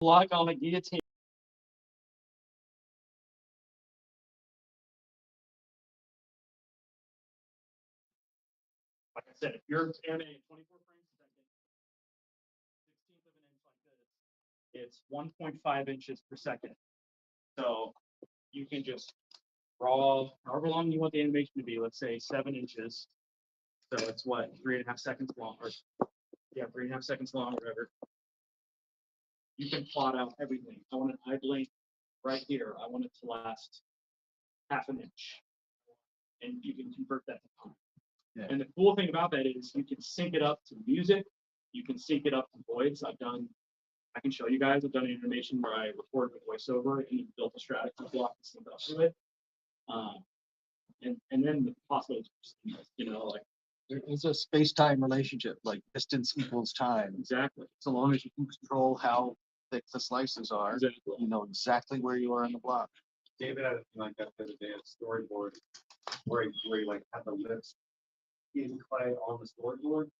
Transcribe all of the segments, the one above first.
Block on a guillotine. Like I said, if you're animating 24 frames a second, 16th of an inch like this, it's 1.5 inches per second. So you can just draw however long you want the animation to be. Let's say 7 inches. So it's what, 3.5 seconds long, or yeah, 3.5 seconds long, or whatever. You can plot out everything. I want an eye blink right here. I want it to last half an inch, and you can convert that to time. Yeah. And the cool thing about that is you can sync it up to music. You can sync it up to voice. I can show you guys. I've done an animation where I recorded a voiceover and built a Stratacut block to sync up to it. And then the possibilities, like It's a space-time relationship, like distance equals time. exactly. So long as you can control how thick the slices are, Exactly. you know exactly where you are in the block. David had like that the other day, a storyboard where you like had the lips in clay on the storyboard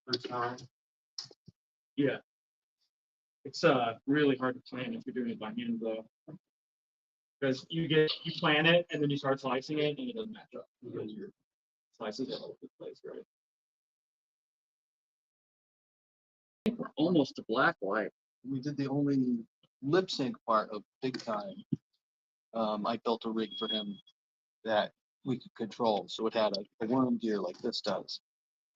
for time. Yeah. It's really hard to plan if you're doing it by hand though. Because you plan it and then you start slicing it and it doesn't match up because your slices are all over the place, right? I think we're almost to black white. We did the only lip sync part of Big Time. I built a rig for him that we could control, so it had a worm gear like this does.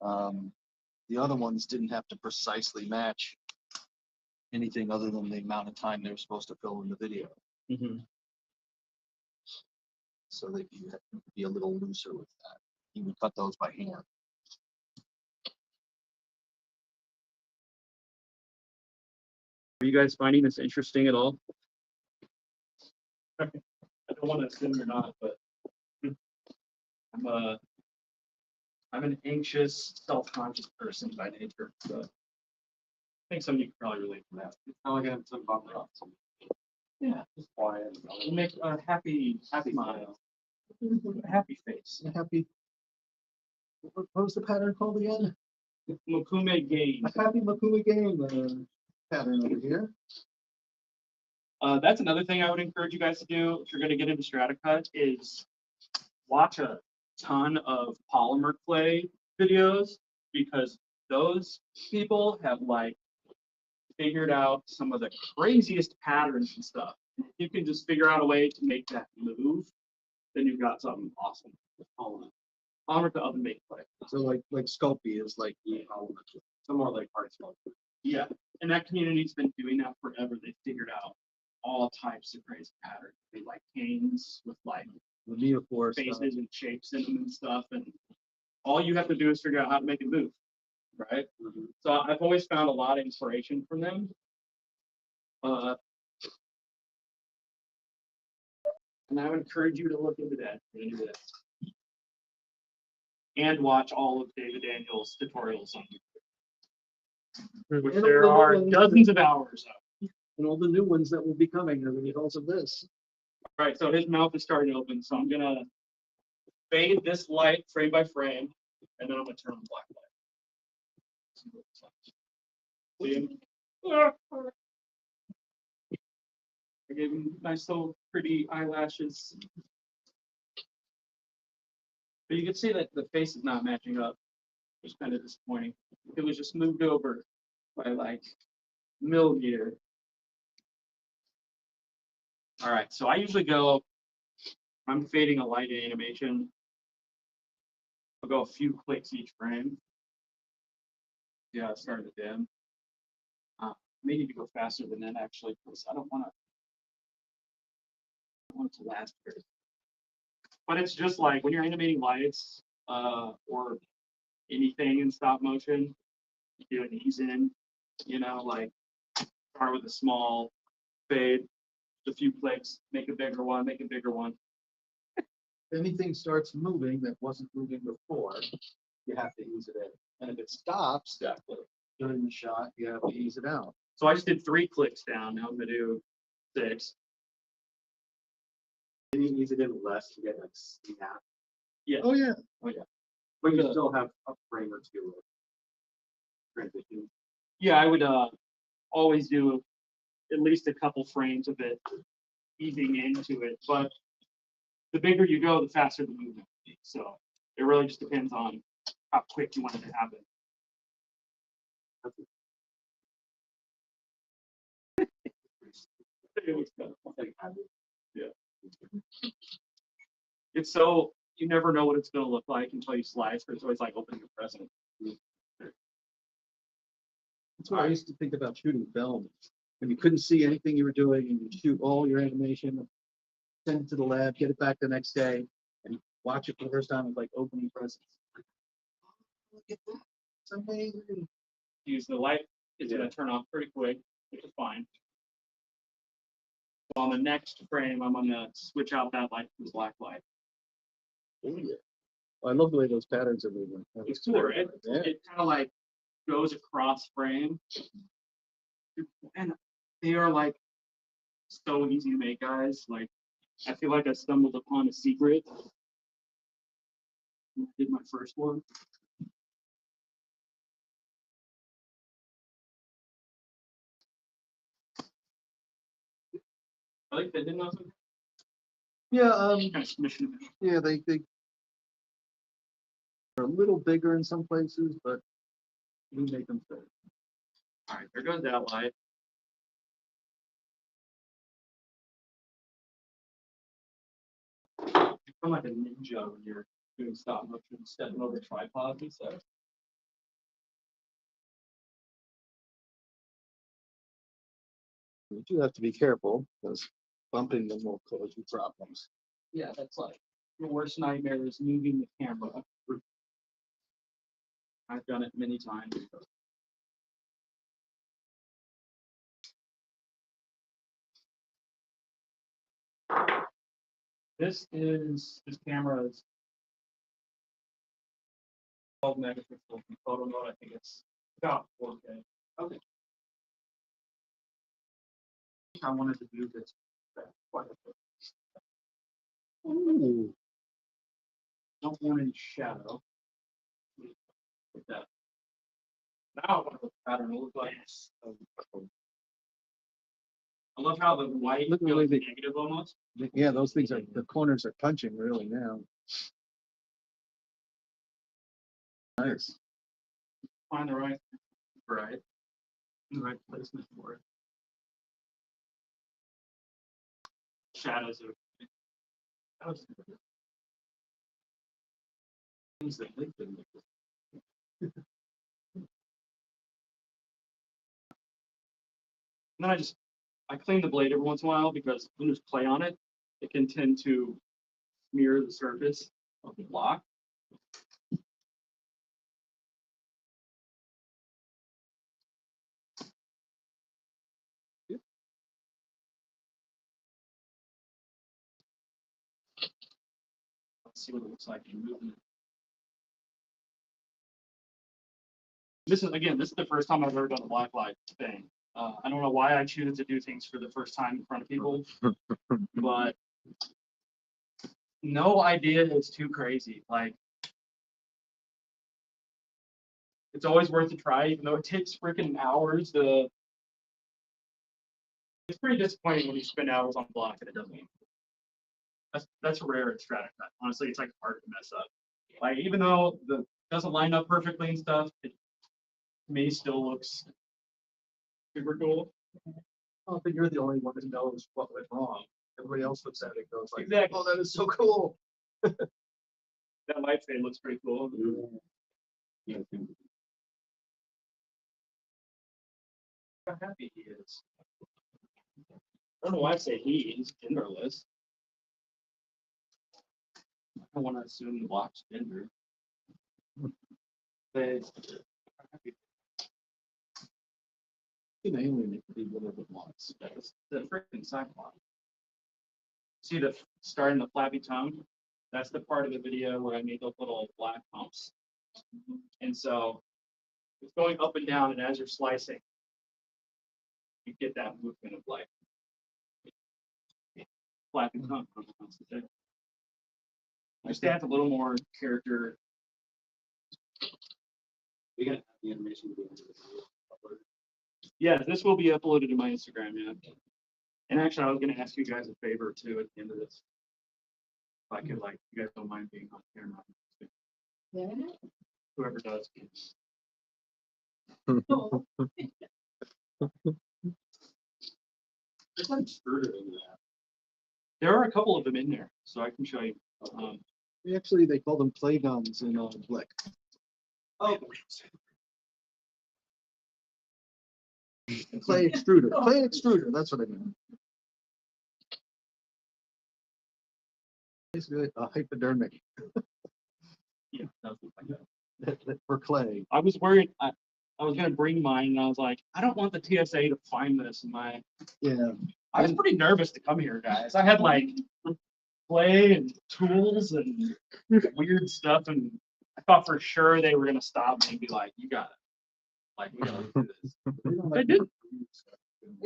The other ones didn't have to precisely match anything other than the amount of time they were supposed to fill in the video. Mm-hmm. So they could be a little looser with that. He would cut those by hand. Are you guys finding this interesting at all? I don't want to assume you're not, but I'm an anxious, self-conscious person by nature. So I think some of you can probably relate to that. It's not like I'm some bummed out. Yeah, Just quiet. make a happy smile, a happy face. A happy. What was the pattern called again? Mukume game. A happy Makumi game pattern over here. That's another thing I would encourage you guys to do if you're going to get into Stratacut is watch a ton of polymer clay videos because those people have like figured out some of the craziest patterns and stuff. If you can just figure out a way to make that move, then you've got something awesome with polymer. Polymer to oven make clay. So like Sculpey is like Some more like hard smoke. Yeah, and that community's been doing that forever. They figured out all types of crazy patterns. They like canes with like the Neoforce. faces and shapes in them and stuff, and all you have to do is figure out how to make it move, right? Mm-hmm. So I've always found a lot of inspiration from them. And I would encourage you to look into that. Into this. And watch all of David Daniels' tutorials on YouTube, which And there all the are ones dozens of hours of. and all the new ones that will be coming as a result of this. All right, so his mouth is starting to open, so I'm gonna fade this light frame by frame, and then I'm gonna turn on the black light. See him? I gave him nice little pretty eyelashes. But you can see that the face is not matching up, which is kind of disappointing. It was just moved over by like millimeter. All right, so I usually go, I'm fading a light in animation. I'll go a few clicks each frame. Yeah, it's starting to dim. May need to go faster than that actually, because I don't want it to last very. But it's just like when you're animating lights or anything in stop motion, you do an ease in, like start with a small fade, a few clicks, make a bigger one, make a bigger one. If anything starts moving that wasn't moving before, you have to ease it in. And if it stops during the shot, you have to ease it out. So I just did 3 clicks down. Now I'm gonna do 6. Can you ease it in less to get like snap? Yeah. Oh yeah. Oh yeah. But you still have a frame or two of transition. Yeah, I would always do at least a couple frames of it easing into it. But the bigger you go, the faster the movement will be. So it really just depends on how quick you want it to happen. It was kind of funny. Yeah. It's so you never know what it's going to look like until you slice. But it's always like opening a present. That's what I used to think about shooting film. When you couldn't see anything you were doing and you shoot all your animation, send it to the lab, get it back the next day, and watch it for the first time with like opening presents. Look at that. It's amazing. Use the light. It's going to turn off pretty quick, which is fine. On the next frame, I'm going to switch out that light to the black light. Oh, yeah. Well, I love the way those patterns are moving. It's cool, right? Yeah. It kind of like goes across frame. And they are like so easy to make, guys. Like, I feel like I stumbled upon a secret. When I did my first one. I like that, didn't I? Yeah, Kind of smishing it. yeah, they are a little bigger in some places, but we make them fit. All right, there goes that light. You become like a ninja when you're doing stop motion, stepping over tripods and stuff. You do have to be careful because bumping them will cause you problems. Yeah, that's like your worst nightmare is moving the camera. I've done it many times. This camera is 12 megapixels in photo mode. I think it's about 4K. Okay. I wanted to do this quite a bit. Ooh. Don't want any shadow. Like that. Now I want to put the pattern look like this. I love how the white Look at the way goes they- negative almost. Yeah, those things are, the corners are punching really now. Nice. Find the right the right placement for it. Shadows are things that make them look good. And then I clean the blade every once in a while because when there's clay on it, it can tend to smear the surface of the block. Let's see what it looks like in movement. This is the first time I've ever done a black light thing. I don't know why I choose to do things for the first time in front of people, but no idea is too crazy. Like, it's always worth a try, even though it takes freaking hours to. It's pretty disappointing when you spend hours on block and it doesn't. That's rare at Stratacut. Honestly, it's like hard to mess up. Like, even though the doesn't line up perfectly and stuff, it to me still looks super cool. I don't think you're the only one that knows what went wrong. Everybody else looks at it and goes like, Exactly. oh, that is so cool. That light fade looks pretty cool. Yeah. How happy he is. I don't know why I say he. He's genderless. I want to assume the block's gender. But You know, you only need to be a little bit once. that's the freaking cyclone. See the starting the flappy tongue? That's the part of the video where I made those little black humps. And so it's going up and down, and as you're slicing, you get that movement of like flappy tongue. Just to add a little more character. We got the animation to be able to upload. Yeah, this will be uploaded to my Instagram, yeah. And actually, I was gonna ask you guys a favor too at the end of this. If I could, like, you guys don't mind being on camera, Yeah. whoever does. There's like screwed in that. There are a couple of them in there, so I can show you. Actually, they call them clay guns in Blick. Oh. Clay extruder, that's what I mean. Basically, a hypodermic Yeah, that's what I got. for clay. I was worried, I was gonna bring mine, and I was like, I don't want the TSA to find this in my. Yeah, I was pretty nervous to come here, guys. I had like clay and tools and weird stuff, and I thought for sure they were gonna stop me and be like, "You got it." Like, we gotta do this. They didn't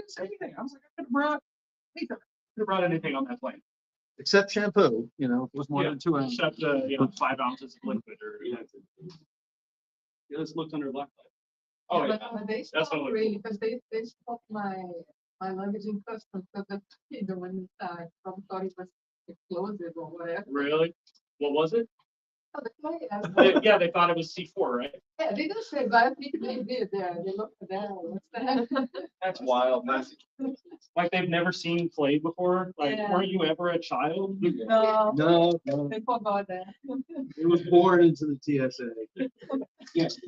say anything. I was like, I could have brought anything. Could have brought anything on that plane. except shampoo, it was more Yeah, than 2 ounces. Except 5 ounces of liquid or yeah, let's look under black light. Oh yeah. But they That's stopped what- really, because they stopped my luggage in customs, because the one inside, from thought it was explosive or whatever. Really? What was it? So the plane, Yeah, they thought it was C4, right? yeah, they don't say, but I think they did, they looked at that, what's that? That's wild. Like they've never seen clay before. Like, Yeah. weren't you ever a child? No, No, they forgot that. it was born into the TSA. Yes.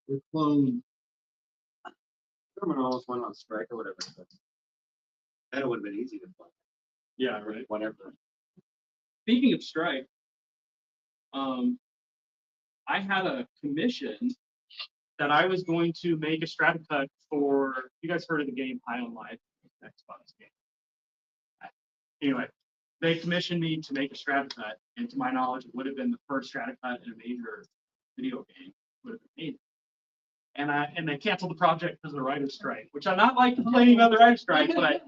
We're cloned. Government almost went on strike or whatever. But then it would have been easy to find. Yeah, right. Whatever. Speaking of strike, I had a commission that I was going to make a Stratacut for. You guys heard of the game High on Life? Xbox game. Anyway, they commissioned me to make a Stratacut, and to my knowledge, it would have been the first Stratacut in a major video game. Would have been made. And they canceled the project because of the writer's strike, which I'm not like complaining about the writer's strike, but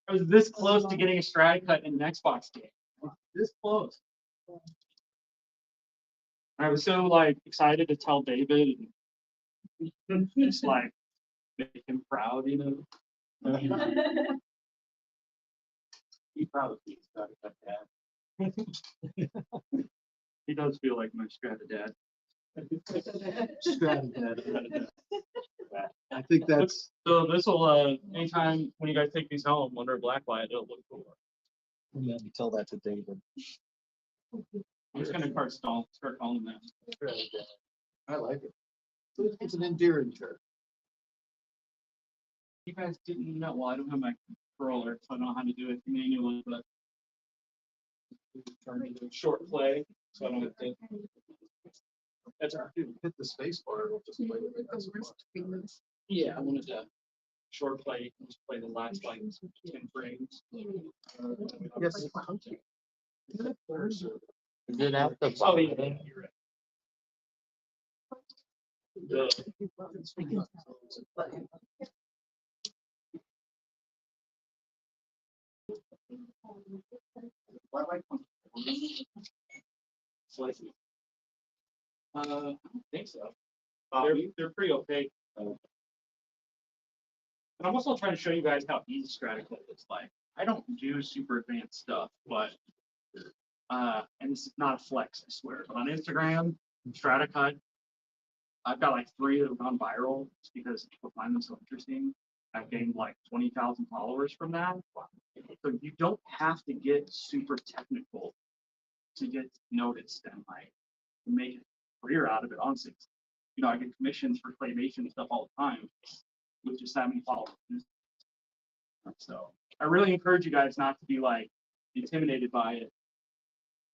I was this close to getting a Stratacut in an Xbox game. This close. I was so like excited to tell David and just like make him proud, He probably thinks about it like that. He does feel like my Strata dad. Stratagad. I think that's, So this will anytime when you guys take these home under a black light, it'll look cool. let me tell that to David. I'm just gonna start calling them that. I like it. It's an endearing term. You guys didn't know. Well, I don't have my controller, so I don't know how to do it manually, but turn it into short play, so I don't have to. That's our dude. Hit the space bar, it'll just play with it. That's fine. Yeah, I wanted to short play, just play the last like 10 frames. Yes. Is it at the Oh, bottom? yeah, you're right. Slicey. I don't think so. They're pretty opaque. And I'm also trying to show you guys how easy Stratacut is like. I don't do super advanced stuff, but and this is not a flex, I swear. But on Instagram, Stratacut, I've got like 3 that have gone viral just because people find them so interesting. I've gained like 20,000 followers from that. So you don't have to get super technical to get noticed and like make a career out of it. Honestly, I get commissions for claymation and stuff all the time with just that many followers. So I really encourage you guys not to be like intimidated by it.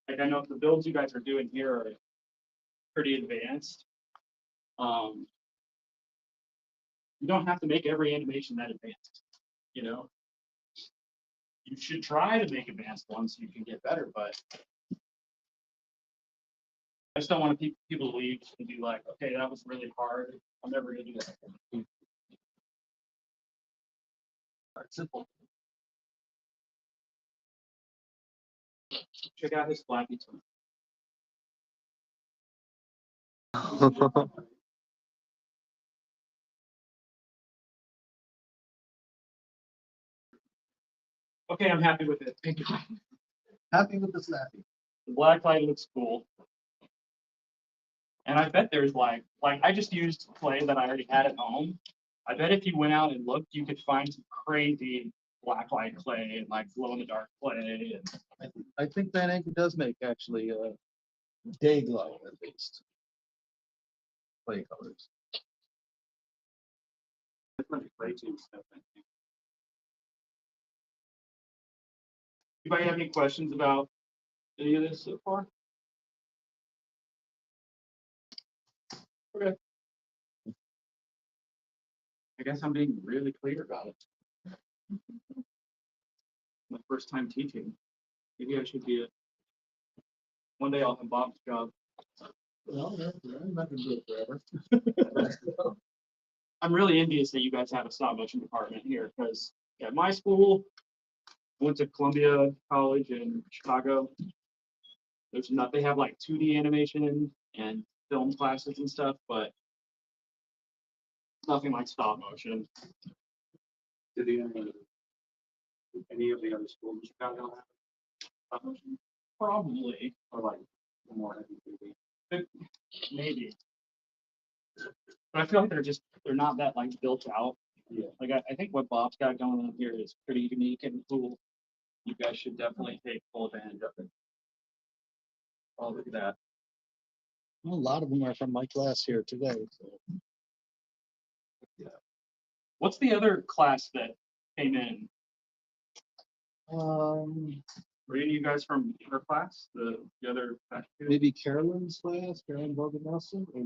Like I know the builds you guys are doing here are pretty advanced. You don't have to make every animation that advanced, You should try to make advanced ones so you can get better, but I just don't want people to leave and be like, okay, that was really hard. I'm never gonna do that. It's simple. Check out his Flappy Twin. Okay, I'm happy with it. Thank you. Happy with the slappy. The black light looks cool. And I bet there's like I just used clay that I already had at home. I bet if you went out and looked, you could find some crazy black light clay and like glow in the dark clay. And I think Van Anker does make actually day glow at least. Clay colors. Different play team stuff, I think. anybody have any questions about any of this so far? Okay. I guess I'm being really clear about it. My first time teaching. Maybe I should be one day I'll have Bob's job. Well, I'm not gonna do it forever. I'm really envious that you guys have a stop motion department here because at my school, I went to Columbia College in Chicago. There's not, they have like 2D animation and film classes and stuff, but nothing like stop motion. Did any of the other schools in Chicago have stop motion? Probably, Or like more heavy duty? maybe. But I feel like they're not that like built out. Yeah. Like I think what Bob's got going on here is pretty unique and cool. You guys should definitely take full advantage of it. Oh, look at that. Well, a lot of them are from my class here today. So. What's the other class that came in? Were any of you guys from her class? The other faculty? Maybe Carolyn's class, Carolyn Bogan Nelson, or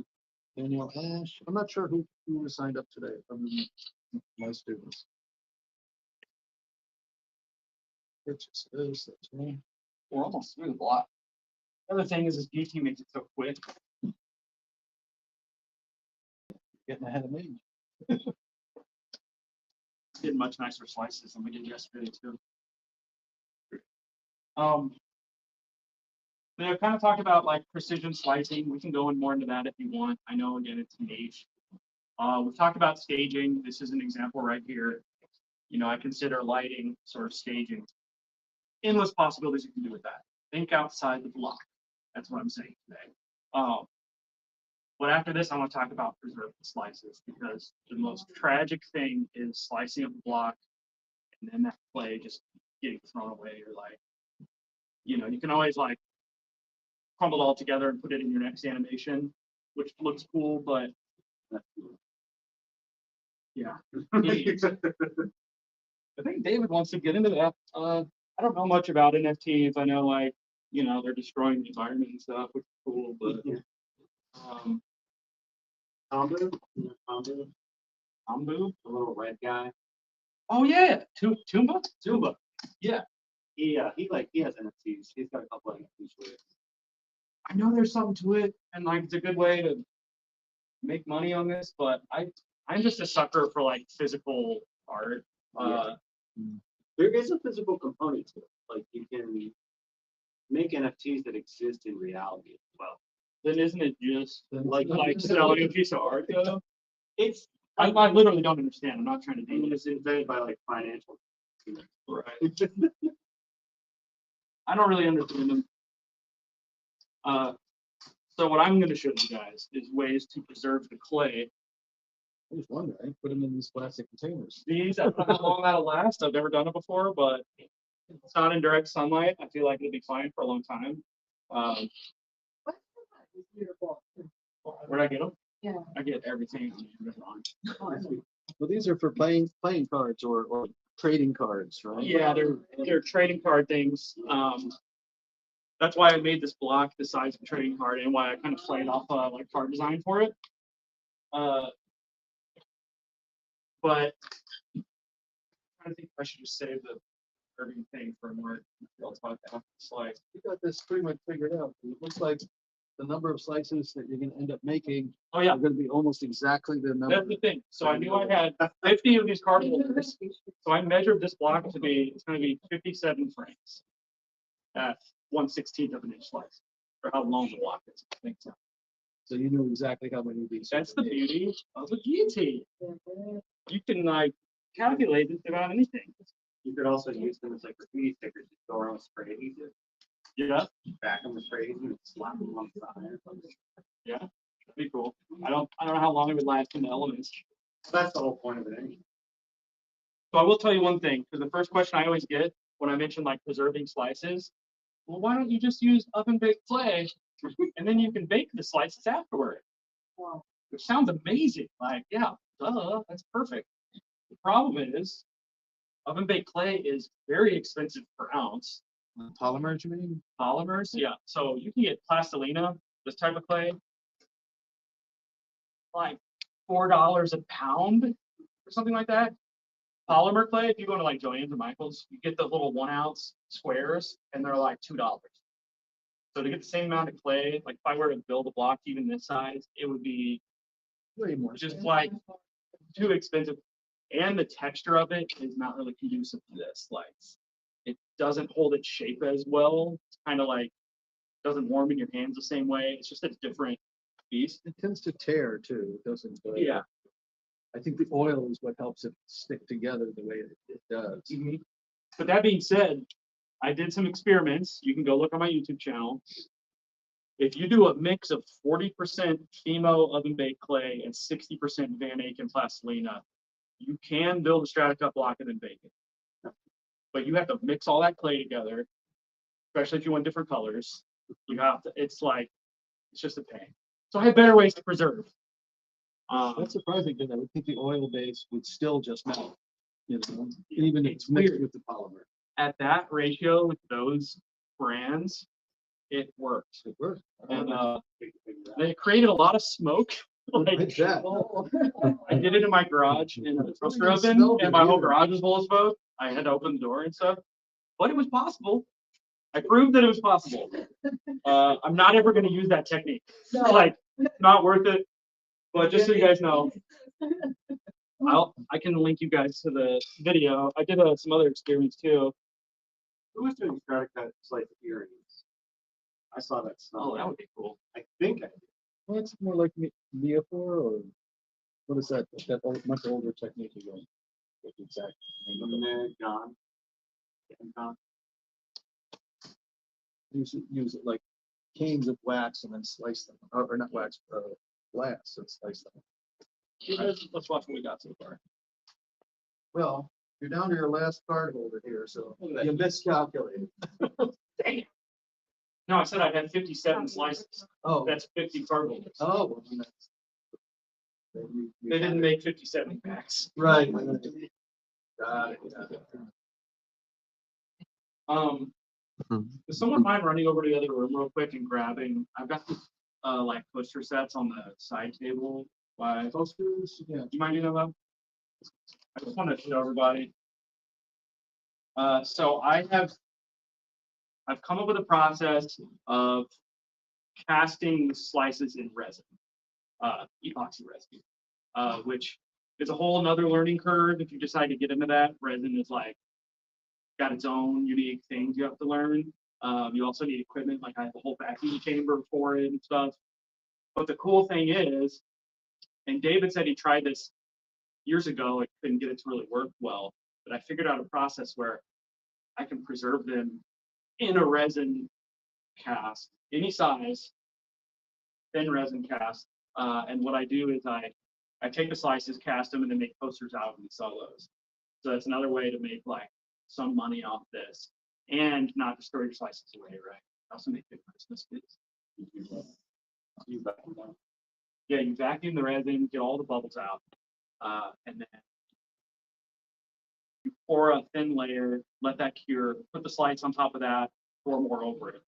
Daniel Ash. I'm not sure who was signed up today from my students. Purchases, that's me. We're almost through the block. The other thing is this GT makes it so quick. Getting ahead of me. Did much nicer slices than we did yesterday too. Then I've kind of talked about like precision slicing. We can go in more into that if you want. I know again it's niche. We've talked about staging. This is an example right here. You know, I consider lighting sort of staging. Endless possibilities you can do with that. Think outside the block. That's what I'm saying today. But after this, I want to talk about preserved slices because the most tragic thing is slicing up the block and then that clay just getting thrown away or like, you know, you can always like crumble it all together and put it in your next animation, which looks cool, but yeah. I think David wants to get into that. I don't know much about NFTs. I know like, you know, they're destroying the environment and stuff, which is cool, but Ambu, Ambu, Ambu? the little red guy. Oh yeah, Tumba? Zumba. Yeah. He has NFTs. He's got a couple of NFTs with it. I know there's something to it, and like it's a good way to make money on this, but I'm just a sucker for like physical art. There is a physical component to it. Like you can make NFTs that exist in reality as well. Then isn't it just Like selling a piece of art though? it's I literally don't understand. I'm not trying to I mean, do it's invented by like financial. Right. I don't really understand them. So what I'm going to show you guys is ways to preserve the clay. I was wondering, put them in these plastic containers. These, I don't know how long that'll last. I've never done it before, but it's not in direct sunlight. I feel like it'll be fine for a long time. Where'd I get them? Yeah. I get everything on Amazon. Well, these are for playing cards or trading cards, right? Yeah, they're trading card things. That's why I made this block the size of a trading card and why I kind of played off like card design for it. But I think I should just save the curving thing for more. I'll talk after the slice. You got this pretty much figured out. It looks like the number of slices that you're gonna end up making Oh yeah, are gonna be almost exactly the number. that's the thing. So I knew I had 50 of these card holders. So I measured this block to be, it's going to be 57 frames at 1/16 of an inch slice, or how long the block is. I think so. So you knew exactly how many of these. That's the beauty of a GT. You can like calculate just about anything. You could also use them as like graffiti stickers, just go around with spray adhesive, Yeah, back them with spray adhesive, and slap them on the side. yeah, that'd be cool. I don't know how long it would last in the elements. That's the whole point of it anyway. So I will tell you one thing, because the first question I always get when I mention like preserving slices, well, why don't you just use oven baked clay and then you can bake the slices afterward? Well, which sounds amazing. Like, yeah, duh, that's perfect. The problem is oven baked clay is very expensive per ounce. Polymers, you mean? Polymers, yeah. So you can get plastilina, this type of clay, like $4 a pound or something like that. Polymer clay, if you go to like Joann's or Michael's, you get the little 1 ounce squares and they're like $2. So to get the same amount of clay, like if I were to build a block even this size, it would be Way more. just like too expensive. And the texture of it is not really conducive to this. Like it doesn't hold its shape as well. It's kind of like doesn't warm in your hands the same way. It's just a different beast. It tends to tear too, it doesn't. Yeah. I think the oil is what helps it stick together the way it does. Mhm. But that being said, I did some experiments. You can go look on my YouTube channel. If you do a mix of 40% Fimo oven baked clay and 60% Van Aken plastilina, you can build a Stratacut block and then bake it. But you have to mix all that clay together, especially if you want different colors. You have to, it's just a pain. So I have better ways to preserve. That's surprising because I would think the oil base would still just melt. You know, even if It's it's mixed weird. with the polymer. At that ratio with those brands, it worked. It works. And they created a lot of smoke. Like, Like that. I did it in my garage in a toaster even oven, smell and good my whole either. garage was full of smoke. I had to open the door and stuff, but it was possible. I proved that it was possible. I'm not ever going to use that technique. Like, not worth it. But just so you guys know, I can link you guys to the video. I did some other experiments too. Who was doing Stratacut like earrings? I saw that stuff. Oh, that would be cool. I think I did. Well, it's more like Neophore or what is that? That old, much older technique again. What the exact name of it? John. Use it like canes of wax and then slice them, or not wax, glass and slice them. Let's watch what we got so far. Well, you're down to your last card holder here, so you miscalculated. Dang it. No, I said I had 57 slices. Oh, That's 50 card holders. oh, well, then then you They didn't make 57 packs. right. Got it, got it. Does someone mind running over to the other room real quick and grabbing? I've got these like poster sets on the side table. Why posters? Yeah. Do you mind doing that? I just want to show everybody. So I've come up with a process of casting slices in resin, epoxy resin, which is a whole another learning curve. If you decide to get into that, resin is like got its own unique things you have to learn. You also need equipment, like I have a whole vacuum chamber for it and stuff. But the cool thing is, and David said he tried this years ago, it couldn't get it to really work well, but I figured out a process where I can preserve them in a resin cast, any size, thin resin cast. And what I do is I take the slices, cast them, and then make posters out and sell those. So that's another way to make like some money off this and not destroy your slices away, right? Also make good Christmas gifts. You vacuum them. Yeah, you vacuum the resin, get all the bubbles out, and then you pour a thin layer, let that cure, put the slice on top of that, pour more over it,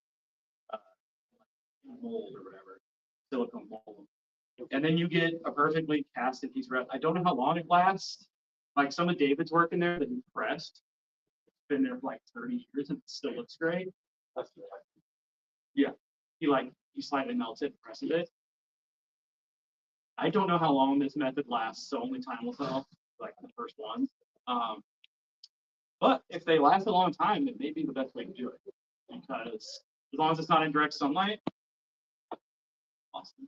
mold or whatever, silicone mold. And then you get a perfectly casted piece of resin. I don't know how long it lasts. Like some of David's work in there that he pressed, it's been there for like 30 years and it still looks great. That's good. Yeah, he slightly melts it, presses it. I don't know how long this method lasts, so only time will tell, like the first ones. But if they last a long time, it may be the best way to do it. Because as long as it's not in direct sunlight, awesome.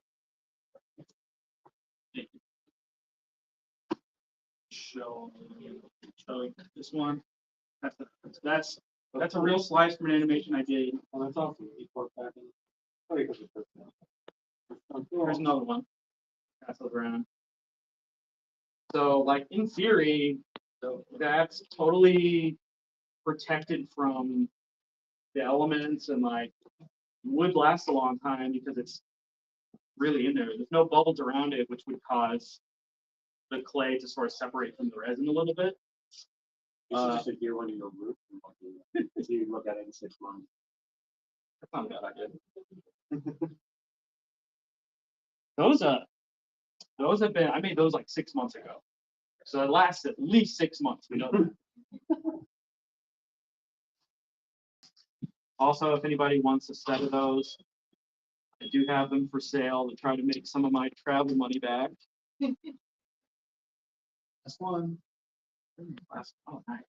Thank you. Show this one. That's a real slice from an animation I did. Oh, that's awesome. You port back in. Oh, you got the first one. Here's another one. Pass those around. So like in theory, that's totally protected from the elements and like would last a long time because it's really in there. There's no bubbles around it, which would cause the clay to sort of separate from the resin a little bit. You should just adhere one in your roof. So you can look at it in 6 months. That's not a bad idea. Those have been, I made those like 6 months ago. So it lasts at least 6 months, we know that. Also, if anybody wants a set of those, I do have them for sale to try to make some of my travel money back. This one. Oh, nice.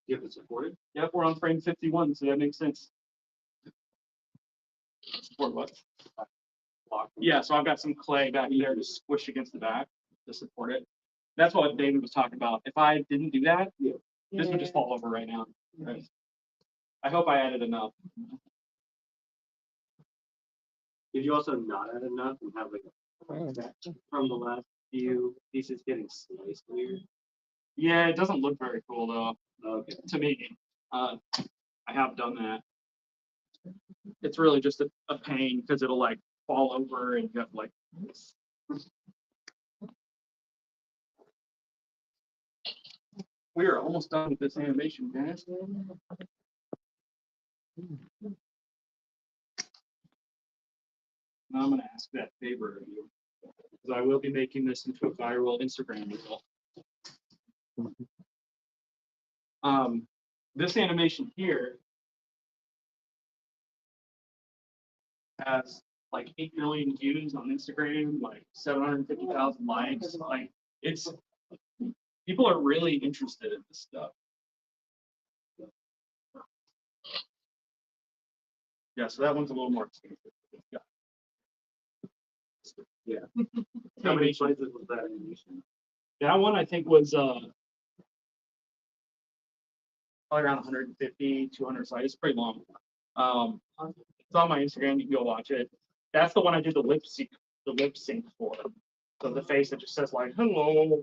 You have it supported? Yep, we're on frame 51, so that makes sense. Support what? Yeah, so I've got some clay back there to squish against the back to support it. That's what David was talking about. If I didn't do that, this would just fall over right now. Right. I hope I added enough. Did you also not add enough and have like a effect from the last few pieces getting sliced weird? Yeah, it doesn't look very cool though, Okay. to me. I have done that. It's really just a pain because it'll like fall over and you have like this. We are almost done with this animation, guys. Now I'm gonna ask that favor of you, because I will be making this into a viral Instagram reel. This animation here has like 8 million views on Instagram, like 750,000 likes. Like it's people are really interested in this stuff. Yeah, so that one's a little more expensive. Yeah. How many places was that animation? That one I think was probably around 150, 200 sites. It's pretty long. It's on my Instagram. You can go watch it. That's the one I did the lip sync for. So the face that just says like hello.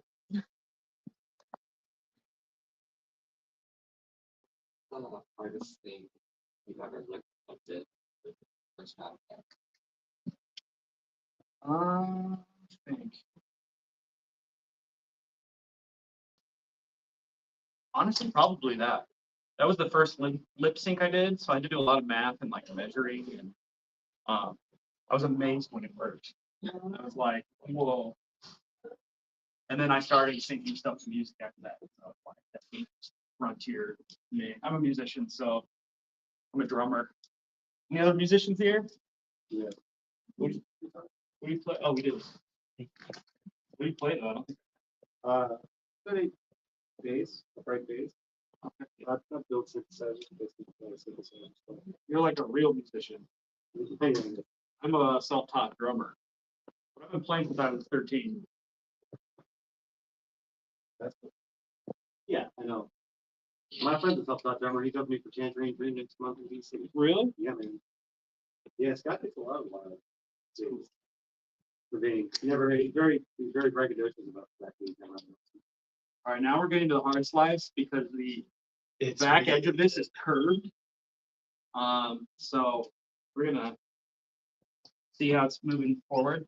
One of the hardest thing you've ever looked at first time. I think. Honestly, probably that. That was the first lip sync I did, so I had to do a lot of math and like measuring, and I was amazed when it worked. I was like, whoa. And then I started syncing stuff to music after that. So like, that's frontier to me. I'm a musician, so I'm a drummer. Any other musicians here? Yeah. What do you play? Oh, we do. What do you play though? Study bass, upright bass. I've built synthesizers, basically synthesizers. You're like a real musician. So. I'm a self-taught drummer. But I've been playing since I was 13. That's cool. Yeah, I know. My friend's a self-taught drummer. He took me for Tangerine Dream next month in DC. Really? Yeah, man. Yeah, Scott takes a lot of while. For being he's very braggadocious about that. All right, now we're getting to the hard slice because the back edge of this is curved. So we're gonna see how it's moving forward.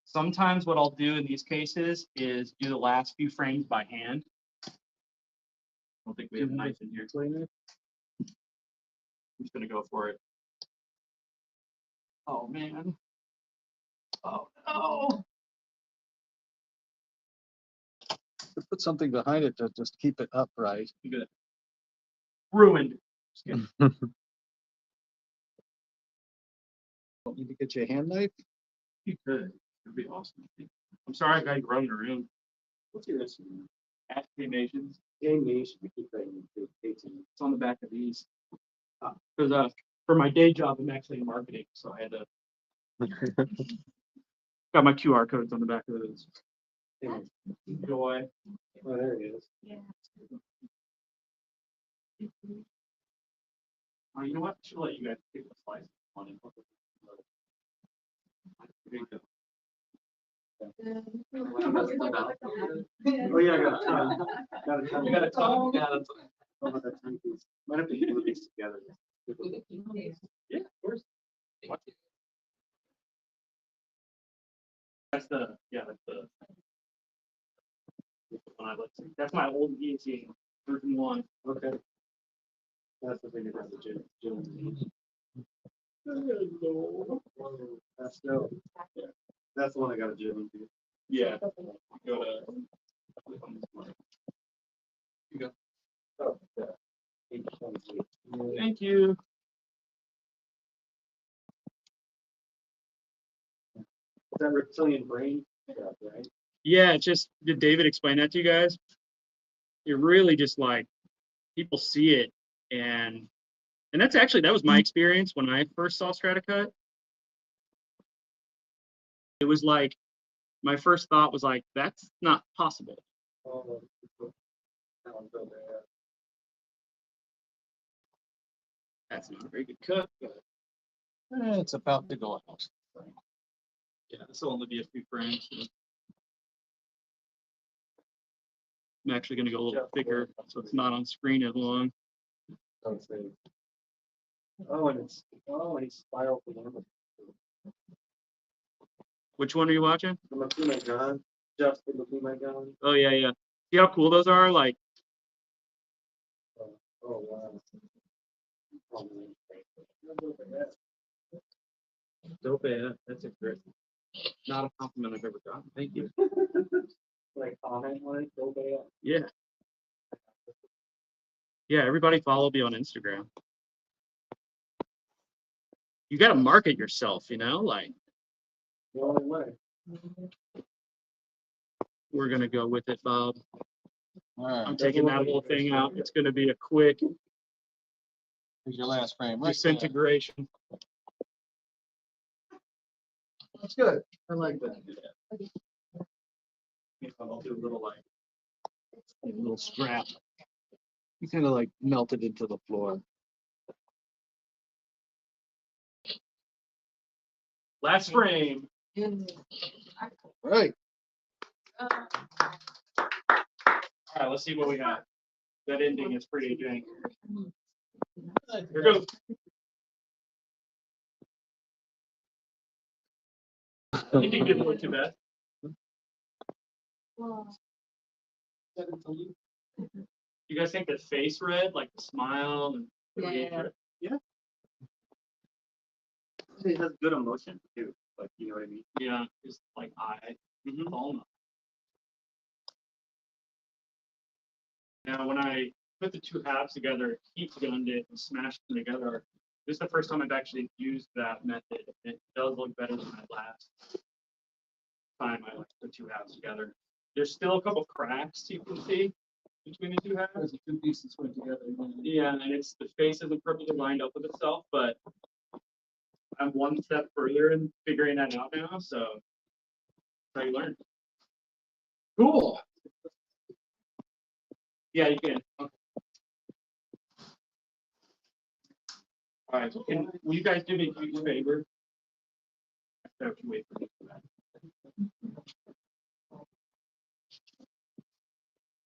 Sometimes what I'll do in these cases is do the last few frames by hand. I don't think we have a knife in here. I'm just gonna go for it. Oh man. Oh no. Put something behind it to just keep it upright. Good. Ruined. Just kidding. Need to get you a hand knife? You could. It'd be awesome. I'm sorry I got you running around. What's your Instagram? Animations. Game Nation. I keep writing it. It's on the back of these. Because for my day job, I'm actually in marketing, so I had to got my QR codes on the back of those. Joy. Oh, there it is. Oh, you know what? Should let you guys pick the slice. One and There you go. Oh, yeah, I got a ton. Got a ton. You got a ton? Yeah, that's. Oh, that's ton piece. Might have to glue these together. Yeah, of course. That's the, yeah, that's the one I like. That's my old ENT version 1. Okay. That's the thing about the gym. That's dope. Yeah. That's the one I got a gym into. Yeah. Go to. Click on this one. You go. Oh, yeah. 828. Thank you. That reptilian brain stuff, right? Yeah, just did David explain that to you guys? It really just like people see it and that's actually that was my experience when I first saw Stratacut. It was like my first thought was like, that's not possible. Oh, that one's over there. That's not a very good cut, but It's about to go out. yeah, this will only be a few frames. I'm actually gonna go a little thicker so it's not on screen as long. Don't say. Oh, and it's spiral for them. Which one are you watching? I'm gonna put my gun. Just to look at my gun. Oh yeah, yeah. See how cool those are? Like Oh, wow. Oh, man. dope. Yeah, that's a great. Not a compliment I've ever gotten. Thank you. Like comment on it, go back. Yeah. Yeah, everybody follow me on Instagram. You got to market yourself, you know, like The only way. we're going to go with it, Bob. All I'm right, taking that whole thing out. It's going to be a quick here's your last frame, right there. disintegration. That's good. I like that. I'll do a little like A little scrap. You kind of like melted into the floor. last frame. Right. All right, let's see what we got. That ending is pretty jank. Here goes. I think you didn't look too bad. You guys think the face red, like the smile and Yeah. It has good emotion too. Like, you know what I mean? yeah, just like eye. Almost. Now, when I put the two halves together, heat gunned it and smashed them together, this is the first time I've actually used that method. It does look better than my last time I like put two halves together. There's still a couple cracks you can see between the two halves. As the two pieces went together. Yeah, and it's the face isn't perfectly lined up with itself, but I'm one step further in figuring that out now, so that's how you learn. Cool. Yeah, you can. Okay. All right, so will you guys do me a huge favor? I have to wait for me for that.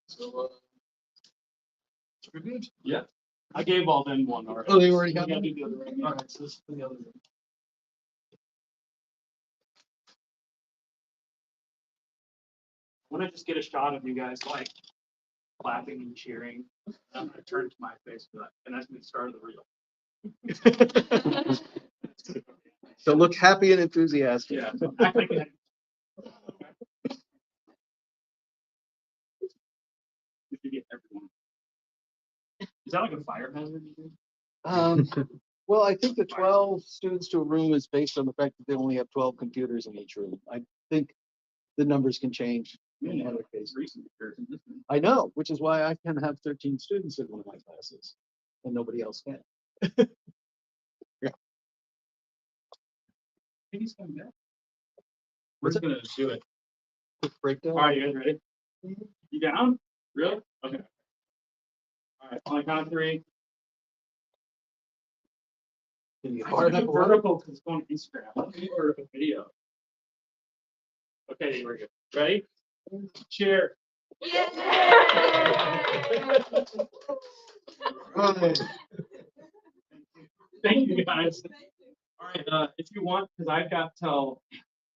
So, we're good. Yeah, I gave all them one already. Oh, they already got We one? gotta do the other one. All right, so this is for the other one. I want to just get a shot of you guys like clapping and cheering. I'm gonna turn to my face for that, and that's the start of the reel. So look happy and enthusiastic. Yeah. Act like it. We should get everyone. Is that like a fire hazard? You think? Well, I think the 12 students to a room is based on the fact that they only have 12 computers in each room. I think the numbers can change in other cases. Recent comparison, isn't it? I know, which is why I can have 13 students in one of my classes and nobody else can. I think he's coming back. We're just gonna do it. quick breakdown. All right, you guys ready? You down? Really? Okay. All right, on the count of three. Can you I fire should that do one? vertical because it's going to Instagram or a video. Okay, we're good. Ready? Cheer. Right. Thank you, guys. All right, if you want, because I've got till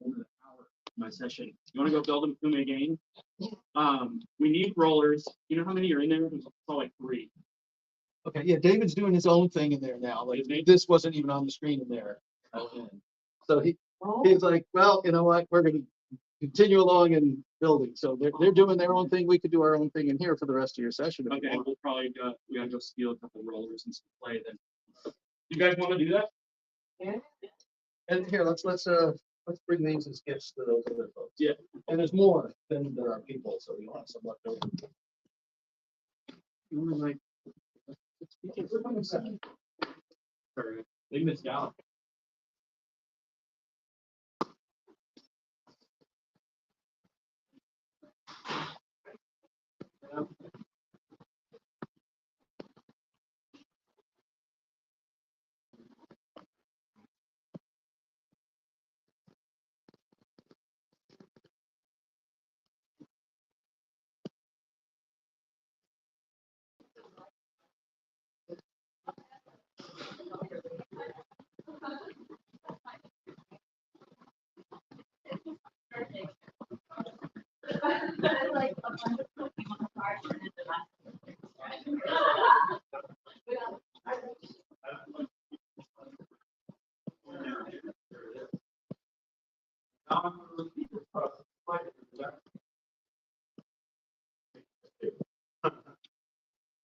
over an hour of my session. You want to go build them Kume again? We need rollers. You know how many are in there? There's like 3. Okay, yeah, David's doing his own thing in there now. Like Is he? this wasn't even on the screen in there. So he's like, well, you know what? We're gonna continue along and building. So they're doing their own thing. We could do our own thing in here for the rest of your session. If you Okay, want. we'll probably we gotta go steal a couple rollers and some play then. You guys want to do that? And here, let's bring these as gifts to those other folks. Yeah. And there's more than there are people, so you'll have some left over. You wanna, like, Or they missed out.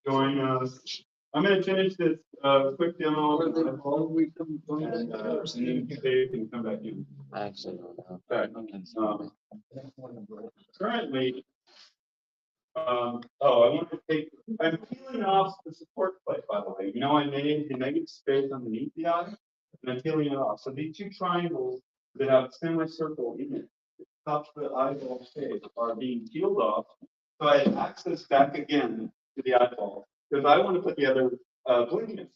Join us. I'm gonna finish this quick demo and then Dave can come back in. I actually don't know. Okay. Currently, I want to take, I'm peeling off the support plate, by the way. You know, I made the negative space underneath the eye, and I'm peeling it off. So these 2 triangles that have a semicircle in it, top of the eyeball shape, are being peeled off. So I have access back again to the eyeball, because I want to put the other blink in.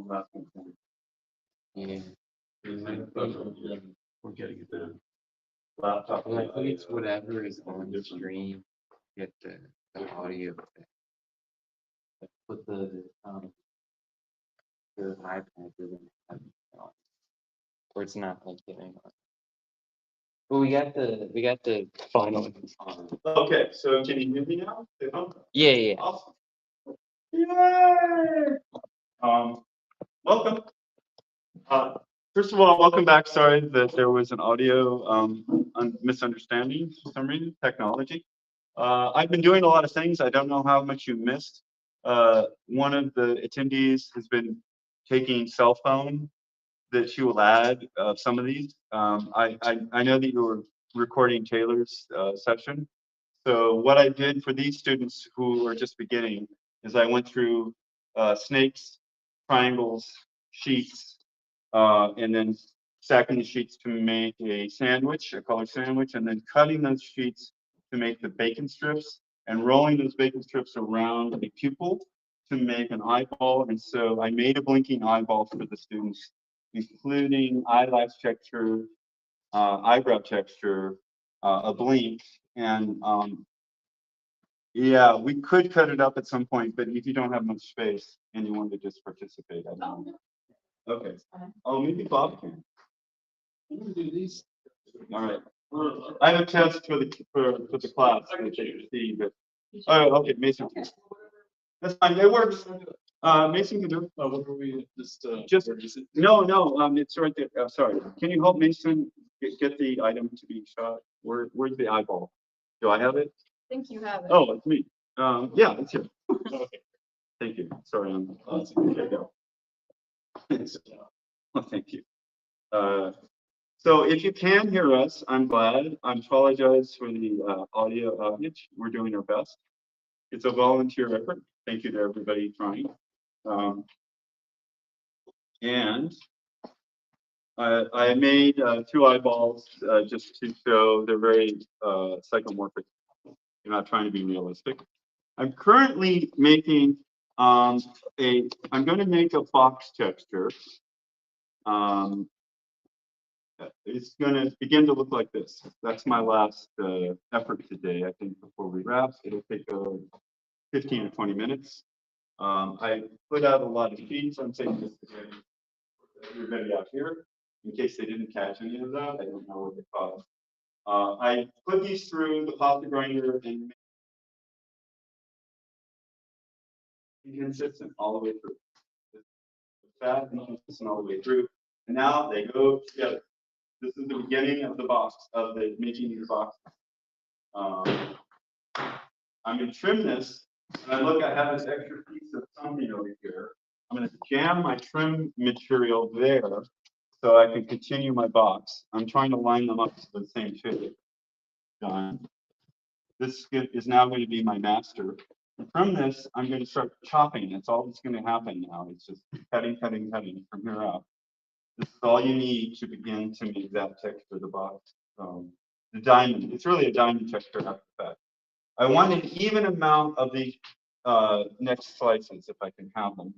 last one. Yeah. We're getting it done. Laptop. Well, I think it's whatever is on the stream, get the audio. Put the iPad in, or it's not like getting on. But we got the final. Okay, so can you hear me now? Yeah. Awesome. Yay! Welcome. First of all, welcome back. Sorry that there was an audio misunderstanding for some reason, technology. I've been doing a lot of things. I don't know how much you missed. One of the attendees has been taking cell phone that she will add some of these. I know that you were recording Taylor's session. So what I did for these students who are just beginning is I went through snakes, triangles, sheets, and then stacking the sheets to make a sandwich, a color sandwich, and then cutting those sheets to make the bacon strips and rolling those bacon strips around a pupil to make an eyeball. And so I made a blinking eyeball for the students, including eyelash texture, eyebrow texture, a blink, and yeah, we could cut it up at some point, but if you don't have much space and you want to just participate, I don't know. Okay. Oh, maybe Bob can. Do these. All right. I have a test for the class. Which you see, but oh, okay, Mason. That's fine. It works. Mason can do it. What were we just? No. It's right there. Sorry. Can you help Mason get the item to be shot? Where's the eyeball? Do I have it? I think you have it. Oh, it's me. Yeah, it's here. Okay. Thank you. Sorry, there you go. Well, thank you. So if you can hear us, I'm glad. I apologize for the audio outage. We're doing our best. It's a volunteer effort. Thank you to everybody trying. And I made 2 eyeballs just to show they're very psychomorphic. You're not trying to be realistic. I'm currently making I'm going to make a box texture. It's going to begin to look like this. That's my last effort today. I think before we wrap, it'll take 15 or 20 minutes. I put out a lot of sheets. I'm saying this to everybody out here in case they didn't catch any of that. I don't know what they caused. I put these through the pasta grinder and consistent all the way through. Fat and consistent all the way through. And now they go together. This is the beginning of the box, of the making these boxes. I'm going to trim this. And look, I have this extra piece of something over here. I'm going to jam my trim material there so I can continue my box. I'm trying to line them up to the same shape. Done. This is now going to be my master. And from this, I'm going to start chopping. That's all that's going to happen now. It's just cutting from here out. This is all you need to begin to make that texture of the box. The diamond, it's really a diamond texture after that. I want an even amount of the next slices if I can have them.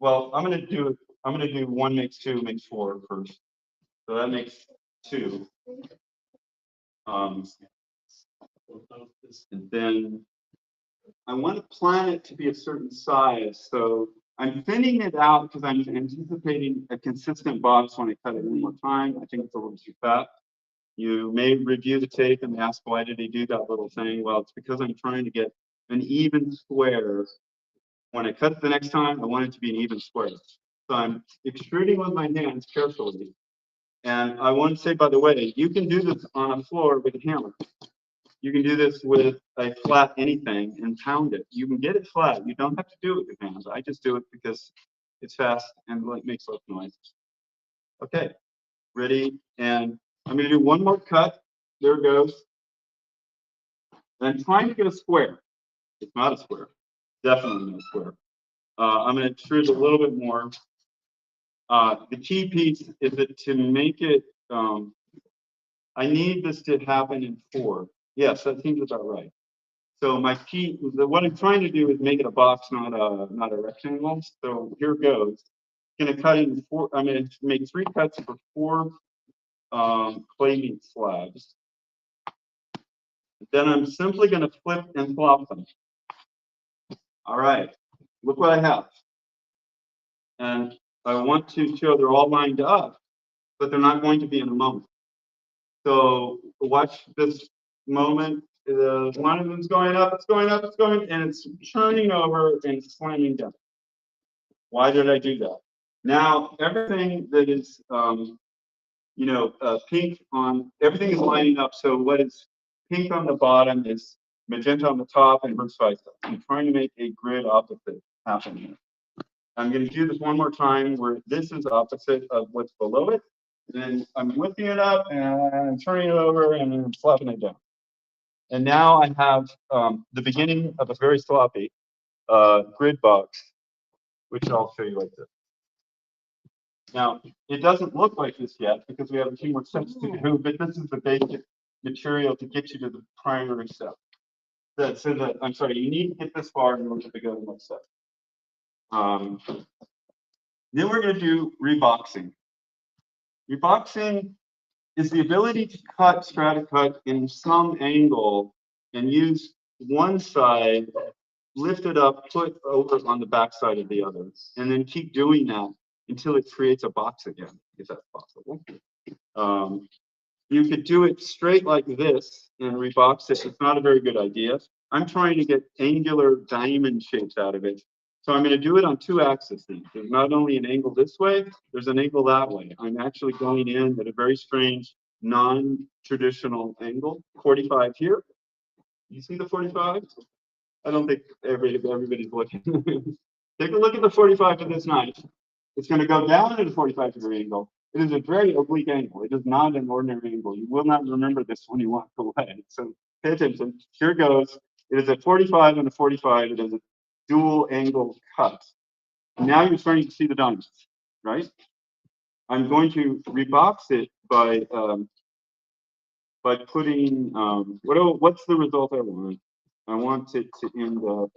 Well, I'm going to do 1 makes 2 makes 4 first. So that makes 2. And then I want to plan it to be a certain size. So I'm thinning it out because I'm anticipating a consistent box when I cut it 1 more time. I think it's a little too fat. You may review the tape and ask, why did he do that little thing? Well, it's because I'm trying to get an even square. When I cut it the next time, I want it to be an even square. So I'm extruding with my hands carefully. And I want to say, by the way, you can do this on a floor with a hammer. You can do this with a flat anything and pound it. You can get it flat. You don't have to do it with your hands. I just do it because it's fast and it makes less noise. Okay, ready? And I'm going to do 1 more cut. There it goes. And I'm trying to get a square. It's not a square. Definitely not a square. I'm going to extrude a little bit more. The key piece is that to make it, I need this to happen in 4. Yes, that seems about right. So my key, what I'm trying to do is make it a box, not a rectangle. So here goes. gonna cut in four, I'm gonna make 3 cuts for 4 clay meat slabs. Then I'm simply gonna flip and flop them. All right, look what I have. And I want to show they're all lined up, but they're not going to be in a moment. So watch this moment. One of them's going up, it's going up, it's going, and it's turning over and slamming down. Why did I do that? Now, everything that is, pink on, everything is lining up. So what is pink on the bottom is magenta on the top and vice versa. I'm trying to make a grid opposite happen here. I'm going to do this one more time where this is opposite of what's below it. And then I'm lifting it up and I'm turning it over and then slapping it down. And now I have the beginning of a very sloppy grid box, which I'll show you like this. Now, it doesn't look like this yet because we have a few more steps to do, but this is the basic material to get you to the primary step. I'm sorry, you need to get this far in order to go to the next step. Then we're going to do reboxing. Reboxing is the ability to cut Stratacut in some angle and use one side, lift it up, put over on the back side of the other, and then keep doing that until it creates a box again, if that's possible. You could do it straight like this and rebox it. It's not a very good idea. I'm trying to get angular diamond shapes out of it. So I'm going to do it on 2 axes. There's not only an angle this way, there's an angle that way. I'm actually going in at a very strange, non-traditional angle, 45 here. You see the 45? I don't think everybody's looking. Take a look at the 45 of this knife. It's going to go down at a 45-degree angle. It is a very oblique angle. It is not an ordinary angle. You will not remember this when you walk away. So pay attention. Here it goes. It is a 45 and a 45. It is a dual angle cut. Now you're starting to see the diamonds, right? I'm going to rebox it by putting what's the result I want? I want it to end up.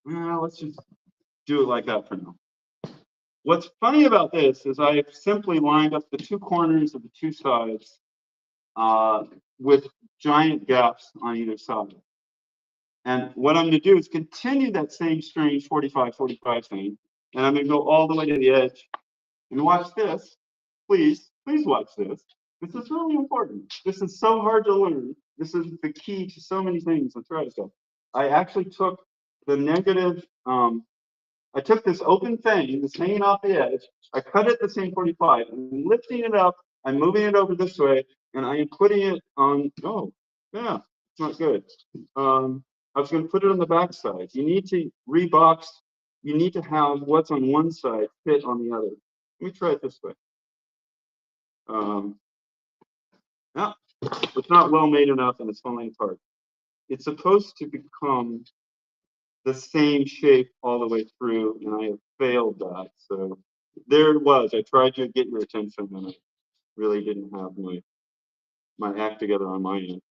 Well, let's just do it like that for now. What's funny about this is I've simply lined up the 2 corners of the 2 sides with giant gaps on either side. And what I'm going to do is continue that same strange 45-45 thing. And I'm going to go all the way to the edge. And watch this. Please watch this. This is really important. This is so hard to learn. This is the key to so many things in Stratacut. I actually took the negative, I took this open thing, this hanging off the edge, I cut it the same 45, and lifting it up, I'm moving it over this way, and I am putting it on, oh, yeah, it's not good. I was going to put it on the back side. You need to rebox, you need to have what's on one side fit on the other. Let me try it this way. Yeah, it's not well made enough and it's falling apart. It's supposed to become the same shape all the way through, and I have failed that. So there it was. I tried to get your attention, and I really didn't have my act together on my end.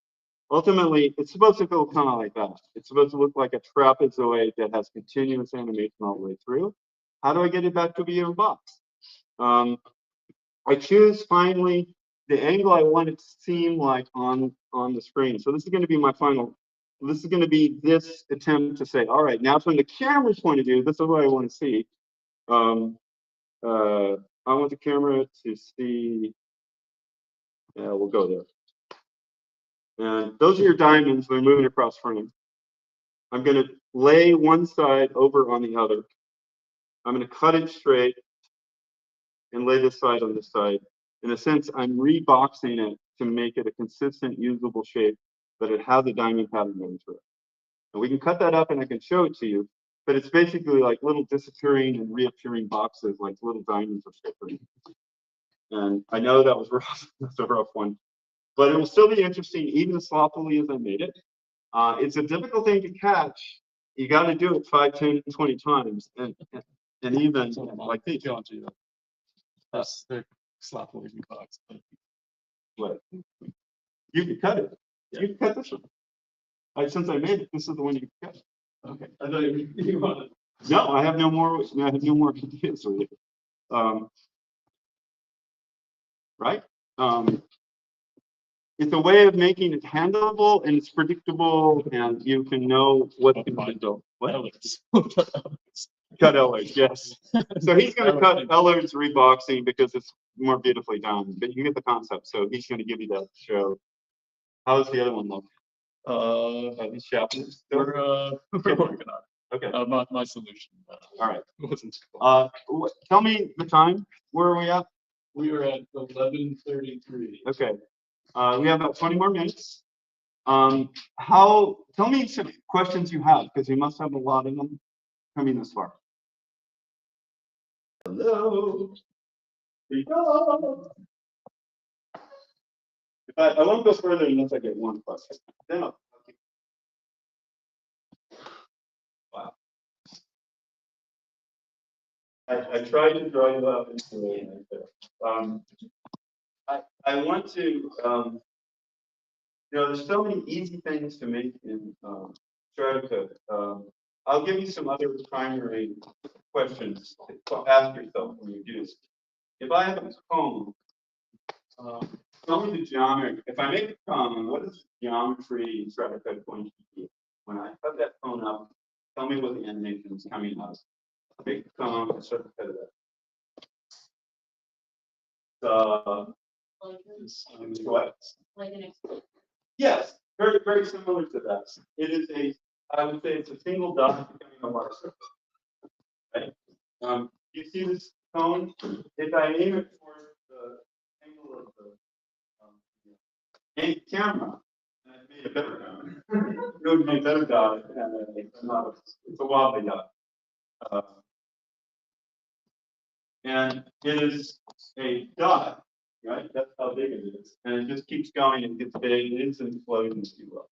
Ultimately, it's supposed to go kind of like that. It's supposed to look like a trapezoid that has continuous animation all the way through. How do I get it back to be a box? I choose finally the angle I want it to seem like on the screen. So this is going to be my final. This is going to be this attempt to say, all right, now from the camera's point of view, this is what I want to see. I want the camera to see. Yeah, we'll go there. And those are your diamonds. They're moving across frame. I'm going to lay one side over on the other. I'm going to cut it straight and lay this side on this side. In a sense, I'm reboxing it to make it a consistent, usable shape, but it has a diamond pattern going through it. And we can cut that up and I can show it to you, but it's basically like little disappearing and reappearing boxes, like little diamonds are flickering. And I know that was rough. That's a rough one, but it will still be interesting, even as sloppily as I made it. It's a difficult thing to catch. You got to do it 5, 10, 20 times, and even like these. They're sloppily reboxed. What? You can cut it. You can cut this one. Since I made it, this is the one you can cut. Okay. I thought you wanted. No, I have no more, I have no more ideas for you. Right? It's a way of making it handleable and it's predictable and you can know what can be done. What? Cut Ellards, yes. So he's gonna cut Ellards reboxing because it's more beautifully done, but you get the concept. So he's gonna give you that show. How's the other one look? He's shopping. We're working on Okay, it. My solution. all right. Wasn't. Tell me the time. Where are we at? We are at 11:33. Okay. We have about 20 more minutes. Tell me some questions you have, because you must have a lot of them coming this far. Hello. Here you go. I won't go further unless I get one question. Then I'll keep- Wow. I tried to draw you up into it. I want to, there's so many easy things to make in Stratacut. I'll give you some other primary questions to ask yourself when you do this. If I have a cone, tell me the geometry. If I make a cone, what is the geometry in Stratacut going to be? When I cut that cone up, tell me what the animation is coming out. Make the cone and start to cut it up. What? Like an Yes, very, very similar to that. It is I would say it's a single dot becoming a bar circle. Right? You see this cone? If I aim it towards the angle of the camera, and I made a better cone, it would be a better dot, and it's a wobbly dot. And it is a dot, right? That's how big it is. And it just keeps going and gets big. It is an explosion, if you will.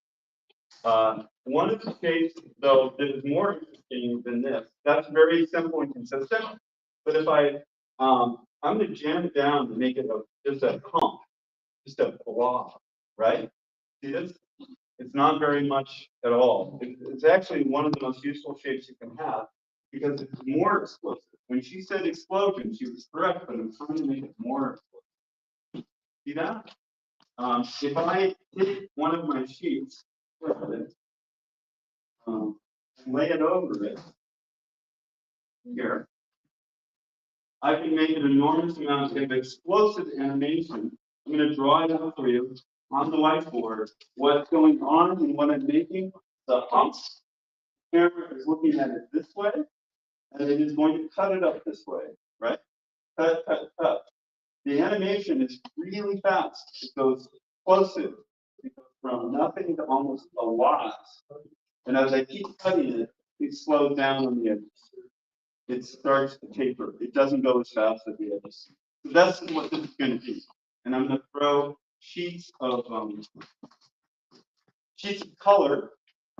One of the shapes, though, that is more interesting than this, that's very simple and consistent. But if I'm going to jam it down and make it just a hump, just a blob, right? See this? It's not very much at all. It's actually one of the most useful shapes you can have because it's more explosive. When she said explosion, she was correct, but I'm trying to make it more explosive. See that? If I take one of my sheets, lay it over it here, I can make an enormous amount of explosive animation. I'm going to draw it out for you on the whiteboard. What's going on and what I'm making, the humps. The camera is looking at it this way, and it is going to cut it up this way, right? Cut, cut, cut. The animation is really fast. It goes explosive. It goes from nothing to almost a lot. And as I keep cutting it, it slows down on the edges. It starts to taper. It doesn't go as fast at the edges. So that's what this is going to be. And I'm going to throw sheets of color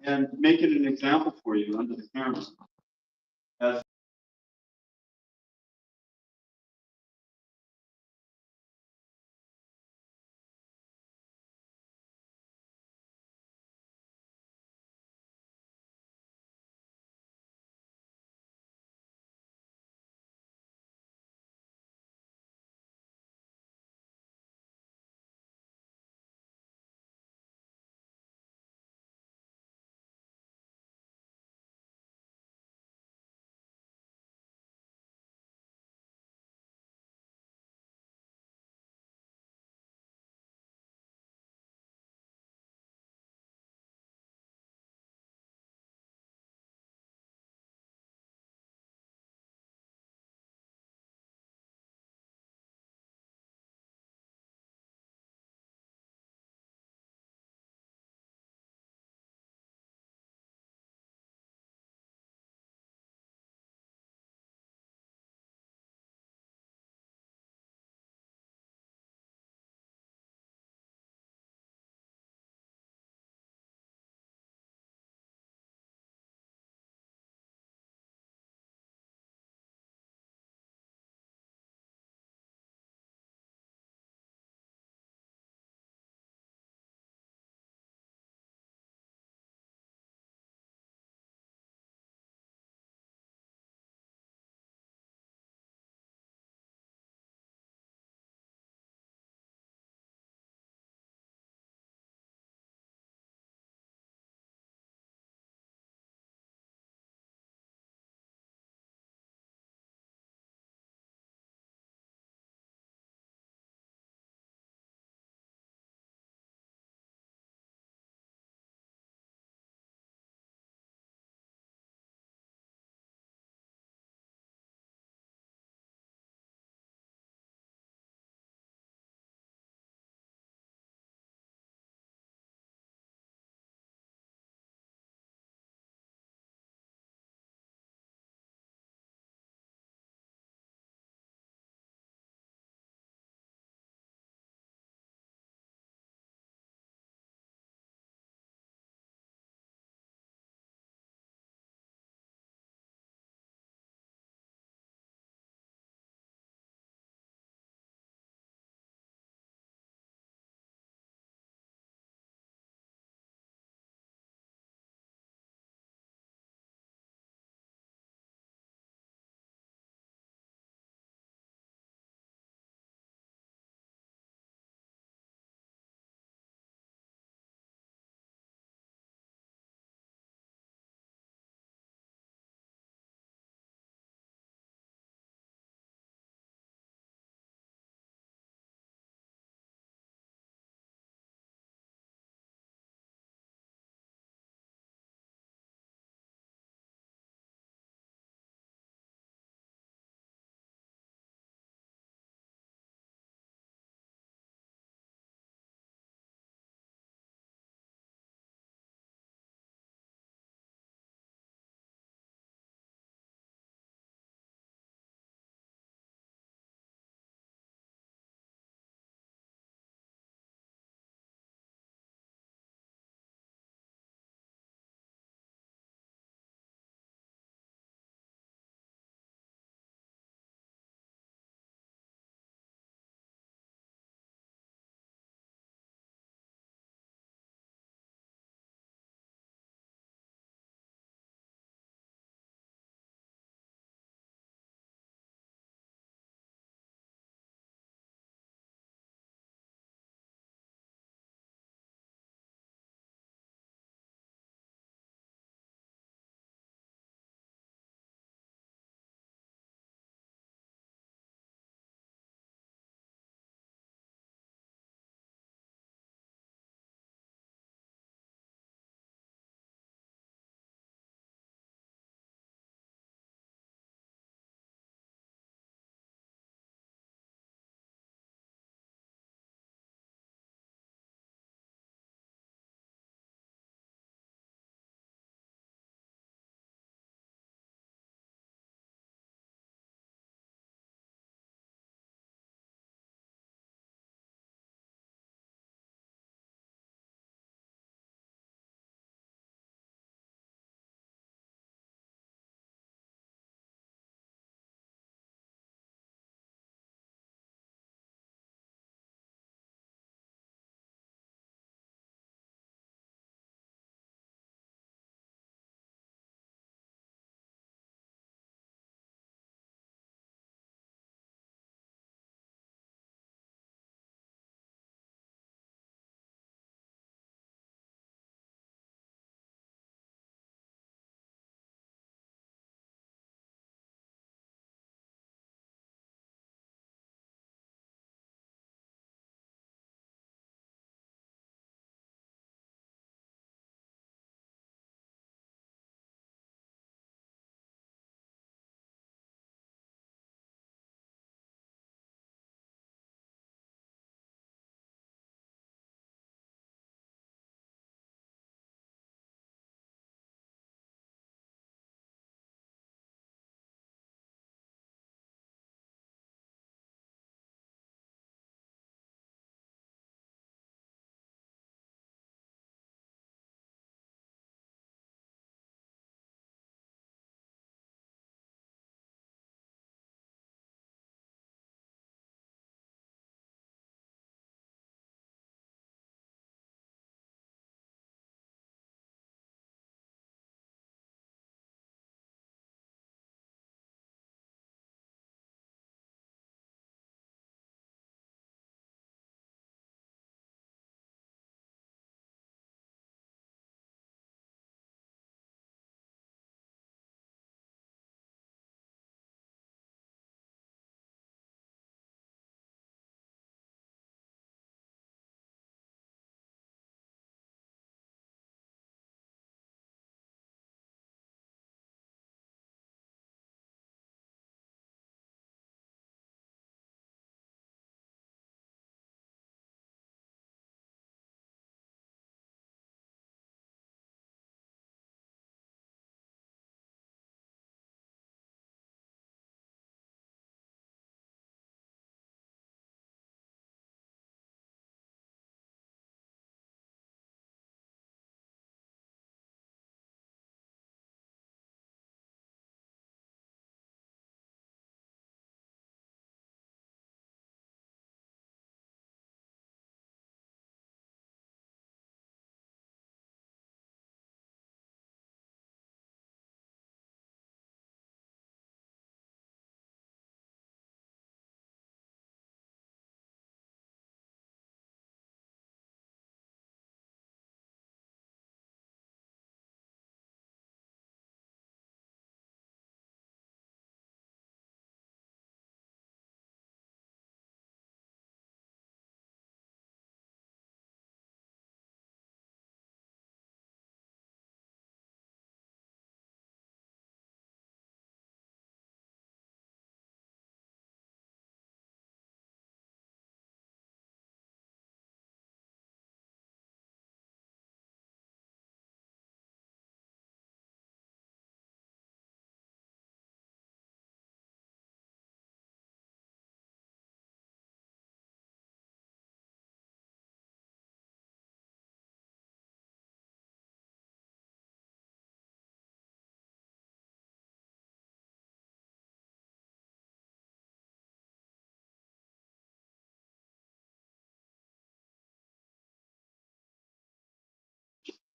and make it an example for you under the camera. As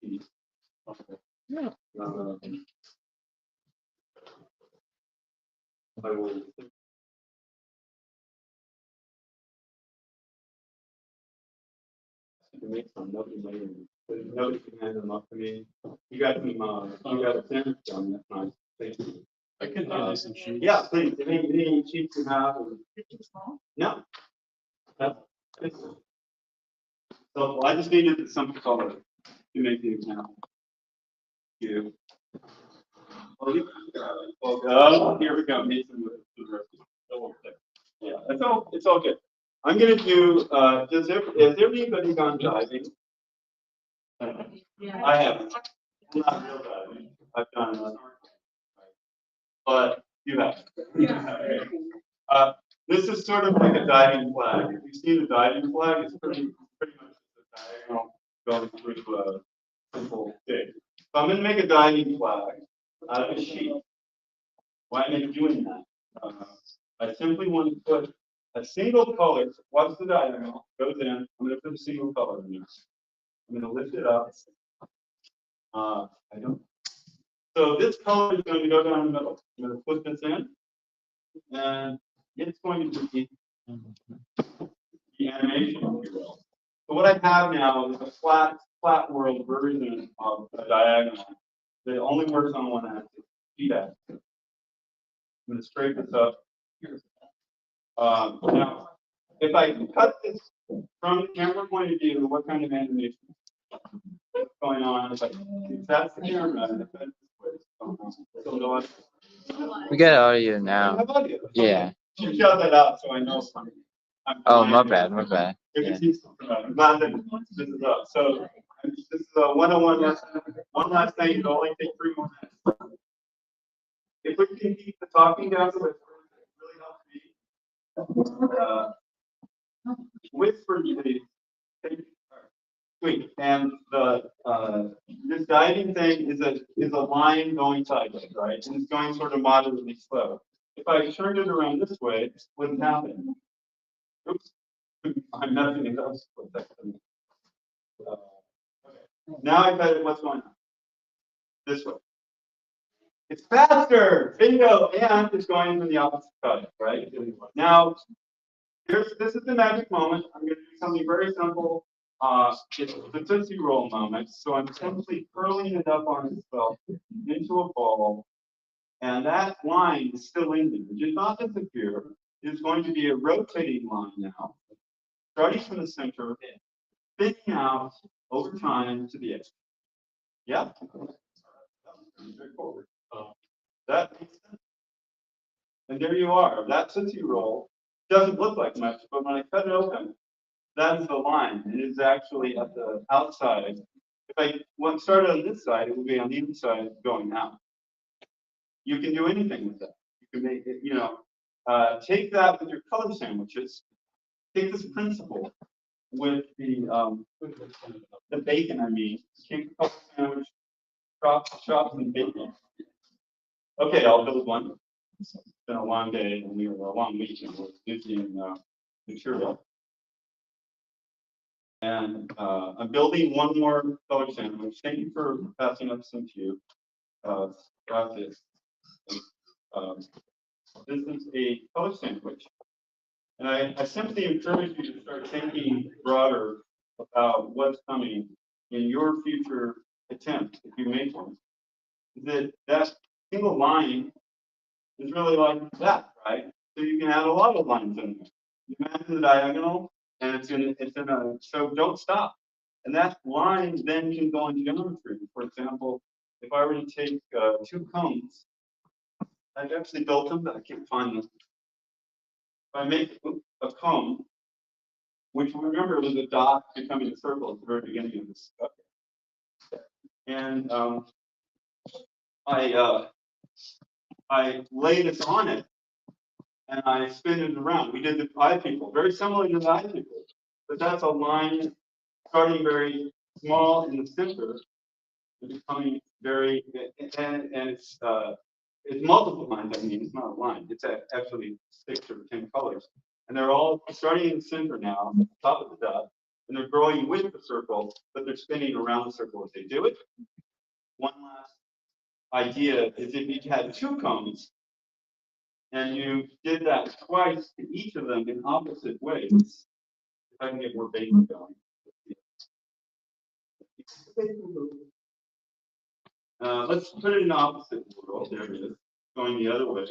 piece. Yeah. I will. You can make some, nobody made them. Nobody can hand them up to me. You got them, you got a sandwich done, that's nice. Thank you. I can hand you some sheets. Yeah, please, any sheets you have. No. That's- So I just needed some color to make the example. You. Oh, here we go, Mason with the rest of it. Yeah, it's all good. I'm gonna do, has everybody gone diving? I haven't. Not real diving. I've done, but you have. This is sort of like a diving flag. If you see the diving flag, it's pretty much just a diagonal going through a simple thing. So I'm going to make a diving flag out of a sheet. Why am I doing that? I simply want to put a single color. Watch the diagonal. Goes in. I'm going to put a single color in there. I'm going to lift it up. I don't. So this color is going to go down the middle. I'm going to put this in, and it's going to be the animation, if you will. So what I have now is a flat world version of a diagonal that only works on one axis, Z-axis. I'm going to straighten this up. Now, if I cut this from the camera point of view, what kind of animation is going on? If that's the camera, and if that's what's going on. So no, We got audio I now. have audio. Yeah. You shout that out so I know something. Oh, my bad, my bad. Yeah. I'm glad that this is up. So this is a 101 lesson. One last thing, it'll only take 3 more minutes. If we can keep the talking down to it really helps me. Whisper, please. Sweet. And the this diving thing is a line going sideways, right? And it's going sort of moderately slow. If I turned it around this way, it wouldn't happen. Oops. I'm messing it up. Now I got it. What's going on? This way. It's faster. Bingo. And it's going in the opposite side, right? Now, this is the magic moment. I'm going to do something very simple. It's the Tootsie Roll moment. So I'm simply curling it up on itself into a ball. And that line is still in there. It did not disappear. It's going to be a rotating line now, starting from the center, spinning out over time to the edge. Yeah? Straightforward. That makes sense. And there you are. That Tootsie Roll doesn't look like much, but when I cut it open, that is the line. It is actually at the outside. If I started on this side, it would be on the inside going out. You can do anything with that. You can make it, take that with your color sandwiches. Take this principle with the bacon, I mean. Take a color sandwich, chops and bacon. Okay, I'll build one. It's been a long day and a long week and we're busy in material. And I'm building one more color sandwich. Thank you for passing up some to you. This is a color sandwich. And I simply encourage you to start thinking broader about what's coming in your future attempt if you make one. That single line is really like that, right? So you can add a lot of lines in there. You imagine the diagonal, and it's in a, so don't stop. And that line then can go into geometry. For example, if I were to take 2 cones, I've actually built them, but I can't find them. If I make a cone, which remember was a dot becoming a circle at the very beginning of this stuff. And I lay this on it and I spin it around. We did the eye people, very similar to the eye people, but that's a line starting very small in the center and becoming very, and it's multiple lines. I mean, it's not a line. It's actually 6 or 10 colors, and they're all starting in the center now, top of the dot, and they're they're growing with the circle, but they're spinning around the circle as they do it. One last idea is if you had 2 cones and you did that twice to each of them in opposite ways, if I can get more bacon going. Let's put it in the opposite world. There it is, going the other way.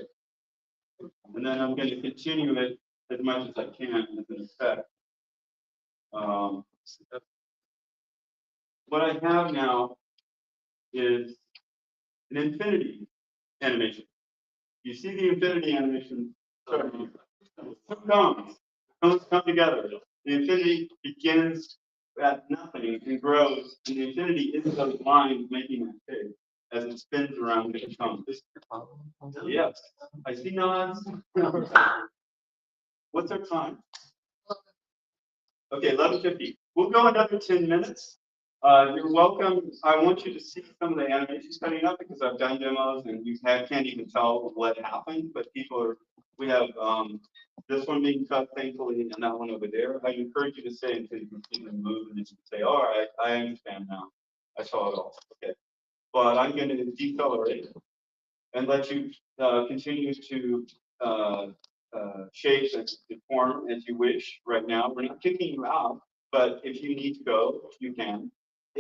And then I'm going to continue it as much as I can as an effect. What I have now is an infinity animation. You see the infinity animation starting here. Cones come together. The infinity begins at nothing and grows, and the infinity isn't those lines making that shape as it spins around the cones. Yes, I see nods. What's our time? Okay, 11:50. We'll go another 10 minutes. You're welcome. I want you to see some of the animations coming up because I've done demos and you can't even tell what happened, but we have this one being cut thankfully and that one over there. I encourage you to stay until you can see them move and you can say, all right, I understand now. I saw it all. Okay. But I'm going to decelerate and let you continue to shape and form as you wish right now. We're not kicking you out, but if you need to go, you can.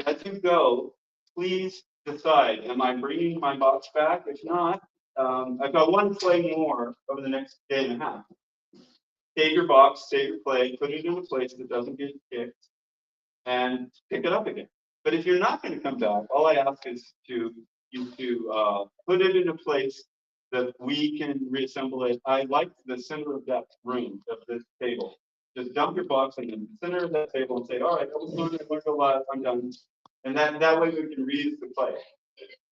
As you go, please decide, am I bringing my box back? If not, I've got one play more over the next day and a half. Save your box, save your play, put it in a place that doesn't get kicked, and pick it up again. But if you're not going to come back, all I ask is you to put it in a place that we can reassemble it. I like the center of that room, of this table. Just dump your box in the center of that table and say, all right, that was fun, I learned a lot, I'm done. And that way we can reuse the play.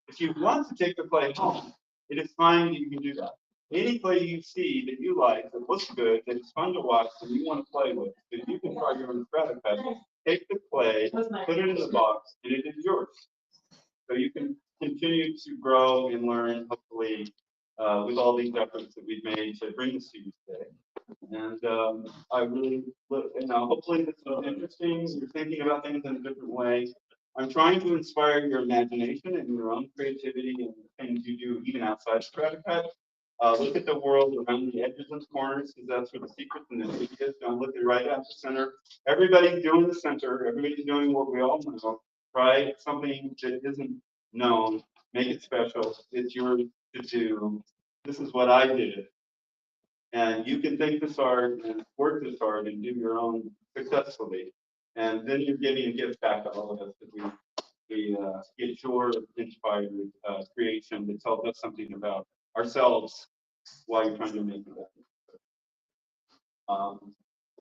If you want to take the play home, it is fine that you can do that. Any play you see that you like, that looks good, that is fun to watch, and you want to play with, that you can try your own Stratacut, take the play, put it in the box, and it is yours. So you can continue to grow and learn, hopefully, with all these efforts that we've made to bring this to you today. And I really, hopefully this is interesting. You're thinking about things in a different way. I'm trying to inspire your imagination and your own creativity and the things you do even outside Stratacut. Look at the world around the edges and corners, because that's where the secret and the beauty is. Don't look right at the center. Everybody's doing the center. Everybody's doing what we all know. Try something that isn't known. Make it special. It's yours to do. This is what I did. And you can think this hard and work this hard and do your own successfully. And then you're giving a gift back to all of us that we get your inspired creation that tells us something about ourselves while you're trying to make it better.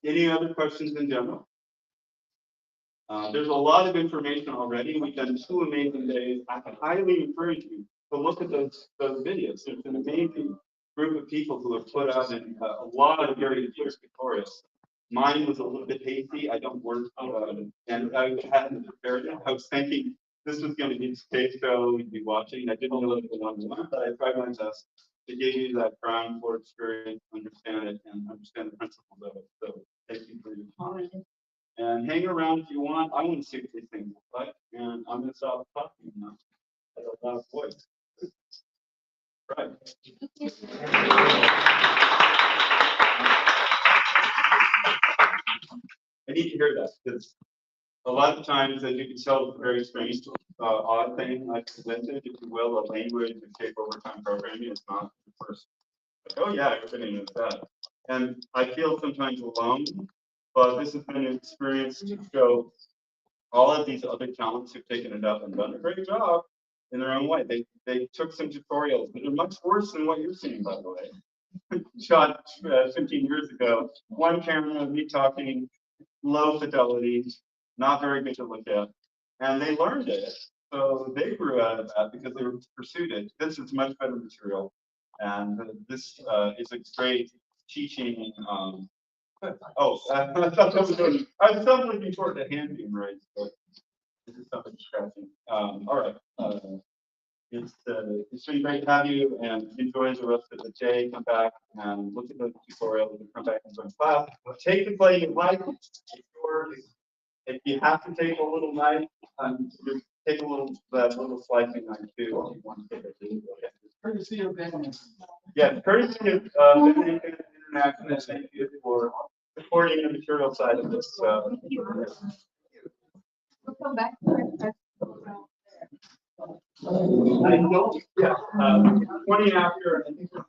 Any other questions in general? There's a lot of information already. We've done 2 amazing days. I highly encourage you to look at those videos. There's an amazing group of people who have put out a lot of very clear tutorials. Mine was a little bit hasty. I don't work, and I hadn't prepared it. I was thinking this was going to be a stage show you'd be watching. I didn't know it was one-on-one, but I tried my best to give you that ground floor experience, understand it, and understand the principles of it. So thank you for your time. And hang around if you want. I want to see what these things look like, and I'm going to stop talking now. I have a lot of voice. Right. I need to hear that because a lot of times, as you can tell, it's a very strange, odd thing I presented, if you will, a language and shape over time programming. It's not the first, like, oh yeah, everybody knows that. And I feel sometimes alone, but this has been an experience to show all of these other talents who've taken it up and done a great job in their own way. They took some tutorials that are much worse than what you're seeing, by the way. Shot 15 years ago, one camera of me talking, low fidelity, not very good to look at, and they learned it. So they grew out of that because they pursued it. This is much better material, and this is a great teaching. I thought that was good. I was looking forward to hand being raised, but this is something scratching. All right. It's been great to have you, and enjoy the rest of the day. Come back and look at the tutorial and come back and join class. Take the play you like. if you have to take a little knife, just take a little, that little slicing knife too, if you want to take it. Courtesy of them. Yeah, courtesy of, Dominican International, thank you for supporting the material side of this, We'll come back. I don't, yeah, 20 after, I think we're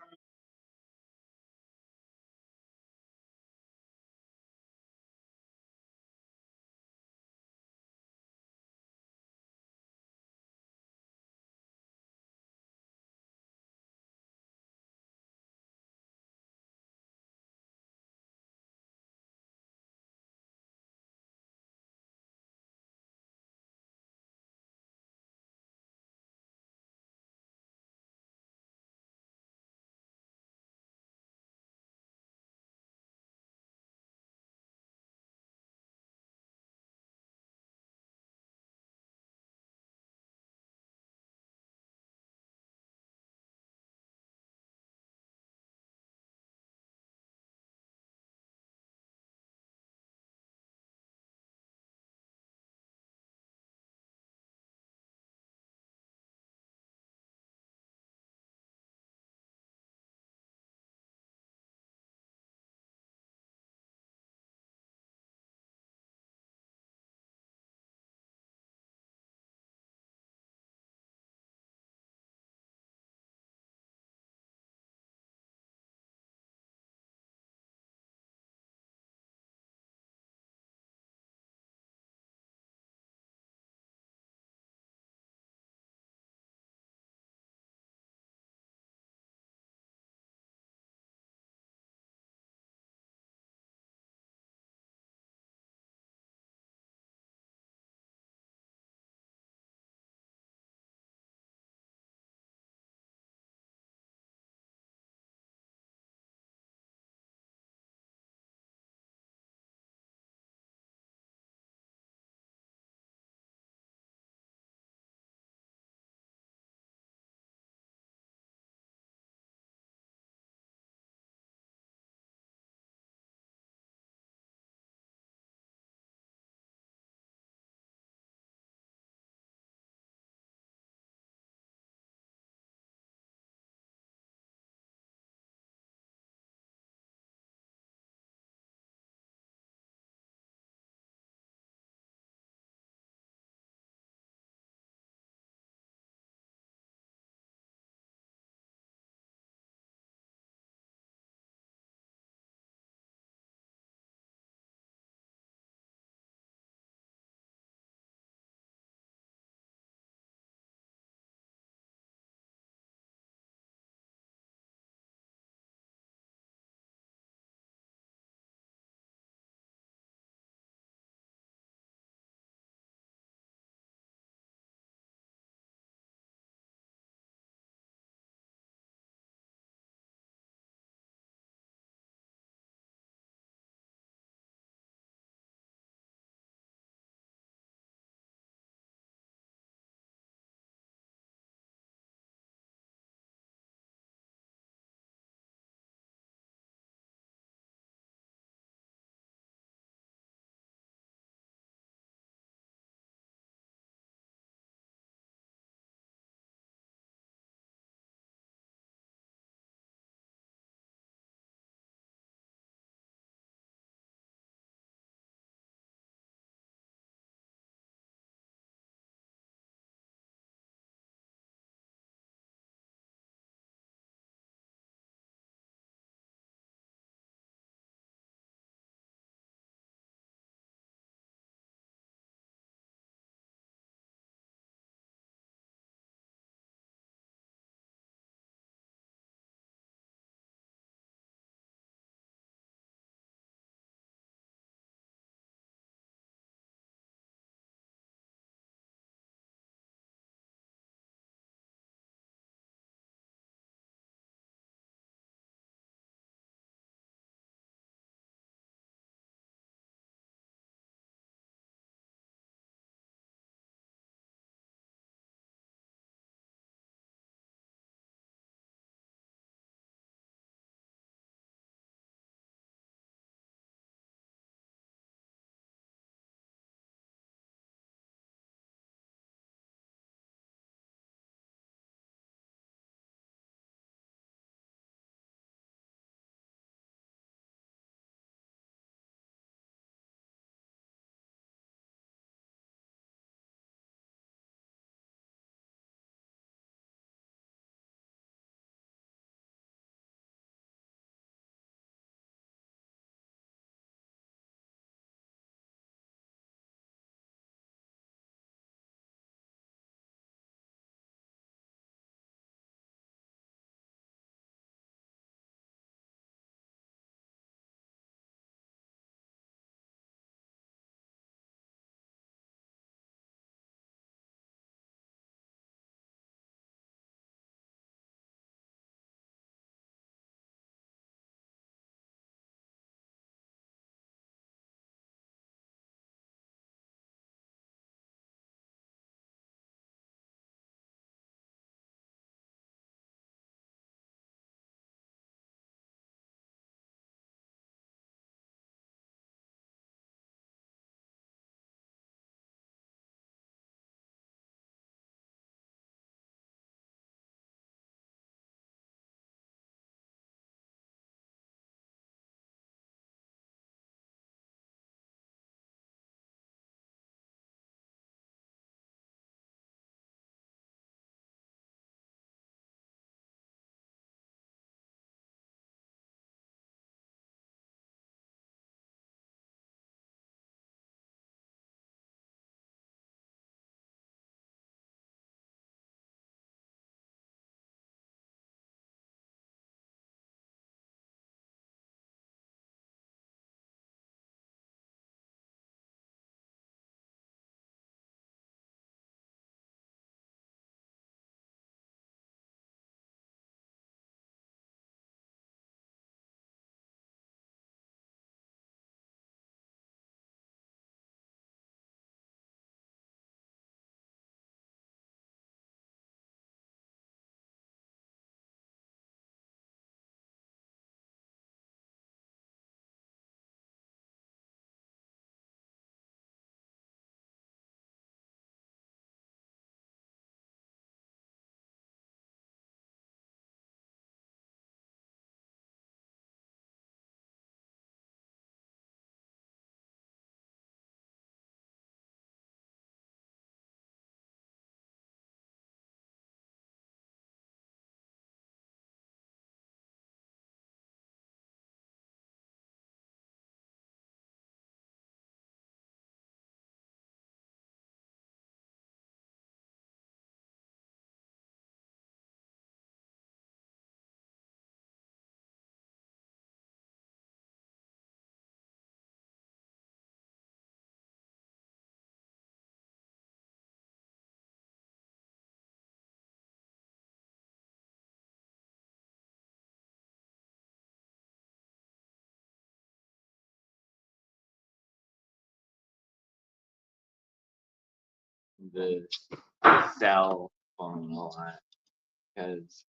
the cell phone a lot because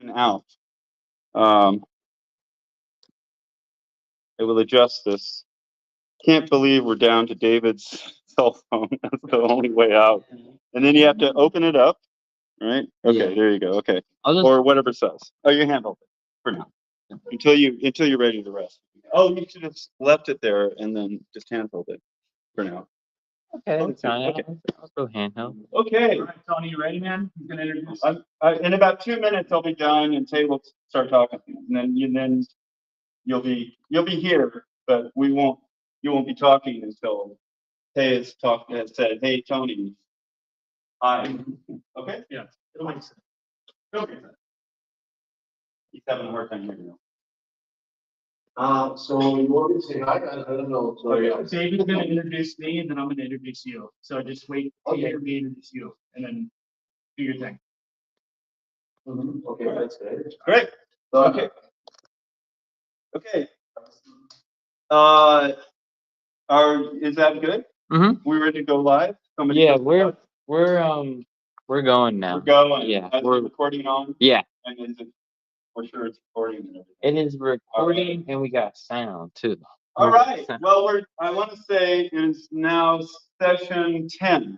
and out. I will adjust this. Can't believe we're down to David's cell phone. That's the only way out. And then you have to open it up, right? Okay, Yeah. there you go. Okay. I'll just, Or whatever says. Oh, you handle it for now. Until you're ready to rest. Oh, you should have left it there and then just handled it for now. okay, that's fine. Okay. I'll go handheld. Okay. All right, Tony, you ready, man? You can introduce. In about 2 minutes, I'll be done and Tay will start talking. And then you'll be here, but you won't be talking until Tay has said, hey, Tony. Hi. Okay? Yeah, it'll make sense. Okay. He's having a hard time hearing you. So you want me to say hi? I don't know. Sorry. David's gonna introduce me and then I'm gonna introduce you. So just wait till you hear me introduce you and then do your thing. Okay, that's great. Great. So, Okay. Okay. Is that good? Mm-hmm. We ready to go live? Somebody Yeah, press the button? we're going now. We're going. Yeah, Is the we're- recording on? Yeah, And is it, we're sure it's recording and everything. it is recording and we got sound too. All right. Well, I want to say it is now session 10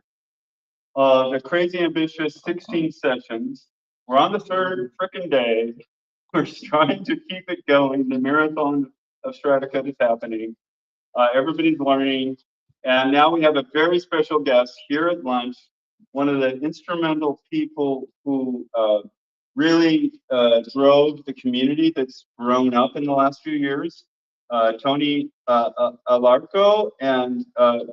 of the Crazy Ambitious 16 sessions. We're on the third frickin' day. We're trying to keep it going. The marathon of Stratacut is happening. Everybody's learning. And now we have a very special guest here at lunch, one of the instrumental people who really drove the community that's grown up in the last few years. Tony Alarco, and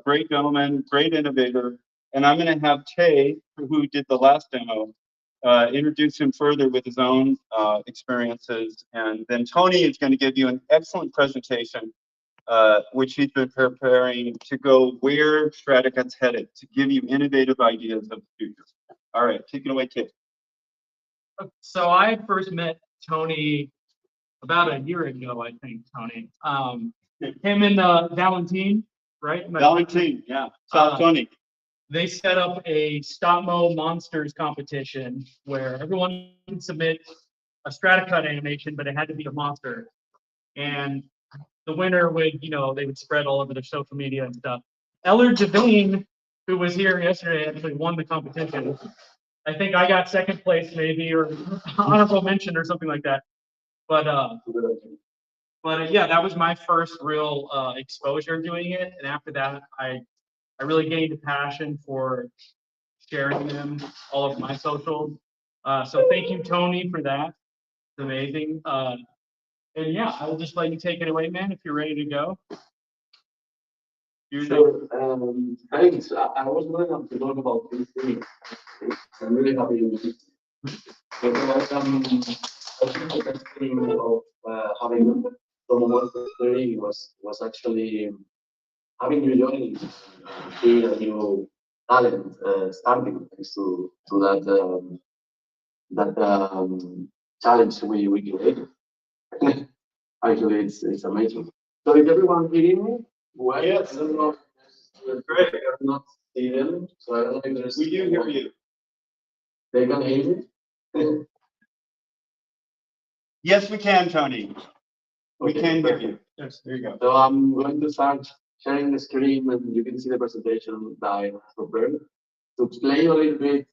great gentleman, great innovator. And I'm going to have Tay, who did the last demo, introduce him further with his own experiences. And then Tony is going to give you an excellent presentation, which he's been preparing to go where Stratacut's headed, to give you innovative ideas of the future. All right, take it away, Tay. So I first met Tony about a year ago, I think, Tony. Him and Valentine, right? Valentine, yeah. South Tony. They set up a stop-mo monsters competition where everyone could submit a Stratacut animation, but it had to be a monster. And the winner would, they would spread all over their social media and stuff. Eller Javine, who was here yesterday, actually won the competition. I think I got second place maybe, or honorable mention or something like that. But yeah, that was my first real exposure doing it. And after that, I really gained a passion for sharing them all over my socials. So thank you, Tony, for that. It's amazing. And yeah, I will just let you take it away, man, if you're ready to go. sure. Thanks. I was going to talk about these things. I'm really happy with it. But there was I think the best thing of having someone study was actually having you joining, being a new talent, starting thanks to that challenge we created. Actually, it's amazing. So is everyone hearing me? Well, Yes. I don't know. Great. I cannot see them, so I don't know if there's. We do hear you. They can hear me. Yes, we can, Tony. We Okay, can hear perfect. you. Yes, there you go. So I'm going to start sharing the screen, and you can see the presentation that I have prepared. To explain a little bit,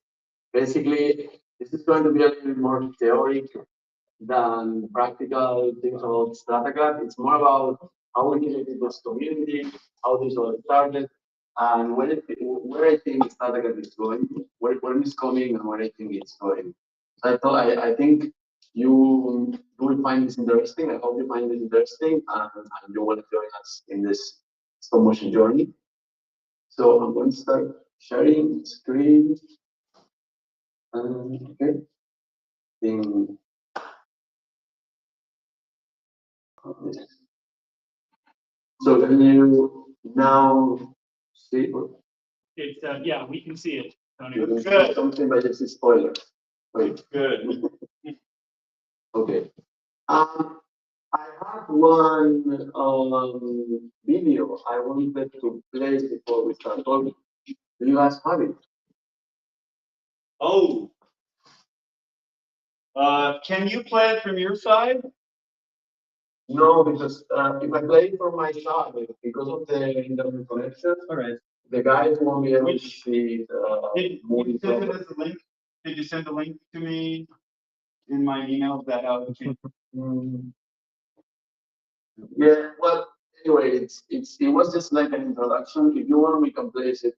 basically, this is going to be a little bit more theoretic than practical things about Stratacut. It's more about how we created this community, how this all started, and where I think Stratacut is going, where it's coming, and where I think it's going. So I think you will find this interesting. I hope you find this interesting, and you want to join us in this stop motion journey. So I'm going to start sharing screen. Okay. So can you now see? It's yeah, we can see it, Tony. Good. Something like this is spoiler. Wait. Good. Okay. I have one video I wanted to play before we start talking. Do you guys have it? Oh, Can you play it from your side? No, because if I play from my side, because of the internet connection, All right. the guys won't be able to see Did you moving send it from. as a link? Did you send the link to me in my email? Is that how it came? Yeah, well, anyway, it was just like an introduction. If you want, we can place it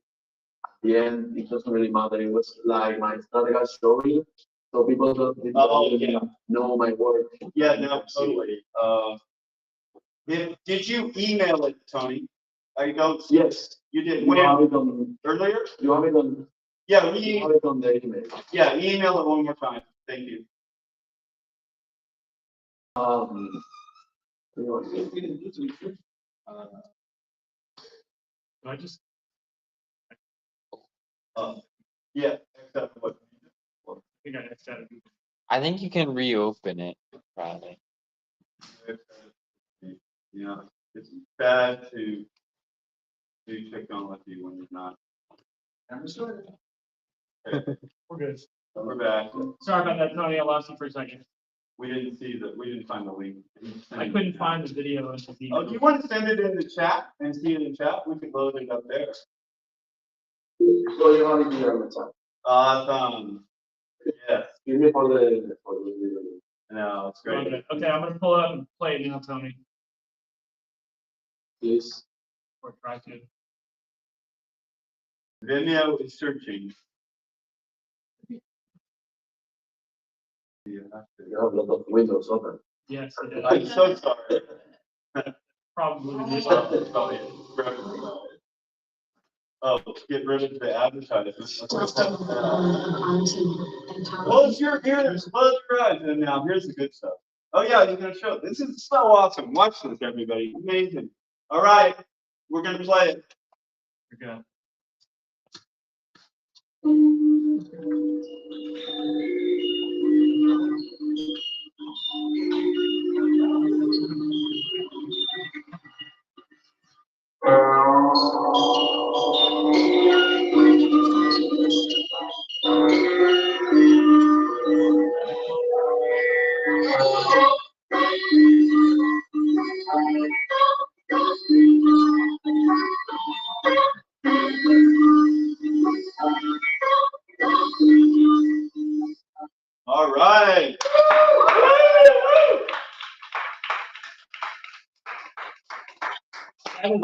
at the end. It doesn't really matter. It was like my Stratacut story, so people don't Oh, really yeah. know my work. Yeah, no, totally. Did you email it, Tony? I don't. Yes, You did. you have When? it on. Earlier? You have it on. Yeah, You have it on the email. yeah, email it one more time. Thank you. You know, I just, Yeah, except what? I think I accidentally. I think you can reopen it, probably. Yeah, it's bad to do technology when you're not. I'm sorry. Okay, We're good. we're back. Sorry about that, Tony. I lost you for a second. We didn't see that, we didn't find the link. I couldn't find the video in the Oh, email. do you want to send it in the chat and see it in chat? We could load it up there. so you have it here on the chat. Awesome. Yes, Give me for the. no, it's great. Okay, I'm gonna pull it up and play it now, Tony, Please. or try to. Vimeo is searching. Yeah, You have a lot of windows open. Yes, it is. I'm so sorry. Probably. Probably. Oh, get rid of the advertisements. Close your ears, close your eyes, and now here's the good stuff. Oh yeah, you're gonna show. This is so awesome. Watch this, everybody. Amazing. All right, we're gonna play it. You're good. All right. We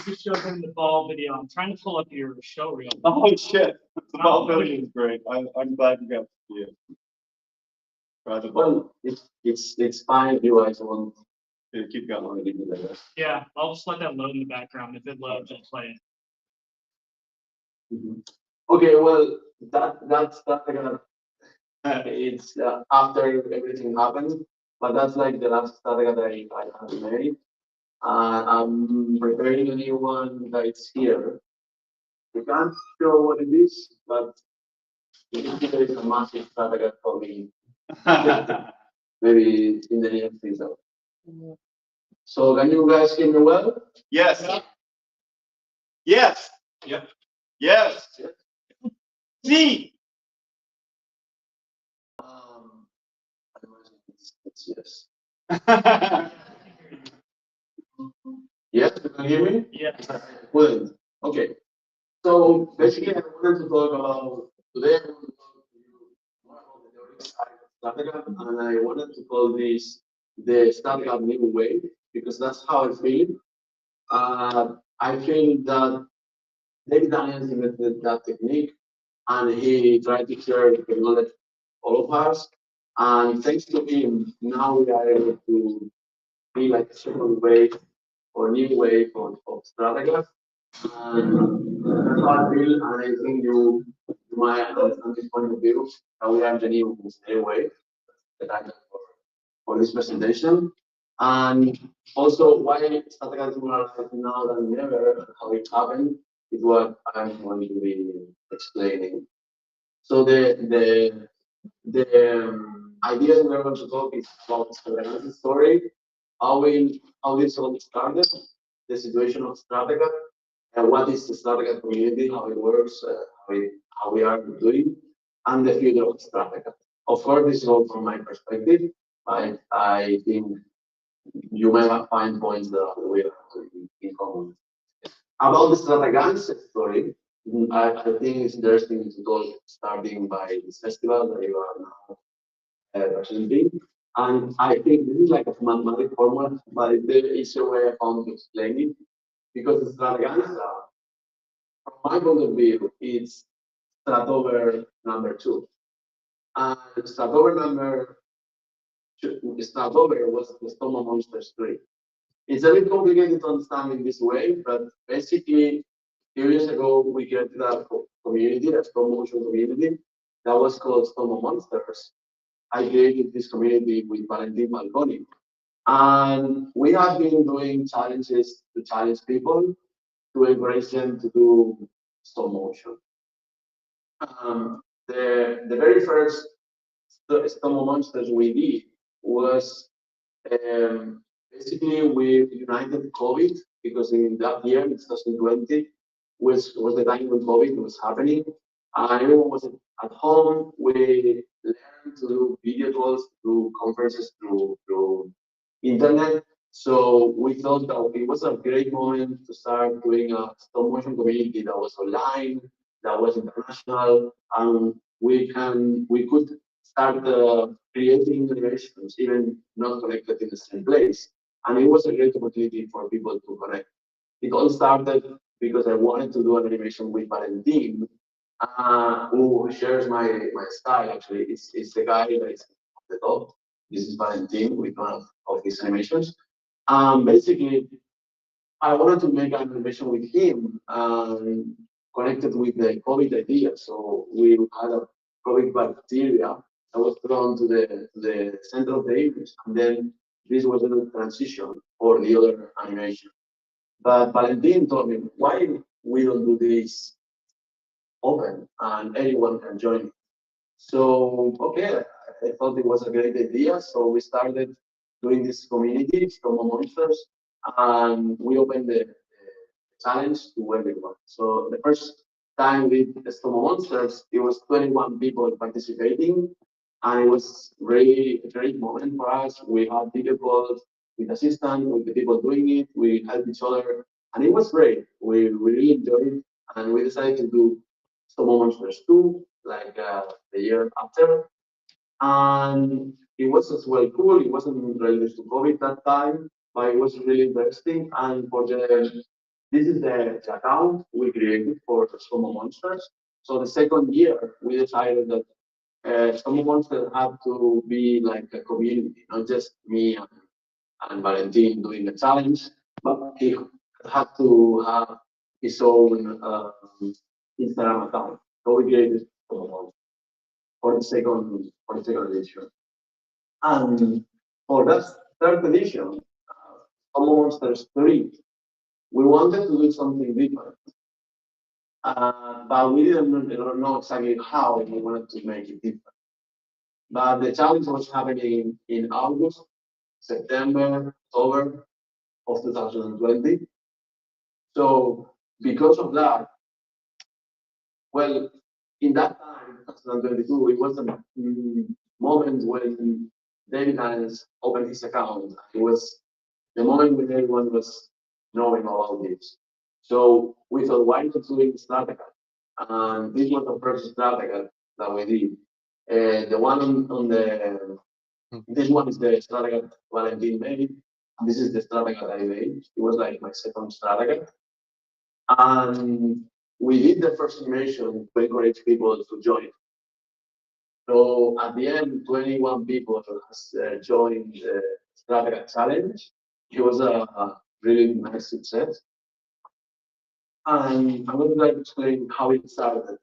just showed him the ball video. I'm trying to pull up your show reel. Oh shit, the ball building is great. I'm glad you got to see it. Try the ball. Well, it's fine if you guys want Yeah, keep to going. do that. Yeah, I'll just let that load in the background. If it loads, I'll play it. Mhm. Okay, well, that's it's after everything happened, but that's like the last Stratacut that I have made. I'm preparing a new one that is here. I can't show what it is, but there is a massive Stratacut coming maybe in the near future. So can you guys hear me well? Yes. Yes. Yep. Yes. See. It's yes. Yes, you can hear me? Yeah. Well, okay. So basically, I wanted to talk about today. I want to talk to you more about the theory side of Stratacut, and I wanted to call this the Stratacut new wave because that's how I feel. I feel that David Daniels invented that technique, and he tried to share the knowledge of all of us. And thanks to him, now we are able to be like a second wave or new wave of Stratacut. And that's how I feel, and I think you might understand this point of view, that we are the new wave that I for this presentation. And also why Stratacut is more alive now than never, and how it happened, is what I'm going to be explaining. So the idea we're going to talk is about Stratacut story, how this all started, the situation of Stratacut, and what is the Stratacut community, how it works, how we are doing, and the future of Stratacut. Of course, this is all from my perspective. I think you might find points that we have in common. About the Stratagan's story, I think it's interesting to talk starting by this festival that you are now presenting. And I think this is like a mathematical formula, but it's the easier way I found to explain it. Because the Strataganza, from my point of view, it's Stratover number 2. And Stratover was the Stoma Monsters 3. It's a bit complicated to understand in this way, but basically, few years ago, we created a community, a stop motion community, that was called Stoma Monsters. I created this community with Valentin Malconi. And we have been doing challenges to challenge people, to encourage them to do stop motion. The very first stop monsters we did was basically we united COVID because in that year, in 2020, was the time when COVID was happening. And everyone was at home. We learned to do video calls, do conferences through internet. So we thought that it was a great moment to start doing a stop motion community that was online, that was international, and we could start creating animations even not connected in the same place. And it was a great opportunity for people to connect. It all started because I wanted to do an animation with Valentin, who shares my style actually. It's the guy that is at the top. This is Valentin with one of his animations. Basically, I wanted to make an animation with him connected with the COVID idea. So we had a COVID bacteria that was thrown to the center of the image, and then this was a transition for the other animation. But Valentin told me, why we don't do this open and anyone can join it? So, okay, I thought it was a great idea. So we started doing this community, Stoma Monsters, and we opened the challenge to everyone. So the first time we did the Stoma Monsters, it was 21 people participating, and it was really a great moment for us. We had video calls with assistant, with the people doing it. We helped each other, and it was great. We really enjoyed it, and we decided to do Stoma Monsters 2, like the year after. And it was as well cool. It wasn't related to COVID that time, but it was really interesting. And for this is the account we created for Stoma Monsters. So the second year, we decided that Stoma Monsters had to be like a community, not just me and Valentin doing the challenge, but he had to have his own Instagram account. So we created for the second edition. And for that third edition, Monsters 3, we wanted to do something different. But we didn't know exactly how we wanted to make it different. But the challenge was happening in August, September, October of 2020. So because of that, well, in that time, 2022, it was a moment when David Hannes opened his account. It was the moment when everyone was knowing about this. So we thought, why not doing Stratacut? And this was the first Stratacut that we did. The one on the, this one is the Stratacut Valentin made. This is the Stratacut I made. It was like my second Stratacut. And we did the first animation to encourage people to join. So at the end, 21 people has joined the Stratacut challenge. It was a really nice success. And I'm going to like explain how it started.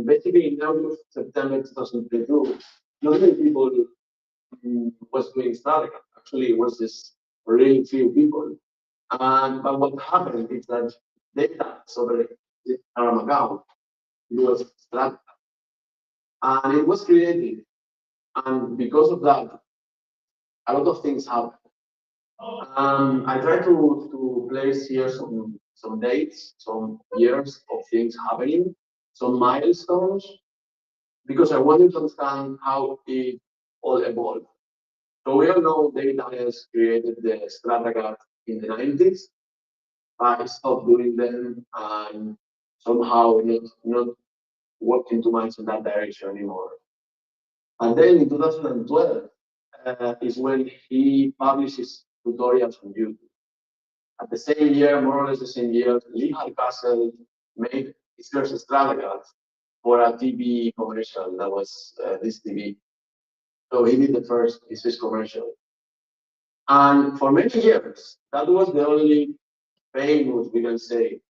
Basically, in August, September 2022, not many people was doing Stratacut. Actually, it was just really few people. But what happened is that data over the account it was Stratacut. And it was created. And because of that, a lot of things happened. I try to place here some dates, some years of things happening, some milestones. because I wanted to understand how it all evolved. So we all know David Daniels created the Stratacut in the 90s. I stopped doing them and somehow not working too much in that direction anymore. And then in 2012 is when he publishes tutorials on YouTube. At the same year, more or less the same year, Lee Hardcastle made his first Stratacut for a TV commercial that was this TV. So he did his first commercial. And for many years, that was the only famous, we can say,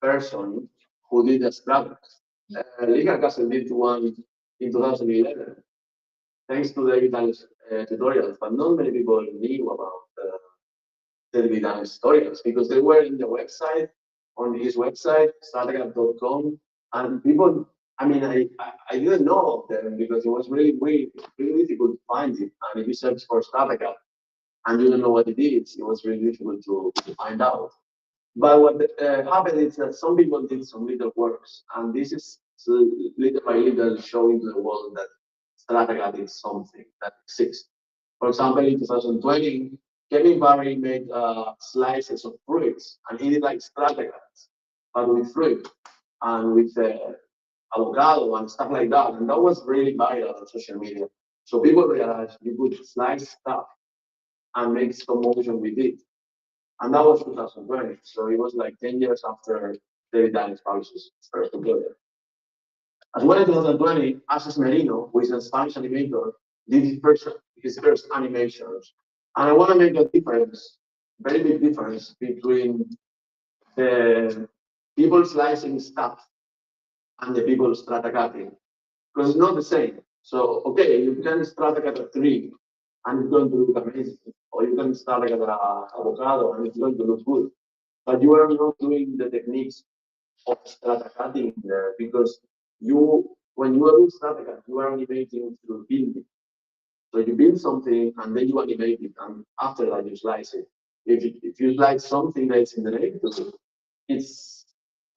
person who did a Stratacut. Lee Hardcastle did one in 2011, thanks to David Daniels' tutorials, but not many people knew about David Daniels' tutorials because they were in the website, on his website, stratacut.com, and people, I mean, I didn't know of them because it was really difficult to find it. And if you search for Stratacut and you don't know what it is, it was really difficult to find out. But what happened is that some people did some little works, and this is little by little showing to the world that Stratacut is something that exists. For example, in 2020, Kevin Barry made slices of fruits, and he did like Stratacuts, but with fruit and with avocado and stuff like that. And that was really viral on social media. So people realized you could slice stuff and make stop motion with it. And that was 2020. So it was like 10 years after David Daniels published his first tutorial. As well in 2020, Access Merino, who is a Spanish animator, did his first animations. And I want to make a difference, very big difference between the people slicing stuff and the people Stratacuting, because it's not the same. So, okay, you can Stratacut a tree and it's going to look amazing, or you can Stratacut an avocado and it's going to look good. But you are not doing the techniques of Stratacuting there because when you are doing Stratacut, you are animating through building. So you build something and then you animate it, and after that you slice it. If you slice something that's in the negative, it's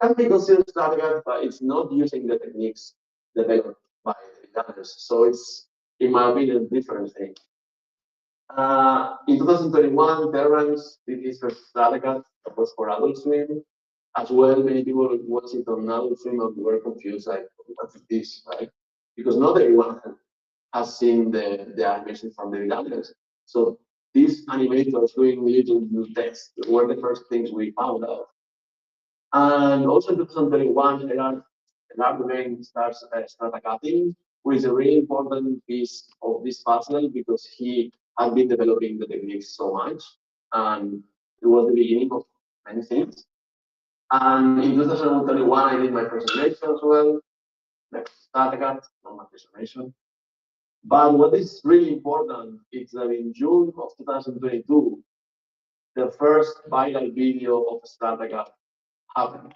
can be considered Stratacut, but it's not using the techniques developed by the others. So it's, in my opinion, a different thing. In 2021, Terrence did his first Stratacut that was for Adult Swim. As well, many people watch it on Adult Swim and were confused, like, what is this, right? Because not everyone has seen the animation from David Daniels. So these animators doing little tests were the first things we found out. And also in 2021, Gerard Domain starts Stratacuting, which is a really important piece of this puzzle because he had been developing the techniques so much, and it was the beginning of many things. And in 2021, I did my presentation as well, like Stratacut, not my presentation. But what is really important is that in June of 2022, the first viral video of Stratacut happened.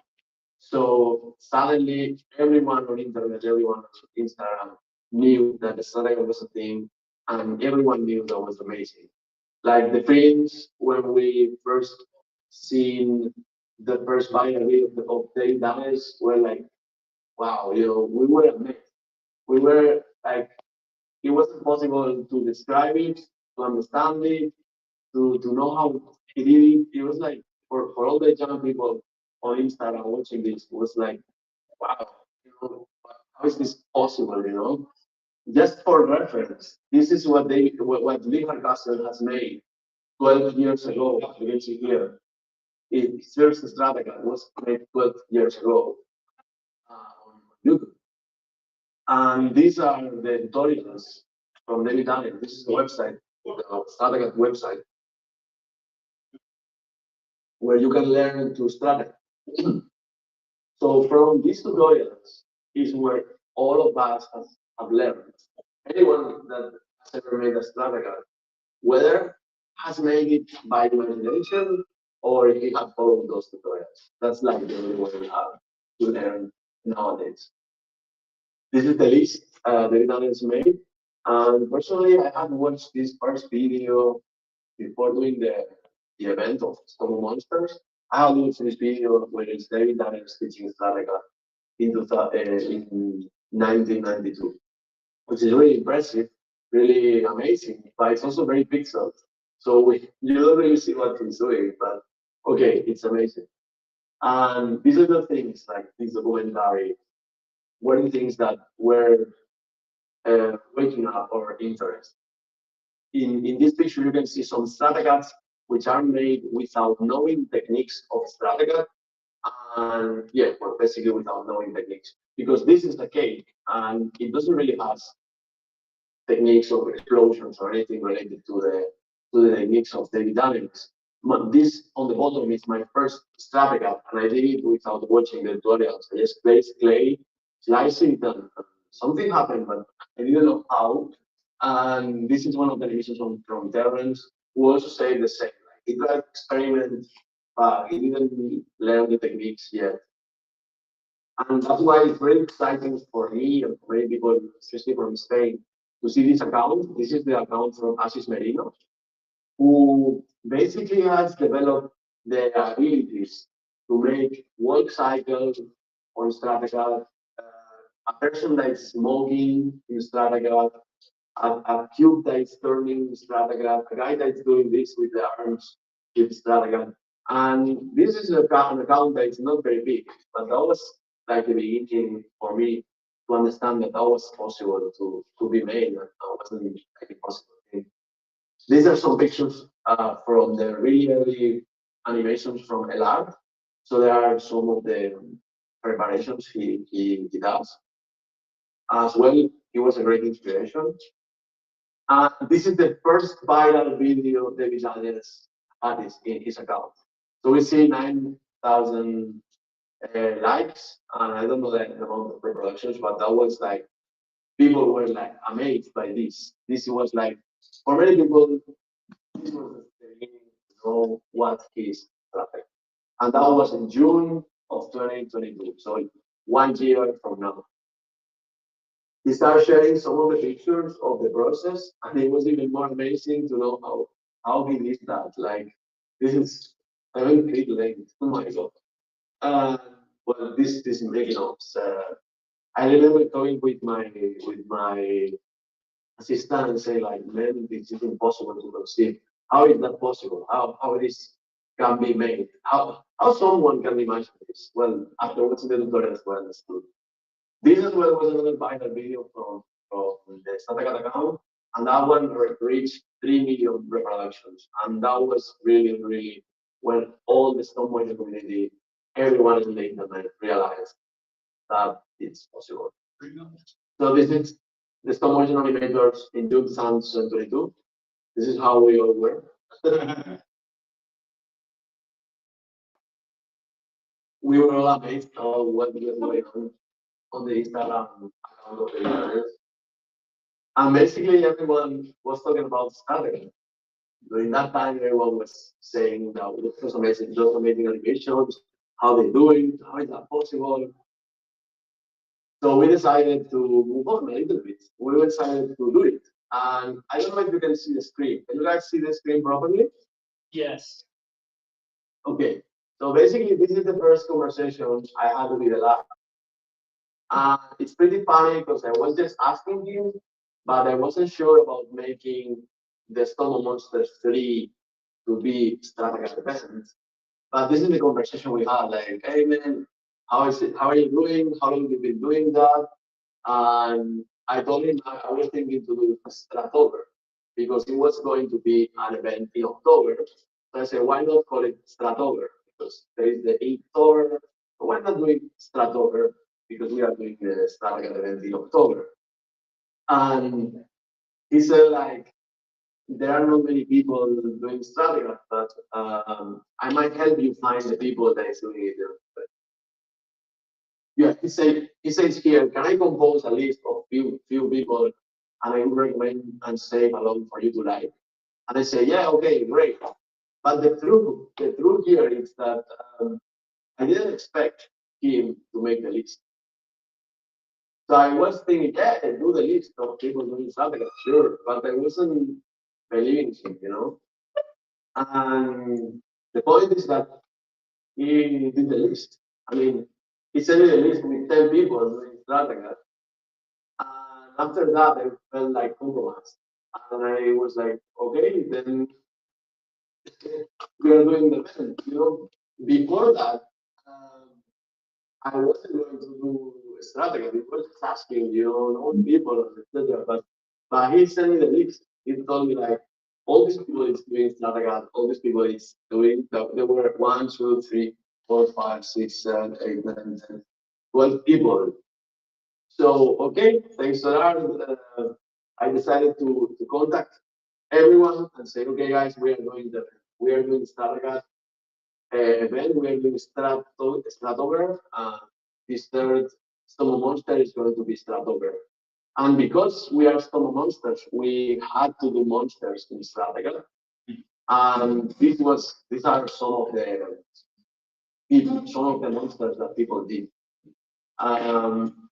So suddenly, everyone on internet, everyone on Instagram knew that the Stratacut was a thing, and everyone knew that was amazing. Like the friends, when we first seen the first viral video of Dave Daniels, were like, wow, we were amazed. We were like, it wasn't possible to describe it, to understand it, to know how he did it. It was like, for all the young people on Instagram watching this, it was like, wow, how is this possible? Just for reference, this is what Lee Hardcastle has made 12 years ago. You can see here, his first Stratacut was made 12 years ago on YouTube. And these are the tutorials from David Daniels. This is the website, the Stratacut website, where you can learn to Stratacut. So from these tutorials is where all of us have learned. Anyone that has ever made a Stratacut, whether has made it by imagination or if he has followed those tutorials. That's like the only way we have to learn nowadays. This is the list David Daniels made. And personally, I had watched this first video before doing the event of Stone Monsters. I had watched this video where it's David Daniels teaching Stratacut in 1992. which is really impressive, really amazing, but it's also very pixeled. So you don't really see what he's doing, but okay, it's amazing. And these are the things like this documentary were the things that were waking up our interest. In this picture, you can see some Stratacuts which are made without knowing techniques of Stratacut, and yeah, well, basically without knowing techniques, because this is the cake, and it doesn't really have techniques of explosions or anything related to the techniques of David dynamics. But this on the bottom is my first Stratacut, and I did it without watching the tutorials. I just placed clay, sliced it, and something happened, but I didn't know how. And this is one of the reviews from Terrence, who also said the same. Like, he tried to experiment, but he didn't learn the techniques yet. And that's why it's very exciting for me and for many people, especially from Spain, to see this account. This is the account from Assis Merino, who basically has developed the abilities to make walk cycles on Stratacut, a person that is smoking in Stratacut, a cube that is turning Stratacut, a guy that is doing this with the arms with Stratacut. And this is an account that is not very big, but that was like the beginning for me to understand that that was possible to be made, and that wasn't like a possible thing. These are some pictures from the really early animations from LR. So there are some of the preparations he does. As well, he was a great inspiration. This is the first viral video David Daniels had in his account. So we see 9,000 likes, and I don't know the amount of reproductions, but that was like, people were like amazed by this. This was like, for many people, this was the beginning to know what is traffic. And that was in June of 2022, so 1 year from now. He started sharing some of the pictures of the process, and it was even more amazing to know how he did that. Like, this is 7 feet length. Oh my god. Well, this making of. I remember talking with my assistant and say like, man, this is impossible to conceive. How is that possible? How this can be made? How someone can imagine this? Well, after watching the tutorials, we understood. This as well was another viral video from the Stratacut account, and that one reached 3 million reproductions. And that was really, really when all the stop motion community, everyone in the internet realized that it's possible. So this is the stop motion animators in June 2022. This is how we all were. We were all amazed of what was going on the Instagram account of the users. And basically everyone was talking about Stratacut. During that time, everyone was saying that it was amazing, just amazing animations, how they doing, how is that possible? So we decided to move on a little bit. We decided to do it. And I don't know if you can see the screen. Can you guys see the screen properly? Yes. Okay. So basically, this is the first conversation I had with the lab. It's pretty funny because I was just asking him, but I wasn't sure about making the Stomo Monsters 3 to be Stratacut dependent. But this is the conversation we had, like, hey man, how is it? How are you doing? How long have you been doing that? And I told him I was thinking to do Stratober because it was going to be an event in October. So I said, why not call it Stratober? Because there is the Inktober. So why not doing Stratober? Because we are doing the Stratacut event in October. And he said, like, there are not many people doing Stratacut, but I might help you find the people that is doing it. Yeah, he says here, can I compose a list of few people and I would recommend and save along for you to like? And I say, yeah, okay, great. But the truth here is that I didn't expect him to make the list. So I was thinking, yeah, do the list of people doing Stratacut, sure, but I wasn't believing him, you know. And the point is that he did the list. I mean, he sent me a list with 10 people doing Stratacut. And after that, I felt like compromised. And I was like, okay, then we are doing the event. Before that, um, I wasn't going to do strategy. I was just asking, known people, etc. But he sent me the list. He told me like all these people is doing strategy, all these people is doing. There were 1, 2, 3, 4, 5, 6, 7, 8, 9, 10, 12 people. So okay, thanks to that, I decided to contact everyone and say, okay, guys, we are doing Stratacut event. We are doing Stratover. This third Stomo Monster is going to be Stratover. And because we are Stomo Monsters, we had to do monsters in Stratacut. And these are some of the monsters that people did.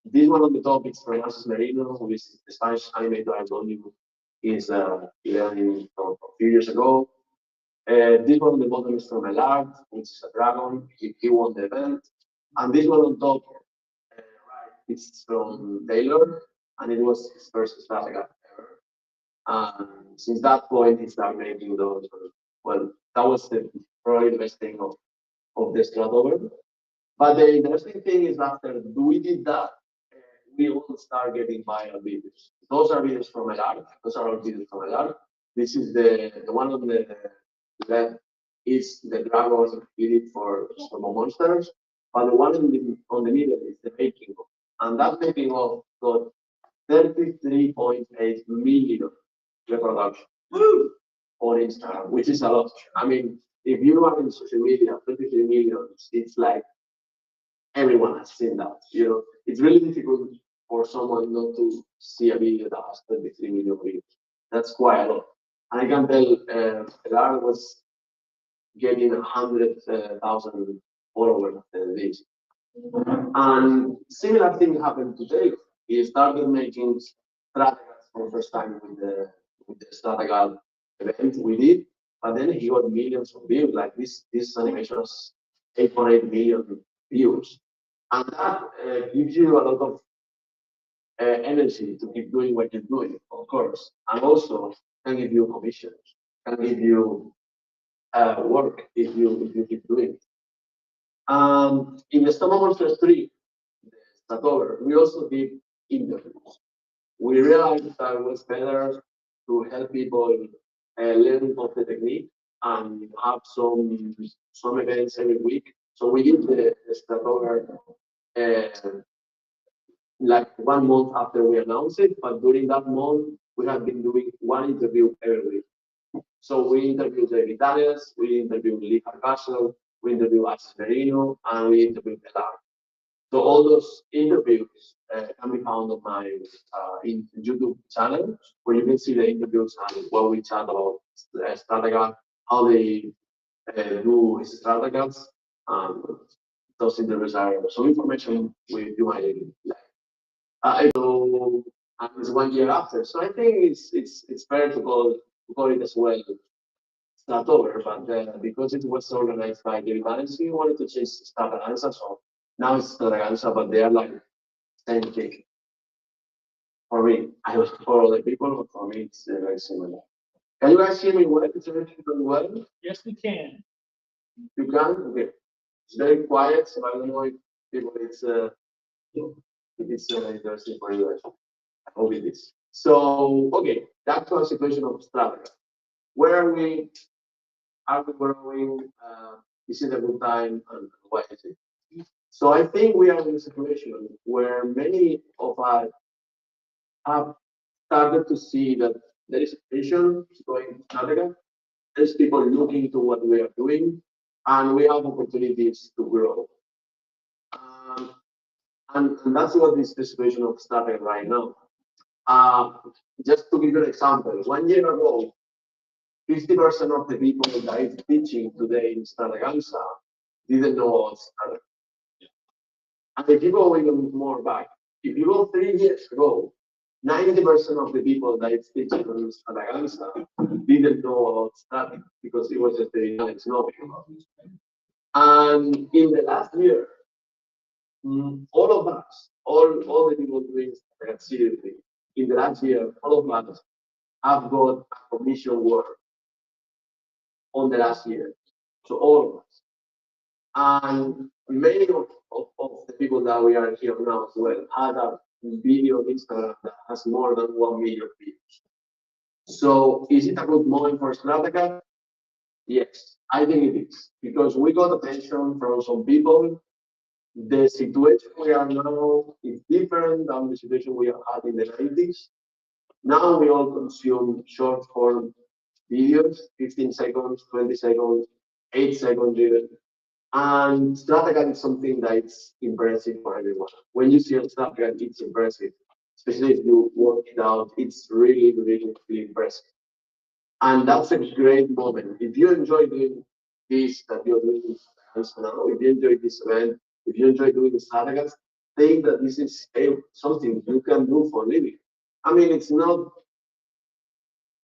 This one on the top is from Francis Merino, who is the Spanish animator I told you is learning from a few years ago. This one on the bottom is from Elard, which is a dragon. He won the event. And this one on top, right, it's from Taylor, and it was his first Stratacut ever. And since that point, he started making those. Well, that was probably the best thing of the Stratover. But the interesting thing is after we did that, we all start getting viral videos. Those are videos from LR. Those are all videos from LR. This is the one on the left is the dragon we did for Stomo Monsters. But the one on the middle is the making of. And that making of got 33.8 million reproductions on Instagram, which is a lot. I mean, if you are in social media, 33 million, it's like everyone has seen that. It's really difficult for someone not to see a video that has 33 million views. That's quite a lot. And I can tell Pilar was getting 100,000 followers after this. And similar thing happened today. He started making Stratacuts for the first time with the Stratacut event we did, but then he got millions of views. Like this animation has 8.8 million views, and that gives you a lot of energy to keep doing what you're doing, of course, and also can give you commissions, can give you work if you keep doing it. In the Stomo Monsters 3, the Stratover, we also did interviews. We realized that it was better to help people learn of the technique and have some events every week. So we did the Stratover like 1 month after we announced it, but during that month, we have been doing one interview every week. So we interviewed David Daniels, we interviewed Lee Castle, we interviewed Alex Merino, and we interviewed Pilar. So all those interviews can be found on my in YouTube channel, where you can see the interviews and what we chat about Stratacut, how they do Stratacuts. Those interviews are some information you might like. So and it's 1 year after. So I think it's fair to call it as well Stratover, but because it was organized by David Daniels, we wanted to change Strataganza, so now it's Strataganza, but they are like same thing. For me, I don't know for other people, but for me it's very similar. Can you guys hear me well? It's everything going well? Yes, we can. You can? Okay. It's very quiet, so I don't know if people it's interesting for you guys. I hope it is. So, okay, that's our situation of Stratacut. Where are we? Are we growing? Is it a good time? And why is it? So I think we are in a situation where many of us have started to see that there is a vision going to Stratacut. There's people looking to what we are doing, and we have opportunities to grow. Um, and that's what is the situation of Stratacut right now. Just to give you an example, 1 year ago, 50% of the people that is teaching today in Strataganza didn't know about Stratacut. And if you go even more back, if you go 3 years ago, 90% of the people that is teaching in Strataganza didn't know about Stratacut because it was just the knowledge about it. And in the last year, all of us, all the people doing Stratacut seriously, in the last year, all of us have got a commission work on the last year. So all of us. And many of the people that we are here now as well had a video on Instagram that has more than 1 million views. So is it a good moment for Stratacut? Yes, I think it is. Because we got attention from some people. The situation we are now is different than the situation we had in the 90s. Now we all consume short form videos, 15 seconds, 20 seconds, 8 seconds even. And Stratacut is something that is impressive for everyone. When you see a Stratacut, it's impressive. Especially if you work it out, it's really, really, really impressive. And that's a great moment. If you enjoy doing this that you're doing now, if you enjoy this event, if you enjoy doing the Stratacuts, think that this is something you can do for a living. I mean, it's not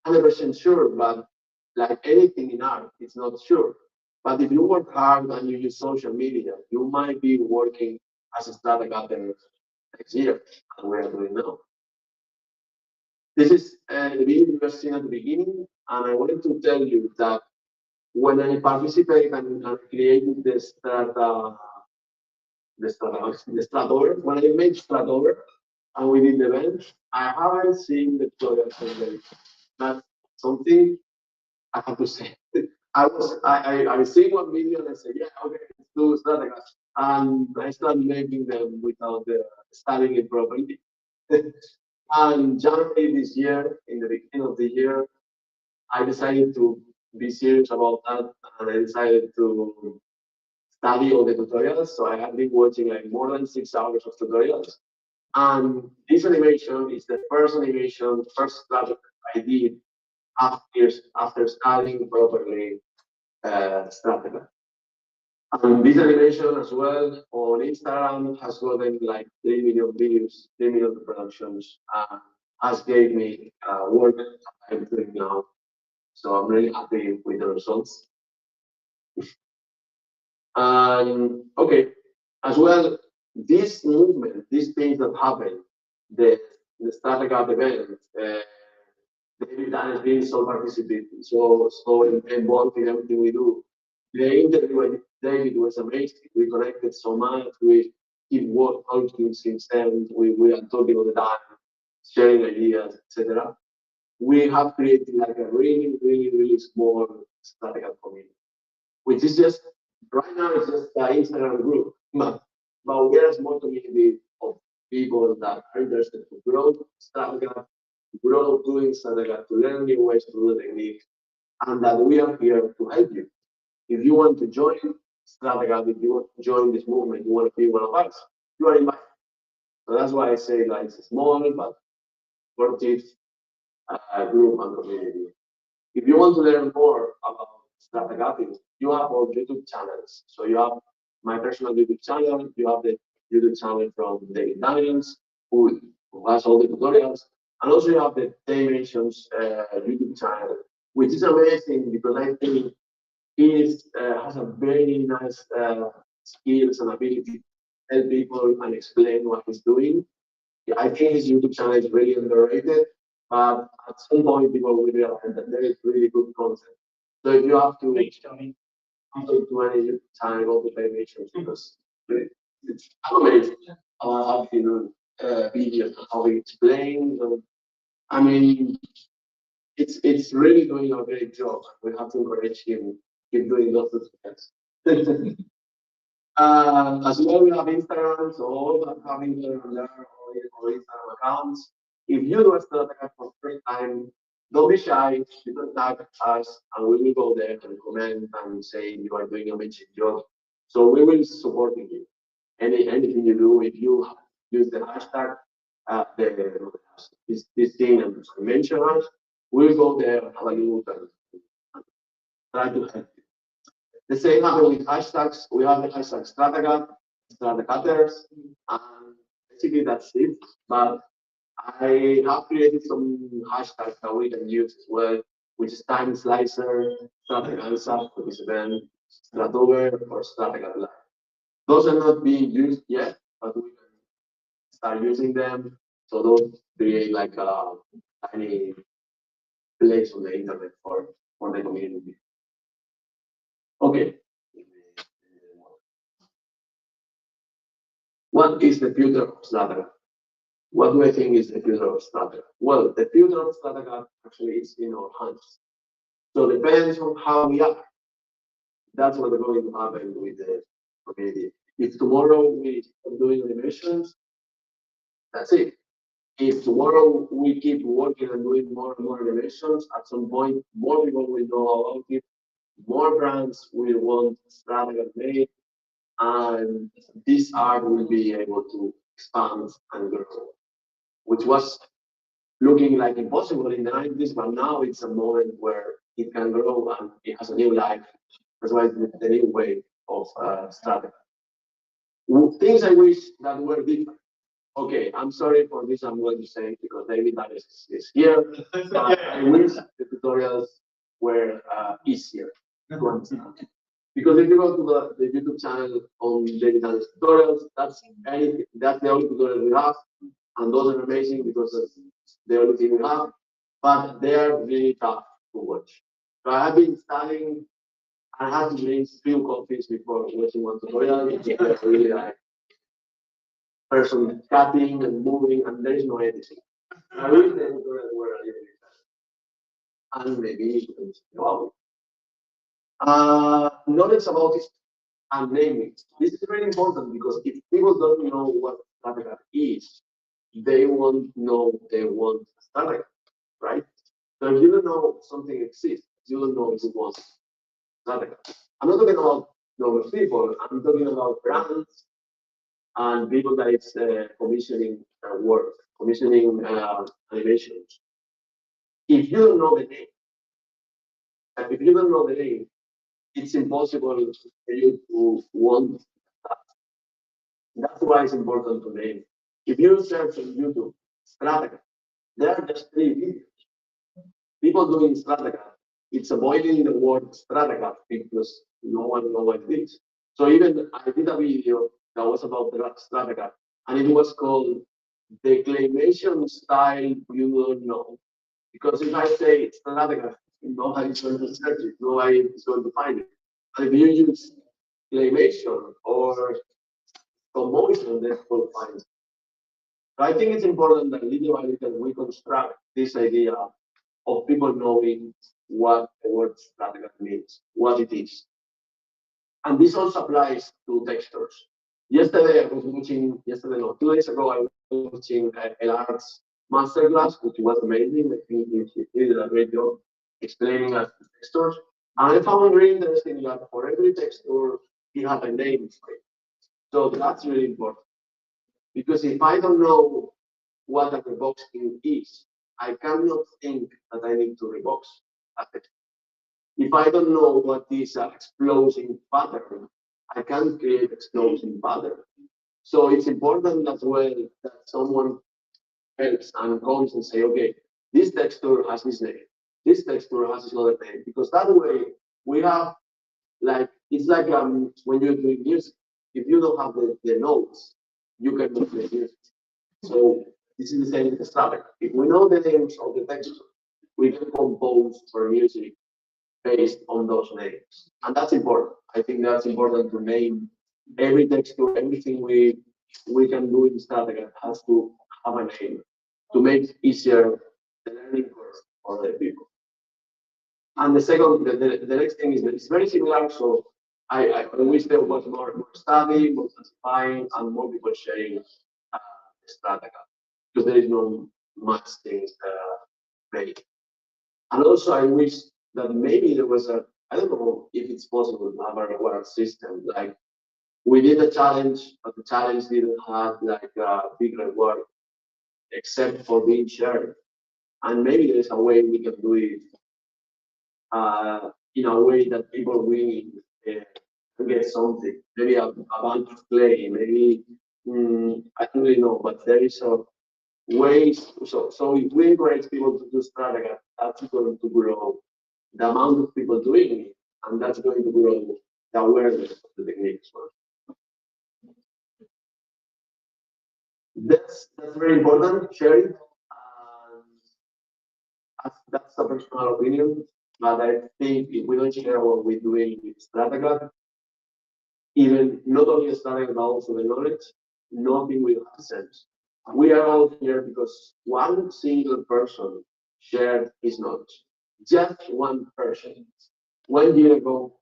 100% sure, but like anything in art, it's not sure. But if you work hard and you use social media, you might be working as a Stratacutter next year, as we are doing now. This is the video you were seeing at the beginning, and I wanted to tell you that when I participate and create the Stratover, when I made Stratover and we did the event, I haven't seen the tutorials already. That's something I have to say. I see one video and I say, yeah, okay, let's do Stratacut. And I started making them without studying it properly. And January this year, in the beginning of the year, I decided to be serious about that, and I decided to study all the tutorials. So I have been watching like more than 6 hours of tutorials. And this animation is the first animation, first project I did after studying properly Stratacut. And this animation as well on Instagram has gotten like 3 million views, 3 million reproductions, has gave me work that I'm doing now. So I'm really happy with the results. And okay, as well, this movement, these things that happen, the Stratacut event, David has been so participating, so involved in everything we do. The interview with David was amazing. We connected so much. We keep talking since then. We are talking all the time, sharing ideas, etc. We have created like a really, really, really small Stratacut community, which is just right now it's just an Instagram group, but we are a small community of people that are interested to grow Stratacut, to grow doing Stratacut, to learn new ways to do the technique, and that we are here to help you. If you want to join Stratacut, if you want to join this movement, you want to be one of us, you are invited. So that's why I say like it's a small but supportive group and community. If you want to learn more about Stratacut, you have our YouTube channels. So you have my personal YouTube channel, you have the YouTube channel from David Daniels, who has all the tutorials, and also you have the Dimensions YouTube channel, which is amazing because I think he has a very nice skills and ability to help people and explain what he's doing. I think his YouTube channel is really underrated, but at some point people will realize that there is really good content. So if you have to Thanks, Tony. do any YouTube channel of the Dimensions, because it's amazing how he do videos, how he explains. I mean, it's really doing a great job. We have to encourage him keep doing lots of things. As well, we have Instagram, so all that have Instagram there or Instagram accounts. If you do a Stratacut for the first time, don't be shy. You can tag us, and we will go there and comment and say you are doing amazing job. So we will support you. Anything you do, if you use the hashtag, this thing and mention us, we'll go there and have a look and try to help you. The same happen with hashtags. We have the hashtag Stratacut, Stratacutters, and basically that's it. But I have created some hashtags that we can use as well, which is Time Slicer, Stratacanza for this event, Stratover, or Stratacut Live. Those are not being used yet, but we can start using them. So those create like a tiny place on the internet for the community. Okay. What is the future of Stratacut? What do I think is the future of Stratacut? Well, the future of Stratacut actually is in our hands. So it depends on how we are. That's what's going to happen with the community. If tomorrow we start doing animations, that's it. If tomorrow we keep working and doing more and more animations, at some point more people will know about it, more brands will want Stratacut made, and this art will be able to expand and grow, which was looking like impossible in the 90s, but now it's a moment where it can grow and it has a new life. That's why it's the new way of Stratacut. Things I wish that were different. Okay, I'm sorry for this, I'm going to say it because David is here. But I wish the tutorials were easier to understand. Because if you go to the YouTube channel on David Daniels tutorials, that's the only tutorial we have. And those are amazing because that's the only thing we have. But they are really tough to watch. So I have been studying. I have to drink few coffees before watching one tutorial. It's really like person cutting and moving, and there is no editing. I wish the tutorials were a little bit better. And maybe you can know. Knowledge about it and naming. This is very important because if people don't know what Stratacut is, they won't know they want Stratacut, right? So if you don't know something exists, you don't know if you want Stratacut. I'm not talking about normal people, I'm talking about brands and people that is commissioning work, commissioning animations. If you don't know the name, it's impossible for you to want that. That's why it's important to name. If you search on YouTube, Stratacut, there are just 3 videos. People doing Stratacut, it's avoiding the word Stratacut because no one knows what it is. So even I did a video that was about the Stratacut, and it was called The Claymation Style You Don't Know. Because if I say Stratacut, nobody's going to search it, nobody is going to find it. And if you use claymation or commotion, then people find it. So I think it's important that little by little we construct this idea of people knowing what the word Stratacut means, what it is. And this also applies to textures. Yesterday, I was watching, 2 days ago, I was watching El Art's masterclass, which was amazing. I think he did a great job explaining us the textures. And I found really interesting that for every texture, he had a name for it. So that's really important. Because if I don't know what a reboxing is, I cannot think that I need to rebox a texture. If I don't know what is an exploding pattern, I can't create exploding pattern. So it's important as well that someone helps and comes and say, okay, this texture has this name, this texture has this other name, because that way we have like, it's like when you're doing music, if you don't have the notes, you can not play music. So this is the same with the Stratacut. If we know the names of the texture, we can compose for music based on those names. And that's important. I think that's important to name every texture, everything we can do in Stratacut has to have a name to make it easier the learning curve for the people. And the second, the next thing is that it's very similar. So I wish there was more study, more classifying, and more people sharing Stratacut because there is no much things made. And also, I wish that maybe there was I don't know if it's possible to have a reward system. Like we did a challenge, but the challenge didn't have like a big reward except for being shared. And maybe there's a way we can do it in a way that people really get something. Maybe a bunch of clay, maybe I don't really know, but there is a ways. So if we encourage people to do Stratacut, that's going to grow the amount of people doing it, and that's going to grow the awareness of the techniques. Then That's very important, sharing. That's a personal opinion, but I think if we don't share what we're doing with Stratacut, even not only Stratacut but also the knowledge, nothing will have sense. We are all here because one single person shared his knowledge. Just one person. 1 year ago,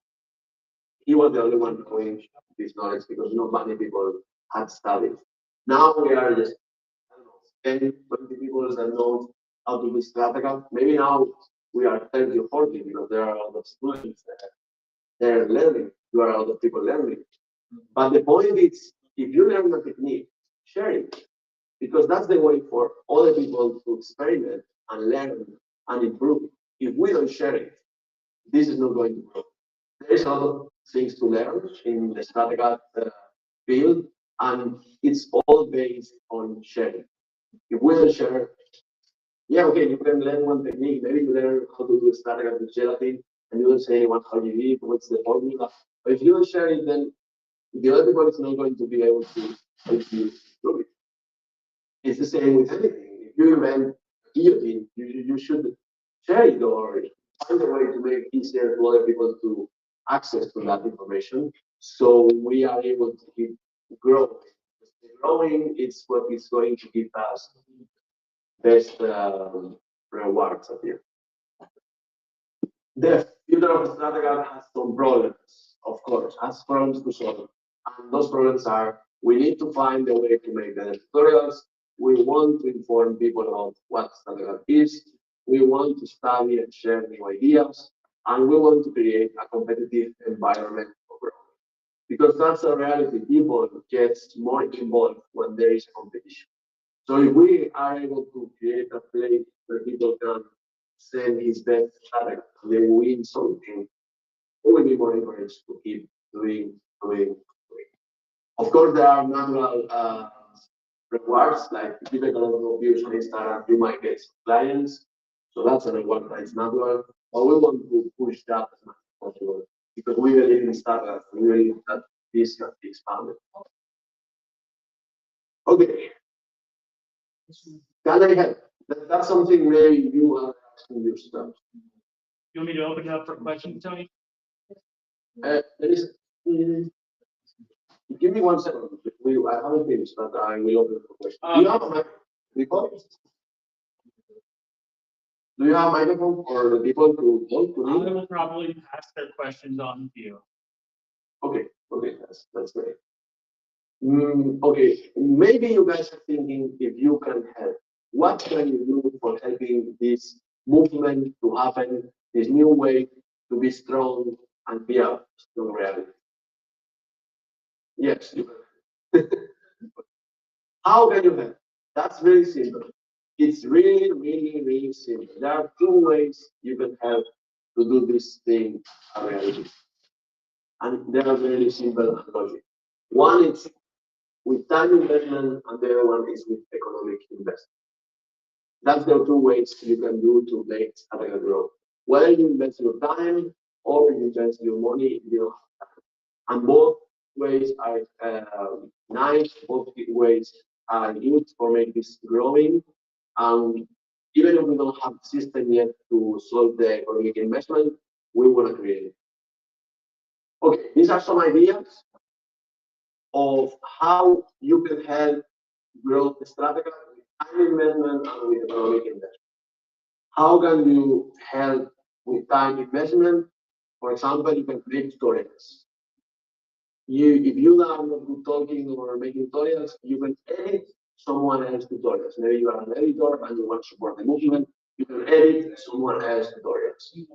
he was the only one knowing this knowledge because not many people had studied. Now we are just, I don't know, 10, 20 people that know how to do Stratacut. Maybe now we are 30 or 40 because there are a lot of students that they're learning. There are a lot of people learning. But the point is, if you learn a technique, share it. Because that's the way for other people to experiment and learn and improve. If we don't share it, this is not going to grow. There is a lot of things to learn in the Stratacut field, and it's all based on sharing. If we don't share, yeah, okay, you can learn one technique. Maybe you learn how to do Stratacut with gelatin, and you don't say anyone how you eat, what's the formula. But if you don't share it, then the other people is not going to be able to help you do it. It's the same with anything. If you invent guillotine, you should share it or find a way to make it easier to other people to access to that information. So we are able to keep growing. Growing is what is going to give us best rewards at the end. The future of Stratacut has some problems, of course, has problems to solve. And those problems are, we need to find a way to make the tutorials. We want to inform people about what Stratacut is. We want to study and share new ideas. And we want to create a competitive environment for growth. Because that's a reality. People get more involved when there is a competition. So if we are able to create a place where people can send his best product and they win something, we will be more encouraged to keep doing. Of course, there are natural rewards, like if you get a lot of views on Instagram, you might get clients. So that's a reward that is natural. But we want to push that as much as possible because we believe in startups. We believe that this can be expanded. Okay. Can I help? That's something maybe you are asking yourself. You want me to open it up for questions, Tony? There is, give me 1 second. I haven't finished, but I will open for questions. Do you have a microphone? Do you have a microphone for the people to talk to I me? will probably pass their questions on to you. Okay, that's great. Okay, maybe you guys are thinking if you can help. What can you do for helping this movement to happen, this new way to be strong and be a strong reality? Yes, you can. How can you help? That's very simple. It's really simple. There are 2 ways you can help to do this thing a reality. And they are very simple and logical. One is with time investment, and the other one is with economic investment. That's the 2 ways you can do to make Stratacut grow. Whether you invest your time or you invest your money, you know, and both ways are nice. Both ways are good for making this growing. Even if we don't have a system yet to solve the economic investment, we want to create it. Okay, these are some ideas of how you can help grow the Stratacut with time investment and with economic investment. How can you help with time investment? For example, you can create tutorials. If you are not good talking or making tutorials, you can edit someone else's tutorials. Maybe you are an editor and you want to support the movement, you can edit someone else's tutorials.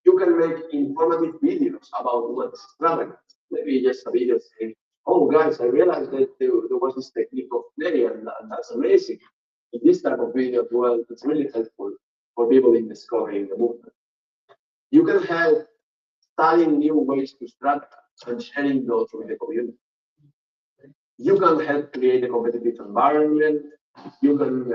You can make informative videos about what's Stratacut. Maybe just a video saying, oh guys, I realized that there was this technique of play and that's amazing. In this type of video as well, it's really helpful for people in discovering the movement. You can help studying new ways to Stratacut and sharing those with the community. You can help create a competitive environment. You can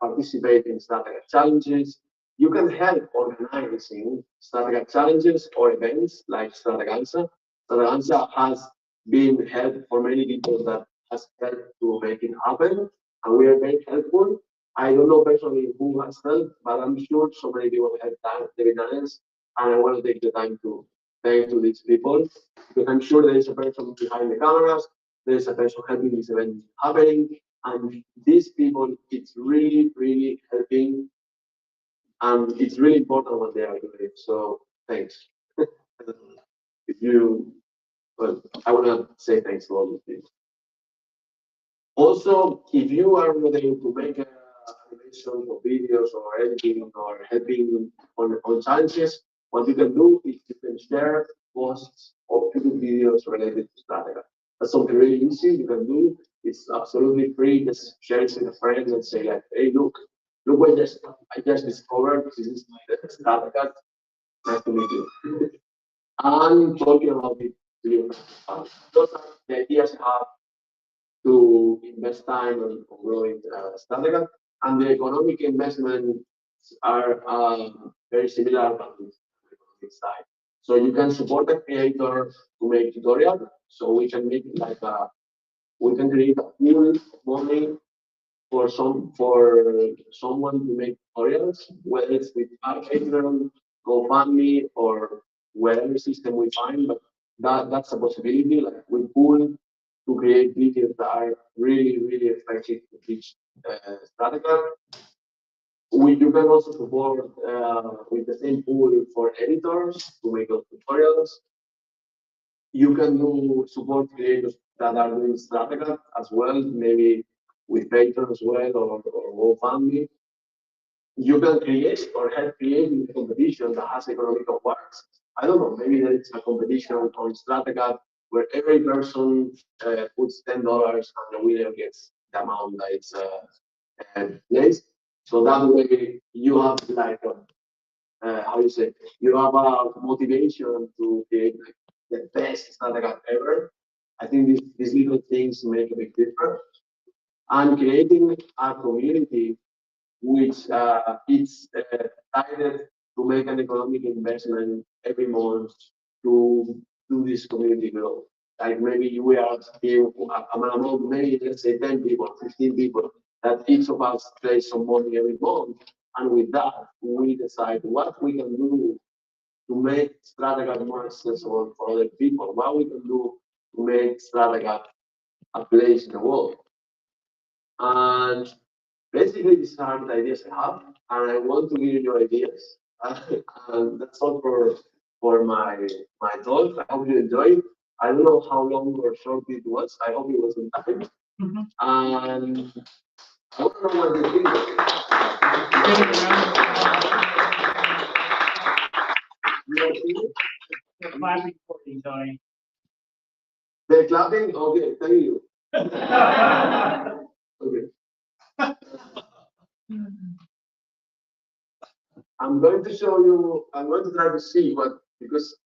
participate in Stratacut challenges. You can help organizing Stratacut challenges or events like Strataganza. Strataganza has been helped for many people that has helped to make it happen. and we are very helpful. I don't know personally who has helped, but I'm sure so many people have done the dance, and I want to take the time to thank to these people because I'm sure there is a person behind the cameras, there is a person helping this event happening, and these people, it's really, really helping, and it's really important what they are doing. So thanks. If you, well, I want to say thanks to all of you. Also, if you are not able to make animations or videos or editing or helping on challenges, what you can do is you can share posts or YouTube videos related to Stratacut. That's something really easy you can do. It's absolutely free. Just share it with a friend and say like, hey, look what I just discovered. This is Stratacut. Nice to meet you. And talking about it to your friends. Those are the ideas I have to invest time on growing Stratacut, and the economic investments are very similar on the economic side. So you can support a creator to make tutorial. So we can make like we can create a pool of money for someone to make tutorials, whether it's with Patreon, GoFundMe, or whatever system we find. But that's a possibility. Like we pool to create videos that are really, really effective to teach Stratacut. You can also support with the same pool for editors to make those tutorials. You can do support creators that are doing Stratacut as well, maybe with Patreon as well or GoFundMe. You can create or help create a competition that has economic awards. I don't know, maybe there is a competition on Stratacut where every person puts $10 and the winner gets the amount that is placed. So that way you have like how you say, you have a motivation to create like, the best Stratacut ever. I think these little things make a big difference. And creating a community which it's tied to make an economic investment every month to do this community growth. Like maybe we are here among maybe let's say 10 people, 15 people, that each of us pays some money every month. And with that, we decide what we can do to make Stratacut more accessible for other people, what we can do to make Stratacut a place in the world. And basically, these are the ideas I have, and I want to give you your ideas. And that's all for my talk. I hope you enjoyed. I don't know how long or short it was. I hope it was in time. And I want to know what you think. The clapping for you, Tony. The clapping, okay, thank you. Okay. I'm going to show you. I'm going to try to see what because.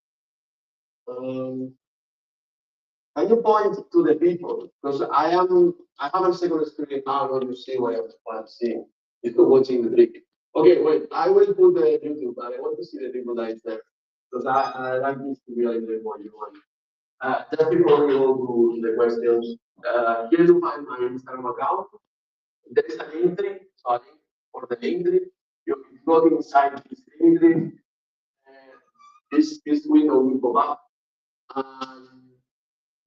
Can you point to the people? Because I have a second screen now when you see what I'm seeing. You're watching the trick. Okay, wait, I will put the YouTube, but I want to see the people that is there. Because I like this to be a little bit more human. Just before we go to the questions, here you find my Instagram account. There is an link tree, sorry, for the link tree. You go inside this link tree, this window will pop up. And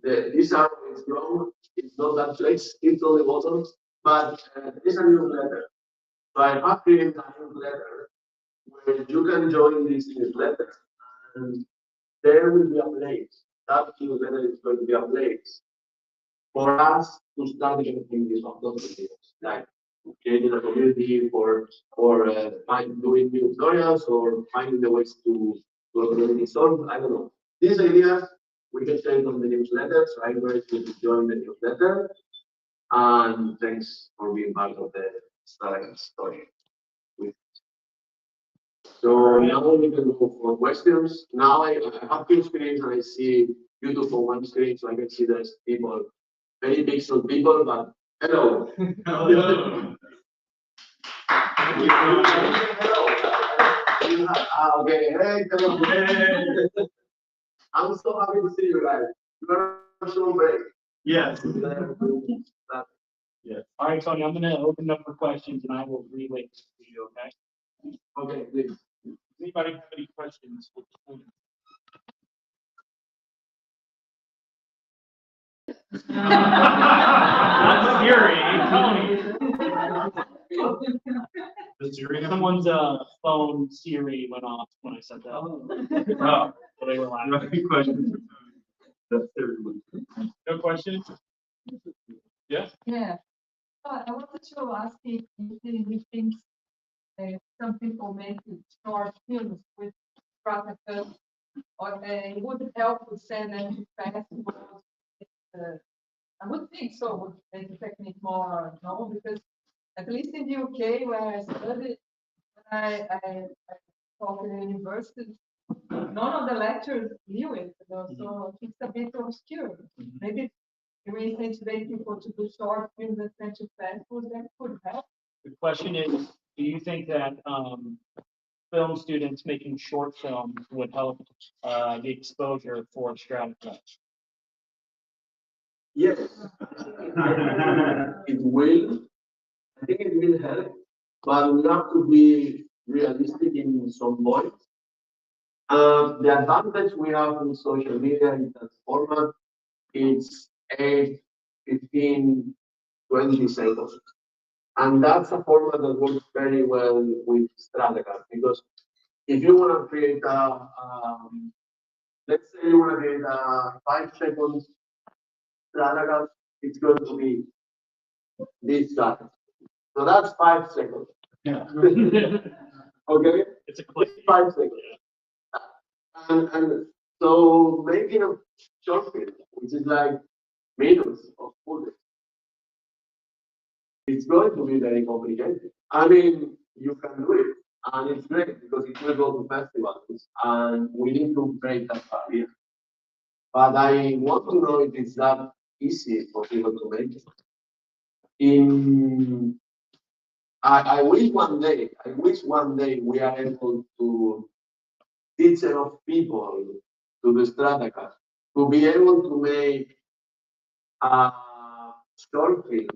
this arrow is wrong. It's not that place. It's on the bottom. But there's a newsletter. So I have created a newsletter where you can join this newsletter, and there will be a place. That newsletter is going to be a place for us to start getting these of those videos, like creating a community for doing new tutorials or finding the ways to community solve. I don't know. These ideas we can share it on the newsletter. So I encourage you to join the newsletter. And thanks for being part of the Stratacut story. So now we can go for questions. Now I have two screens and I see YouTube on one screen, so I can see there's people, very pixel people, but hello. Hello. Okay, hey, hello. I'm so happy to see you guys. You're so brave. Yes. All right, Tony, I'm gonna open up for questions and I will relay this to you, okay? Okay, please. Does anybody have any questions? Not Siri, Tony. Someone's phone Siri went off when I said that. Oh, So they were laughing. right, questions. That's everyone. No questions? Yeah? Yeah. I wanted to ask if you think some people make short films with Stratacut, or it would help to send them to festivals. I would think so, would make the technique more known, because at least in the UK where I studied, I taught in the university, none of the lecturers knew it, so it's a bit obscure. Maybe if we incentivize people to do short films and send to festivals, that could help. The question is, do you think that film students making short films would help the exposure for Stratacut? Yes. It will. I think it will help, but we have to be realistic in some points. The advantage we have in social media in that format is 8, 15, 20 seconds. And that's a format that works very well with Stratacut, because if you want to create let's say you want to create a 5 seconds Stratacut, it's going to be this guy. So that's 5 seconds. Yeah. Okay? It's a click. 5 seconds. And so making a short film, which is like minutes of footage, it's going to be very complicated. I mean, you can do it, and it's great because it will go to festivals, and we need to break that barrier. But I want to know if it's that easy for people to make it. I wish one day we are able to teach enough people to do Stratacut to be able to make a short film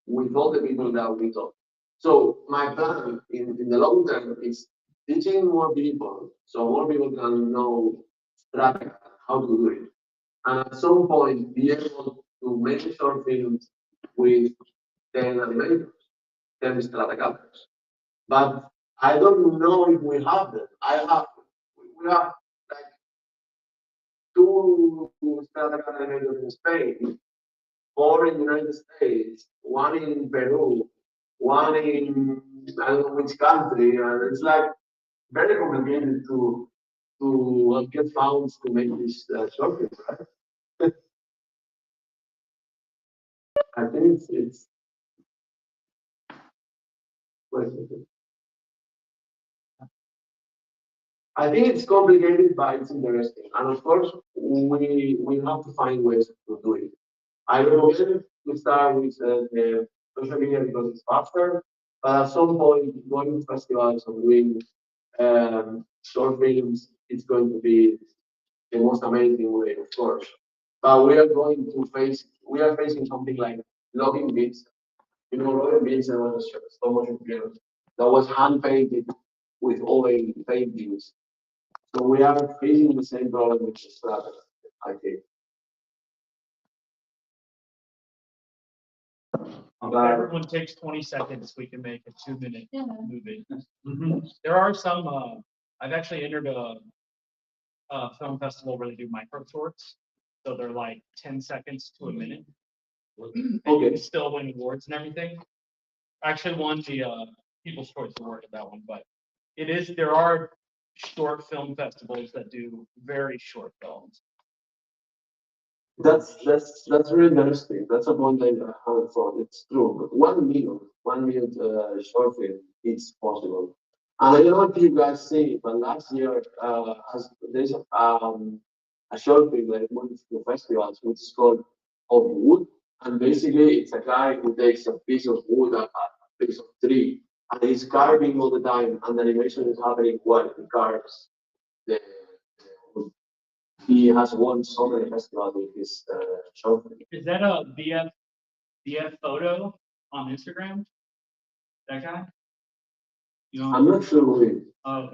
with all the people that we talk. So my plan in the long term is teaching more people so more people can know Stratacut, how to do it. And at some point be able to make short films with 10 animators, 10 Stratacutters. But I don't know if we have them. We have like 2 Stratacut animators in Spain, 4 in the United States, 1 in Peru, 1 in I don't know which country, and it's like very complicated to get funds to make this short film, right? I think it's wait a second. I think it's complicated, but it's interesting. And of course, we have to find ways to do it. I recommend to start with the social media because it's faster. But at some point, going to festivals and doing short films, it's going to be the most amazing way, of course. But we are facing something like logging bits. You know, logging bits was a stop motion film that was hand painted with oil paintings. So we are facing the same problem with the Strata, I think. If everyone takes 20 seconds, we can make a 2-minute Yeah. movie. There are some, I've actually entered a film festival where they do micro shorts. So they're like 10 seconds to a minute. And you can still win awards and everything. I actually won the People's Choice Award at that one, but there are short film festivals that do very short films. That's really interesting. That's a point I haven't thought. It's true. But 1 minute short film is possible. And I don't know if you guys see it, but last year there's a short film that went to festivals, which is called Of Wood. And basically, it's a guy who takes a piece of wood, a piece of tree, and he's carving all the time, and the animation is happening while he carves the wood. He has won so many festivals with his short film. Is that a BF photo on Instagram? That guy? You know? I'm not sure who it is. Oh,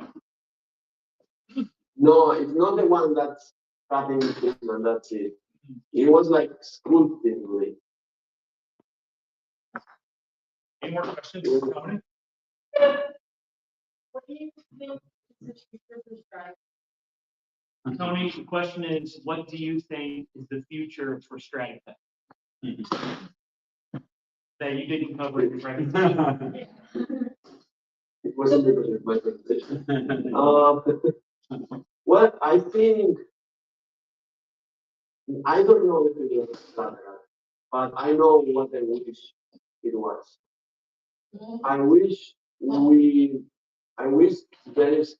No, it's not the one that's cutting the film and that's it. It was like sculpting really. any more questions? Tony? What do you think is the future for Stratacut? Tony, the question is, what do you think is the future for Stratacut? That you didn't cover in your presentation. It wasn't because of my presentation. Well, I think I don't know if it was Stratacut, but I know what I wish it was. I wish there is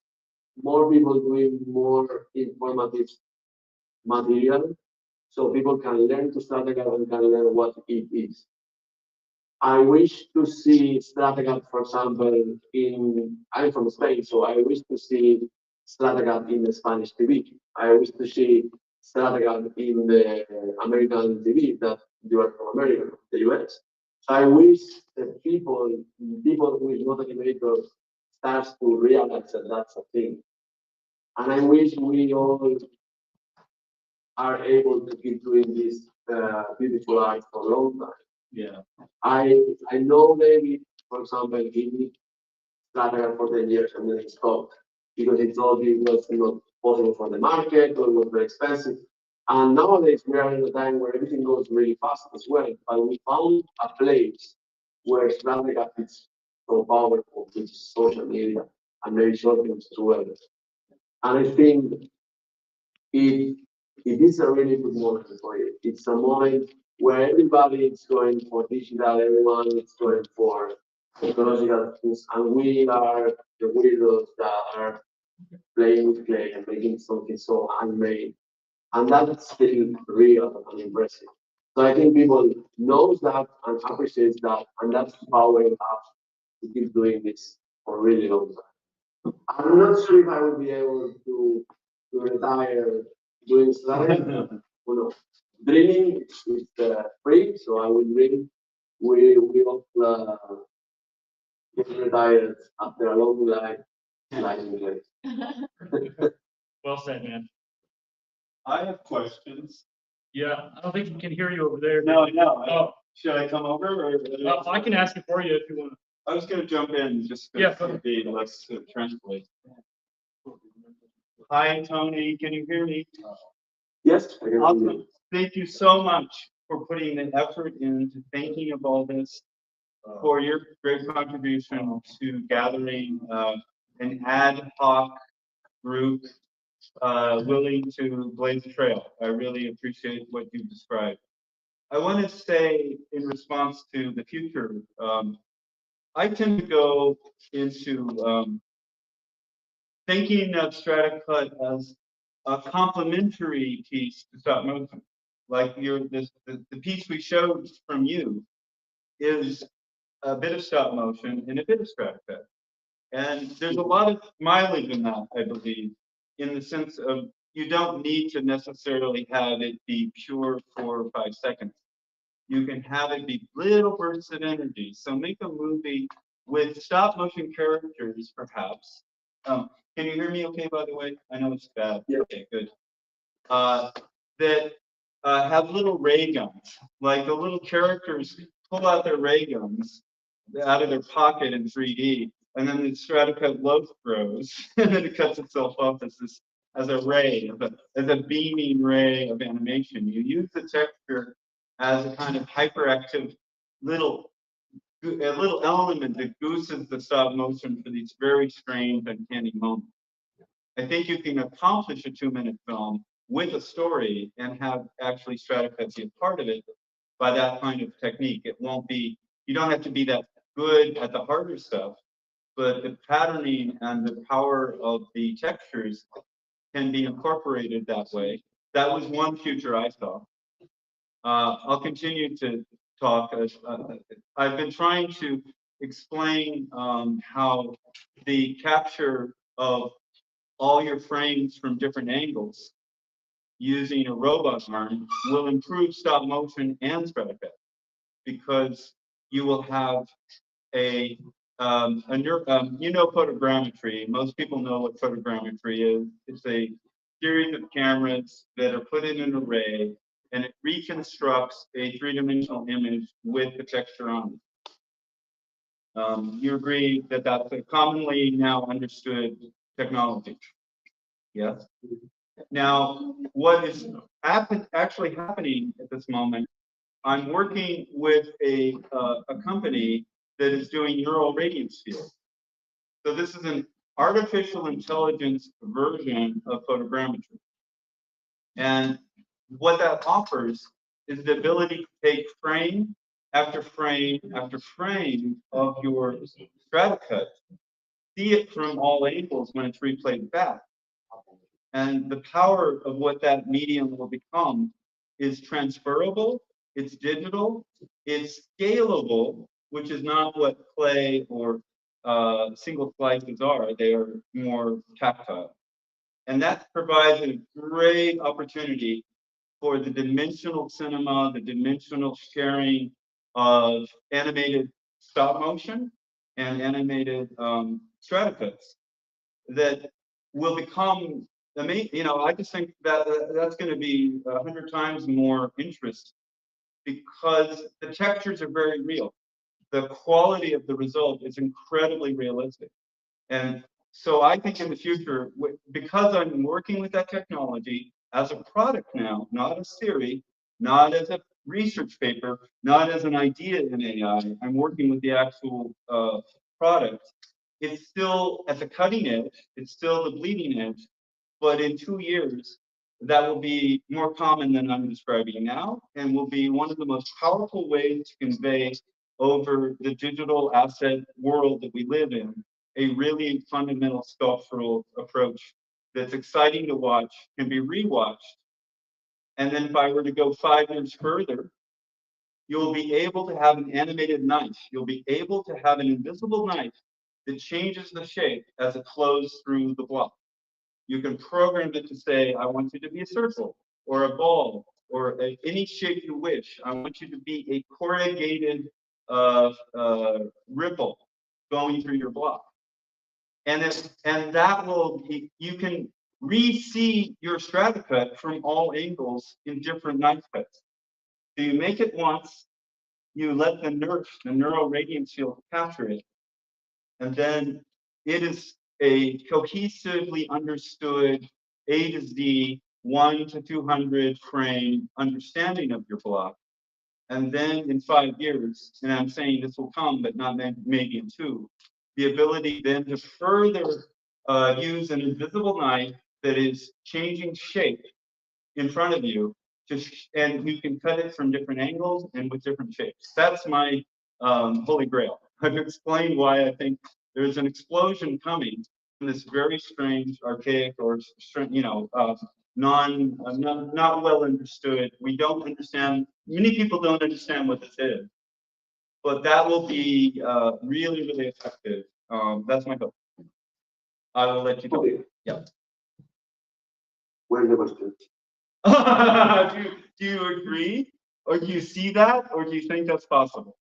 more people doing more informative material so people can learn to Stratacut and can learn what it is. I wish to see Stratacut, for example, I'm from Spain, so I wish to see Stratacut in the Spanish TV. I wish to see Stratacut in the American TV that you are from America, the US. So I wish that people who is not animators starts to realize that that's a thing. And I wish we all are able to keep doing this beautiful art for a long time. Yeah. I know maybe, for example, he did Stratacut for 10 years and then he stopped because he thought it was not possible for the market or it was very expensive. And nowadays we are in a time where everything goes really fast as well. But we found a place where Stratacut is so powerful, which is social media and maybe short films as well. And I think it is a really good moment for it. It's a moment where everybody is going for digital, everyone is going for technological things, and we are the weirdos that are playing with clay and making something so handmade. And that's still real and impressive. So I think people knows that and appreciates that, and that's powering us to keep doing this for a really long time. I'm not sure if I will be able to retire doing Stratacut. Who knows? Dreaming is free, so I will dream. We will get retired after a long life, like in place. Well said, man. I have questions. Yeah, I don't think we can hear you over there. No. Oh, Should I come over or? I can ask it for you if you want. I was gonna jump in just. Yeah. To be less translate. Hi, Tony, can you hear me? Yes, I can hear Awesome. you. Thank you so much for putting the effort into thinking of all this, for your great contribution to gathering an ad hoc group willing to blaze a trail. I really appreciate what you described. I want to say in response to the future, I tend to go into thinking of Stratacut as a complementary piece to stop motion. Like the piece we showed from you is a bit of stop motion and a bit of Stratacut. And there's a lot of mileage in that, I believe, in the sense of you don't need to necessarily have it be pure 4 or 5 seconds. You can have it be little bursts of energy. So make a movie with stop motion characters, perhaps. Can you hear me okay, by the way? I know it's bad. Yeah. Okay, good. That have little ray guns, like the little characters pull out their ray guns out of their pocket in 3D, and then the Stratacut loaf grows, and then it cuts itself off as a ray, as a beaming ray of animation. You use the texture as a kind of hyperactive little element that gooses the stop motion for these very strange, uncanny moments. I think you can accomplish a 2-minute film with a story and have actually Stratacut be a part of it by that kind of technique. It won't be, you don't have to be that good at the harder stuff, but the patterning and the power of the textures can be incorporated that way. That was one future I saw. I'll continue to talk. I've been trying to explain how the capture of all your frames from different angles using a robot arm will improve stop motion and Stratacut, because you will have you know photogrammetry. Most people know what photogrammetry is. It's a series of cameras that are put in an array, and it reconstructs a three-dimensional image with the texture on it. You agree that that's a commonly now understood technology? Yes. Now, what is actually happening at this moment? I'm working with a company that is doing neural radiance fields. So this is an artificial intelligence version of photogrammetry. And what that offers is the ability to take frame after frame after frame of your Stratacut, see it from all angles when it's replayed back. And the power of what that medium will become is transferable, it's digital, it's scalable, which is not what clay or single slices are. They are more tactile. And that provides a great opportunity for the dimensional cinema, the dimensional sharing of animated stop motion and animated Stratacuts that will become amazing. You know, I just think that that's going to be 100 times more interest because the textures are very real. The quality of the result is incredibly realistic. And so I think in the future, because I'm working with that technology as a product now, not as theory, not as a research paper, not as an idea in AI, I'm working with the actual product. It's still at the cutting edge, it's still the bleeding edge, but in 2 years, that will be more common than I'm describing now, and will be one of the most powerful ways to convey over the digital asset world that we live in, a really fundamental sculptural approach that's exciting to watch, can be rewatched. And then if I were to go 5 years further, you'll be able to have an animated knife. You'll be able to have an invisible knife that changes the shape as it flows through the block. You can program it to say, I want you to be a circle or a ball or any shape you wish. I want you to be a corrugated ripple going through your block. And that will be, you can re-see your Stratacut from all angles in different knife cuts. So you make it once, you let the neural radiance field capture it, and then it is a cohesively understood A to Z, 1 to 200 frame understanding of your block. And then in 5 years, and I'm saying this will come, but not maybe in 2, the ability then to further use an invisible knife that is changing shape in front of you, and you can cut it from different angles and with different shapes. That's my holy grail. I've explained why I think there's an explosion coming in this very strange, archaic, or not well understood. We don't understand. Many people don't understand what this is, but that will be really, really effective. That's my hope. I will let you go. Okay. Yeah. Where's the question? Do you agree, or do you see that, or do you think that's possible?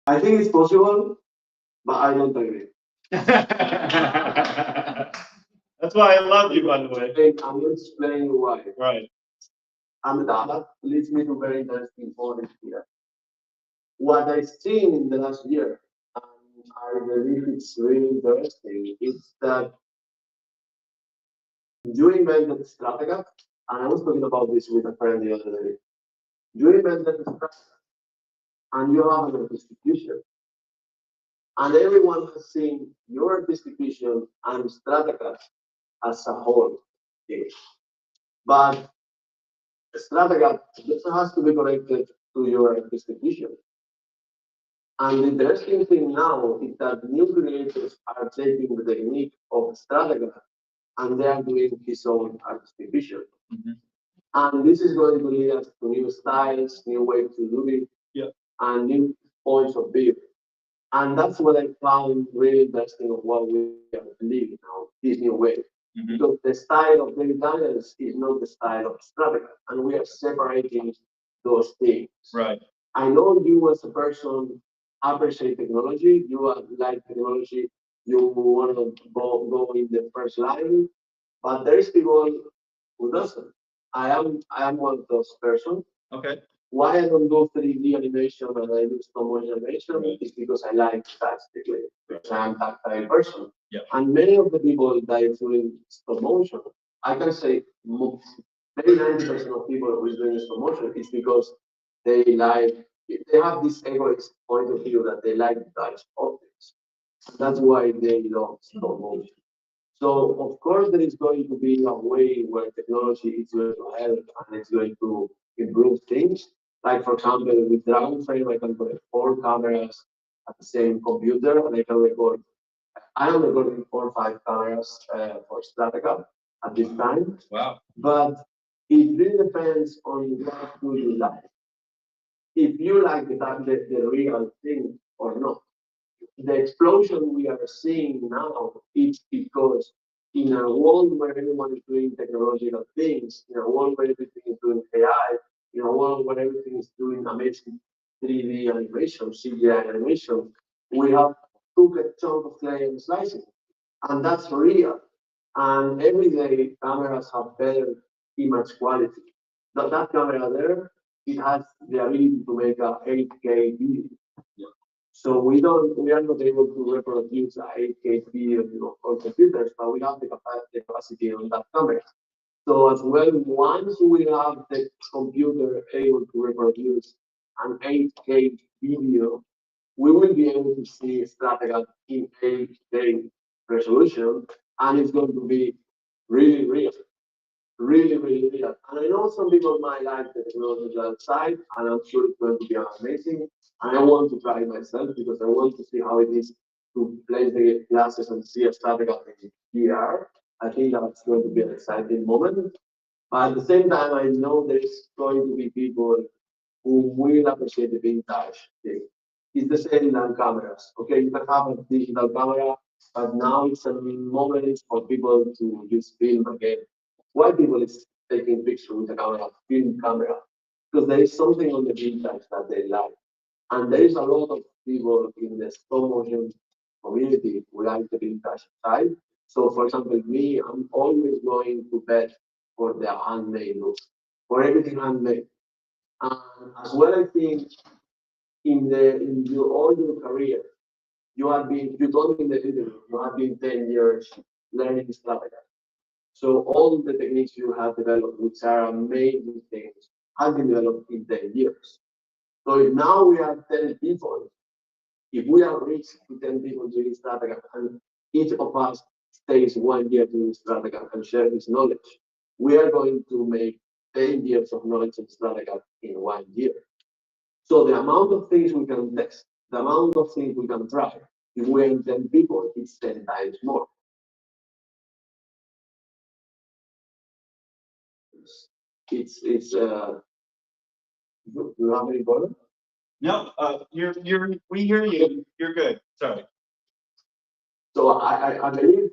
I think it's possible, but I don't agree. That's why I love you, by the way. I'm going to explain why. Right. And that leads me to very interesting point here. What I've seen in the last year, and I believe it's really interesting, is that you invented Stratacut, and I was talking about this with a friend the other day. You invented Stratacut, and you have an distribution. And everyone has seen your distribution and Stratacut as a whole. Okay. But Stratacut also has to be connected to your distribution. And the interesting thing now is that new creators are taking the technique of Stratacut and they are doing his own art distribution. Mm-hmm. And this is going to lead us to new styles, new ways to do it, yeah, and new points of view. And that's what I found really interesting of what we are living now, this new way. Mm-hmm. Because the style of David Daniels is not the style of Stratacut, and we are separating those things. Right. I know you as a person appreciate technology, like technology, you want to go in the first line, but there's people who doesn't. I am one of those persons. Okay. Why I don't do 3D animation and I do stop motion animation is because I like statically, because I am tactile person. Yeah. And many of the people that is doing stop motion, I can say maybe 90% of people who is doing stop motion is because they have this egoist point of view that they like to touch objects. That's why they love stop motion. So of course there is going to be a way where technology is going to help and it's going to improve things. Like for example, with Dragon Frame, I can put 4 cameras at the same computer and I can record. I am recording 4 or 5 cameras for Stratacut at this time. Wow. But it really depends on what do you like. If you like the real thing or not. The explosion we are seeing now is because in a world where everyone is doing technological things, in a world where everything is doing AI, in a world where everything is doing amazing 3D animation, CGI animation, we have took a chunk of clay and slicing, and that's real. And every day cameras have better image quality. That camera there, it has the ability to make a 8K video. So we are not able to reproduce a 8K video on computers, but we have the capacity on that camera. So as well, once we have the computer able to reproduce an 8K video, we will be able to see Stratacut in 8K resolution, and it's going to be really real, really, really real. And I know some people might like the technological side, and I'm sure it's going to be amazing. And I want to try it myself because I want to see how it is to place the glasses and see a Stratacut in VR. I think that's going to be an exciting moment. But at the same time, I know there's going to be people who will appreciate the vintage thing. It's the same than cameras. Okay, you can have a digital camera, but now it's a moment for people to use film again. Why people is taking picture with a camera, film camera? Because there is something on the vintage that they like. And there is a lot of people in the stop motion community who like the vintage side. So for example, me, I'm always going to bet for the handmade look, for everything handmade. And as well, I think in your all your career, you told me in the interview, you have been 10 years learning Stratacut. So all the techniques you have developed, which are amazing things, have been developed in 10 years. So if now we are 10 people, if we are reached to 10 people doing Stratacut, and each of us stays 1 year doing Stratacut and share this knowledge, we are going to make 10 years of knowledge in Stratacut in 1 year. So the amount of things we can test, the amount of things we can try, if we are 10 people, it's 10 times more. Do you have any problem? No, we hear you. You're good. Sorry. So I believe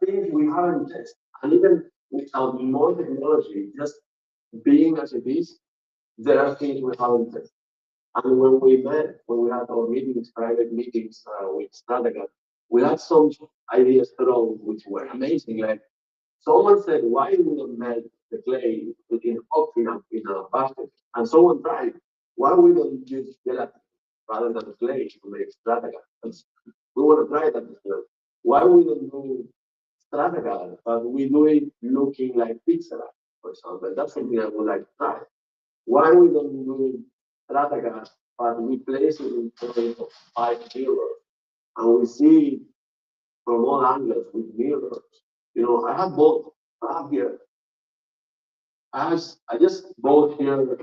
things we haven't tested, and even without more technology, just being as it is, there are things we haven't tested. And when we met, when we had our meetings, private meetings with Stratacut, we had some ideas thrown which were amazing. Like someone said, why we don't melt the clay in a basket? And someone tried, why we don't use gelatin rather than clay to make Stratacut? We want to try that as well. Why we don't do Stratacut, but we do it looking like pixel art, for example? That's something I would like to try. Why we don't do Stratacut, but we place it in front of 5 mirrors and we see from all angles with mirrors. I have both. I have here. I just bought here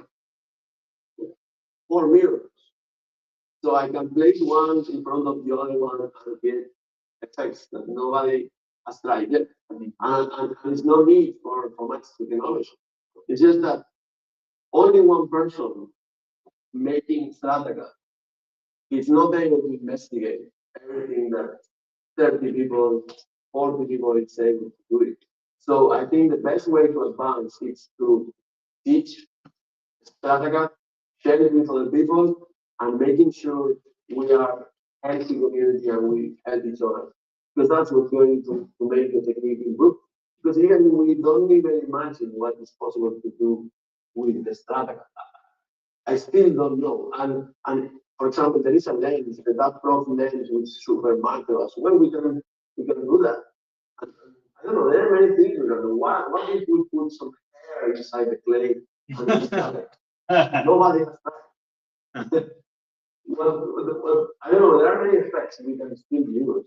4 mirrors. So I can place one in front of the other one and get effects that nobody has tried yet. And there's no need for much technology. It's just that only one person making Stratacut is not able to investigate everything that 30 people, 40 people is able to do it. So I think the best way to advance is to teach Stratacut sharing with other people, and making sure we are healthy community and we help each other. Because that's what's going to make the technique improve. Because even we don't even imagine what is possible to do with the strata. I still don't know. And for example, there is a lens, that prof lens with super macros. Well, we can do that. And, I don't know. There are many things we can do. What if we put some hair inside the clay and then start it? Nobody has that. Well, I don't know. There are many effects we can still use.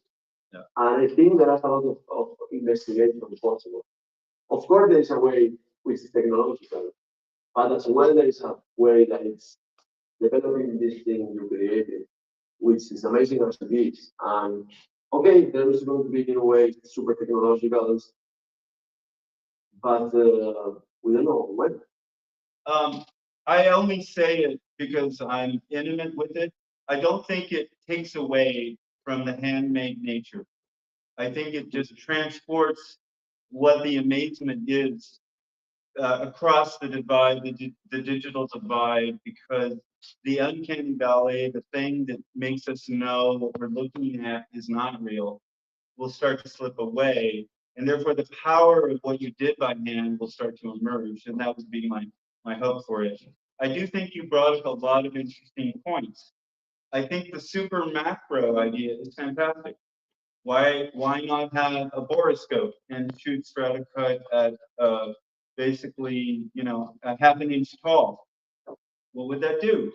Yeah. And I think there are a lot of investigation possible. Of course, there is a way which is technological, but as well there is a way that it's developing this thing you created, which is amazing as it is. And okay, there is going to be in a way super technological, but we don't know when. I only say it because I'm intimate with it. I don't think it takes away from the handmade nature. I think it just transports what the amazement is across the divide, the digital divide, because the uncanny valley, the thing that makes us know what we're looking at is not real, will start to slip away. And therefore, the power of what you did by hand will start to emerge. And that would be my hope for it. I do think you brought up a lot of interesting points. I think the super macro idea is fantastic. Why not have a borescope and shoot Stratacut at basically, a half an inch tall? What would that do?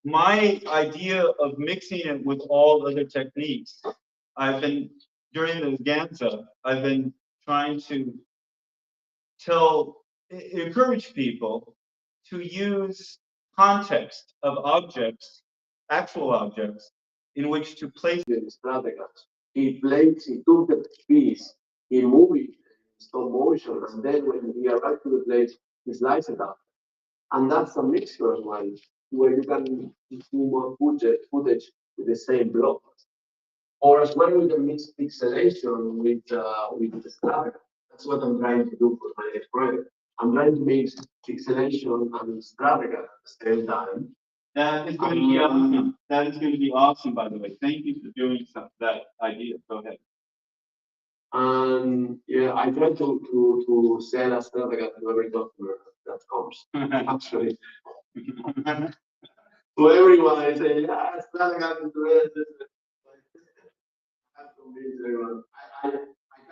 My idea of mixing it with all other techniques, during the Ganza, I've been trying to encourage people to use context of objects, actual objects, in which to place. In Stratacut, he took the piece, he moved it in stop motion, and then when he arrived to the place, he sliced it up. And that's a mixture as well, where you can do more footage with the same block. Or as well, we can mix pixelation with the Stratacut. That's what I'm trying to do for my next project. I'm trying to mix pixelation and Stratacut at the same time. That is going to be awesome. That is going to be awesome, by the way. Thank you for doing that idea. Go ahead. And yeah, I try to sell a Stratacut to every customer that comes. Actually, to everyone, I say, yeah, Stratacut is the best. I have to convince everyone. I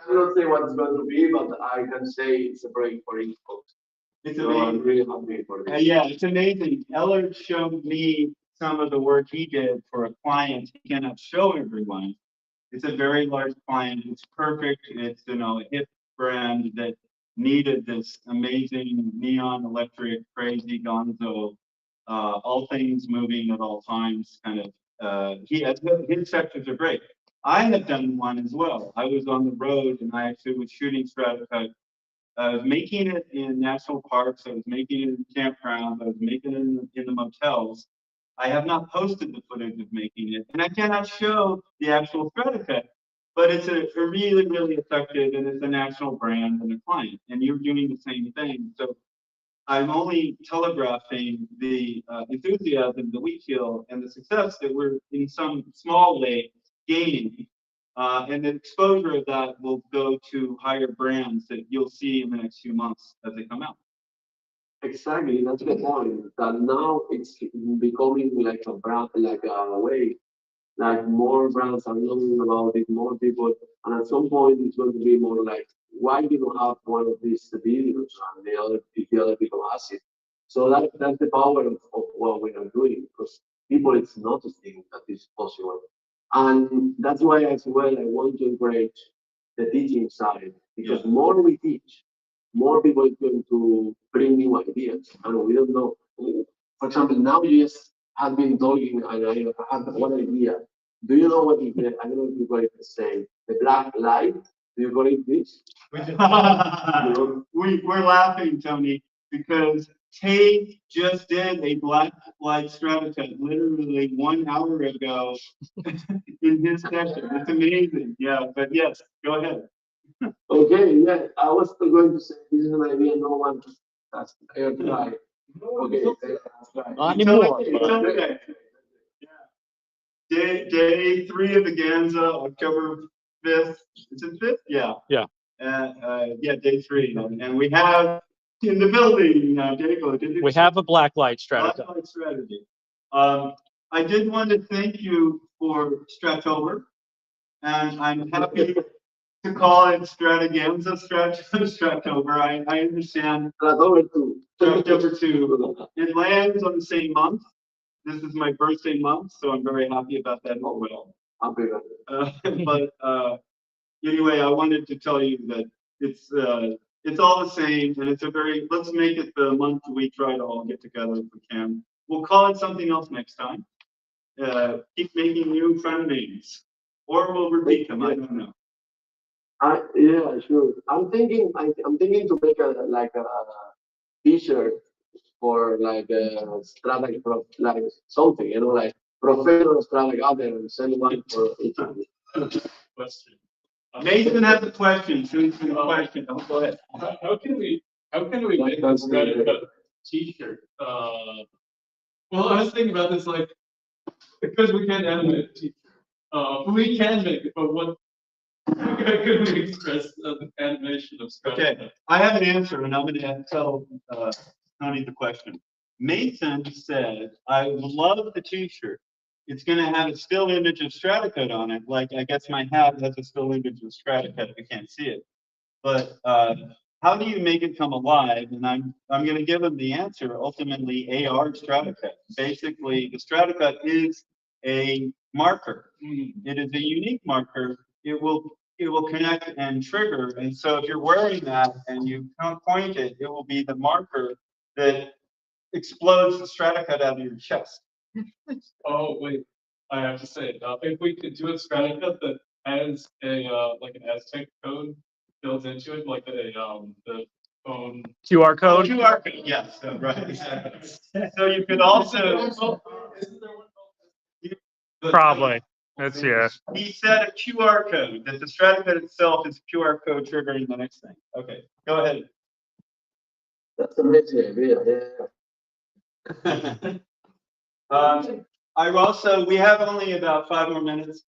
cannot say what it's going to be, but I can say it's a break for each folks. It's So I'm amazing. really happy for this. Yeah, it's amazing. Ellard showed me some of the work he did for a client he cannot show everyone. It's a very large client. It's perfect. It's a hip brand that needed this amazing neon electric crazy gonzo, all things moving at all times kind of. His sections are great. I have done one as well. I was on the road and I actually was shooting Stratacut. I was making it in national parks. I was making it in campgrounds. I was making it in the motels. I have not posted the footage of making it, and I cannot show the actual Stratacut, but it's a really, really effective, and it's a national brand and a client, and you're doing the same thing. So I'm only telegraphing the enthusiasm that we feel and the success that we're in some small way gaining. And the exposure of that will go to higher brands that you'll see in the next few months as they come out. Exactly, that's the point. That now it's becoming like a brand, like a way, like more brands are knowing about it, more people, and at some point it's going to be more like, why do you have one of these videos and the other people has it? So that's the power of what we are doing, because people it's noticing that it's possible, and that's why as well I want to encourage the teaching side, because more we teach, more people are going to bring new ideas, and we don't know. For example, now you just have been talking, and I had one idea. Do you know what is the, I don't know if you got it the same, the black light? Do you got it this? We're laughing, Tony, because Tate just did a black light Stratacut literally 1 hour ago in his session. It's amazing. Yeah, but yes, go ahead. Okay, yeah, I was going to say this is an idea no one That's right. Okay, that's right. Not anymore. Until today. Day 3 of the Ganza, October 5th. Is it 5th? Yeah. Yeah. Yeah, day 3. And we have in the building, Diego, We have a black light strategy. Black light strategy. I did want to thank you for Stratober, and I'm happy to call it Strataganza Stratober. I understand Stratober 2. Stratober 2. It lands on the same month. This is my birthday month, so I'm very happy about that as well. Happy birthday. But anyway, I wanted to tell you that it's all the same, and it's a very, let's make it the month we try to all get together if we can. We'll call it something else next time. Keep making new friend names, or we'll repeat them. I don't know. Yeah, sure. I'm thinking to make a T-shirt for like Stratacut, like something, like professional Stratacut and send one for each other. Question. Nathan has a question. Shoot him a question. Oh, go ahead. How can we make That's this good. Stratacut T-shirt? Well, I was thinking about this, like, because we can't animate a T-shirt. We can make it, but what could we express the animation of Stratacut? Okay, I have an answer, and I'm going to tell Tony the question. Mason said, "I love the T-shirt. It's going to have a still image of Stratacut on it. Like I guess my hat has a still image of Stratacut. We can't see it, but how do you make it come alive?" And I'm going to give him the answer. Ultimately, AR Stratacut. Basically, the Stratacut is a marker. It is a unique marker. It will connect and trigger. And so if you're wearing that and you point it, it will be the marker that explodes the Stratacut out of your chest. Oh wait, I have to say, if we could do a Stratacut that has a like an Aztec code built into it, like the phone QR code. QR code, yes, right, exactly. So you could also, Isn't there one called- Probably. That's yeah. he said a QR code, that the Stratacut itself is a QR code triggering the next thing. Okay, go ahead. That's amazing idea. We have only about 5 more minutes.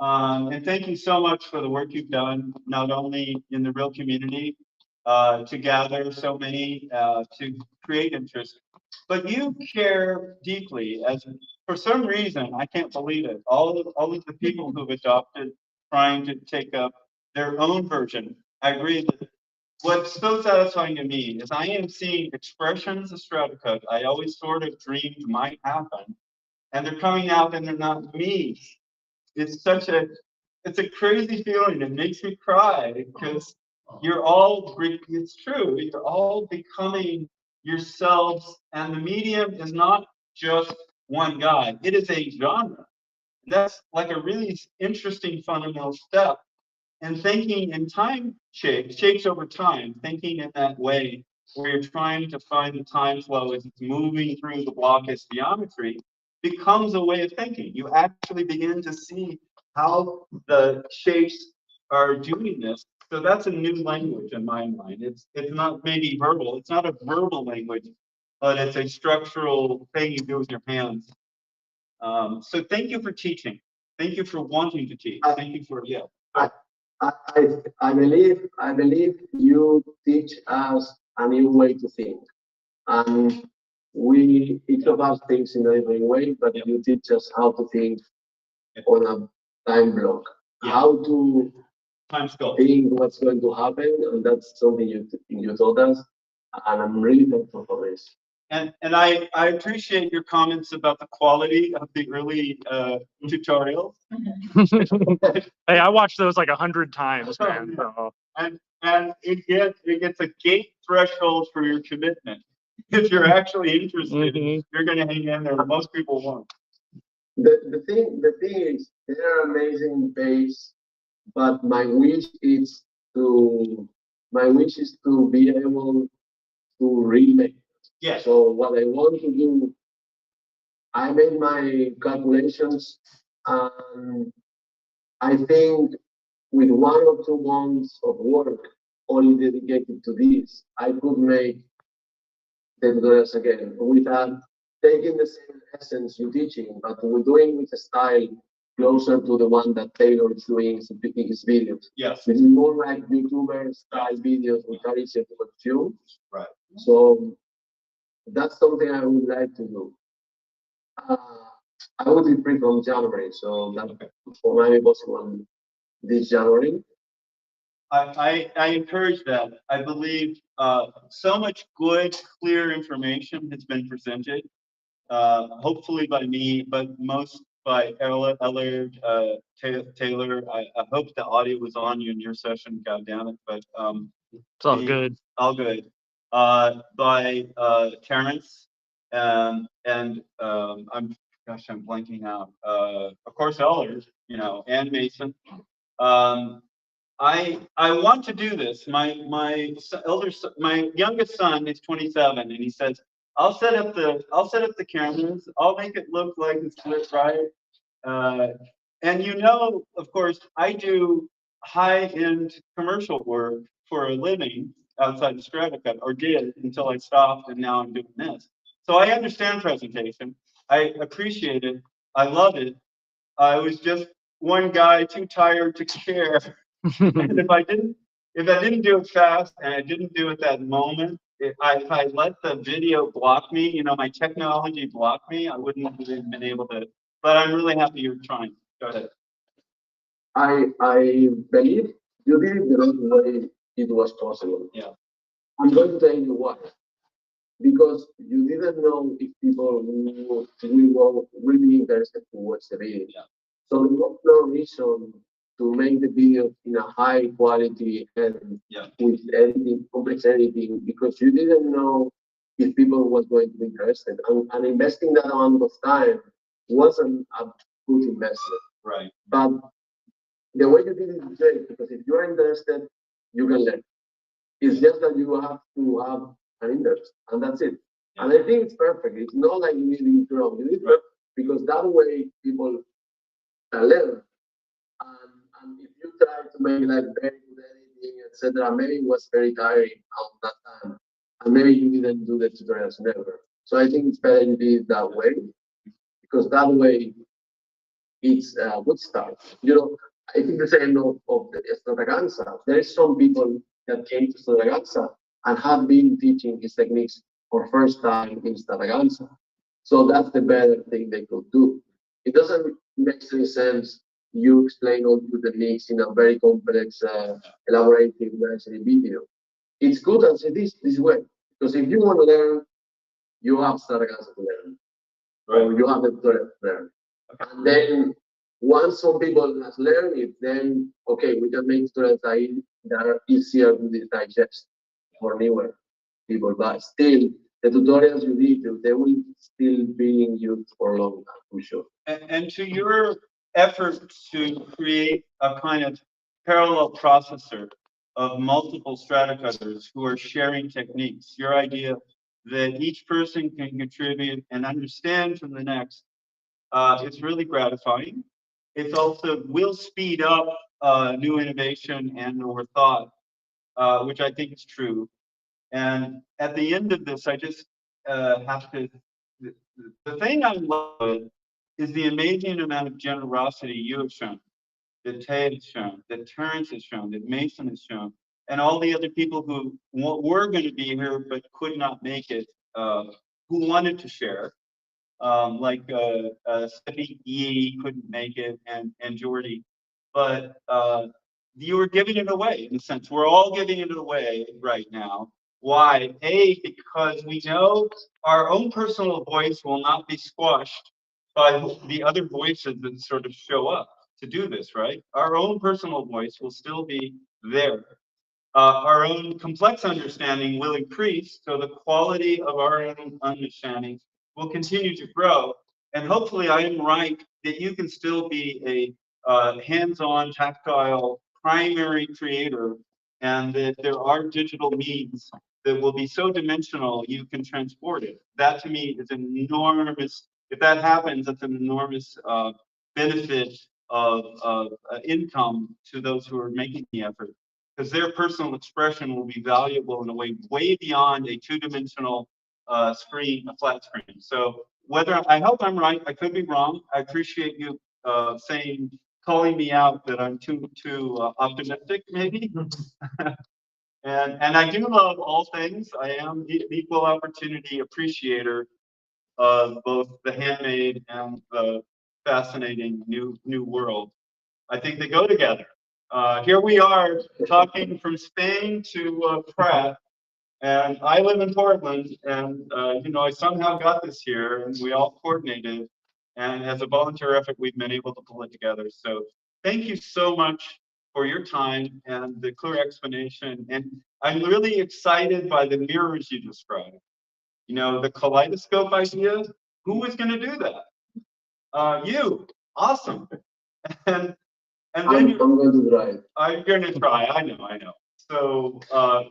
And thank you so much for the work you've done, not only in the real community, to gather so many, to create interest, but you care deeply as, for some reason, I can't believe it, all of the people who've adopted trying to take up their own version. I agree that what's so satisfying to me is I am seeing expressions of Stratacut I always sort of dreamed might happen, and they're coming out and they're not me. It's a crazy feeling. It makes me cry because it's true, you're all becoming yourselves, and the medium is not just one guy, it is a genre. That's like a really interesting fundamental step. And thinking in time shapes over time, thinking in that way, where you're trying to find the time flow as it's moving through the blockage geometry, becomes a way of thinking. You actually begin to see how the shapes are doing this. So that's a new language in my mind. It's not maybe verbal. It's not a verbal language, but it's a structural thing you do with your hands. So thank you for teaching. Thank you for wanting to teach. Thank you for I believe you teach us a new way to think, and each of us thinks in a different way, but you teach us how to think on a time block, how to think what's going to happen, and that's something you told us, and I'm really thankful for this. And I appreciate your comments about the quality of the early tutorials. Hey, I watched those like 100 times, man. So. And it gets a gate threshold for your commitment. If you're actually interested, you're going to hang in there. Most people won't. The thing is, they're amazing base, but my wish is to be able to remake. Yes. So what I want to do, I made my calculations, and I think with 1 or 2 months of work only dedicated to this, I could make the tutorials again without taking the same essence you're teaching, but we're doing with a style closer to the one that Taylor is doing in his videos. Yes. It's more like YouTuber style videos which are easier to consume. Right. So that's something I would like to do. I will be free from January, so that might be possible this January. I encourage that. I believe so much good, clear information has been presented, hopefully by me, but most by Ellard, Taylor. I hope the audio was on you in your session, God damn it, but It's all good. all good. By Terrence, and I'm blanking out. Of course, Ellard, and Mason. I want to do this. My youngest son is 27, and he says, I'll set up the cameras. I'll make it look like it's lit right. And of course, I do high-end commercial work for a living outside of Stratacut, or did until I stopped, and now I'm doing this. So I understand presentation. I appreciate it. I love it. I was just one guy too tired to care. And if I didn't do it fast and I didn't do it that moment, if I let the video block me, my technology block me, I wouldn't have been able to. But I'm really happy you're trying. Go ahead. I believe you did it the right way it was possible. Yeah. I'm going to tell you why. Because you didn't know if people will be interested to watch the video. Yeah. So there was no reason to make the video in a high quality and with editing, complex editing, because you didn't know if people was going to be interested. And investing that amount of time wasn't a good investment. Right. But the way you did it is great, because if you're interested, you can learn. It's just that you have to have an interest, and that's it. Yeah. And I think it's perfect. It's not like you need to grow. You need to, because that way people can learn. And if you try to make like very good editing, etc., maybe it was very tiring at that time, and maybe you didn't do the tutorials never. So I think it's better to do it that way, because that way it's a good start. I think the same of the Strataganza. There is some people that came to Strataganza and have been teaching his techniques for first time in Strataganza. So that's the better thing they could do. It doesn't make any sense you explain all the techniques in a very complex, elaborative nursery video. It's good as it is this way, because if you want to learn, you have Strataganza to learn, or you have the tutorial to learn. And then once some people has learned it, then okay, we can make tutorials that are easier to digest for newer people. But still, the tutorials you did, they will still be in use for a long time, for sure. And to your effort to create a kind of parallel processor of multiple Stratacutters who are sharing techniques, your idea that each person can contribute and understand from the next, it's really gratifying. It's also will speed up new innovation and or thought, which I think is true. And at the end of this, I just have to. The thing I love is the amazing amount of generosity you have shown, that Ted has shown, that Terrence has shown, that Mason has shown, and all the other people who were going to be here but could not make it, who wanted to share. Like Steffi Yee couldn't make it, and Jordy, but you were giving it away in a sense. We're all giving it away right now. Why? Because we know our own personal voice will not be squashed by the other voices that sort of show up to do this, right? Our own personal voice will still be there. Our own complex understanding will increase, so the quality of our own understanding will continue to grow. And hopefully I am right that you can still be a hands-on, tactile, primary creator, and that there are digital means that will be so dimensional you can transport it. That to me is an enormous, if that happens, that's an enormous benefit of income to those who are making the effort, because their personal expression will be valuable in a way way beyond a two-dimensional screen, a flat screen. So I hope I'm right, I could be wrong. I appreciate you calling me out that I'm too optimistic, maybe. And I do love all things. I am an equal opportunity appreciator of both the handmade and the fascinating new world. I think they go together. Here we are talking from Spain to Pratt, and I live in Portland, and I somehow got this here, and we all coordinated, and as a volunteer effort, we've been able to pull it together. So thank you so much for your time and the clear explanation. And I'm really excited by the mirrors you described. The kaleidoscope idea. Who was going to do that? You. Awesome. And I'm then going to drive. I'm going to try. I know. So I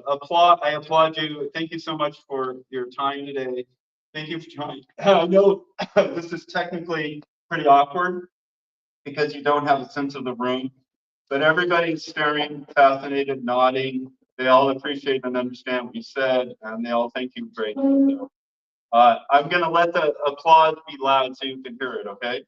applaud you. Thank you so much for your time today. Thank you for joining. I know this is technically pretty awkward because you don't have a sense of the room, but everybody's staring, fascinated, nodding. They all appreciate and understand what you said, and they all thank you greatly. So, I'm going to let the applause be loud so you can hear it, okay?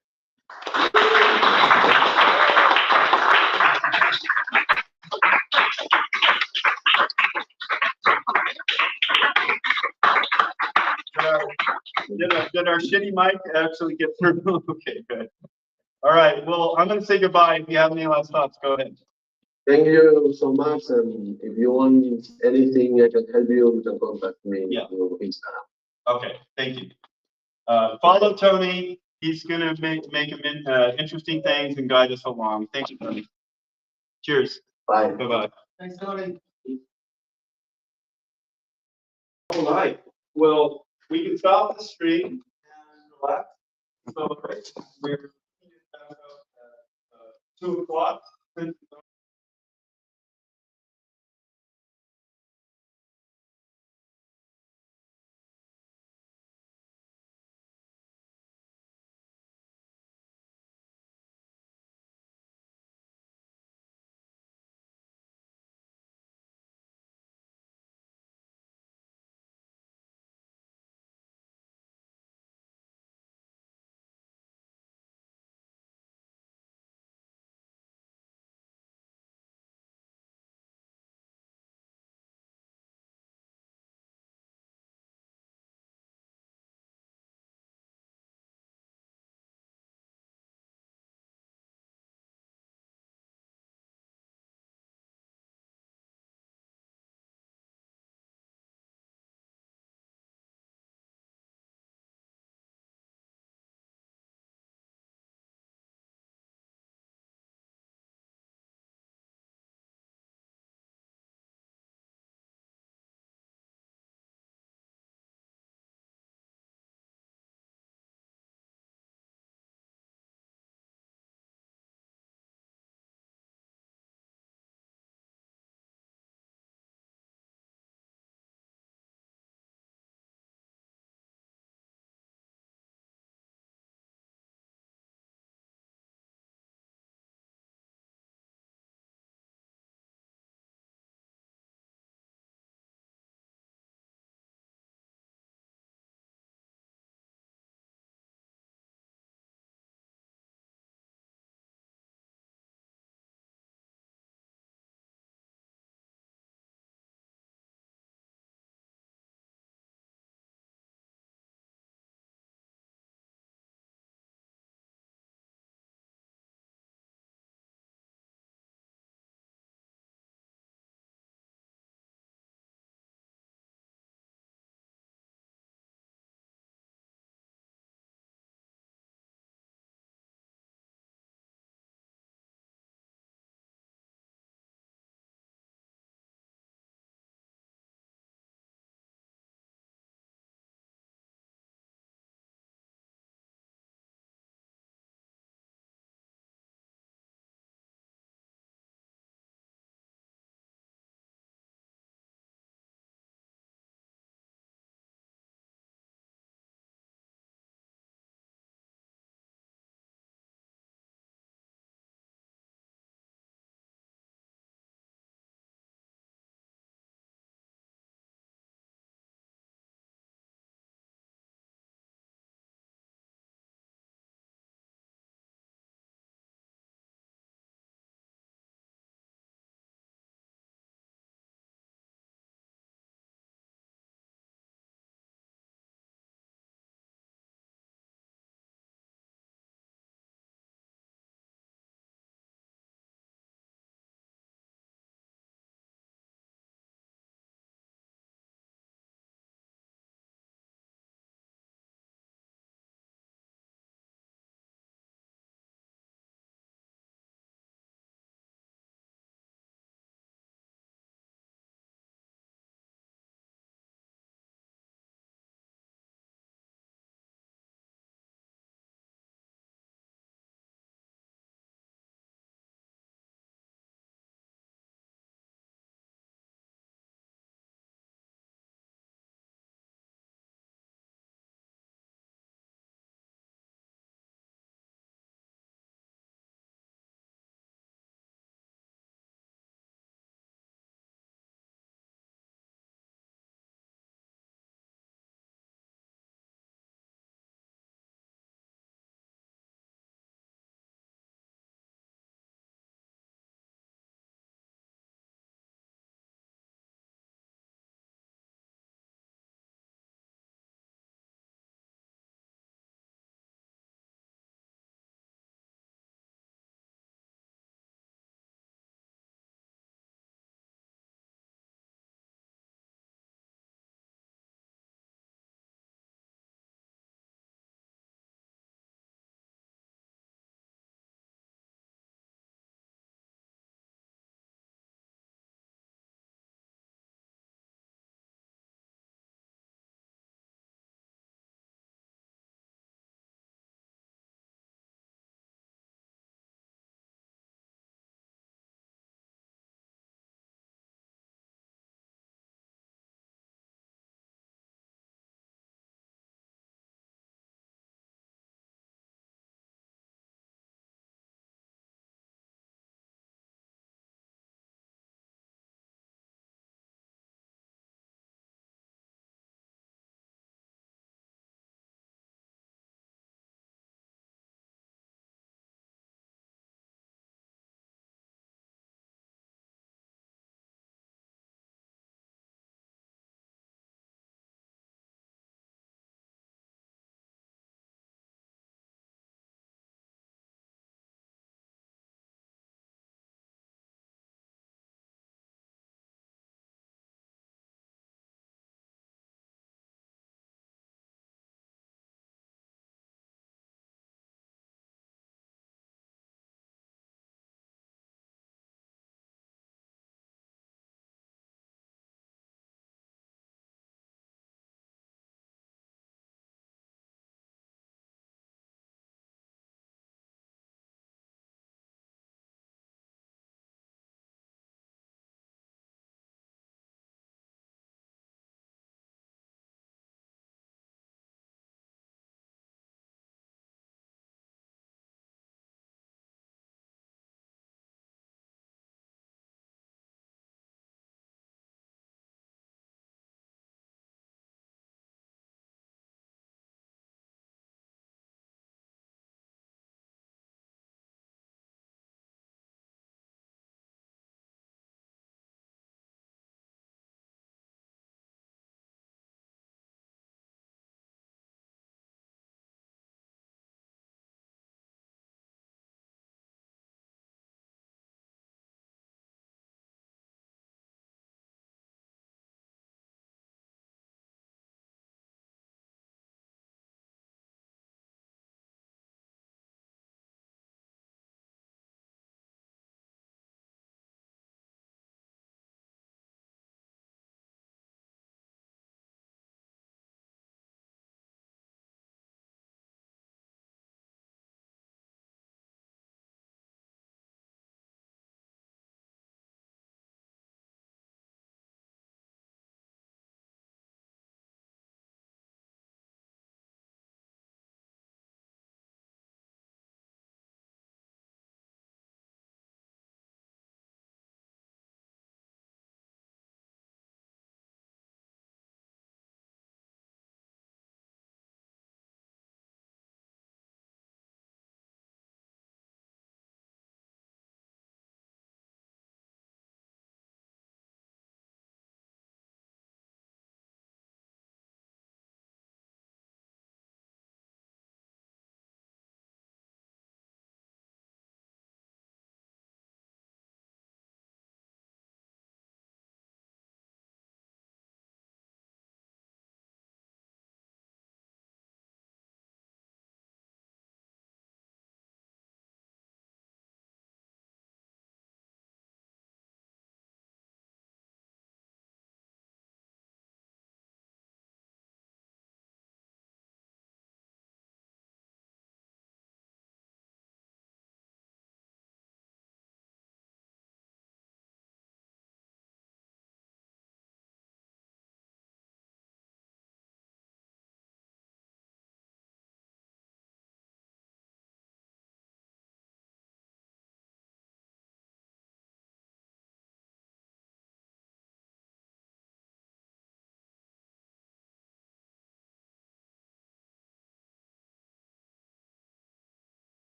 Did our shitty mic actually get through? Okay, good. All right, well, I'm going to say goodbye. If you have any last thoughts, go ahead. Thank you so much. And if you want anything I can help you, you can contact me through Instagram. Okay, thank you. Follow Tony. He's going to make interesting things and guide us along. Thank you, Tony. Cheers. Bye. Bye-bye. Thanks, Tony. All right. Well, we can stop the stream and relax. Celebrate. We're 2 o'clock.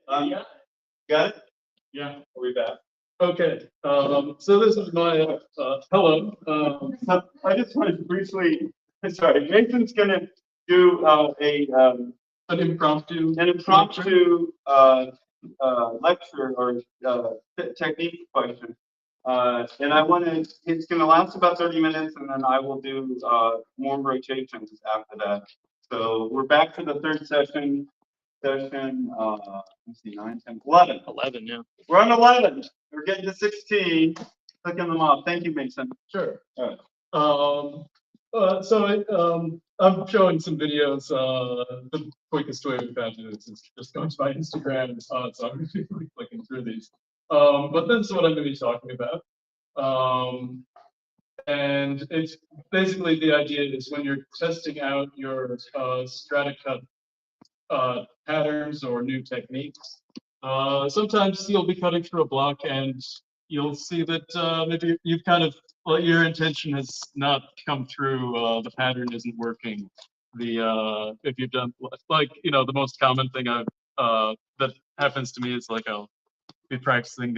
Got it? Yeah. Are we back? Okay, so this is my, hello, So I just wanted to briefly, sorry, Nathan's gonna do an impromptu. an impromptu lecture or technique question. And I want to, it's going to last about 30 minutes and then I will do more rotations after that. So we're back to the third session, let's see, 9, 10, 11. 11, yeah. We're on 11. We're getting to 16. Clicking them off. Thank you, Mason. Sure. All right. I'm showing some videos. The quickest way we found to this is just going to my Instagram. So I'm going to be clicking through these. But this is what I'm going to be talking about. And it's basically the idea is when you're testing out your Stratacut patterns or new techniques, sometimes you'll be cutting through a block and you'll see that maybe you've kind of, well, your intention has not come through, the pattern isn't working. If you've done, like, the most common thing that happens to me is like I'll be practicing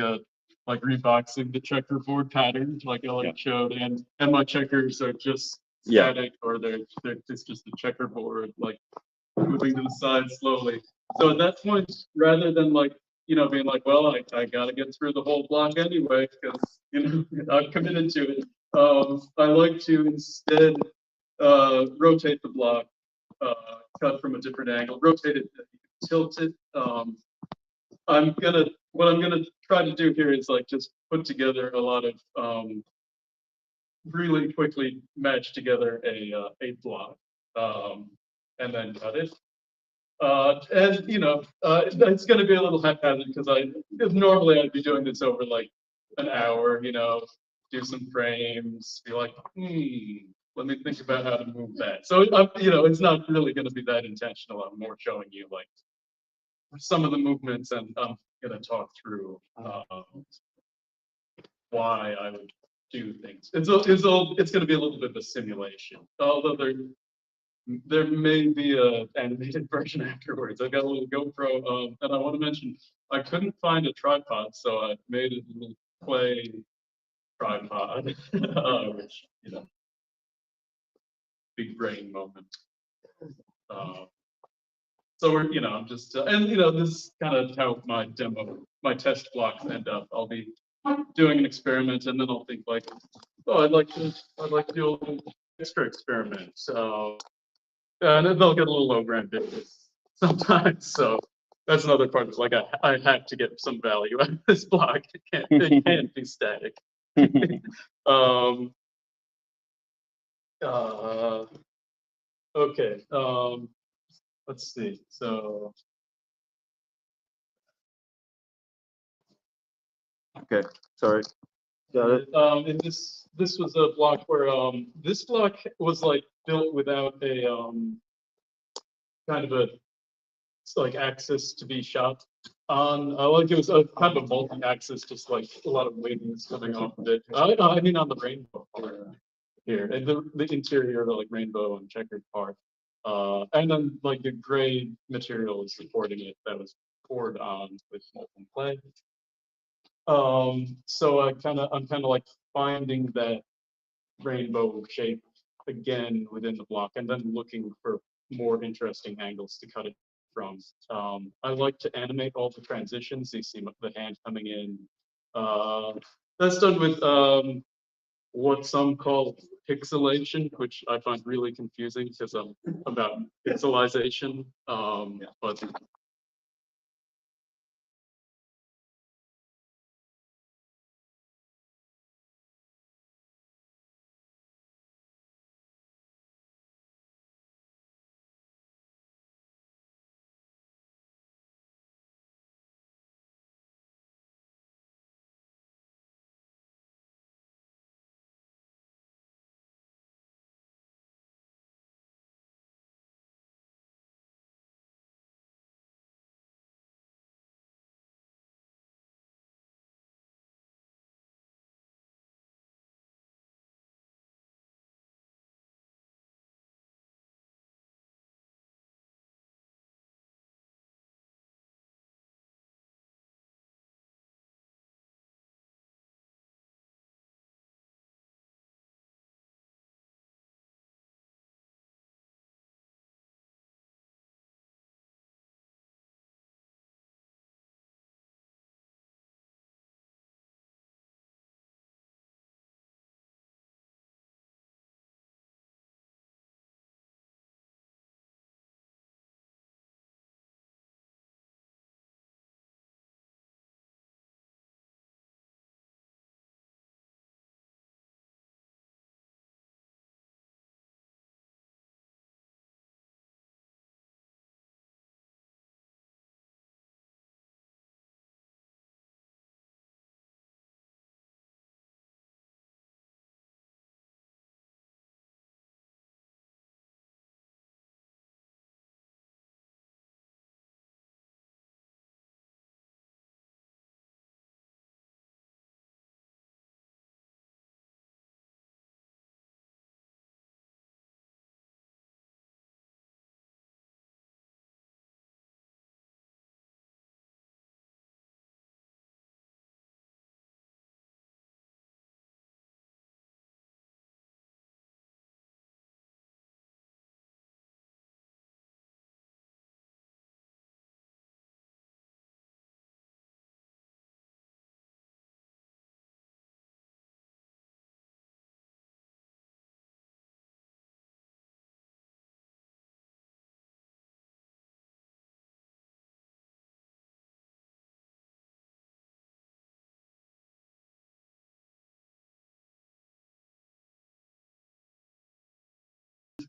like reboxing the checkerboard pattern, like I showed, and my checkers are just static, or it's just a checkerboard, like moving to the side slowly. So at that point, rather than like, being like, well, I gotta get through the whole block anyway, because, I'm committed to it. I like to instead rotate the block, cut from a different angle, rotate it, tilt it. What I'm gonna try to do here is like just put together a lot of really quickly match together a block, and then cut it. And it's going to be a little haphazard because normally I'd be doing this over like an hour, do some frames, be like, let me think about how to move that. So, it's not really going to be that intentional. I'm more showing you like some of the movements, and I'm going to talk through why I would do things. It's going to be a little bit of a simulation, although there may be a animated version afterwards. I got a little GoPro, and I want to mention I couldn't find a tripod, so I made a little clay tripod, which big brain moment. So we're, I'm just, and this is kind of how my test blocks end up. I'll be doing an experiment, and then I'll think like, oh, I'd like to do a little extra experiment. So. And then they'll get a little overambitious sometimes. So that's another part. Is like I have to get some value out of this block. It can't be static. Okay. Let's see. So. Okay. Sorry. Got it. And this was a block where this block was like built without a kind of a like axis to be shot on. Like it was a kind of a multi-axis, just like a lot of wings coming off of it. I mean on the rainbow here, and the interior, the like rainbow and checkered part, and then like the gray material is supporting it that was poured on with molten clay. So I'm kind of like finding that rainbow shape again within the block, and then looking for more interesting angles to cut it from. I like to animate all the transitions. You see the hand coming in. That's done with what some call pixelation, which I find really confusing because I'm about pixelization. But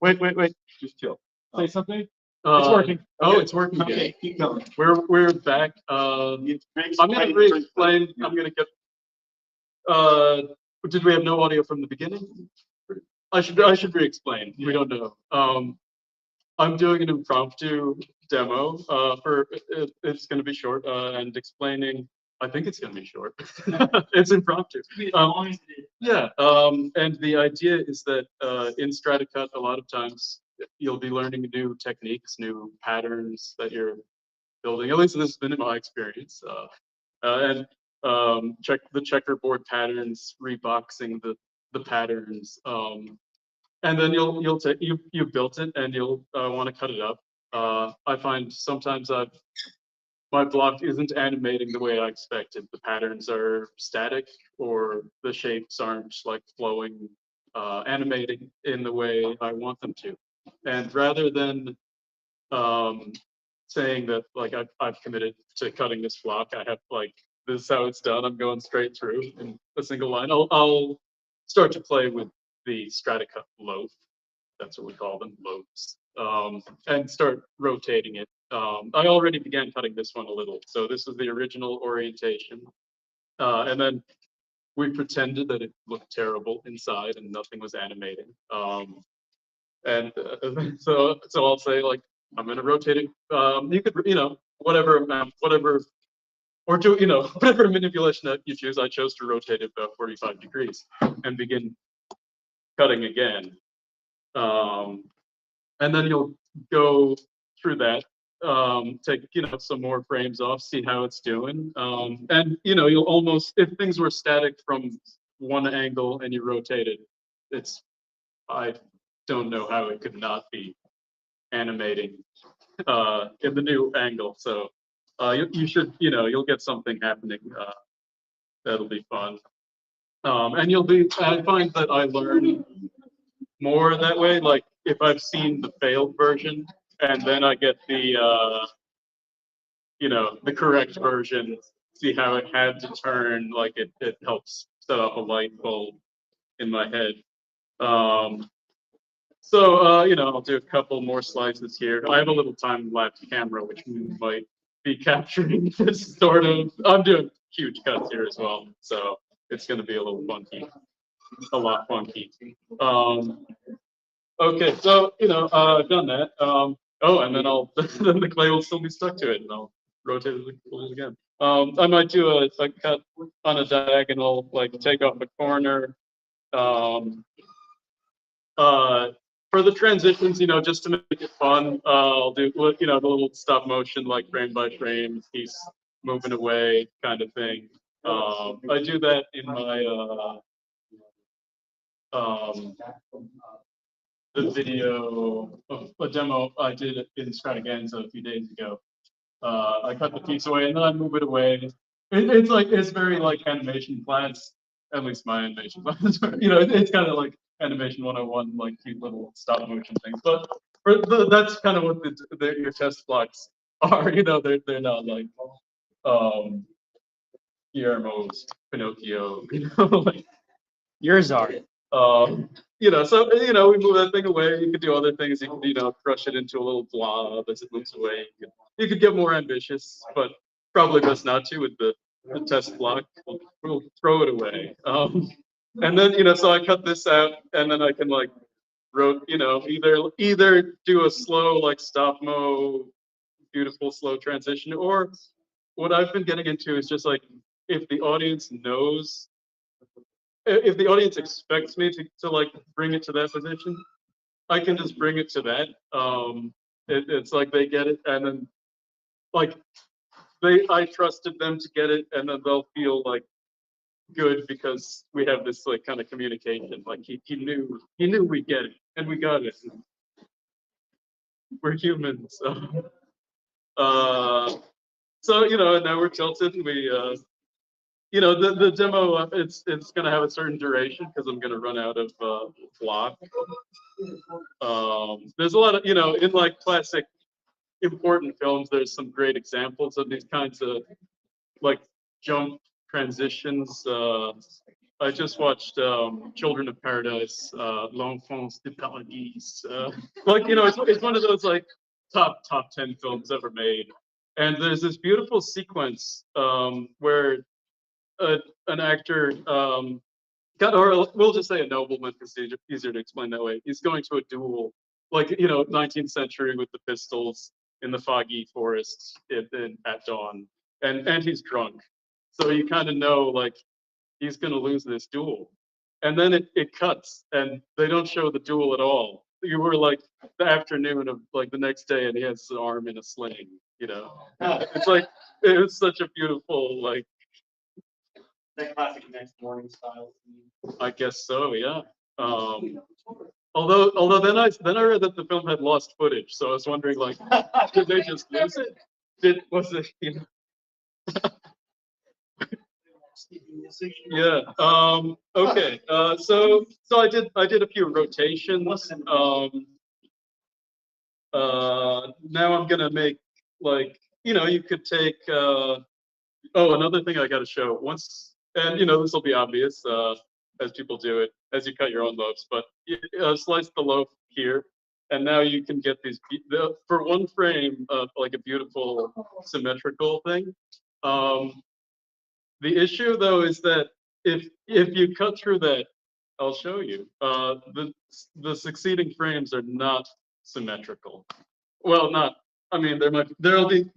Wait. Just chill. Say something. It's working. Oh, it's working. Okay, keep going. We're back. I'm gonna re-explain. I'm gonna get. Did we have no audio from the beginning? I should re-explain. We don't know. I'm doing an impromptu demo. It's gonna be short and explaining. I think it's gonna be short. It's impromptu. Yeah. And the idea is that in Stratacut, a lot of times you'll be learning new techniques, new patterns that you're building. At least this has been in my experience. And check the checkerboard patterns, reboxing the patterns. And then you'll take you've built it and you'll want to cut it up. I find sometimes my block isn't animating the way I expected. The patterns are static or the shapes aren't like flowing, animating in the way I want them to. And rather than saying that like I've committed to cutting this block, I have like this is how it's done. I'm going straight through in a single line. I'll start to play with the Stratacut loaf. That's what we call them, loaves. And start rotating it. I already began cutting this one a little. So this is the original orientation. And then we pretended that it looked terrible inside and nothing was animating. And so I'll say like, I'm gonna rotate it. You could, whatever amount, whatever, or do, whatever manipulation that you choose. I chose to rotate it about 45 degrees and begin cutting again. And then you'll go through that, take, some more frames off, see how it's doing. And, you'll almost, if things were static from one angle and you rotate it, I don't know how it could not be animating in the new angle. So you should, you'll get something happening. That'll be fun. And I find that I learn more that way. Like if I've seen the failed version and then I get the the correct version, see how it had to turn, like it helps set off a light bulb in my head. So I'll do a couple more slices here. I have a little time-lapse camera which might be capturing this sort of. I'm doing huge cuts here as well, so it's going to be a little funky, a lot funky. Okay, so I've done that. And then then the clay will still be stuck to it, and I'll rotate it again. I might do a cut on a diagonal, like take off a corner. For the transitions, just to make it fun, I'll do the little stop motion, like frame by frame, he's moving away kind of thing. I do that in my the video of a demo I did in Strataganza a few days ago. I cut the piece away and then I move it away. It's very like animation class, at least my animation class. It's kind of like animation 101, like cute little stop motion things. But that's kind of what your test blocks are. They're not like Guillermo's Pinocchio. Like, Yours are. so we move that thing away. You could do other things. You could crush it into a little blob as it moves away. You could get more ambitious, but probably best not to with the test block. We'll throw it away. And then so I cut this out, and then I can like either do a slow like stop mo, beautiful slow transition, or what I've been getting into is just like if the audience knows. If the audience expects me to like bring it to that position, I can just bring it to that. It's like they get it, and then like I trusted them to get it, and then they'll feel like good because we have this like kind of communication. Like he knew we get it, and we got it. We're humans. So and now we're tilted, and we. The demo, it's going to have a certain duration because I'm going to run out of block. There's a lot of, in like classic important films, there's some great examples of these kinds of like jump transitions. I just watched Children of Paradise, L'Enfance de Paradis. Like, you know, it's one of those like top 10 films ever made. And there's this beautiful sequence where an actor or we'll just say a nobleman because it's easier to explain that way. He's going to a duel, like, you know, 19th century with the pistols in the foggy forests at dawn, and he's drunk, so you kind of know like he's going to lose this duel, and then it cuts, and they don't show the duel at all. You were like the afternoon of like the next day, and he has his arm in a sling. You know, it's like it was such a beautiful like. That classic next morning style. I guess so, yeah. Although then I read that the film had lost footage, so I was wondering like, did they just lose it? Was it, you know? Yeah. Okay. So I did a few rotations. Now I'm gonna make like, you know, you could take. Oh, another thing I got to show once, and you know this will be obvious as people do it, as you cut your own loaves. But slice the loaf here, and now you can get these for one frame, like a beautiful symmetrical thing. The issue though is that if you cut through that, I'll show you. The succeeding frames are not symmetrical. Well, not. I mean, there'll be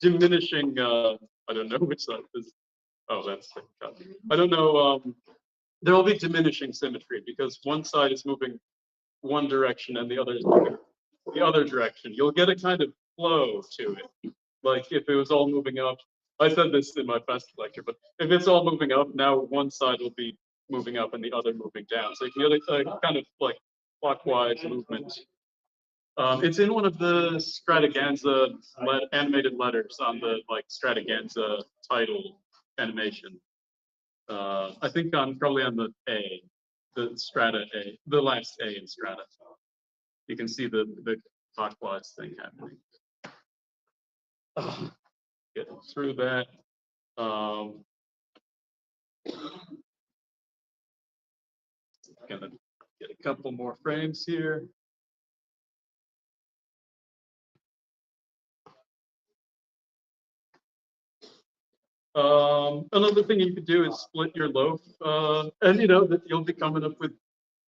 diminishing. I don't know which side is. Oh, that's the cut. I don't know. There will be diminishing symmetry because one side is moving one direction and the other is moving the other direction. You'll get a kind of flow to it. Like if it was all moving up. I said this in my past lecture, but if it's all moving up, now one side will be moving up and the other moving down. So you can get a kind of like clockwise movement. It's in one of the Strataganza animated letters on the like Strataganza title animation. I think probably on the A, the Strata A, the last A in Strata. You can see the clockwise thing happening. Get through that. Gonna get a couple more frames here. Another thing you could do is split your loaf, and you know that you'll be coming up with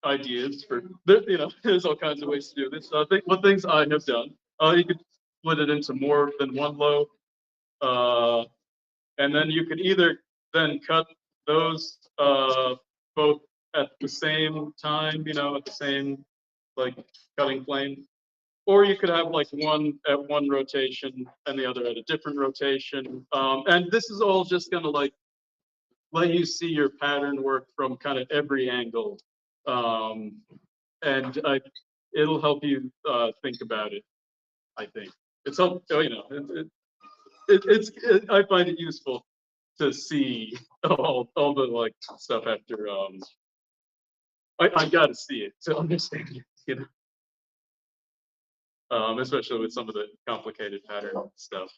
ideas for, you know, there's all kinds of ways to do this. So I think what things I have done, you could split it into more than one loaf, and then you could either then cut those both at the same time, you know, at the same like cutting plane. Or you could have like one at one rotation and the other at a different rotation. And this is all just gonna like let you see your pattern work from kind of every angle. And it'll help you think about it, I think. It's help, you know, I find it useful to see all the like stuff after, I gotta see it to understand it, you know. Especially with some of the complicated pattern stuff.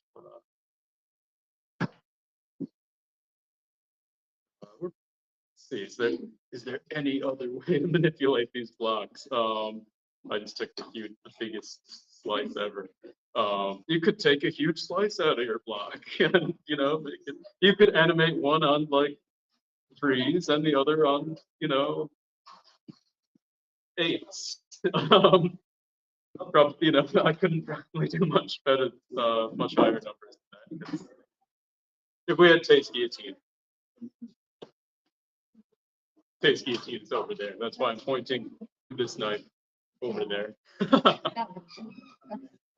Let's see, is there any other way to manipulate these blocks? I just took the biggest slice ever. You could take a huge slice out of your block, and you know, you could animate one on like 3s and the other on, you know, 8s. Probably, you know, I couldn't probably do much better, much higher numbers than that. If we had Taste Guillotine. Taste Guillotine is over there. That's why I'm pointing this knife over there.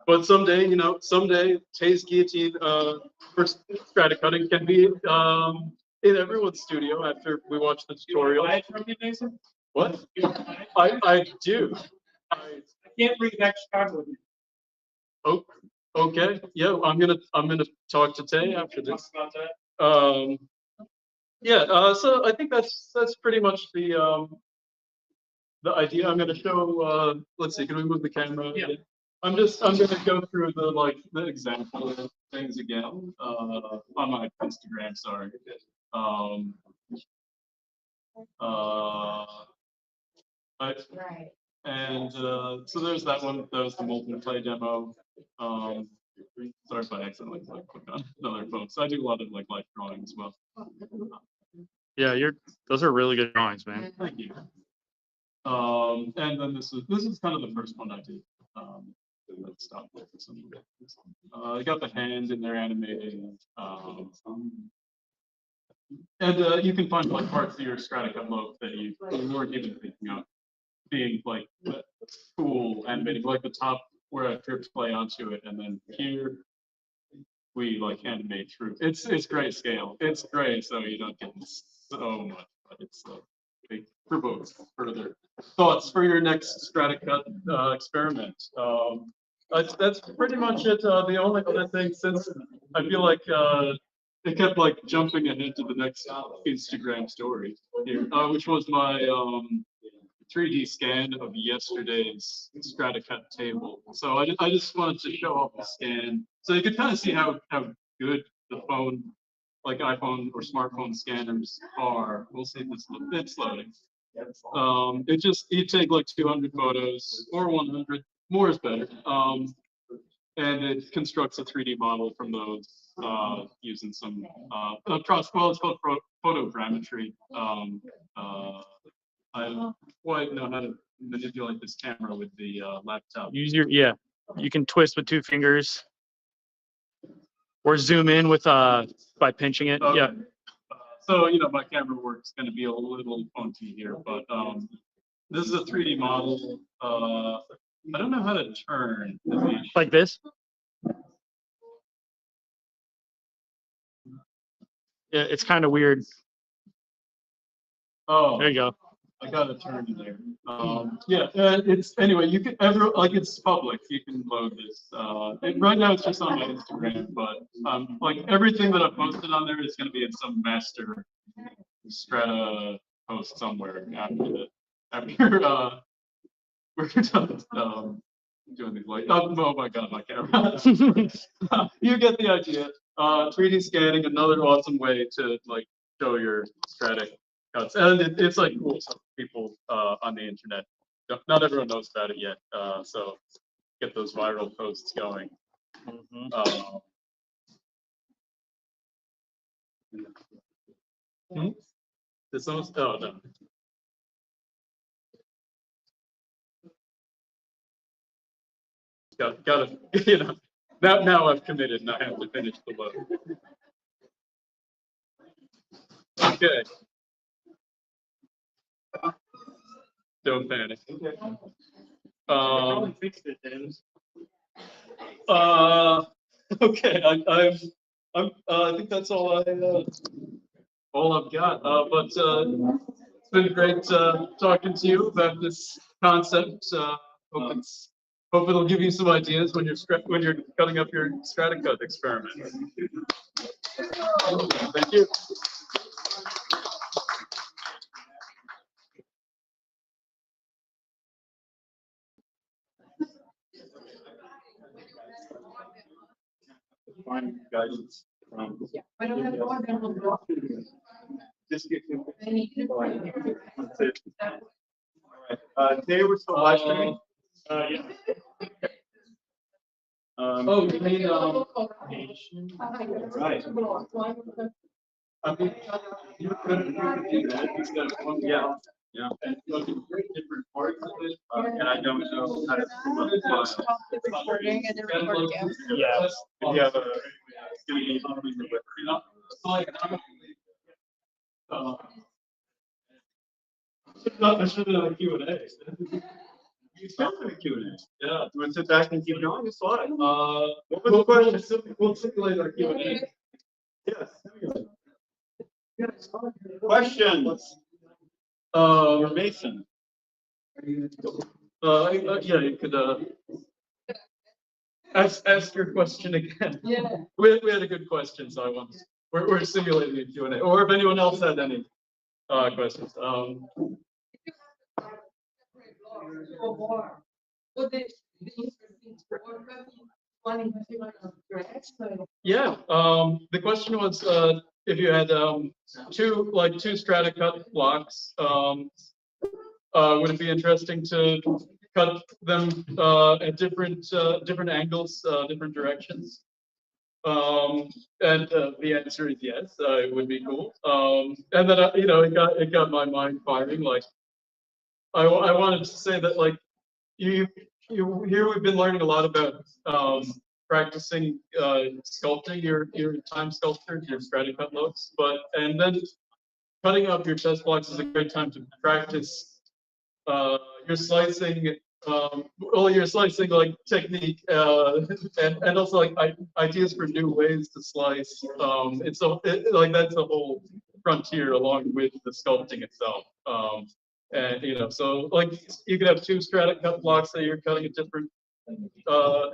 But someday, you know, Taste Guillotine for strata cutting can be in everyone's studio after we watch the tutorial. What? I do. I can't bring back Chicago with me. Oh, okay. Yeah, I'm gonna talk to Tay after this. About that. Yeah. So I think that's pretty much the idea. I'm gonna show. Let's see. Can we move the camera? Yeah. I'm gonna go through the example things again on my Instagram. Sorry. Right. And so there's that one. That was the multiplayer demo. Sorry if I accidentally clicked on another phone. So I do a lot of like life drawing as well. Yeah, those are really good drawings, man. Thank you. And then this is kind of the first one I did. Let's stop with this one. I got the hand in there animating. And you can find like parts of your Stratacut logo that you weren't even thinking of being like cool animating, like the top where I dripped play onto it, and then here we like animate through. It's great scale. It's great, so you don't get so much, but it's it provokes further thoughts for your next Stratacut experiment. That's pretty much it. The only other thing, since I feel like it kept like jumping ahead to the next Instagram story here, which was my 3D scan of yesterday's Stratacut table. So I just wanted to show off the scan so you could kind of see how good the phone, like iPhone or smartphone scanners are. We'll see if it's loading. You take like 200 photos or 100, more is better. And it constructs a 3D model from those using some it's called photogrammetry. I don't quite know how to manipulate this camera with the laptop. You can twist with 2 fingers or zoom in with by pinching it. Okay. Yeah. So my camera work's going to be a little funky here, but this is a 3D model. I don't know how to turn Like this. Yeah, it's kind of weird. Oh, There you go. I got a turn in there. It's anyway. You can it's public. You can load this. Right now it's just on my Instagram, but like everything that I posted on there is going to be in some master Strata post somewhere after we're done doing these like. Oh my god, my camera. You get the idea. 3D scanning, another awesome way to like show your Strata cuts, and it's like cool. Some people on the internet, not everyone knows about it yet. So get those viral posts going. Did someone? Oh no. Gotta now I've committed and I have to finish the load. Okay. Don't panic. Fixed it, Dennis. Okay, I think that's all I've got. But it's been great talking to you about this concept. Hope it'll give you some ideas when you're cutting up your Stratacut experiment. Thank you. Find guidance from. I don't have more than one block. Just get. I need to- That's it. Today we're still live streaming. Yeah. Oh, you mean Right. I mean, you could do that instead of one. Yeah. Yeah. And look at different parts of it, and I don't know how to. Recording and the recording. Yeah. If you have a. It's gonna be something with, I should have done a Q&A. You still have a Q&A. Yeah. Do you want to sit back and keep going? It's fine. What was the question? We'll simulate our Q&A. Yes. Questions? For Mason. Yeah, you could ask your question again. Yeah. We had a good question, so we're simulating a Q&A. Or if anyone else had any questions. Yeah. The question was, if you had two Stratacut blocks, would it be interesting to cut them at different angles, different directions? And the answer is yes, it would be cool. And then it got my mind firing. Like I wanted to say that like you here we've been learning a lot about practicing sculpting your time sculpture, your Stratacut looks, and then cutting up your test blocks is a great time to practice your slicing. Your slicing like technique, and also like ideas for new ways to slice. Like that's the whole frontier along with the sculpting itself. And so like you could have two Stratacut blocks that you're cutting at different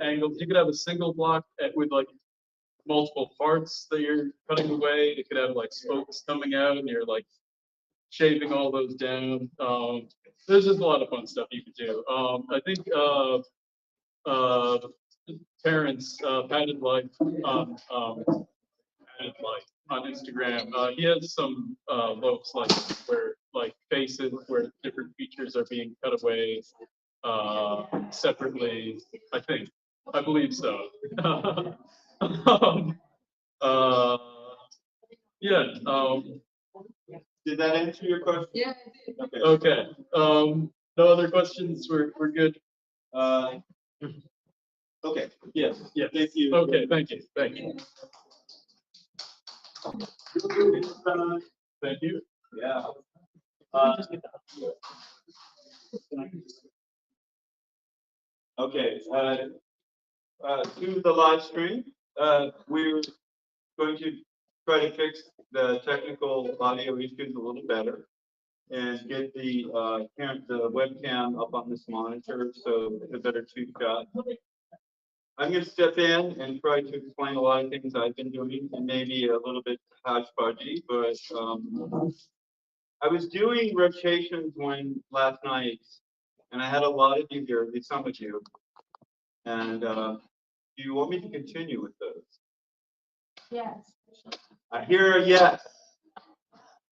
angles. You could have a single block with like multiple parts that you're cutting away. You could have like spokes coming out, and you're like shaving all those down. There's just a lot of fun stuff you could do. I think Terrence Padded Life on Instagram. He has some looks like where like faces where different features are being cut away separately. I believe so. Yeah. Did that answer your question? Yeah. Okay. Okay. No other questions? We're good. Okay. Yes. Yes. Thank you. Okay. Thank you. Thank you. Thank you. Yeah. Okay. To the live stream, we're going to try to fix the technical audio issues a little better and get the webcam up on this monitor so it's a better two-shot. I'm going to step in and try to explain a lot of things I've been doing, and maybe a little bit hodgepodgey, but I was doing rotations last night, and I had a lot of you here, at least some of you, and do you want me to continue with those? Yes. I hear a yes.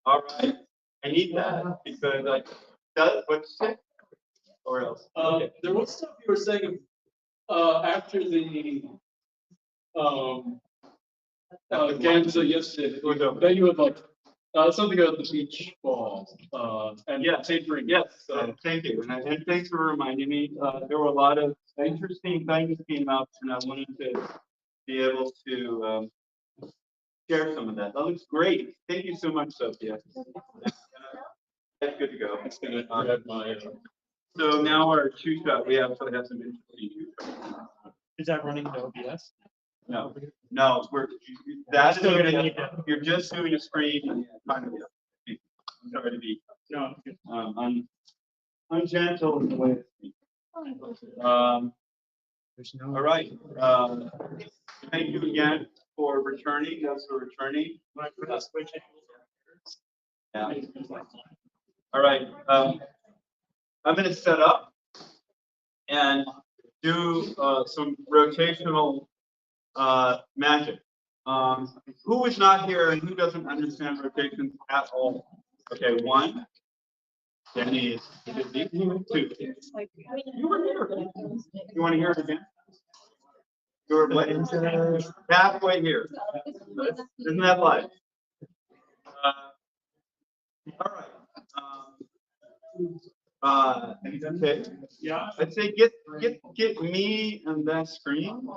All right, I need that because what's it? Or else? There was stuff you were saying after the Gamza yesterday that you had like something about the beach ball and tapering. Yes, thank you, and thanks for reminding me. There were a lot of interesting things came up, and I wanted to be able to share some of that. That looks great. Thank you so much, Sophia. That's good to go. So now our two-shot, we actually have some interesting two-shots. Is that running the OBS? No, you're just doing a screen and kind of, I'm sorry to be ungentle in the way to speak. All right. Thank you again for returning, those who are returning. Yeah. All right. I'm going to set up and do some rotational magic. Who is not here and who doesn't understand rotations at all? Okay, one. Denny is 50. Two. You were here. You want to hear it again? You were halfway here. Isn't that life? All right. Okay. Yeah. I'd say get me on that screen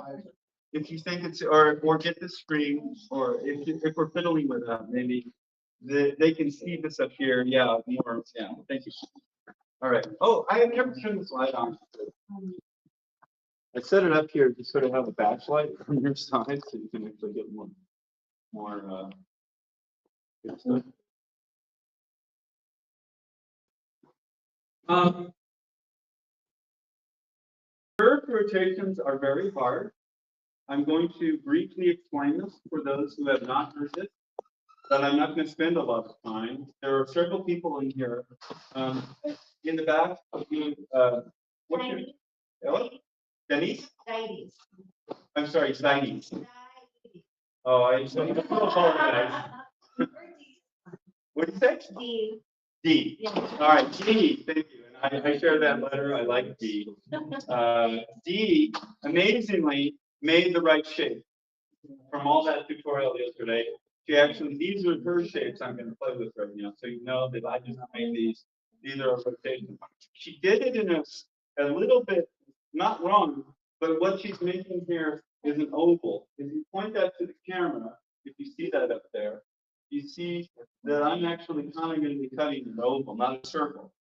if you think it's or get the screen, or if we're fiddling with that, maybe they can see this up here. Yeah, more. Yeah. Thank you. All right. Oh, I have never turned the slide on. I set it up here to sort of have a backlight on your side, so you can actually get more good stuff. Curved rotations are very hard. I'm going to briefly explain this for those who have not heard it, but I'm not going to spend a lot of time. There are several people in here. In the back, what's your what? Denise? I'm sorry, Denise. Oh, I apologize. What do you say? D. D. Yeah. All right, D, thank you. And I shared that letter. I like D. D, amazingly, made the right shape. From all that tutorial yesterday, she actually, these are her shapes I'm going to play with right now. So you know that I just made these. These are rotations. She did it in a little bit, not wrong, but what she's making here is an oval. If you point that to the camera, if you see that up there, you see that I'm actually kind of going to be cutting an oval, not a circle,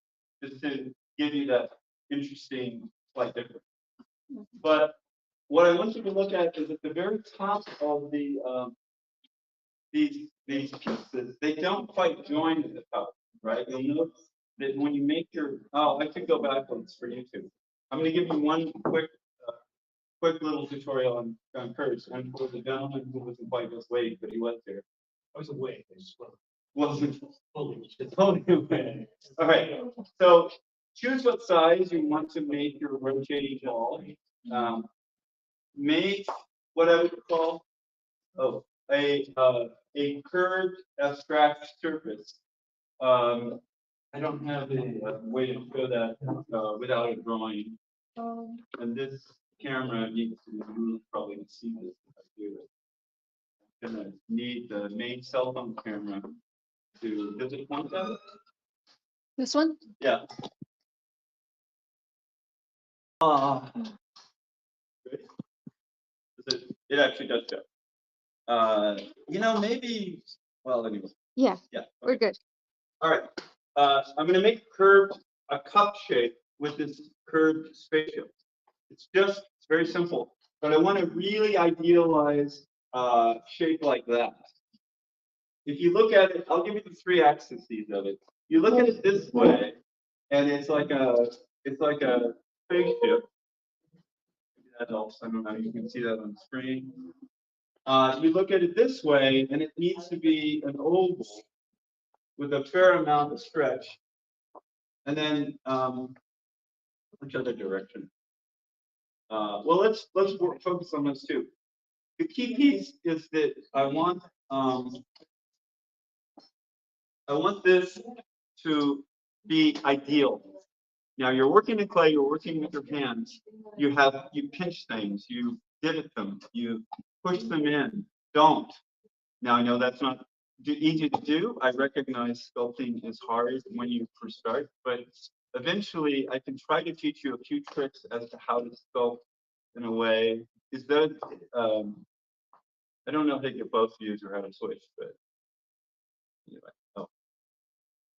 just to give you that interesting slight difference. But what I want you to look at is at the very top of the these pieces, they don't quite join at the top, right? You'll notice that when you make your, I could go backwards for YouTube. I'm going to give you one quick little tutorial on curves. And for the gentleman who wasn't quite just waiting, but he was there. I was away. Wasn't fully away. All right. So choose what size you want to make your rotating ball. Make what I would call a curved abstract surface. I don't have a way to show that without a drawing. And this camera needs to probably see this if I do it. I'm gonna need the main cell phone camera to, does it point that? This one? Yeah. It actually does show. Maybe, well, anyway. Yeah, Yeah. we're good. All right. I'm going to make a cup shape with this curved spaceship. It's very simple, but I want to really idealize shape like that. If you look at it, I'll give you the 3 axes of it. You look at it this way, and it's like a spaceship. That helps. I don't know. You can see that on the screen. You look at it this way, and it needs to be an oval with a fair amount of stretch. And then, which other direction? Well, let's focus on those two. The key piece is that I want this to be ideal. Now you're working in clay, you're working with your hands. You pinch things, you divot them, you push them in. Don't. Now I know that's not easy to do. I recognize sculpting is hard when you first start, but eventually I can try to teach you a few tricks as to how to sculpt in a way. Is that I don't know if they get both views or how to switch, but anyway.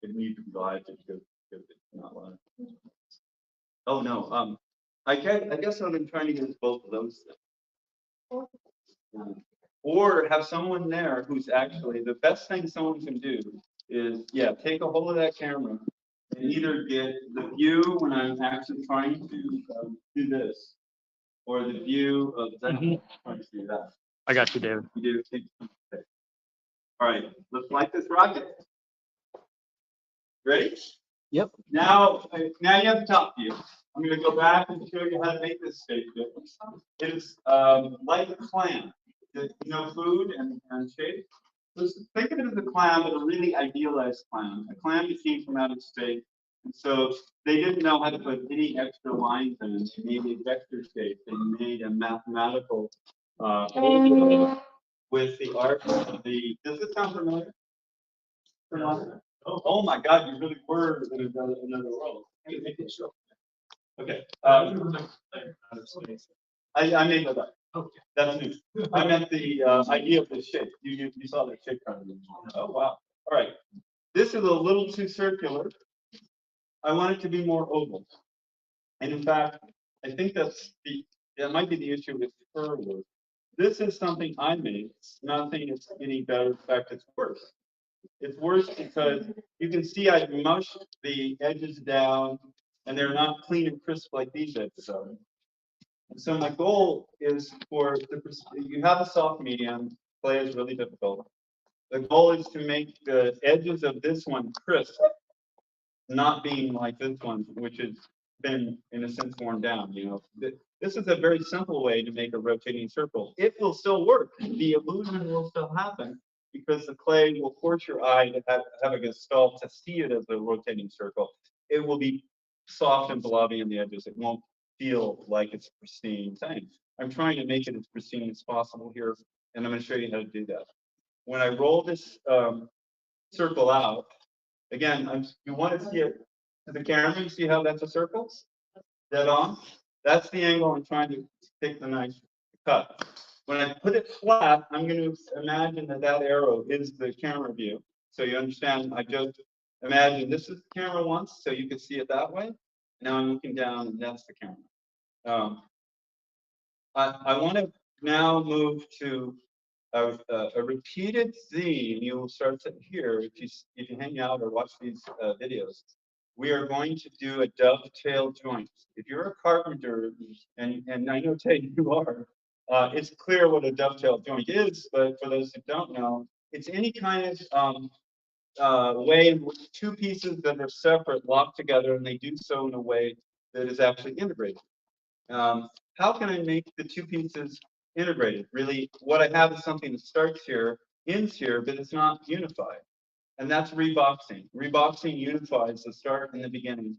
It needs to be live because it's not live. Oh no. I guess what I'm trying to get is both of those things. Or have someone there who's actually, the best thing someone can do is, take a hold of that camera and either get the view when I'm actually trying to do this, or the view of that trying to do that. I got you, David. You do. Okay. All right, let's light this rocket. Ready? Yep. Now you have the top view. I'm going to go back and show you how to make this spaceship. It is like a clam. Food and shape. So think of it as a clam, but a really idealized clam. A clam that came from outer space. And so they didn't know how to put any extra lines in it. They made a vector shape. They made a mathematical with the arc of the. Does this sound familiar? Oh my God, you really were in another world. Okay. I made that up. Okay. That's new. I meant the idea of the shape. You saw that shape kind of. Oh wow. All right. This is a little too circular. I want it to be more oval. And in fact, I think that might be the issue with her work. This is something I made. Not saying it's any better. In fact, it's worse. It's worse because you can see I mushed the edges down and they're not clean and crisp like these edges are. And so my goal is you have a soft medium, clay is really difficult. The goal is to make the edges of this one crisp, not being like this one, which has been in a sense worn down. This is a very simple way to make a rotating circle. It will still work. The illusion will still happen. because the clay will force your eye to have a gestalt to see it as a rotating circle. It will be soft and blobby on the edges. It won't feel like it's a pristine thing. I'm trying to make it as pristine as possible here, and I'm going to show you how to do that. When I roll this circle out, again, you want to see it to the camera. You see how that's a circle? Dead on. That's the angle I'm trying to take the knife to cut. When I put it flat, I'm going to imagine that that arrow is the camera view. So you understand, I just imagine this is the camera once, so you can see it that way. Now I'm looking down, and that's the camera. I want to now move to a repeated theme. You will start to hear if you hang out or watch these videos. We are going to do a dovetail joint. If you're a carpenter, and I know Tate, you are, it's clear what a dovetail joint is. But for those who don't know, it's any kind of way in which two pieces that are separate lock together, and they do so in a way that is actually integrated. How can I make the two pieces integrated? Really, what I have is something that starts here, ends here, but it's not unified. And that's reboxing. Reboxing unifies the start and the beginning,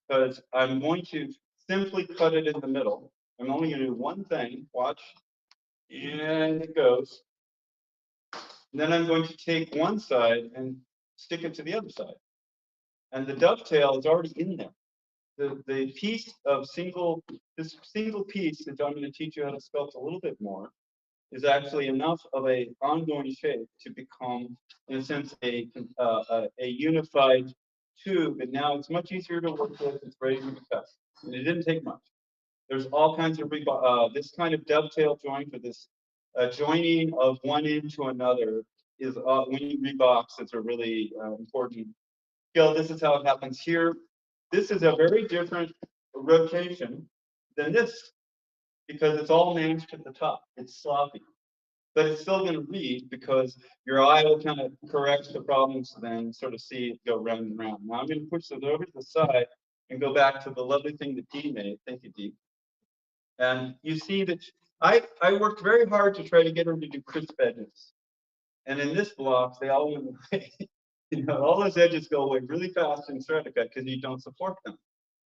because I'm going to simply cut it in the middle. I'm only going to do one thing. Watch. And it goes. And then I'm going to take one side and stick it to the other side. And the dovetail is already in there. The piece of this single piece that I'm going to teach you how to sculpt a little bit more is actually enough of a ongoing shape to become, in a sense, a unified tube. And now it's much easier to work with. It's ready to be cut. And it didn't take much. There's all kinds of this kind of dovetail joint, or this joining of one end to another, is when you rebox, it's a really important skill. This is how it happens here. This is a very different rotation than this, because it's all managed at the top. It's sloppy, but it's still going to read, because your eye will kind of correct the problems and then sort of see it go round and round. Now I'm going to push this over to the side and go back to the lovely thing that Dee made. Thank you, Dee. And you see that I worked very hard to try to get her to do crisp edges. And in this block, they all went away. All those edges go away really fast in Stratacut because you don't support them.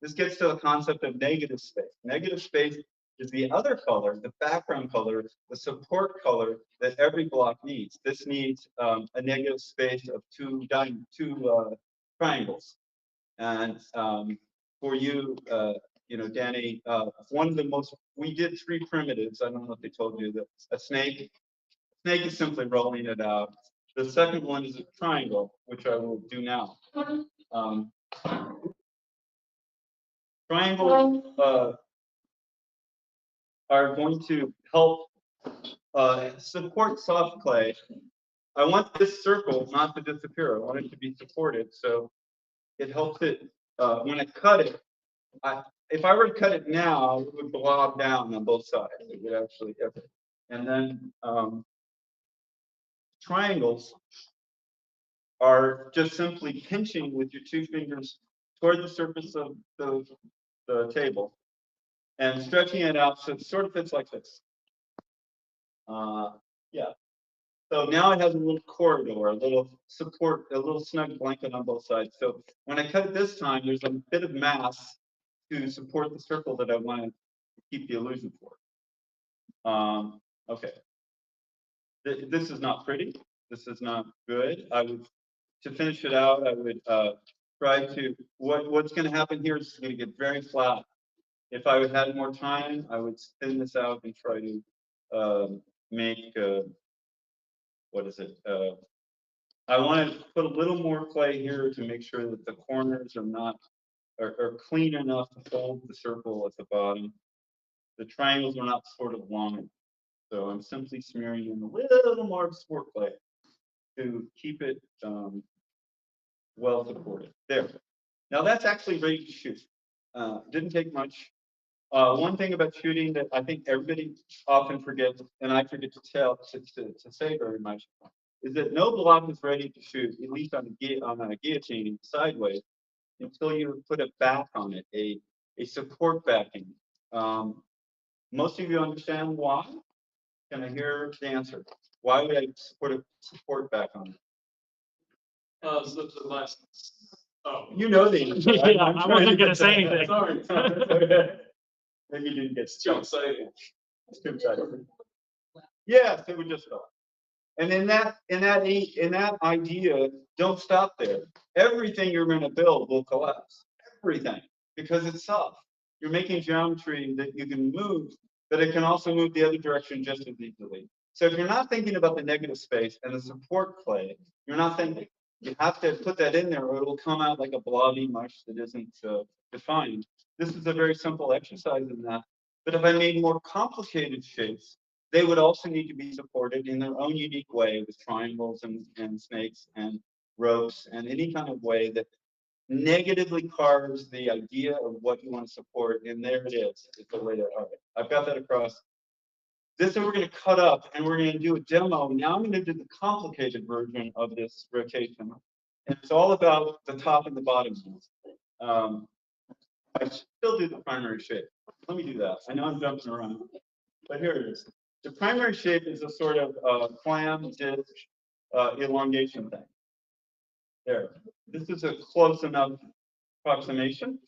This gets to the concept of negative space. Negative space is the other color, the background color, the support color that every block needs. This needs a negative space of two triangles. And for you, Danny, one of the most, we did 3 primitives. I don't know if they told you that a snake is simply rolling it out. The second one is a triangle, which I will do now. Triangles are going to help support soft clay. I want this circle not to disappear. I want it to be supported, so it helps it. When I cut it, if I were to cut it now, it would blob down on both sides. It would actually, and then triangles are just simply pinching with your 2 fingers toward the surface of the table and stretching it out so it sort of fits like this. Yeah. So now it has a little corridor, a little support, a little snug blanket on both sides. So when I cut it this time, there's a bit of mass to support the circle that I want to keep the illusion for. Okay. This is not pretty. This is not good. To finish it out, I would try to, what's going to happen here is it's going to get very flat. If I would had more time, I would thin this out and try to make, what is it? I want to put a little more clay here to make sure that the corners are clean enough to hold the circle at the bottom. The triangles are not sort of long. So I'm simply smearing in a little more sport clay to keep it well supported. There. Now that's actually ready to shoot. Didn't take much. One thing about shooting that I think everybody often forgets, and I forget to say very much, is that no block is ready to shoot, at least on a guillotine sideways, until you put a back on it, a support backing. Most of you understand why? Can I hear the answer? Why would I put a support back on it? The last. Oh. You know the answer. Yeah, I'm I trying wasn't to gonna get say that. anything. Sorry. Okay. Maybe you didn't get It's too exciting. It's too exciting. Yes, it would just stop. And in that idea, don't stop there. Everything you're going to build will collapse. Everything, because it's soft. You're making geometry that you can move, but it can also move the other direction just as easily. So if you're not thinking about the negative space and the support clay, you're not thinking. You have to put that in there, or it'll come out like a blobby mush that isn't defined. This is a very simple exercise in that. But if I made more complicated shapes, they would also need to be supported in their own unique way with triangles and snakes and ropes and any kind of way that negatively carves the idea of what you want to support. And there it is. It's the way that, all right, I've got that across. This is we're going to cut up and we're going to do a demo. Now I'm going to do the complicated version of this rotation. And it's all about the top and the bottom. I still do the primary shape. Let me do that. I know I'm jumping around, but here it is. The primary shape is a sort of clam disc elongation thing. There. This is a close enough approximation.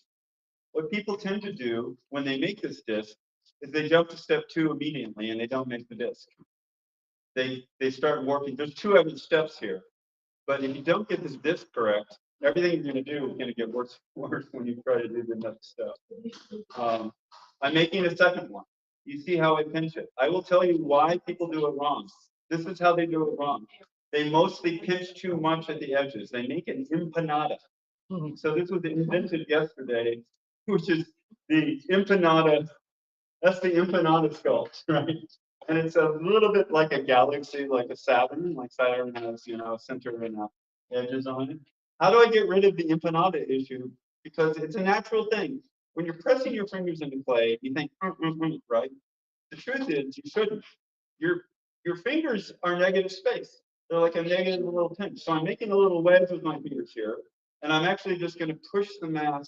What people tend to do when they make this disc is they jump to step 2 immediately and they don't make the disc. They start warping. There's 2 other steps here. But if you don't get this disc correct, everything you're going to do is going to get worse and worse when you try to do the next step. I'm making a second one. You see how I pinch it. I will tell you why people do it wrong. This is how they do it wrong. They mostly pinch too much at the edges. They make an empanada. So this was invented yesterday, which is the empanada. That's the empanada sculpt, right? And it's a little bit like a galaxy, like a Saturn. Like Saturn has, a center and edges on it. How do I get rid of the empanada issue? Because it's a natural thing. When you're pressing your fingers into clay, you think, right? The truth is, you shouldn't. Your fingers are negative space. They're like a negative little pinch. So I'm making a little wedge with my fingers here, and I'm actually just going to push the mass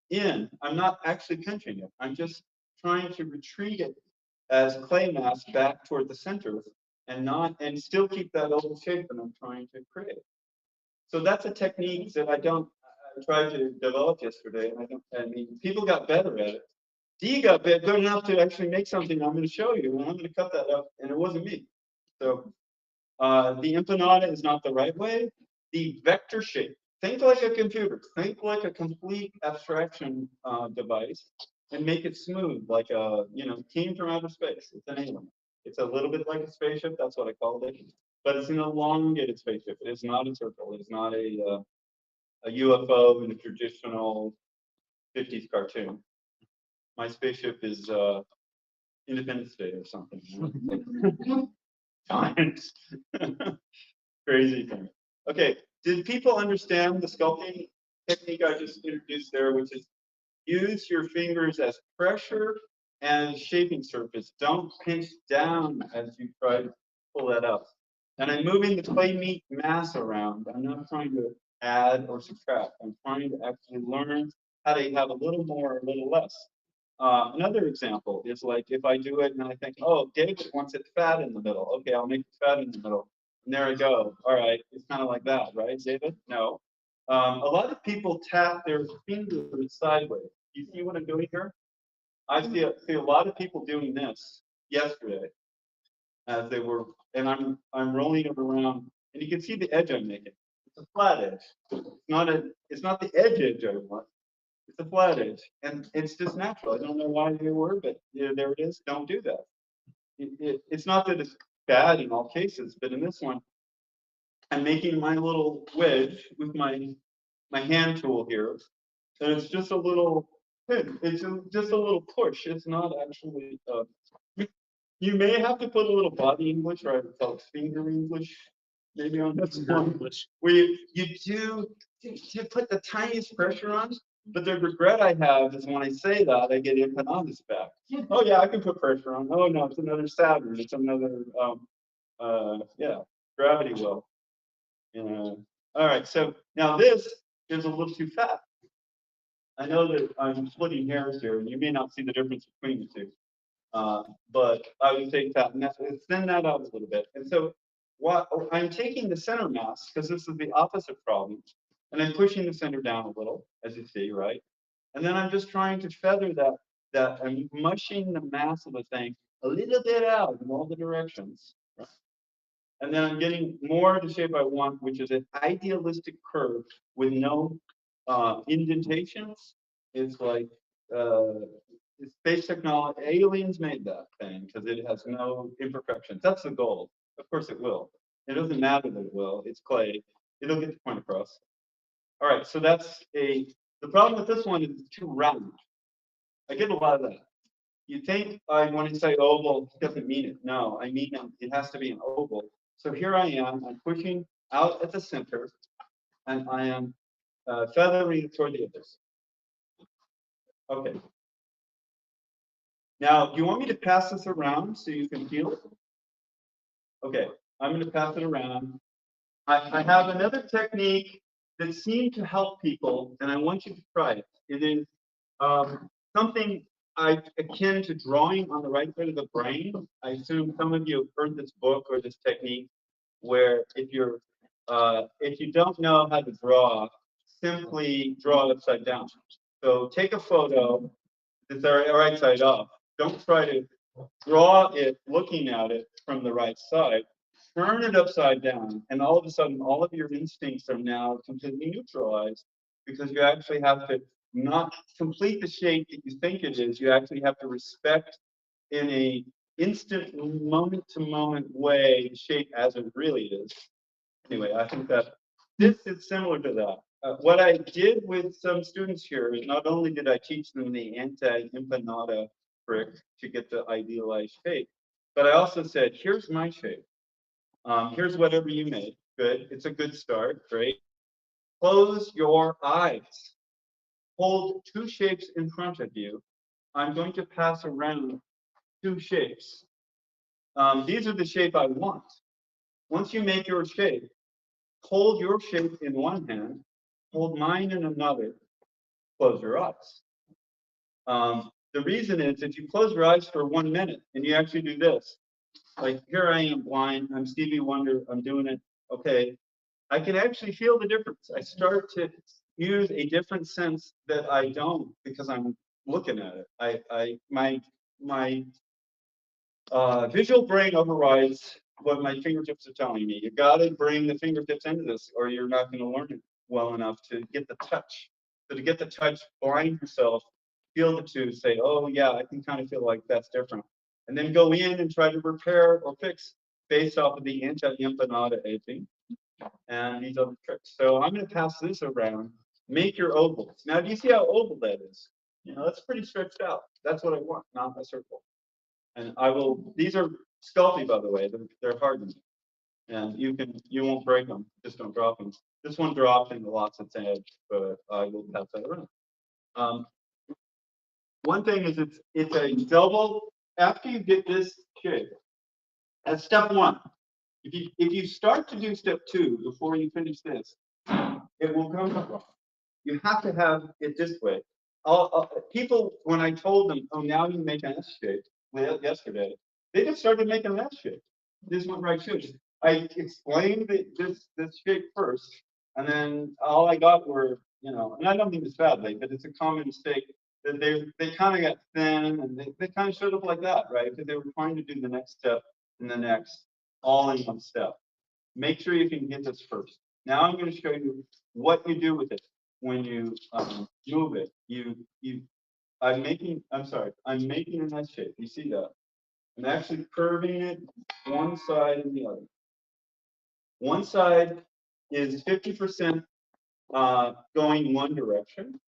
in. I'm not actually pinching it. I'm just trying to retreat it as clay mass back toward the center, and still keep that oval shape that I'm trying to create. So that's a technique that I tried to develop yesterday, and I mean, people got better at it. D got good enough to actually make something I'm going to show you, and I'm going to cut that up, and it wasn't me. So the empanada is not the right way. The vector shape. Think like a computer. Think like a complete abstraction device, and make it smooth, like a came from outer space. It's an alien. It's a little bit like a spaceship. That's what I called it. But it's an elongated spaceship. It is not a circle. It is not a UFO in a traditional 50s cartoon. My spaceship is Independence Day or something. Science. Crazy thing. Okay, did people understand the sculpting technique I just introduced there, which is use your fingers as pressure and shaping surface. Don't pinch down as you try to pull that up. And I'm moving the clay meat mass around. I'm not trying to add or subtract. I'm trying to actually learn how to have a little more, a little less. Another example is like if I do it and I think, oh, David wants it fat in the middle. Okay, I'll make it fat in the middle. And there I go. All right, it's kind of like that, right, David? No. A lot of people tap their fingers sideways. You see what I'm doing here? I see a lot of people doing this yesterday as they were, and I'm rolling it around, and you can see the edge I'm making. It's a flat edge. It's not the edge I want. It's a flat edge, and it's just natural. I don't know why they were, but there it is. Don't do that. It's not that it's bad in all cases, but in this one, I'm making my little wedge with my hand tool here, and it's just a little. It's just a little push. It's not actually. You may have to put a little body English, or I would call it finger English, maybe on this one. Where you do put the tiniest pressure on. But the regret I have is when I say that, I get empanadas back. Oh yeah, I can put pressure on. Oh no, it's another Saturn. It's another gravity well. All right, so now this is a little too fat. I know that I'm splitting hairs here, and you may not see the difference between the two. But I would say fat, and thin that out a little bit. And so I'm taking the center mass, because this is the opposite problem, and I'm pushing the center down a little, as you see, right? And then I'm just trying to feather that I'm mushing the mass of the thing a little bit out in all the directions. Right? And then I'm getting more of the shape I want, which is an idealistic curve with no indentations. It's like it's space technology. Aliens made that thing because it has no imperfections. That's the goal. Of course it will. It doesn't matter that it will. It's clay. It'll get the point across. All right, so that's the problem with this one is it's too round. I get a lot of that. You think when I say oval, it doesn't mean it. No, I mean it has to be an oval. So here I am, I'm pushing out at the center, and I am feathering toward the edges. Okay. Now, do you want me to pass this around so you can feel it? Okay, I'm going to pass it around. I have another technique that seemed to help people, and I want you to try it. It is something akin to drawing on the right side of the brain. I assume some of you have heard this book or this technique, where if you don't know how to draw, simply draw it upside down. So take a photo that's the right side up. Don't try to draw it looking at it from the right side. Turn it upside down, and all of a sudden, all of your instincts are now completely neutralized because you actually have to not complete the shape that you think it is. You actually have to respect in a instant, moment-to-moment way the shape as it really is. Anyway, I think that this is similar to that. What I did with some students here is not only did I teach them the anti-empanada trick to get the idealized shape, but I also said, here's my shape. Here's whatever you made. Good. It's a good start. Great. Close your eyes. Hold two shapes in front of you. I'm going to pass around two shapes. These are the shape I want. Once you make your shape, hold your shape in one hand, hold mine in another, close your eyes. The reason is if you close your eyes for 1 minute and you actually do this, like here I am blind, I'm Stevie Wonder, I'm doing it, okay, I can actually feel the difference. I start to use a different sense that I don't because I'm looking at it. My visual brain overrides what my fingertips are telling me. You got to bring the fingertips into this, or you're not going to learn it well enough to get the touch. So to get the touch, blind yourself, feel the two, say, oh yeah, I can kind of feel like that's different. And then go in and try to repair or fix based off of the anti-empanada aging and these other tricks. So I'm going to pass this around. Make your ovals. Now, do you see how oval that is? You know, that's pretty stretched out. That's what I want, not a circle. And I will, these are Sculpey, by the way, they're hardened. And you won't break them, just don't drop them. This one dropped and lost its edge, but I will pass that around. One thing is it's a double, after you get this shape, that's step one. If you start to do step two before you finish this, it will come wrong. You have to have it this way. People, when I told them, oh, now you make an S shape yesterday, they just started making an S shape. This went right to it. I explained this shape first, and then all I got were, you know, and I don't mean this badly, but it's a common mistake that they kind of got thin and they kind of showed up like that, right? Because they were trying to do the next step and the next, all in one step. Make sure you can get this first. Now I'm going to show you what you do with it when you move it. I'm making an S shape. You see that? I'm actually curving it one side and the other. One side is 50% going one direction.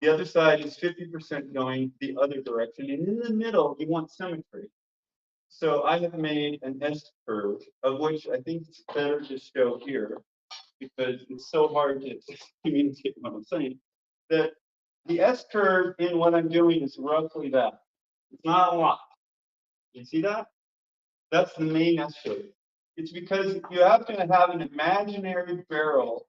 The other side is 50% going the other direction. And in the middle, you want symmetry. So I have made an S curve, of which I think it's better to show here because it's so hard to communicate what I'm saying. That the S curve in what I'm doing is roughly that. It's not a lot. You see that? That's the main S shape. It's because you have to have an imaginary barrel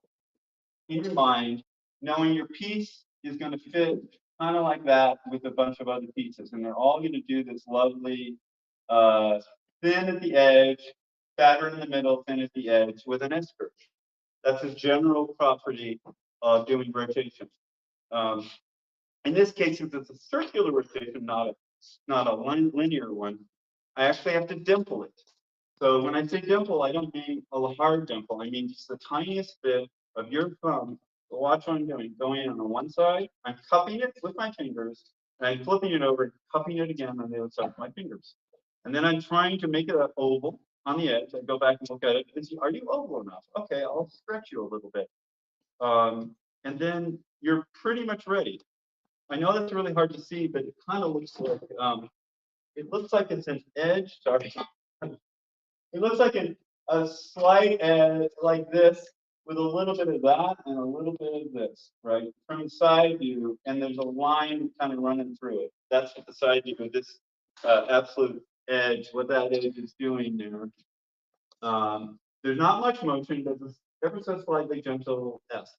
in your mind, knowing your piece is going to fit kind of like that with a bunch of other pieces. And they're all going to do this lovely thin at the edge, fatter in the middle, thin at the edge with an S curve. That's a general property of doing rotation. In this case, since it's a circular rotation, not a linear one, I actually have to dimple it. So when I say dimple, I don't mean a hard dimple. I mean just the tiniest bit of your thumb. Watch what I'm doing. Going in on one side, I'm cupping it with my fingers, and I'm flipping it over, and cupping it again on the other side with my fingers. And then I'm trying to make it an oval on the edge. I go back and look at it. And see, are you oval enough? Okay, I'll stretch you a little bit. And then you're pretty much ready. I know that's really hard to see, but it kind of looks like it's an edge. Sorry. It looks like a slight edge like this with a little bit of that and a little bit of this, right? From the side view, and there's a line kind of running through it. That's what the side view of this absolute edge, what that edge is doing there. There's not much motion, but it's ever so slightly gentle S.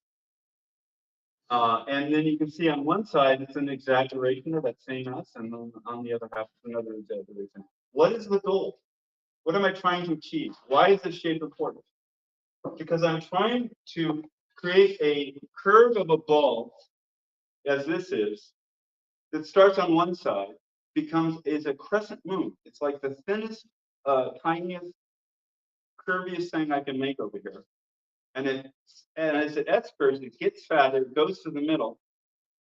And then you can see on one side, it's an exaggeration of that same S, and then on the other half, it's another exaggeration. What is the goal? What am I trying to achieve? Why is this shape important? Because I'm trying to create a curve of a ball, as this is, that starts on one side, is a crescent moon. It's like the thinnest, tiniest, curviest thing I can make over here. And as it S-curves, it gets fatter, it goes to the middle.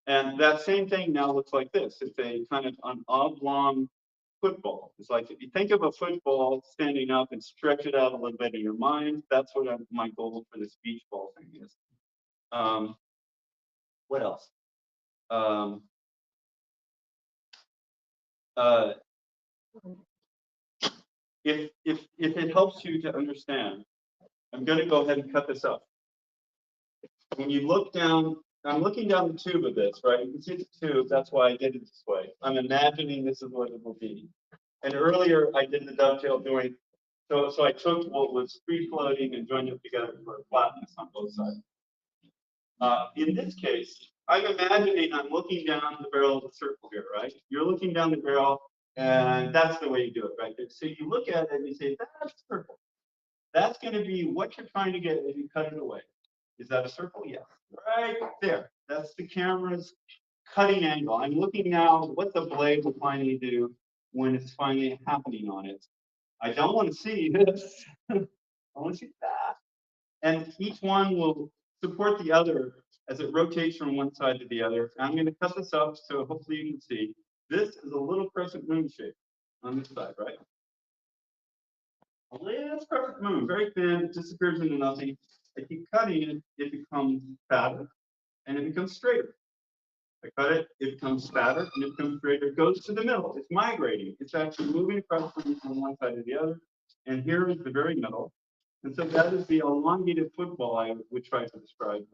And that same thing now looks like this. It's a kind of an oblong football. It's like if you think of a football standing up and stretch it out a little bit in your mind, that's what my goal for this beach ball thing is. What else? If it helps you to understand, I'm going to go ahead and cut this up. When you look down, I'm looking down the tube of this, right? You can see the tube, that's why I did it this way. I'm imagining this is what it will be. And earlier I did the dovetail doing, so I took what was free floating and joined it together for a flatness on both sides. In this case, I'm imagining I'm looking down the barrel of the circle here, right? You're looking down the barrel, and that's the way you do it, right? So you look at it and you say, that's a circle. That's going to be what you're trying to get as you cut it away. Is that a circle? Yes. Right there. That's the camera's cutting angle. I'm looking now what the blade will finally do when it's finally happening on it. I don't want to see this. I want to see that. And each one will support the other as it rotates from one side to the other. I'm going to cut this up so hopefully you can see. This is a little crescent moon shape on this side, right? A little crescent moon, very thin, it disappears into nothing. I keep cutting it, it becomes fatter and it becomes straighter. I cut it, it becomes fatter and it becomes straighter. It goes to the middle. It's migrating. It's actually moving across from one side to the other. And here is the very middle. And so that is the elongated football I would try to describe.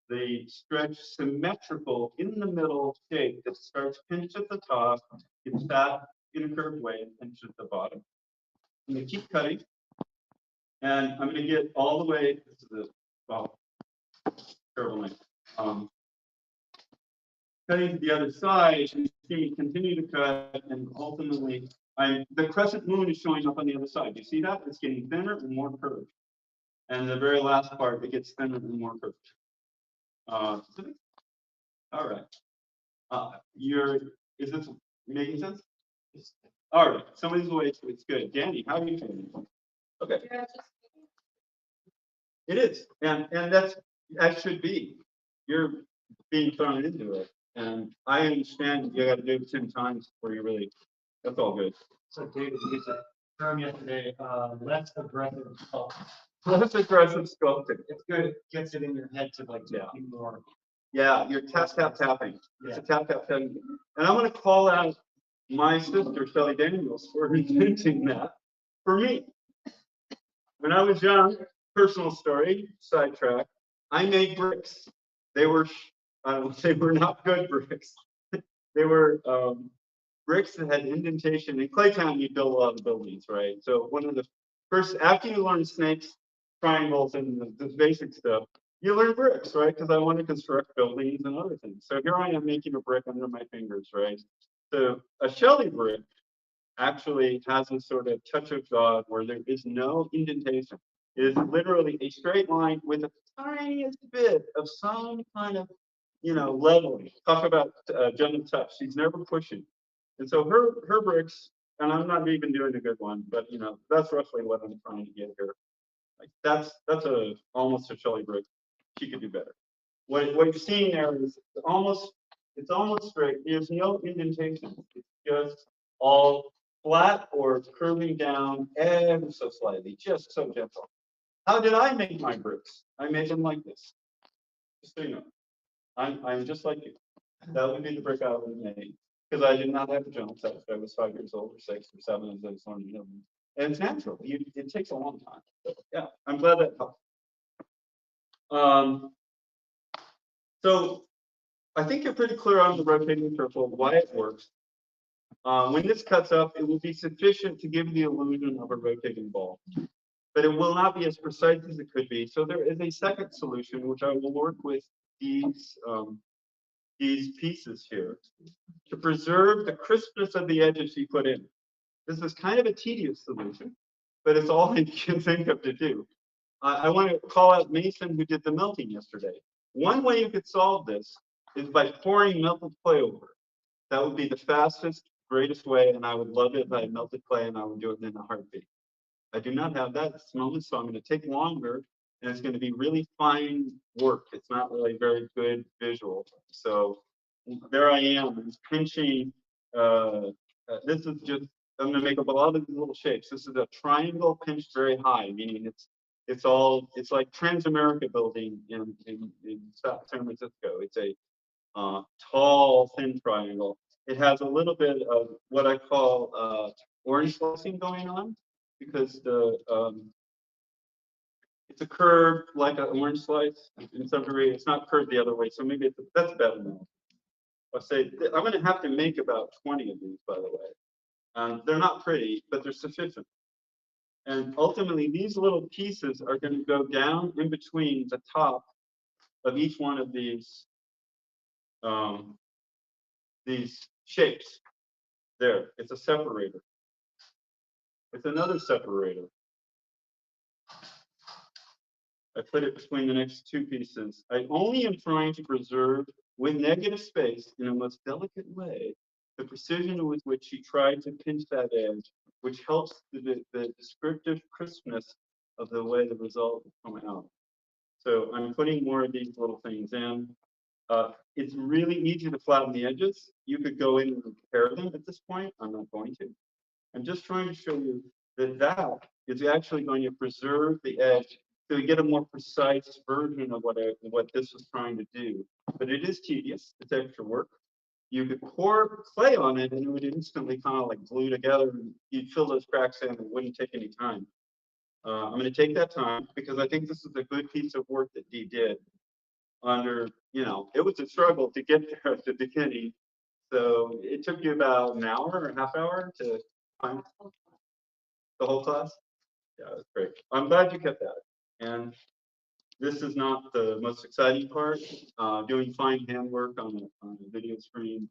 The stretch symmetrical in the middle shape that starts pinched at the top, gets fat in a curved way, and pinched at the bottom. I'm going to keep cutting. And I'm going to get all the way, this is the, well, terrible name. Cutting to the other side, you see, continue to cut, and ultimately, the crescent moon is showing up on the other side. You see that? It's getting thinner and more curved. And the very last part, it gets thinner and more curved. All right. Is this making sense? All right. Somebody's away, it's good. Danny, how are you feeling? Okay. It is, and that should be. You're being thrown into it, and I understand you got to do it 10 times before you really. That's all good. So David used a term yesterday, less aggressive sculpting. Less aggressive sculpting. It's good, it gets it in your head to like do more. Yeah, you're tapping. It's a tapping. And I'm going to call out my sister, Shelley Daniels, for inventing that for me. When I was young, personal story, sidetrack, I made bricks. They were not good bricks. They were bricks that had indentation. In Claytown, you build a lot of buildings, right? So one of the first, after you learn snakes, triangles, and the basic stuff, you learn bricks, right? Because I want to construct buildings and other things. So here I am making a brick under my fingers, right? So a Shelley brick actually has a sort of touch of God where there is no indentation. It is literally a straight line with a tiniest bit of some kind of, leveling. Talk about gentle touch. She's never pushing. And so her bricks, and I'm not even doing a good one, but that's roughly what I'm trying to get here. Like that's almost a Shelley brick. She could do better. What you're seeing there is it's almost straight. There's no indentation. It's just all flat or curving down ever so slightly, just so gentle. How did I make my bricks? I made them like this. Just so you know, I'm just like you. That would be the brick I would have made because I did not have a gentle touch. I was 5 years old or 6 or 7 as I was learning them. And it's natural. It takes a long time. But yeah, I'm glad that helped. So I think you're pretty clear on the rotating circle, why it works. When this cuts up, it will be sufficient to give the illusion of a rotating ball, but it will not be as precise as it could be. So there is a second solution, which I will work with these pieces here to preserve the crispness of the edges you put in. This is kind of a tedious solution, but it's all I can think of to do. I want to call out Mason, who did the melting yesterday. One way you could solve this is by pouring melted clay over it. That would be the fastest, greatest way, and I would love it if I had melted clay and I would do it in a heartbeat. I do not have that at this moment, so I'm going to take longer, and it's going to be really fine work. It's not really very good visual. So there I am, pinching. This is just, I'm going to make up a lot of these little shapes. This is a triangle pinched very high, meaning it's like Transamerica building in San Francisco. It's a tall, thin triangle. It has a little bit of what I call orange slicing going on because it's a curve like an orange slice in some degree. It's not curved the other way, so maybe that's better now. I'll say I'm going to have to make about 20 of these, by the way. They're not pretty, but they're sufficient. And ultimately, these little pieces are going to go down in between the top of each one of these shapes. There, it's a separator. It's another separator. I put it between the next two pieces. I only am trying to preserve, with negative space, in a most delicate way, the precision with which she tried to pinch that edge, which helps the descriptive crispness of the way the result is coming out. So I'm putting more of these little things in. It's really easy to flatten the edges. You could go in and repair them at this point. I'm not going to. I'm just trying to show you that is actually going to preserve the edge so you get a more precise version of what this was trying to do. But it is tedious. It's extra work. You could pour clay on it and it would instantly kind of like glue together and you'd fill those cracks in and it wouldn't take any time. I'm going to take that time because I think this is a good piece of work that Dee did under, it was a struggle to get there at the beginning. So it took you about an hour or a half hour to find the whole class? Yeah, that's great. I'm glad you kept that. And this is not the most exciting part. Doing fine handwork on a video screen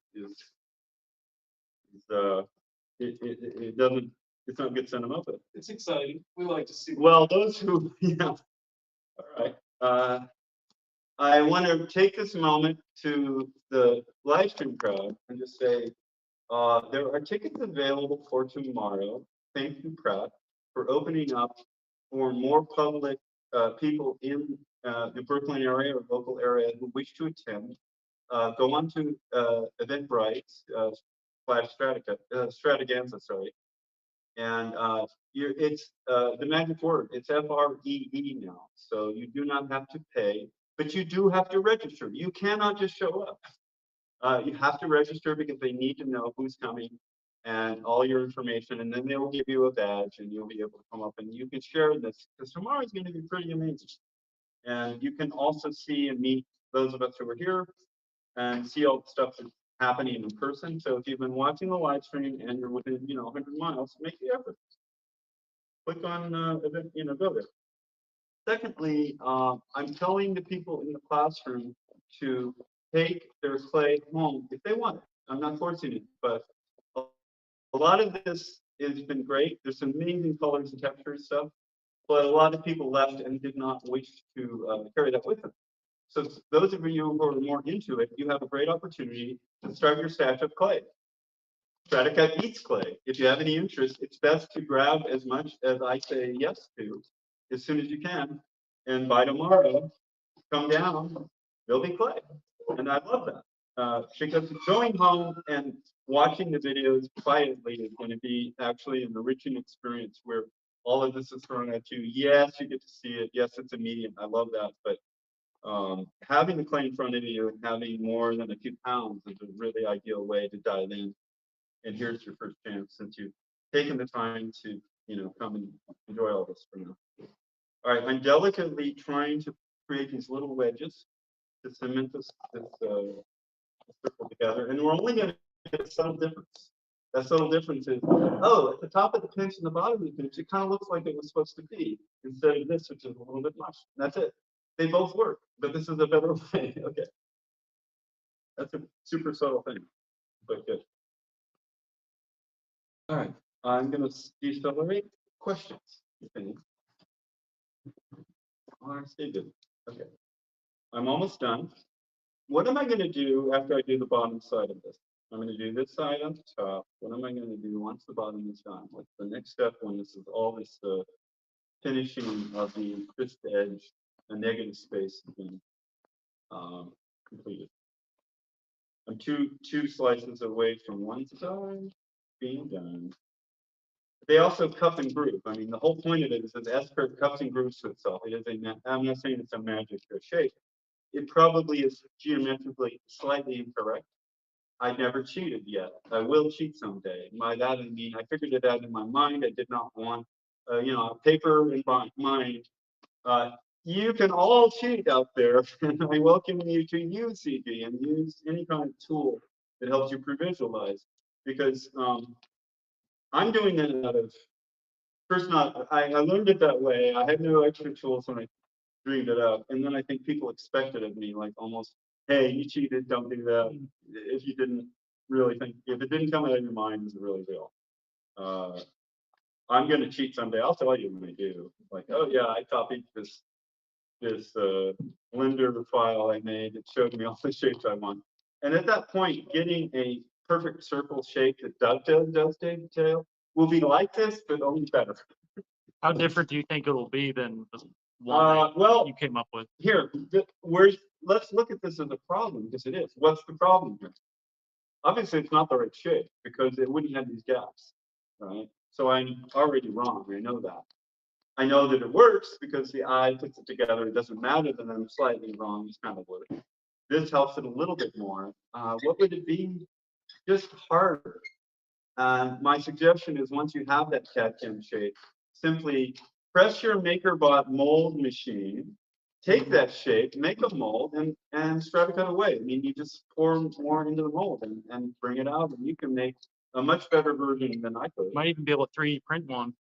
it doesn't, it's not good cinema, but It's exciting. We like to see. well, those who, all right. I want to take this moment to the live stream crowd and just say, there are tickets available for tomorrow. Thank you, Pratt, for opening up for more public people in the Brooklyn area or local area who wish to attend. Go on to Eventbrite / Strataganza, sorry. And it's the magic word. It's FREE now. So you do not have to pay, but you do have to register. You cannot just show up. You have to register because they need to know who's coming and all your information, and then they will give you a badge and you'll be able to come up and you can share this because tomorrow is going to be pretty amazing. And you can also see and meet those of us who are here and see all the stuff that's happening in person. So if you've been watching the live stream and you're within 100 miles, make the effort. Click on event, go there. Secondly, I'm telling the people in the classroom to take their clay home if they want it. I'm not forcing it, but a A lot of this has been great. There's some amazing colors and textures stuff, but a lot of people left and did not wish to carry that with them. So those of you who are more into it, you have a great opportunity to start your stash of clay. Stratacut eats clay. If you have any interest, it's best to grab as much as I say yes to as soon as you can. And by tomorrow, come down, there'll be clay. And I love that. Because going home and watching the videos quietly is going to be actually an enriching experience where all of this is thrown at you. Yes, you get to see it. Yes, it's immediate. I love that. But having the clay in front of you and having more than a few pounds is a really ideal way to dive in. And here's your first chance since you've taken the time to, come and enjoy all this for now. All right, I'm delicately trying to create these little wedges to cement this circle together, and we're only going to get a subtle difference. That subtle difference is, oh, at the top of the pinch and the bottom of the pinch, it kind of looks like it was supposed to be, instead of this, which is a little bit much. That's it. They both work, but this is a better way. Okay. That's a super subtle thing, but good. All right, I'm going to decelerate questions, if any. Oh, I stay good. Okay. I'm almost done. What am I going to do after I do the bottom side of this? I'm going to do this side on top. What am I going to do once the bottom is done? What's the next step when this is all this finishing of the crisp edge, the negative space has been completed? I'm two slices away from one side being done. They also cup and groove. I mean, the whole point of it is that the S-curve cups and grooves to itself. It is I'm not saying it's a magic shape. It probably is geometrically slightly incorrect. I never cheated yet. I will cheat someday. By that I mean I figured it out in my mind. I did not want, paper in my mind. You can all cheat out there, and I welcome you to use CD and use any kind of tool that helps you pre-visualize. Because I'm doing it out of first not. I learned it that way. I had no extra tools when I dreamed it up, and then I think people expected of me, like almost, hey, you cheated, don't do that. If you didn't really think, if it didn't come out of your mind, is it really real? I'm going to cheat someday. I'll tell you when I do. Like, oh yeah, I copied this Blender file I made. It showed me all the shapes I want. And at that point, getting a perfect circle shape that does detail will be like this, but only better. How different do you think it'll be than the one that Well, you came up with? here, let's look at this as a problem, because it is. What's the problem here? Obviously, it's not the right shape because it wouldn't have these gaps, right? So I'm already wrong. I know that. I know that it works because the eye puts it together. It doesn't matter that I'm slightly wrong. It's kind of what it is. This helps it a little bit more. What would it be? Just harder. My suggestion is once you have that CAD/CAM shape, simply press your MakerBot mold machine, take that shape, make a mold, and Stratacut away. I mean, you just pour more into the mold and bring it out, and you can make a much better version than I could. Might even be able to 3D print one.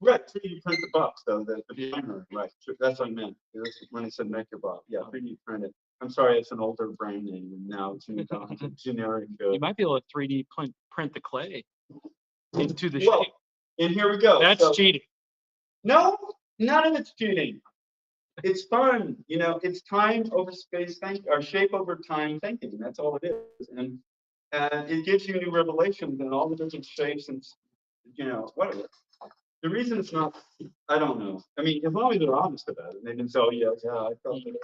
Right, 3D print the box though, the primer, right? That's what I meant. That's when I said MakerBot. Yeah, 3D print it. I'm sorry, it's an older brand name, and now it's moved on to generic. You might be able to 3D print the clay into the Well, shape. and here we go. That's So- cheating. No, none of it's cheating. It's fun, it's time over space thinking, or shape over time thinking. That's all it is. And it gives you new revelations and all the different shapes and, whatever. The reason it's not, I don't know. I mean, as long as they're honest about it, they can say, oh, yeah, I felt it.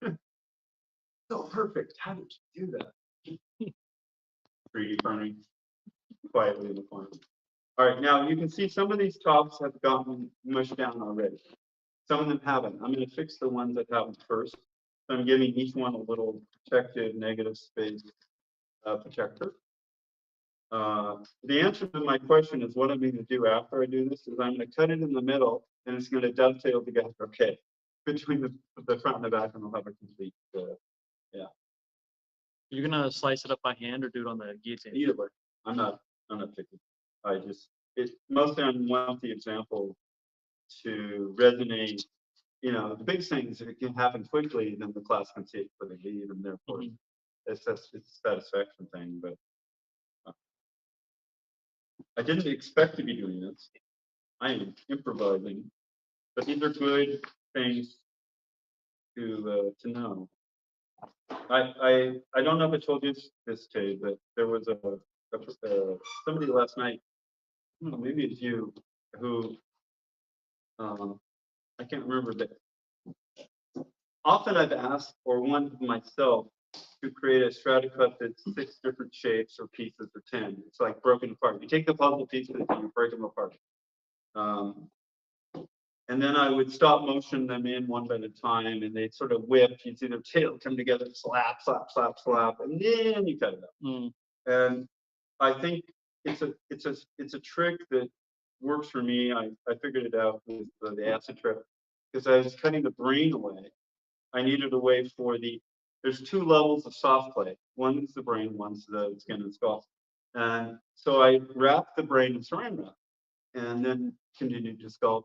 Wow. So perfect. How did you do that? 3D printing quietly in the corner. All right, now you can see some of these tops have gotten mushed down already. Some of them haven't. I'm going to fix the ones that haven't first. So I'm giving each one a little protective negative space protector. The answer to my question is what I'm going to do after I do this is I'm going to cut it in the middle and it's going to dovetail together. Okay, between the front and the back, and I'll have a complete. You're gonna slice it up by hand or do it on the guillotine? Either way, I'm not picky. Mostly I want the example to resonate. The big thing is if it can happen quickly, then the class can see it quickly, and therefore it's a satisfaction thing. But I didn't expect to be doing this. I am improvising, but these are good things to know. I don't know if I told you this, Kay, but there was somebody last night, maybe it's you, who, I can't remember, but often I've asked or wanted myself to create a Stratacut that's 6 different shapes or pieces or 10. It's like broken apart. You take the puzzle pieces and you break them apart. And then I would stop motion them in one at a time, and they'd sort of whip. You'd see their tail come together, slap, slap, slap, slap, and then you cut it up. And I think it's a trick that works for me. I figured it out with the acid trip because I was cutting the brain away. I needed a way for there's 2 levels of soft clay. One is the brain, one's the skin and skull. And so I wrapped the brain in saran wrap and then continued to sculpt.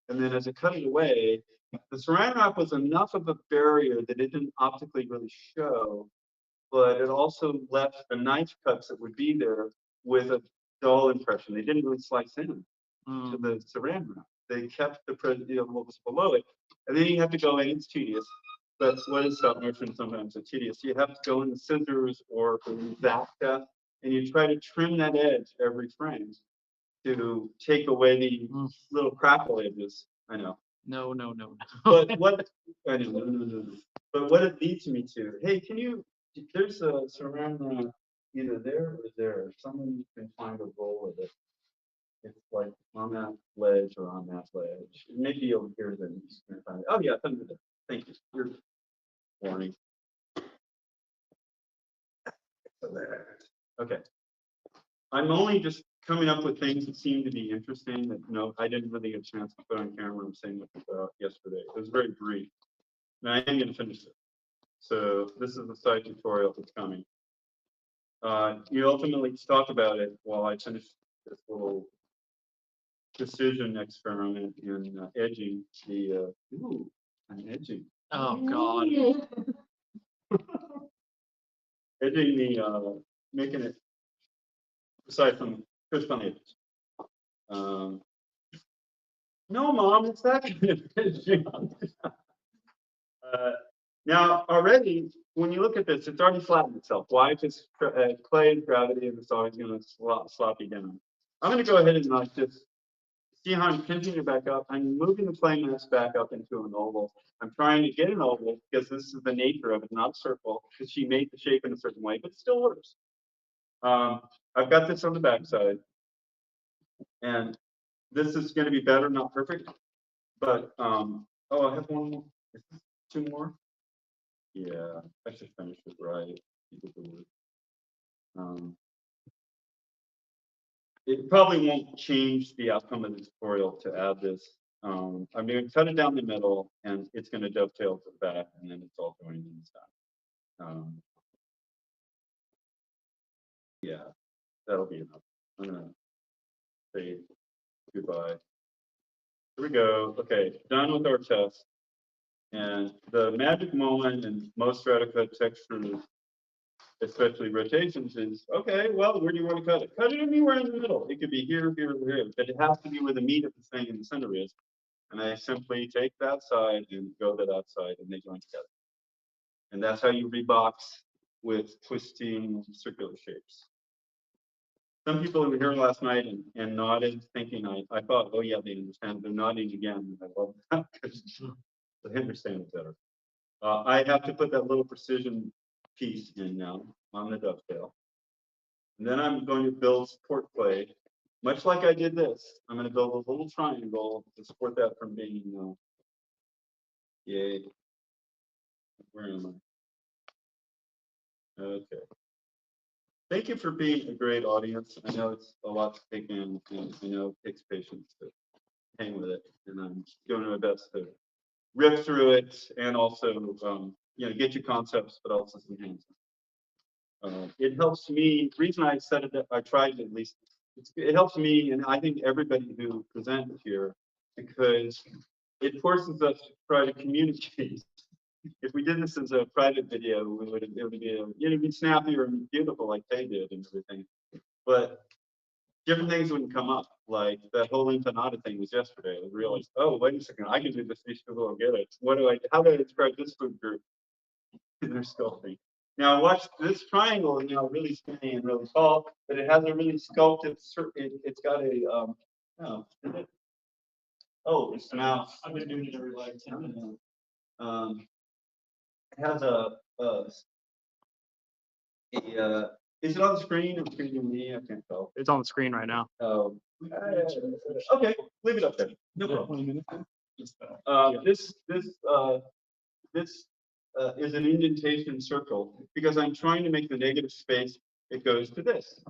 And then as I cut it away, the saran wrap was enough of a barrier that it didn't optically really show, but it also left the knife cuts that would be there with a dull impression. They didn't really slice in to the saran wrap. They kept what was below it. And then you have to go in, it's tedious. That's what is stop motion sometimes, it's tedious. You have to go in with scissors or X-Acto, and you try to trim that edge every frame to take away the little crackle edges. I know. No. But what I know, no. But what it leads me to, hey, there's a saran wrap either there or there. Someone can find a roll of it. It's like on that ledge or on that ledge. Maybe over here then you can find it. Oh yeah, it's under there. Thank you. You're warning. Okay. I'm only just coming up with things that seem to be interesting that I didn't really get a chance to put on camera. I'm saying this yesterday. It was very brief. And I am going to finish it. So this is the side tutorial that's coming. You ultimately talk about it while I finish this little precision experiment in edging the I'm edging. Oh God. Edging the making it aside from crisp on the edges. No, Mom, it's that kind of edging. Now already, when you look at this, it's already flattened itself. Why? Because clay and gravity, and it's always going to slop you down. I'm going to go ahead and just see how I'm pinching it back up. I'm moving the clay mass back up into an oval. I'm trying to get an oval because this is the nature of it, not a circle, because she made the shape in a certain way, but it still works. I've got this on the back side, and this is going to be better, not perfect, but I have one more. 2 more. Yeah, I should finish it right. It probably won't change the outcome of the tutorial to add this. I'm going to cut it down the middle, and it's going to dovetail to the back, and then it's all going inside. Yeah, that'll be enough. I'm going to say goodbye. Here we go. Okay, done with our test. And the magic moment in most Stratacut textures, especially rotations, is okay, well, where do you want to cut it? Cut it anywhere in the middle. It could be here, here, or here, but it has to be where the meat of the thing in the center is. And I simply take that side and go to that side, and they join together. And that's how you rebox with twisting circular shapes. Some people were here last night and nodded, thinking I thought, oh yeah, they understand. They're nodding again. I love that because they understand it better. I have to put that little precision piece in now on the dovetail. And then I'm going to build support clay, much like I did this. I'm going to build a little triangle to support that from being, yay. Where am I? Okay. Thank you for being a great audience. I know it's a lot to take in, and I know it takes patience to hang with it. And I'm doing my best to rip through it and also, get you concepts, but also some hands. It helps me. The reason I said it, I tried to at least. It helps me, and I think everybody who presents here, because it forces us to try to communicate. If we did this as a private video, it would be snappier and beautiful like they did and everything. But different things wouldn't come up. Like that whole empanada thing was yesterday. I realized, oh, wait a second, I can do this. These people don't get it. How do I describe this food group? They're sculpting. Now watch this triangle is really skinny and really tall, but it has a really sculpted. It's got a oh, is it? Oh, it's an mouse. I've been doing it every like 10 minutes. It has is it on the screen or screen to me? I can't tell. It's on the screen right now. Okay, leave it up there. No problem. This is an indentation circle because I'm trying to make the negative space. It goes to this.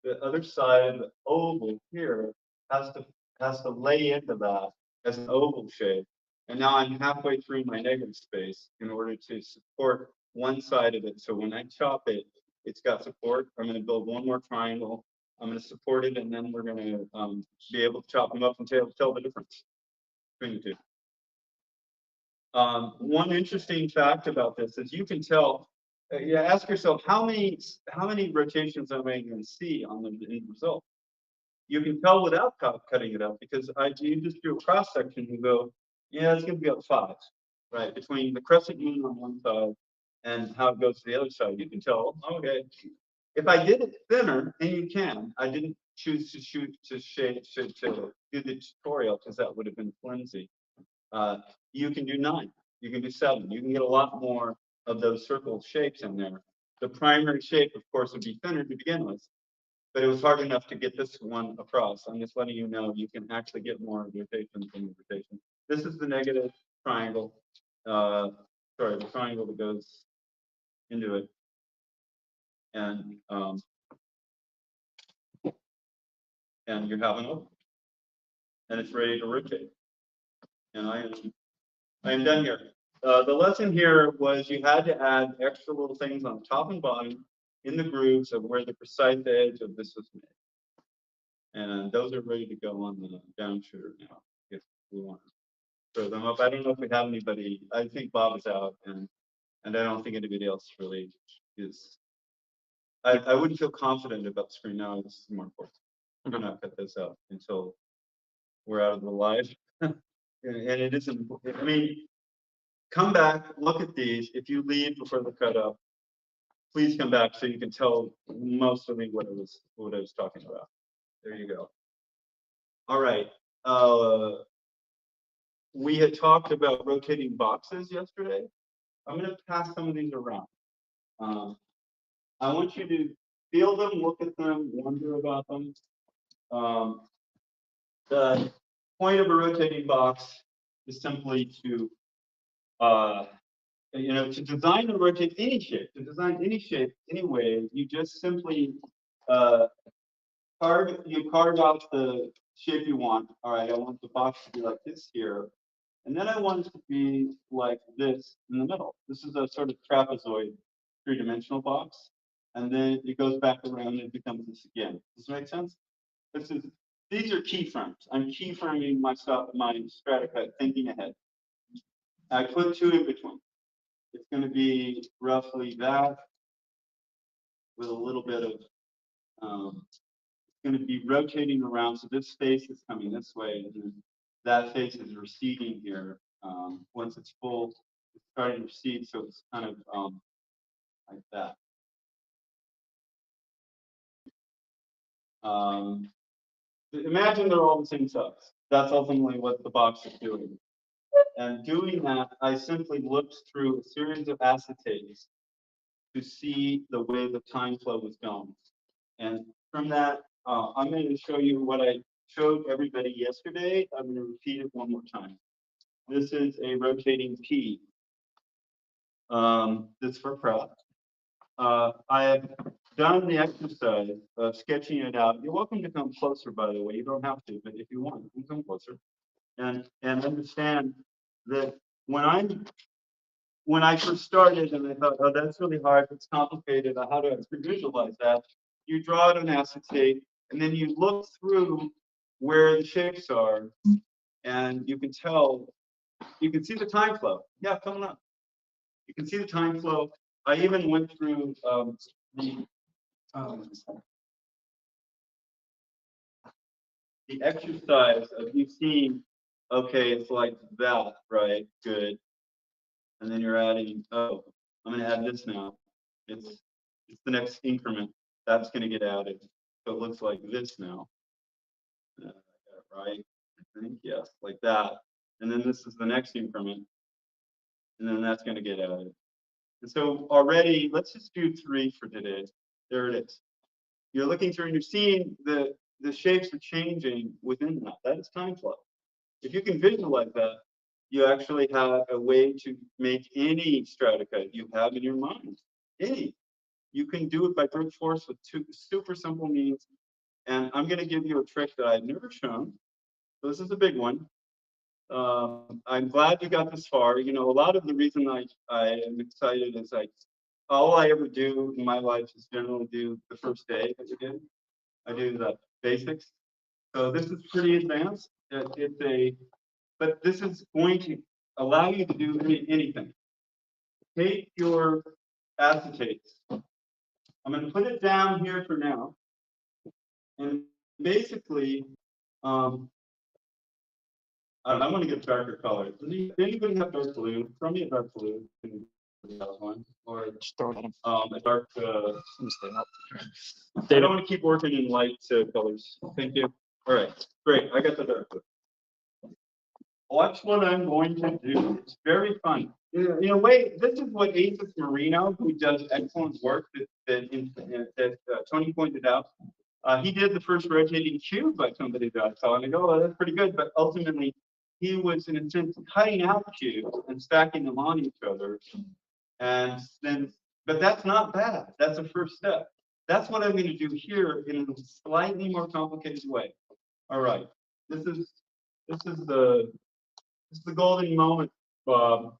The other side of the oval here has to lay into that as an oval shape. And now I'm halfway through my negative space in order to support one side of it. So when I chop it, it's got support. I'm going to build one more triangle. I'm going to support it, and then we're going to be able to chop them up and tell the difference between the two. One interesting fact about this is you can tell. You ask yourself how many rotations am I going to see on the end result? You can tell without cutting it up because you just do a cross section and go, yeah, it's going to be up 5, right? Between the crescent moon on one side and how it goes to the other side, you can tell. Okay, if I did it thinner, and you can, I didn't choose to do the tutorial because that would have been flimsy. You can do 9, you can do 7, you can get a lot more of those circle shapes in there. The primary shape, of course, would be thinner to begin with, but it was hard enough to get this one across. I'm just letting you know you can actually get more rotation than rotation. This is the negative triangle. Sorry, the triangle that goes into it. And you have an oval. And it's ready to rotate. And I am done here. The lesson here was you had to add extra little things on top and bottom in the grooves of where the precise edge of this was made. And those are ready to go on the down shooter now, if we want to throw them up. I don't know if we have anybody. I think Bob is out, and I don't think anybody else really is. I wouldn't feel confident about the screen now. This is more important. Do not cut this out until we're out of the live. And it isn't. I mean, come back, look at these. If you leave before the cutoff, please come back so you can tell mostly what I was talking about. There you go. All right. We had talked about rotating boxes yesterday. I'm going to pass some of these around. I want you to feel them, look at them, wonder about them. The point of a rotating box is simply to design and rotate any shape. To design any shape, anyway, you just simply carve out the shape you want. All right, I want the box to be like this here. And then I want it to be like this in the middle. This is a sort of trapezoid 3-dimensional box. And then it goes back around and it becomes this again. Does this make sense? These are keyframes. I'm keyframing my Stratacut, thinking ahead. I put 2 in between. It's going to be roughly that with a little bit of, it's going to be rotating around. So this face is coming this way, and then that face is receding here. Once it's full, it's starting to recede, so it's kind of like that. Imagine they're all the same size. That's ultimately what the box is doing. And doing that, I simply looked through a series of acetates to see the way the time flow was going. And from that, I'm going to show you what I showed everybody yesterday. I'm going to repeat it one more time. This is a rotating P. This for prep. I have done the exercise of sketching it out. You're welcome to come closer, by the way. You don't have to, but if you want, you can come closer. And understand that when I first started and I thought, oh, that's really hard, it's complicated, how do I visualize that? You draw it on acetate, and then you look through where the shapes are, and you can tell, you can see the time flow. Yeah, come on up. You can see the time flow. I even went through the exercise of you seeing, okay, it's like that, right? Good. And then you're adding, oh, I'm gonna add this now. It's the next increment. That's gonna get added. So it looks like this now. I got it right, I think, yes, like that. And then this is the next increment. And then that's gonna get added. And so already, let's just do 3 for today. There it is. You're looking through and you're seeing the shapes are changing within that. That is time flow. If you can visualize that, you actually have a way to make any Stratacut you have in your mind. Any. You can do it by brute force with 2 super simple means. And I'm going to give you a trick that I've never shown. So this is a big one. I'm glad you got this far. You know, a lot of the reason I am excited is all I ever do in my life is generally do the first day that we did. I do the basics. So this is pretty advanced. But this is going to allow you to do anything. Take your acetates. I'm going to put it down here for now. And basically, I want to get darker colors. Does anybody have dark blue? Throw me a dark blue. One or Just throw it at him. a dark. Stay up. I don't want to keep working in light colors. Thank you. All right, great. I got the dark blue. Watch what I'm going to do. It's very fun. In a way, this is what Asus Marino, who does excellent work that Tony pointed out. He did the first rotating cube by somebody that I saw, and I go, oh, that's pretty good. But ultimately, he was in a sense cutting out cubes and stacking them on each other. And then, but that's not bad. That's a first step. That's what I'm going to do here in a slightly more complicated way. All right, this is the golden moment, Bob.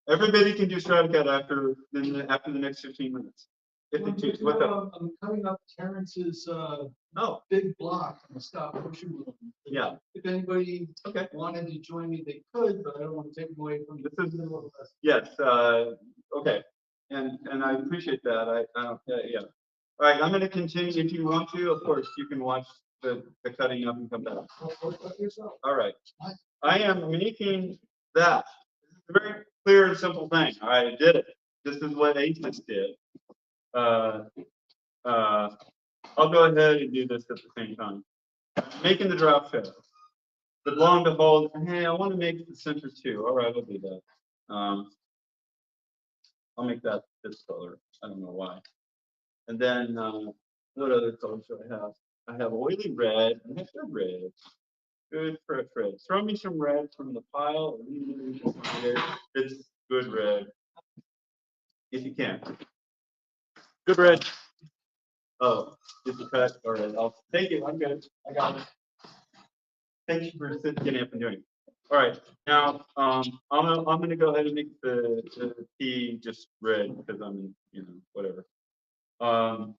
Everybody can do Stratacut after the next 15 minutes. If they choose. What's up? I'm cutting up Terrence's Oh, big block from the stop motion room. yeah. If anybody Okay. wanted to join me, they could, but I don't want to take them away from This is the middle of this. yes. Okay. And I appreciate that. Yeah. All right. I'm going to continue. If you want to, of course, you can watch the cutting up and come back. All right. I am making that. It's a very clear and simple thing. All right, I did it. This is what Asus did. I'll go ahead and do this at the same time. Making the drop shadow. But lo and behold, hey, I want to make the center too. All right, I'll do that. I'll make that this color. I don't know why. And then what other colors do I have? I have oily red and I have good red. Good red. Throw me some red from the pile. It's good red. If you can. Good red. Oh, did you cut? All right, I'll take it. I'm good. I got it. Thank you for getting up and doing it. All right, now I'm gonna go ahead and make the P just red because I'm whatever. I'm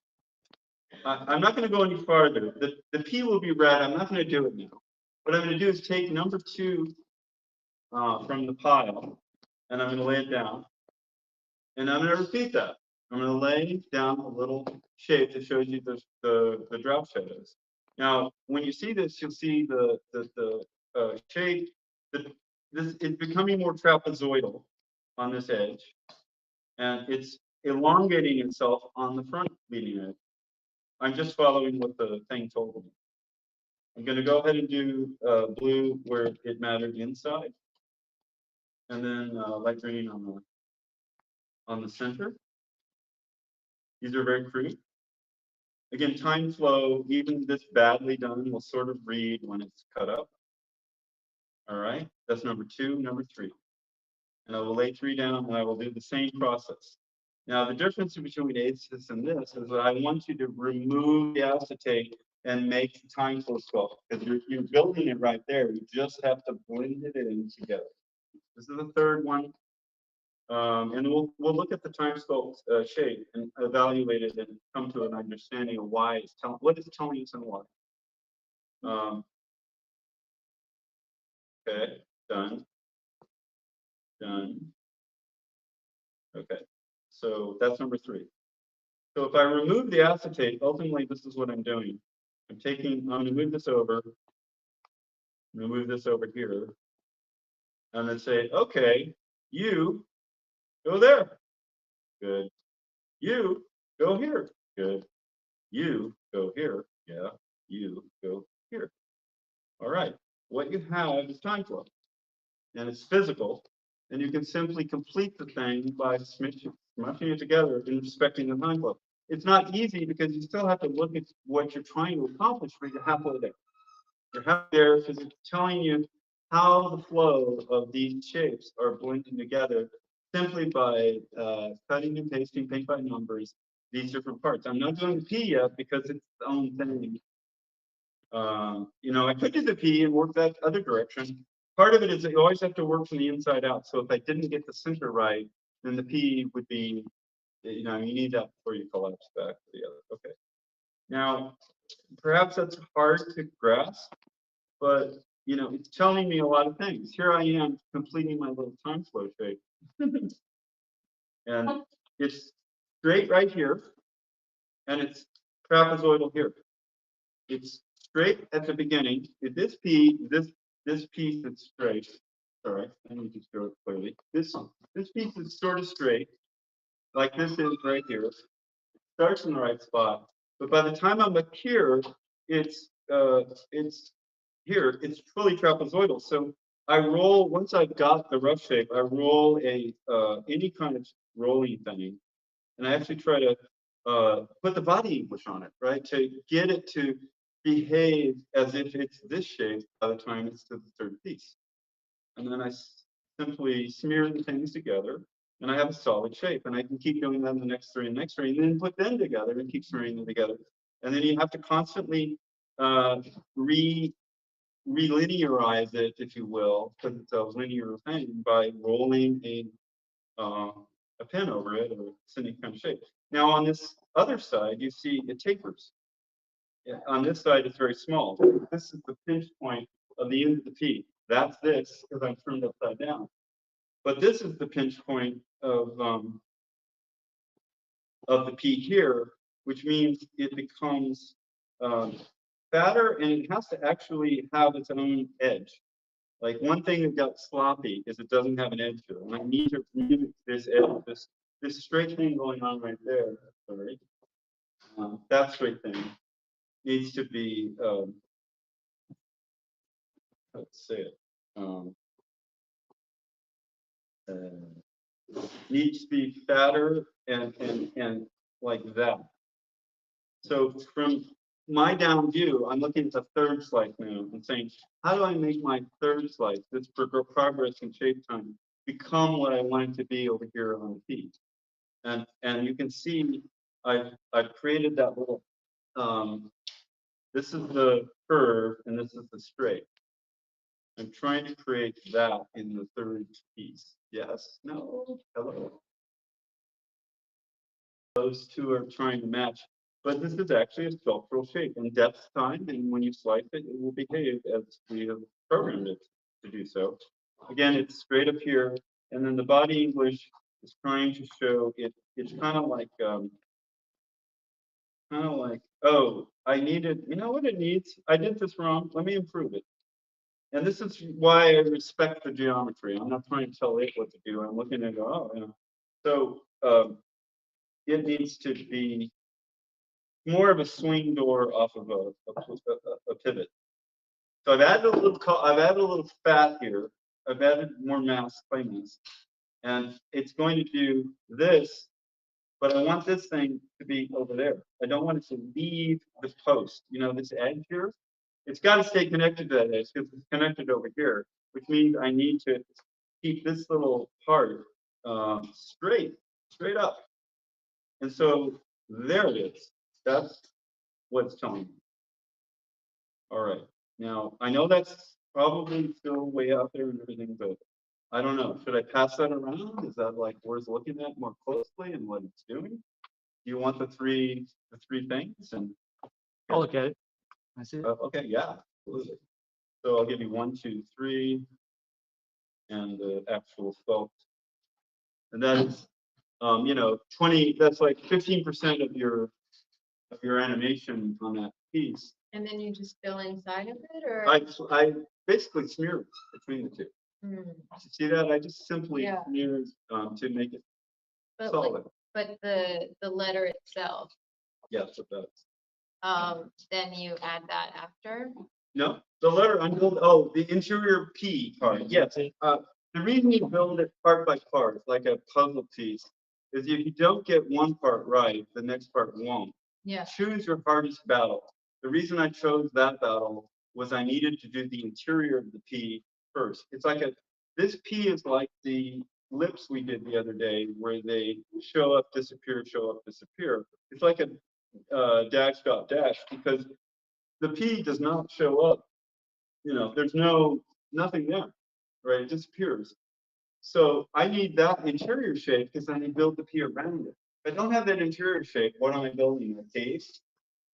not gonna go any farther. The P will be red. I'm not gonna do it now. What I'm gonna do is take number 2 from the pile, and I'm gonna lay it down, and I'm gonna repeat that. I'm going to lay down a little shape that shows you the drop shadows. Now, when you see this, you'll see the shape. This is becoming more trapezoidal on this edge, and it's elongating itself on the front leading edge. I'm just following what the thing told me. I'm going to go ahead and do blue where it mattered inside, and then light green on the center. These are very crude. Again, time flow, even this badly done, will sort of read when it's cut up. All right, that's number 2, number 3. And I will lay 3 down and I will do the same process. Now, the difference between Asus and this is that I want you to remove the acetate and make the time flow sculpt because you're building it right there. You just have to blend it in together. This is the third one. And we'll look at the time sculpt shape and evaluate it and come to an understanding of why it's what it's telling us and why. Okay, done. Okay, so that's number 3. So if I remove the acetate, ultimately this is what I'm doing. I'm gonna move this over. I'm gonna move this over here. And then say, okay, you go there. Good. You go here. Good. You go here. Yeah. You go here. All right. What you have is time flow. And it's physical. And you can simply complete the thing by smushing it together and respecting the time flow. It's not easy because you still have to look at what you're trying to accomplish, but you're halfway there. You're halfway there because it's telling you how the flow of these shapes are blending together simply by cutting and pasting paint by numbers these different parts. I'm not doing the P yet because it's its own thing. You know, I could do the P and work that other direction. Part of it is that you always have to work from the inside out. So if I didn't get the center right, then the P would be, you know, you need that before you collapse back to the other. Okay. Now, perhaps that's hard to grasp, but you know, it's telling me a lot of things. Here I am completing my little time flow shape. And it's straight right here, and it's trapezoidal here. It's straight at the beginning. This piece is straight. Sorry, let me just do it clearly. This piece is sort of straight, like this is right here. Starts in the right spot, but by the time I'm up here, it's here. It's fully trapezoidal. So I roll once I've got the rough shape. I roll a any kind of rolling thing, and I actually try to put the body English on it, right, to get it to behave as if it's this shape by the time it's to the third piece. And then I simply smear the things together, and I have a solid shape. And I can keep doing that in the next three and next three, and then put them together and keep smearing them together. And then you have to constantly relinearize it, if you will, because it's a linear thing, by rolling a pen over it or any kind of shape. Now on this other side, you see it tapers. On this side, it's very small. This is the pinch point of the end of the P. That's this because I'm turned upside down. But this is the pinch point of the P here, which means it becomes fatter, and it has to actually have its own edge. Like one thing that got sloppy is it doesn't have an edge to it. And I need to remove this edge, this straight thing going on right there. Sorry, that straight thing needs to be let's say it. Needs to be fatter and like that. So from my down view, I'm looking at the third slice now and saying, how do I make my third slice, this progress in shape time, become what I want it to be over here on the P? And you can see I've created that little this is the curve and this is the straight. I'm trying to create that in the third piece. Yes, no, hello. Those two are trying to match, but this is actually a sculptural shape in depth time, and when you slice it, it will behave as we have programmed it to do so. Again, it's straight up here, and then the body English is trying to show it. It's kind of like, oh, I needed, you know what it needs? I did this wrong. Let me improve it. And this is why I respect the geometry. I'm not trying to tell it what to do. I'm looking at it, oh, you know. So it needs to be more of a swing door off of a pivot. So I've added a little fat here. I've added more mass, clay mass, and it's going to do this. But I want this thing to be over there. I don't want it to leave the post. You know, this edge here. It's got to stay connected to that edge because it's connected over here, which means I need to keep this little part straight up. And so there it is. That's what it's telling me. All right. Now, I know that's probably still way out there and everything, but I don't know. Should I pass that around? Is that like worth looking at more closely and what it's doing? Do you want the three things? And I'll look at it. I see it. okay, yeah, absolutely. So I'll give you 1, 2, 3, and the actual sculpt. And that is, you know, 20. That's like 15% of your animation on that piece. And then you just fill inside of it, or? I basically smear between the two. Hmm. See that? I just simply Yeah. smear to make it But solid. but the letter itself, Yes, it does. then you add that after? No, the letter unbuild, oh, the interior P part, yes. The reason you build it part by part, like a puzzle piece, is if you don't get one part right, the next part won't. Yeah. Choose your hardest battle. The reason I chose that battle was I needed to do the interior of the P first. It's like this P is like the lips we did the other day, where they show up, disappear, show up, disappear. It's like a dash dot dash, because the P does not show up. There's nothing there, right? It disappears. So I need that interior shape because then I build the P around it. If I don't have that interior shape, what am I building? A case?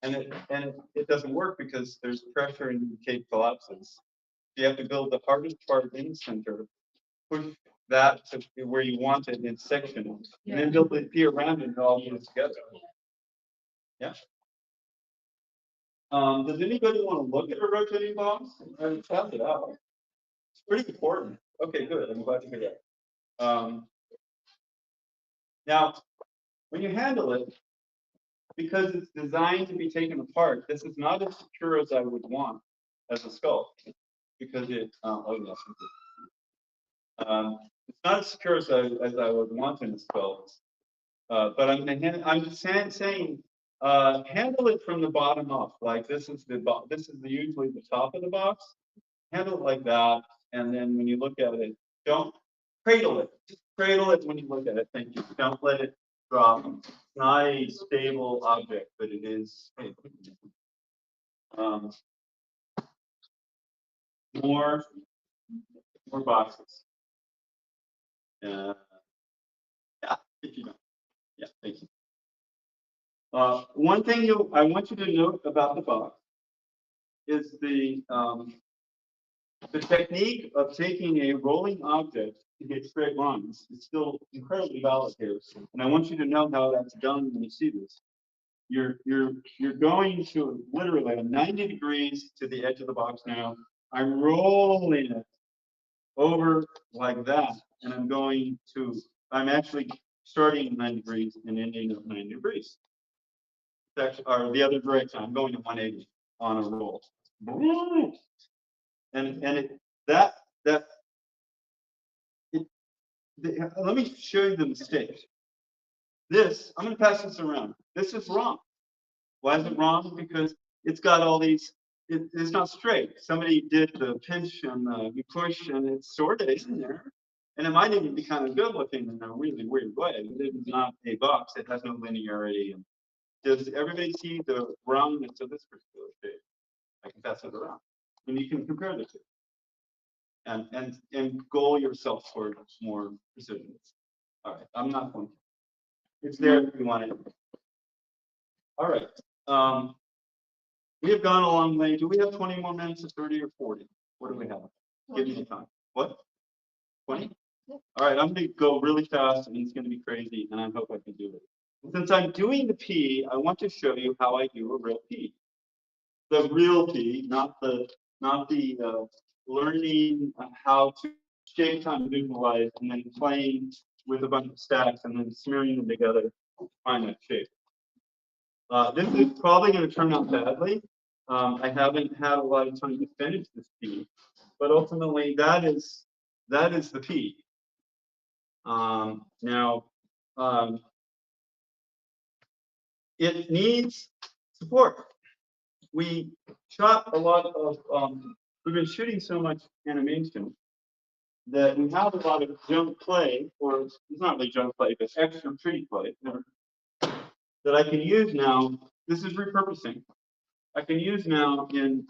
And it doesn't work because there's pressure and the cake collapses. You have to build the hardest part in the center, push that to where you want it in section, and then build the P around it and it all goes together. Yeah. Does anybody want to look at a rotating box? I found it out. It's pretty important. Okay, good. I'm glad to hear that. Now, when you handle it, because it's designed to be taken apart, this is not as secure as I would want as a skull, because it's not as secure as I would want in a skull. But I'm just saying, handle it from the bottom up. Like this is usually the top of the box. Handle it like that, and then when you look at it, don't cradle it. Just cradle it when you look at it. Thank you. Don't let it drop. It's not a stable object, but it is stable. More boxes. Yeah, if you don't. Yeah, thank you. One thing I want you to note about the box is the technique of taking a rolling object to get straight lines is still incredibly valid here. And I want you to know how that's done when you see this. You're going to literally 90 degrees to the edge of the box now. I'm rolling it over like that, and I'm actually starting at 90 degrees and ending at 90 degrees. Or the other direction, I'm going to 180 on a roll. Let me show you the mistake. I'm going to pass this around. This is wrong. Why is it wrong? Because it's got all these, it's not straight. Somebody did the pinch and you push, and it sort of isn't there. And it might even be kind of good looking in a really weird way. It is not a box. It has no linearity. And does everybody see the roundness of this particular shape? I can pass it around. And you can compare the two. And goal yourself toward more precision. All right, I'm not going to. It's there if you want it. All right. We have gone a long way. Do we have 20 more minutes or 30 or 40? What do we have? Give me the time. What? 20? All right, I'm going to go really fast, and it's going to be crazy, and I hope I can do it. Since I'm doing the P, I want to show you how I do a real P. The real P, not the learning how to shape time visualize and then playing with a bunch of stacks and then smearing them together to find that shape. This is probably going to turn out badly. I haven't had a lot of time to finish this P, but ultimately that is the P. Now, it needs support. We shot a lot of, we've been shooting so much animation that we have a lot of junk play, or it's not really junk play, but extra pretty play that I can use now. This is repurposing. I can use now in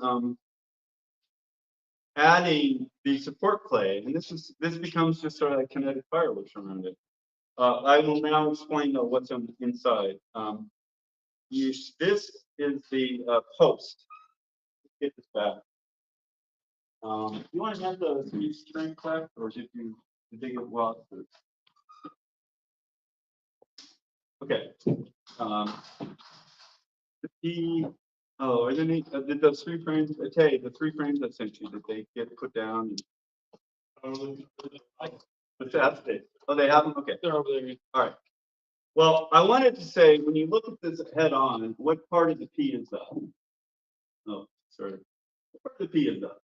adding the support clay, and this becomes just sort of like kinetic fireworks around it. I will now explain what's inside. This is the post. Let's get this back. You want to have the speed string clap, or did they get lost? Okay. The Oh, are there any, did those 3 frames, okay, the 3 frames I sent you, did they get put down? What's that state? Oh, they have them? Okay. They're over there. All right. Well, I wanted to say, when you look at this head on, what part of the P is up? Oh, sorry. What part of the P is up?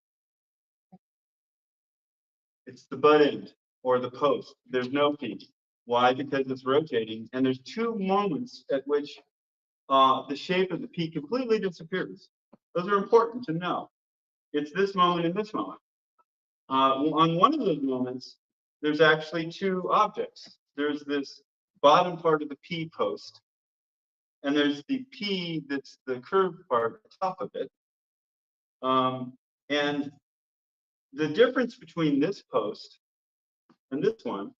It's the butt end or the post. There's no P. Why? Because it's rotating, and there's 2 moments at which the shape of the P completely disappears. Those are important to know. It's this moment and this moment. On one of those moments, there's actually 2 objects. There's this bottom part of the P post, and there's the P that's the curved part at the top of it. And the difference between this post and this one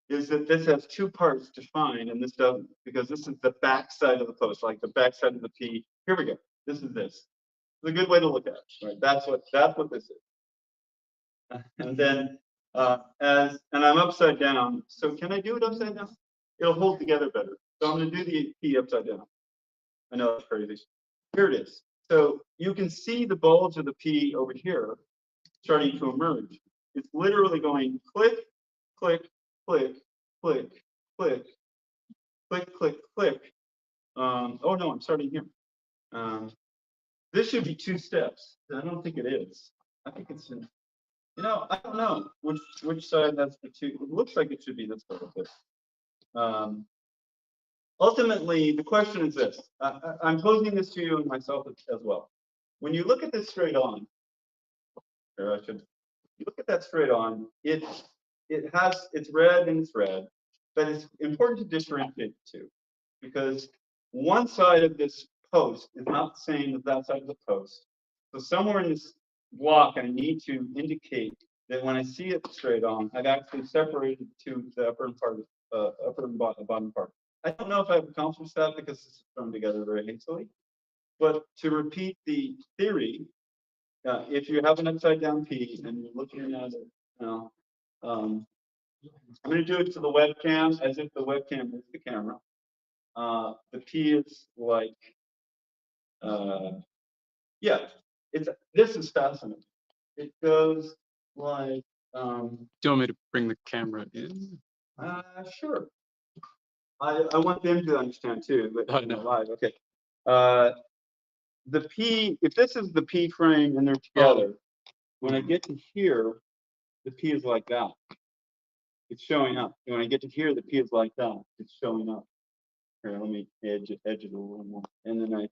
is that this has 2 parts defined and this doesn't, because this is the back side of the post, like the back side of the P. Here we go. This is this. It's a good way to look at it. Right? That's what this is. And then and I'm upside down. So can I do it upside down? It'll hold together better. So I'm going to do the P upside down. I know it's crazy. Here it is. So you can see the bulge of the P over here starting to emerge. It's literally going click, click, click, click, click, click, click, click. Oh no, I'm starting here. This should be 2 steps. I don't think it is. I think it's in, I don't know which side that's the 2. It looks like it should be this side. Ultimately, the question is this. I'm posing this to you and myself as well. When you look at this straight on, or I should, you look at that straight on, it's red and it's red, but it's important to differentiate the 2 because one side of this post is not the same as that side of the post. So somewhere in this block, I need to indicate that when I see it straight on, I've actually separated the upper part, upper and bottom part. I don't know if I've accomplished that because this is thrown together very hastily. But to repeat the theory, if you have an upside down P and you're looking at it now, I'm going to do it to the webcam as if the webcam is the camera. The P is like, yeah, this is fascinating. It goes like, Do you want me to bring the camera in? sure. I want them to understand too, but I know. live. Okay. The P, if this is the P frame and they're together, when I get to here, the P is like that. It's showing up. And when I get to here, the P is like that. It's showing up. Here, let me edge it a little more. And then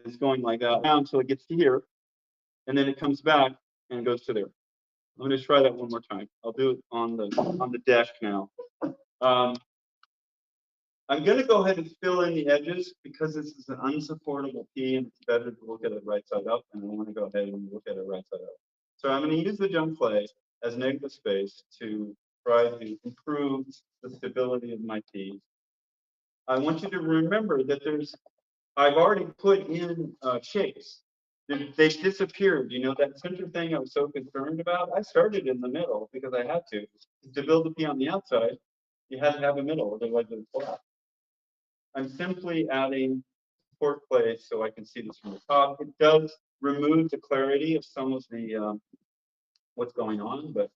it's going like that down until it gets to here. And then it comes back and goes to there. I'm going to try that one more time. I'll do it on the deck now. I'm going to go ahead and fill in the edges because this is an unsupportable P and it's better to look at it right side up. And I want to go ahead and look at it right side up. So I'm going to use the jump clay as negative space to try to improve the stability of my P. I want you to remember that I've already put in shapes. They disappeared. You know, that center thing I was so concerned about, I started in the middle because I had to. To build the P on the outside, you had to have a middle, otherwise it would flat. I'm simply adding support clay so I can see this from the top. It does remove the clarity of some of the what's going on, but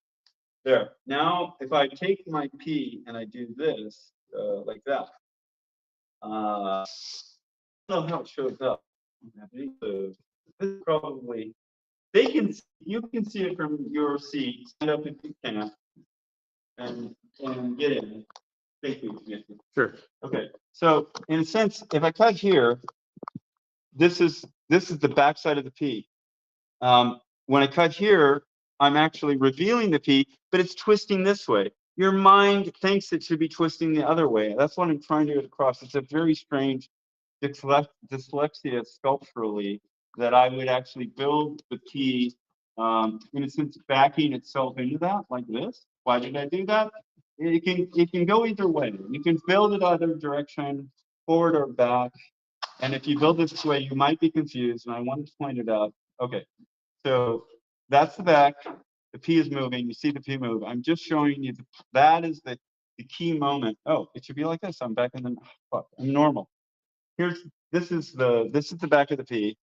there. Now, if I take my P and I do this like that, I don't know how it shows up. This is probably you can see it from your seat. Stand up if you can, and get in. Thank you. Sure. Okay. So in a sense, if I cut here, this is the back side of the P. When I cut here, I'm actually revealing the P, but it's twisting this way. Your mind thinks it should be twisting the other way. That's what I'm trying to get across. It's a very strange dyslexia sculpturally that I would actually build the P, in a sense, backing itself into that like this. Why did I do that? It can go either way. You can build it either direction, forward or back. And if you build this way, you might be confused. And I wanted to point it out. Okay, so that's the back. The P is moving. You see the P move. I'm just showing you that is the key moment. Oh, it should be like this. I'm back in the I'm normal. this is the back of the P.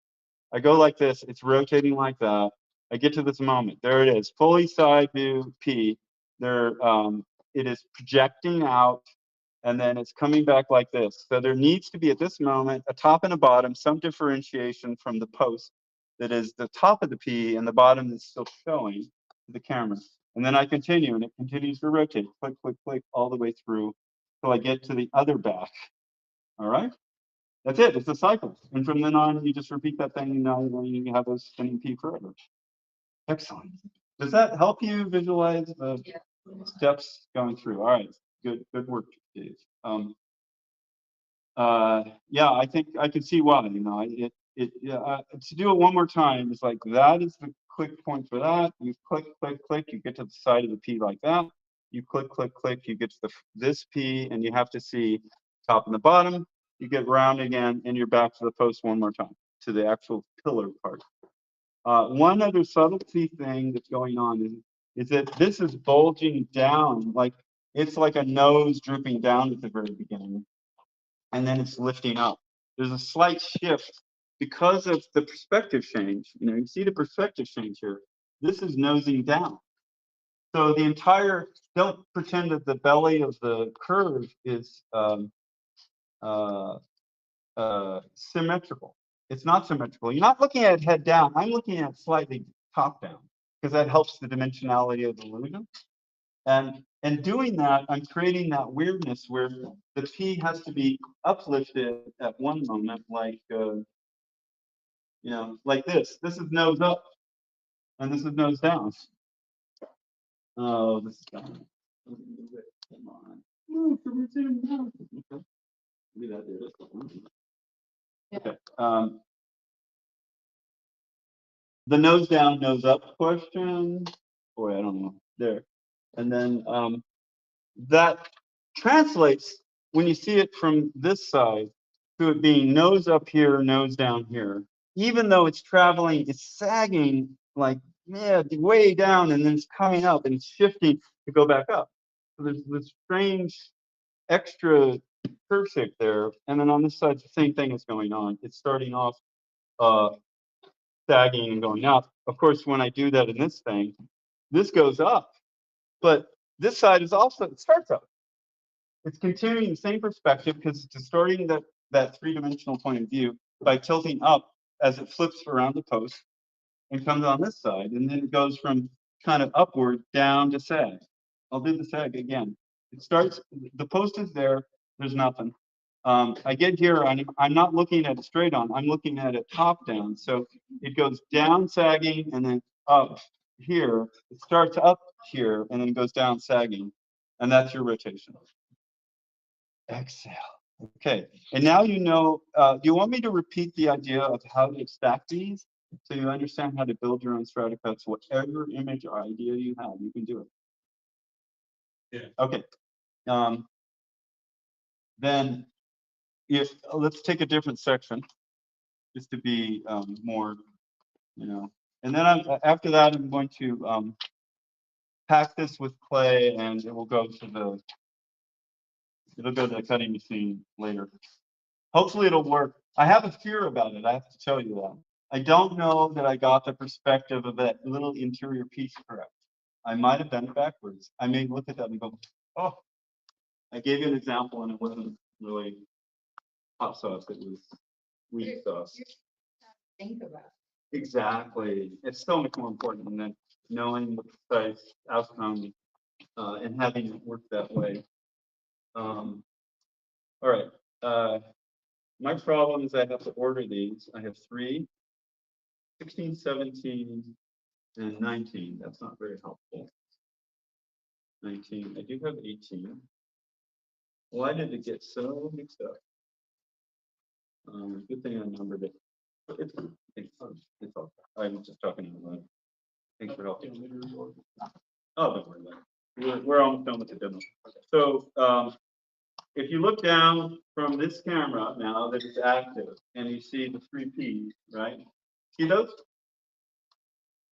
I go like this, it's rotating like that. I get to this moment. There it is, fully side view P. It is projecting out, and then it's coming back like this. So there needs to be at this moment a top and a bottom, some differentiation from the post that is the top of the P and the bottom that's still showing to the camera. And then I continue, and it continues to rotate, click, click, click, all the way through till I get to the other back. All right? That's it. It's a cycle. And from then on, you just repeat that thing, and now you have those spinning P forever. Excellent. Does that help you visualize the Yeah. steps going through? All right. Good work, Dave. Yeah, I think I can see why. To do it one more time, it's like that is the click point for that. You click, click, click. You get to the side of the P like that. You click, click, click. You get to this P, and you have to see top and the bottom. You get round again, and you're back to the post one more time, to the actual pillar part. One other subtlety thing that's going on is that this is bulging down, like it's like a nose drooping down at the very beginning, and then it's lifting up. There's a slight shift because of the perspective change. You see the perspective change here. This is nosing down. So the entire, don't pretend that the belly of the curve is symmetrical. It's not symmetrical. You're not looking at it head down. I'm looking at it slightly top down because that helps the dimensionality of the illusion. And doing that, I'm creating that weirdness where the P has to be uplifted at one moment, like like this. This is nose up, and this is nose down. Oh, this is down. Come on. Ooh, can we zoom down? Okay. Maybe that did it. Okay. The nose down, nose up question. Boy, I don't know. There. And then that translates when you see it from this side to it being nose up here, nose down here. Even though it's traveling, it's sagging like way down, and then it's coming up and it's shifting to go back up. So there's this strange extra curve shape there. And then on this side, the same thing is going on. It's starting off sagging and going up. Of course, when I do that in this thing, this goes up, but this side is also, it starts up. It's continuing the same perspective because it's distorting that three-dimensional point of view by tilting up as it flips around the post and comes on this side. And then it goes from kind of upward down to sag. I'll do the sag again. It starts, the post is there, there's nothing. I get here, I'm not looking at it straight on, I'm looking at it top down. So it goes down sagging and then up here. It starts up here and then goes down sagging. And that's your rotation. Exhale. Okay, and now do you want me to repeat the idea of how to stack these so you understand how to build your own Stratacuts? Whatever image or idea you have, you can do it. Yeah. Okay. Then let's take a different section just to be more, and then after that, I'm going to pack this with clay, and it will go to the cutting machine later. Hopefully it'll work. I have a fear about it. I have to tell you that. I don't know that I got the perspective of that little interior piece correct. I might have done it backwards. I may look at that and go, oh, I gave you an example and it wasn't really hot sauce. It was weak sauce. Think about it. Exactly. It's so much more important than knowing the precise outcome and having it work that way. All right. My problem is I have to order these. I have 3, 16, 17, and 19. That's not very helpful. 19. I do have 18. Why did it get so mixed up? Good thing I numbered it. It's all. I'm just talking about it. Thanks for helping. Oh, don't worry about it. We're almost done with the demo. So if you look down from this camera now that it's active and you see the 3 P's, right? See those?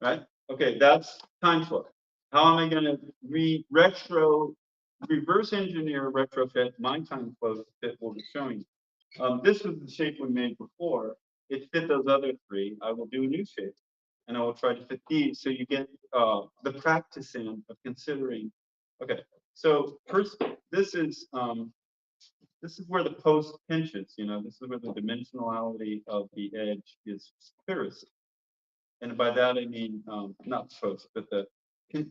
Right? Okay, that's time flow. How am I going to reverse engineer retrofit my time flow to fit what we're showing? This was the shape we made before. It fit those other three. I will do a new shape. And I will try to fit these, so you get the practice in of considering. Okay, so first, this is where the post pinches, this is where the dimensionality of the edge is clearest. And by that, I mean, not post, but the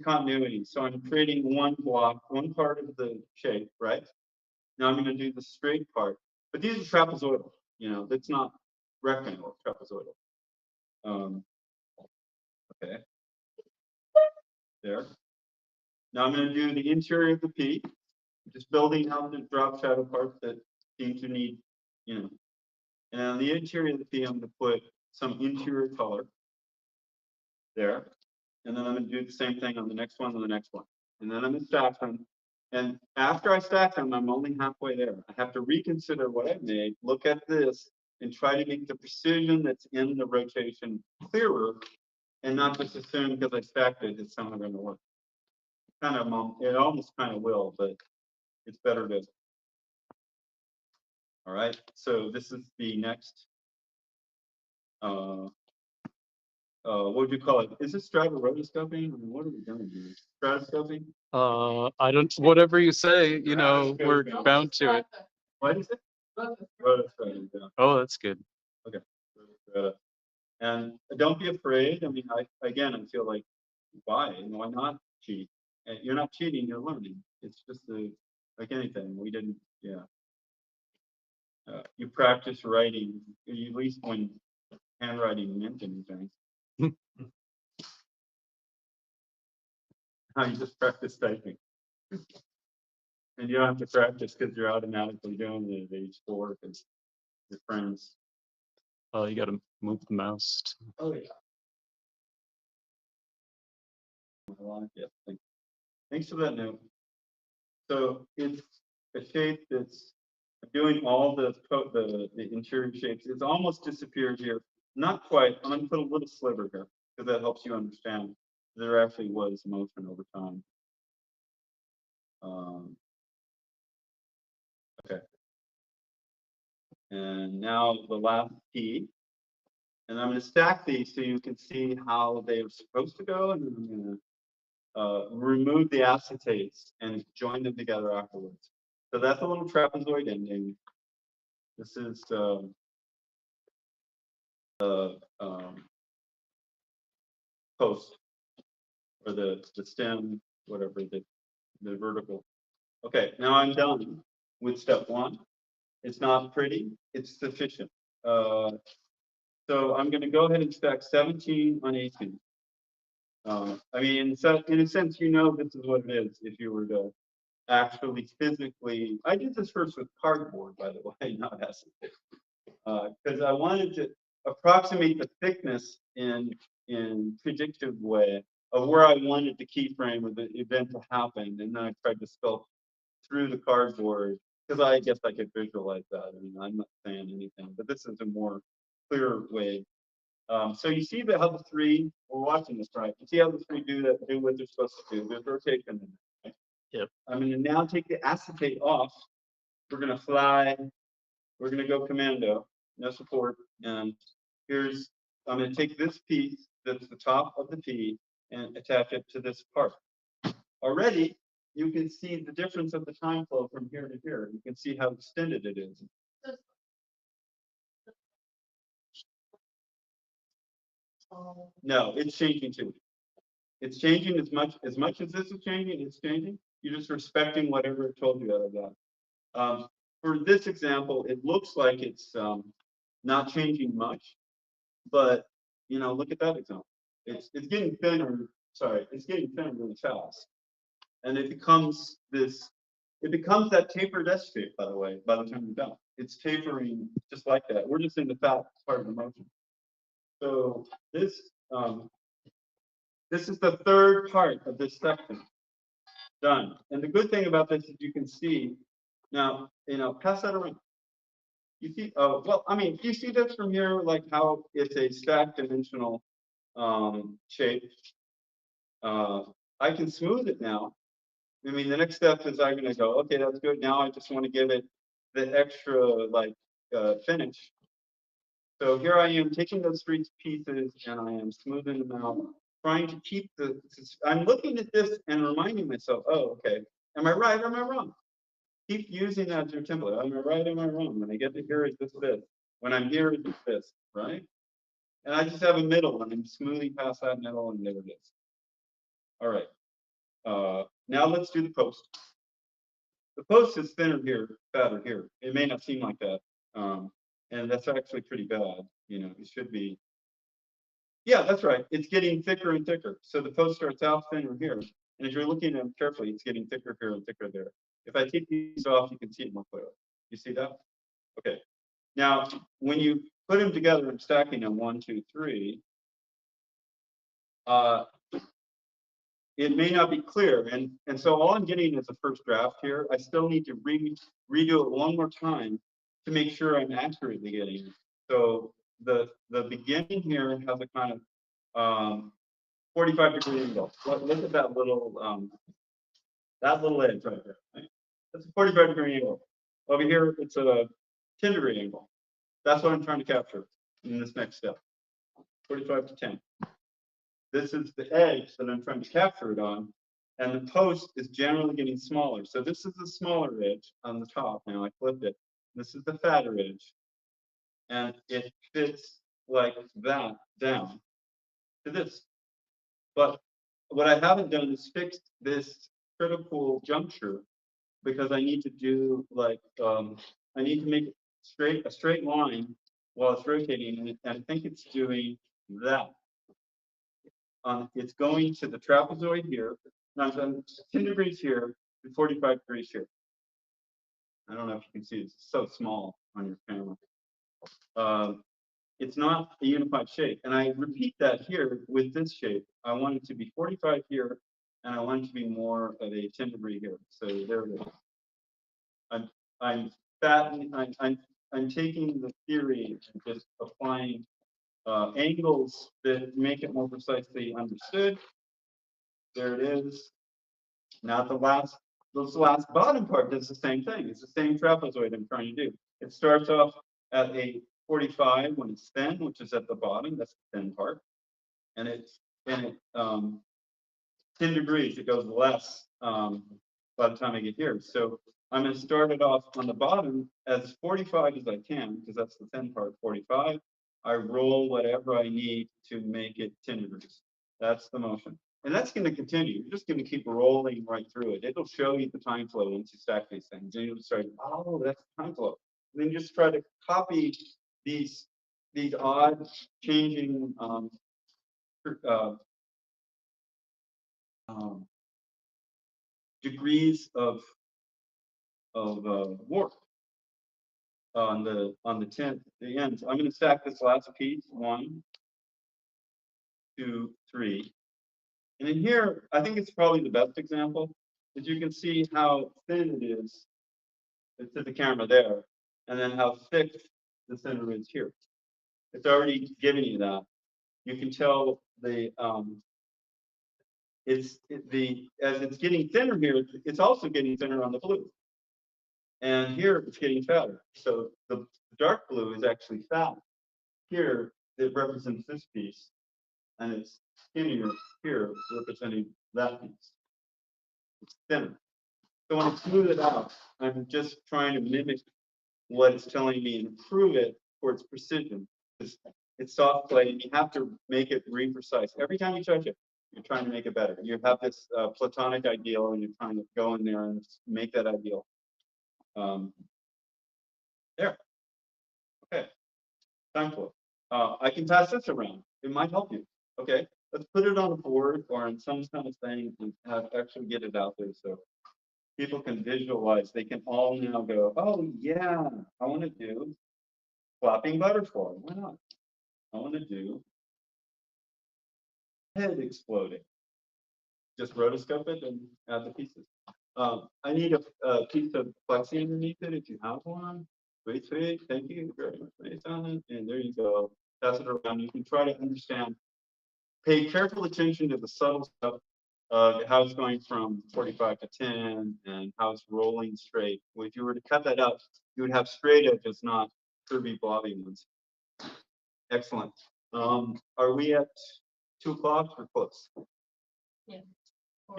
continuity. So I'm creating one block, one part of the shape, right? Now I'm going to do the straight part, but these are trapezoidal, that's not rectangle, trapezoidal. Okay. There. Now I'm going to do the interior of the P, just building out the drop shadow parts that seem to need, And on the interior of the P, I'm going to put some interior color there. And then I'm going to do the same thing on the next one and the next one. And then I'm going to stack them. And after I stack them, I'm only halfway there. I have to reconsider what I made, look at this, and try to make the precision that's in the rotation clearer, and not just assume because I stacked it, it's somehow going to work. It almost kind of will, but it's better to. All right, so this is the next. What would you call it? Is this stratigrotoscoping? I mean, what are we doing here? Stratoscoping? I don't, whatever you say, we're Stratigrotoscoping. bound to it. What is it? Rotoscoping, yeah. Oh, that's good. Okay. And don't be afraid. I mean, I feel like, why not cheat? And you're not cheating, you're learning. It's just like anything. We didn't, yeah. You practice writing, at least when handwriting meant anything. How you just practice typing. And you don't have to practice because you're automatically doing it at age 4 because your friends. Oh, you got to move the mouse. Oh, yeah. Yeah, thanks for that note. So it's a shape that's doing all the interior shapes. It's almost disappeared here. Not quite. I'm going to put a little sliver here because that helps you understand there actually was motion over time. Okay. And now the last key. And I'm going to stack these so you can see how they're supposed to go. And then I'm going to remove the acetates and join them together afterwards. So that's a little trapezoid ending. This is post, or the stem, whatever, the vertical. Okay, now I'm done with step 1. It's not pretty, it's sufficient. So I'm going to go ahead and stack 17 on 18. I mean, in a sense, this is what it is if you were to actually physically. I did this first with cardboard, by the way, not acetate, because I wanted to approximate the thickness in predictive way of where I wanted the keyframe of the event to happen, and then I tried to sculpt through the cardboard because I guess I could visualize that. I mean, I'm not saying anything, but this is a more clear way. So you see how the 3, we're watching this, right? You see how the 3 do what they're supposed to do. There's rotation in it. Right? Yep. I'm going to now take the acetate off. We're going to fly. We're going to go commando, no support. And I'm going to take this piece that's the top of the P and attach it to this part. Already, you can see the difference of the time flow from here to here. You can see how extended it is. No, it's changing too. It's changing as much as this is changing, it's changing. You're just respecting whatever it told you out of that. For this example, it looks like it's not changing much, but look at that example. It's getting thinner. Sorry, it's getting thinner really fast, and it becomes that tapered S shape. By the way, by the time you're done, it's tapering just like that. We're just in the fat part of the motion. So this is the third part of this section done. And the good thing about this is you can see now, pass that around. You see, do you see this from here, like how it's a stacked dimensional shape? I can smooth it now. I mean, the next step is I'm going to go, okay, that's good. Now I just want to give it the extra, like, finish. So here I am taking those three pieces and I am smoothing them out, trying to keep I'm looking at this and reminding myself, oh, okay, am I right or am I wrong? Keep using that as your template. Am I right, am I wrong? When I get to here, is this this? When I'm here, is this this, right? And I just have a middle and I'm smoothing past that middle and there it is. All right, now let's do the post. The post is thinner here, fatter here. It may not seem like that. And that's actually pretty bad. You know, it should be. Yeah, that's right. It's getting thicker and thicker. So the post starts out thinner here. And if you're looking at them carefully, it's getting thicker here and thicker there. If I take these off, you can see it more clearly. You see that? Okay. Now, when you put them together and stacking them 1, 2, 3, it may not be clear. And so all I'm getting is a first draft here. I still need to redo it one more time to make sure I'm accurately getting it. So the beginning here has a kind of 45-degree angle. Look at that little edge right there. Right? That's a 45-degree angle. Over here, it's a 10-degree angle. That's what I'm trying to capture in this next step. 45 to 10. This is the edge that I'm trying to capture it on. And the post is generally getting smaller. So this is the smaller edge on the top. Now I flipped it. This is the fatter edge. And it fits like that down to this. But what I haven't done is fixed this critical juncture because I need to do like, I need to make a straight line while it's rotating. And I think it's doing that. It's going to the trapezoid here. Now I'm 10 degrees here and 45 degrees here. I don't know if you can see it's so small on your camera. It's not a unified shape. And I repeat that here with this shape. I want it to be 45 here, and I want it to be more of a 10-degree here. So there it is. I'm taking the theory and just applying angles that make it more precisely understood. There it is. Now this last bottom part does the same thing. It's the same trapezoid I'm trying to do. It starts off at a 45 when it's thin, which is at the bottom. That's the thin part. And it's 10 degrees. It goes less by the time I get here. So I'm going to start it off on the bottom as 45 as I can, because that's the thin part, 45. I roll whatever I need to make it 10 degrees. That's the motion. And that's going to continue. You're just going to keep rolling right through it. It'll show you the time flow once you stack these things. And you'll start, oh, that's the time flow. And then just try to copy these odd changing degrees of warp on the ends. I'm going to stack this last piece, 1, 2, 3. And in here, I think it's probably the best example, is you can see how thin it is to the camera there, and then how thick the center is here. It's already giving you that. You can tell as it's getting thinner here, it's also getting thinner on the blue. And here it's getting fatter. So the dark blue is actually fat. Here it represents this piece, and it's skinnier here, representing that piece. It's thinner. So when I smooth it out, I'm just trying to mimic what it's telling me and improve it for its precision. It's soft clay, and you have to make it reprecise. Every time you touch it, you're trying to make it better. You have this platonic ideal, and you're trying to go in there and make that ideal. There. Okay. Time flow. I can pass this around. It might help you. Okay. Let's put it on a board or on some kind of thing and actually get it out there so people can visualize. They can all now go, oh yeah, I want to do flapping butterfly. Why not? I want to do head exploding. Just rotoscope it and add the pieces. I need a piece of plexi underneath it if you have one. Sweet, sweet. Thank you very much, Mason. And there you go. Pass it around. You can try to understand. Pay careful attention to the subtle stuff of how it's going from 45 to 10 and how it's rolling straight. If you were to cut that up, you would have straight edges, not curvy blobby ones. Excellent. Are we at 2 o'clock or close?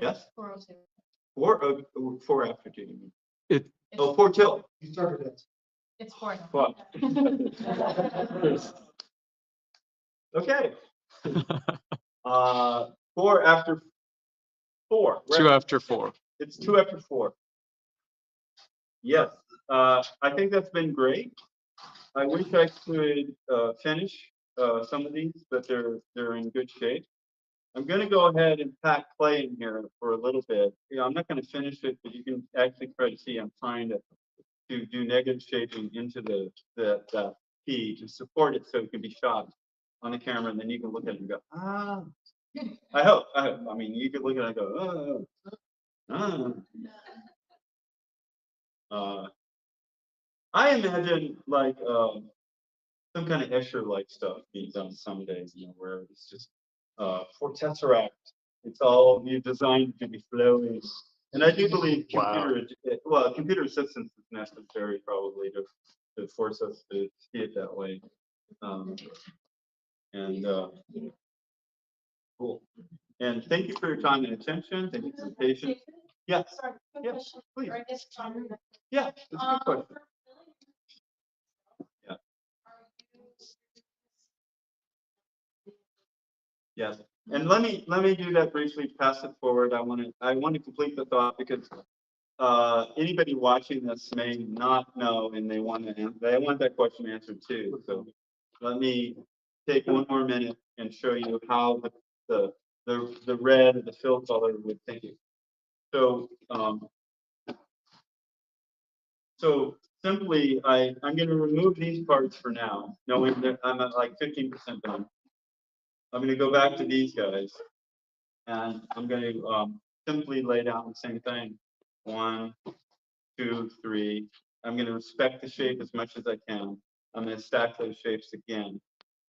Yes? 4:02. 4 after 2. You mean? It- Oh, 4 till. You started it. It's 4 now. Fuck. Okay. 4 after 4. We're 2 at- after 4. It's 2 after 4. Yes, I think that's been great. I wish I could finish some of these, but they're in good shape. I'm gonna go ahead and pack clay in here for a little bit. I'm not gonna finish it, but you can actually try to see I'm trying to do negative shaping into the P to support it so it can be shot on the camera, and then you can look at it and go, ah. I hope. I mean, you could look at it and go, I imagine like some kind of Escher-like stuff being done someday, where it's just for Tesseract, it's all you designed to be flowing. And I do believe computer assistance is necessary probably to force us to see it that way. Cool. And thank you for your time and attention. Thank you for your patience. Yes. Yes, please. Yeah, it's a good question. Yeah. Yes, and let me do that briefly, pass it forward. I want to complete the thought because anybody watching this may not know and they want that question answered too. So let me take one more minute and show you how the red, the fill color would think it. So simply, I'm going to remove these parts for now, knowing that I'm at like 15% done. I'm going to go back to these guys, and I'm going to simply lay down the same thing. 1, 2, 3. I'm going to respect the shape as much as I can. I'm going to stack those shapes again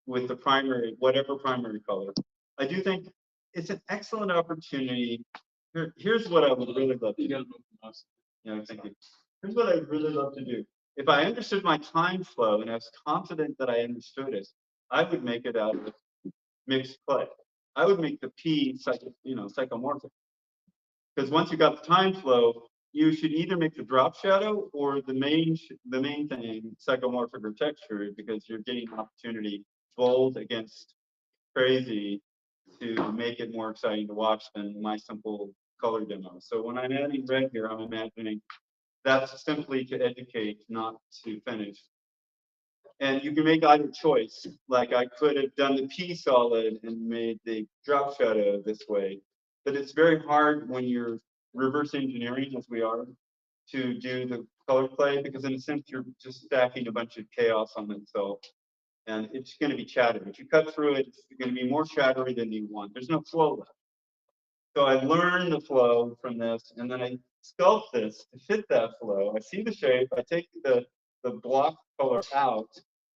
with the primary, whatever primary color. I do think it's an excellent opportunity. Here's what I would really love to do. Thank you. Here's what I'd really love to do. If I understood my time flow and I was confident that I understood it, I would make it out of mixed clay. I would make the P psychomorphic. Because once you got the time flow, you should either make the drop shadow or the main thing psychomorphic or textured, because you're getting an opportunity bold against crazy to make it more exciting to watch than my simple color demo. So when I'm adding red here, I'm imagining that's simply to educate, not to finish. And you can make either choice. Like I could have done the P solid and made the drop shadow this way, but it's very hard when you're reverse engineering, as we are, to do the color play, because in a sense you're just stacking a bunch of chaos on itself, and it's going to be chattery. If you cut through it, it's going to be more chattery than you want. There's no flow left. So I learned the flow from this, and then I sculpt this to fit that flow. I see the shape. I take the block color out.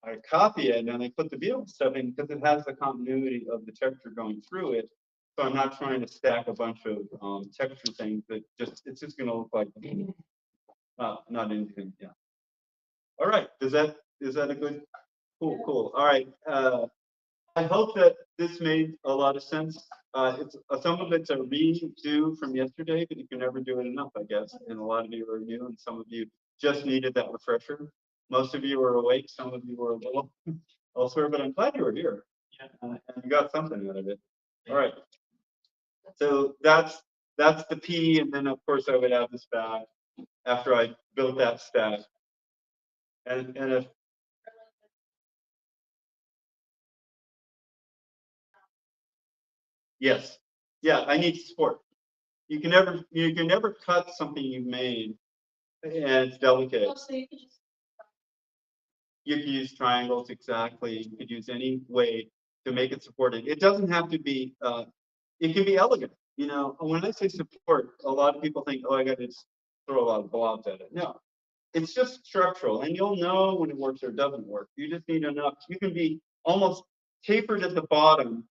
I copy it, and I put the beautiful stuff in because it has the continuity of the texture going through it. So I'm not trying to stack a bunch of texture things that it's just going to look like not anything. Yeah. All right. Is that a good? Cool. All right. I hope that this made a lot of sense. It's some of it's a redo from yesterday, but you can never do it enough, I guess. And a lot of you are new, and some of you just needed that refresher. Most of you are awake. Some of you were a little elsewhere, but I'm glad you were here. And you got something out of it. All right. So that's the P, and then of course I would add this back after I built that stack. And if yes, yeah, I need support. You can never cut something you've made, and it's delicate. You can use triangles, exactly. You could use any way to make it supported. It doesn't have to be. It can be elegant. When I say support, a lot of people think, oh, I got to just throw a lot of blobs at it. No, it's just structural, and you'll know when it works or doesn't work. You just need enough. You can be almost tapered at the bottom,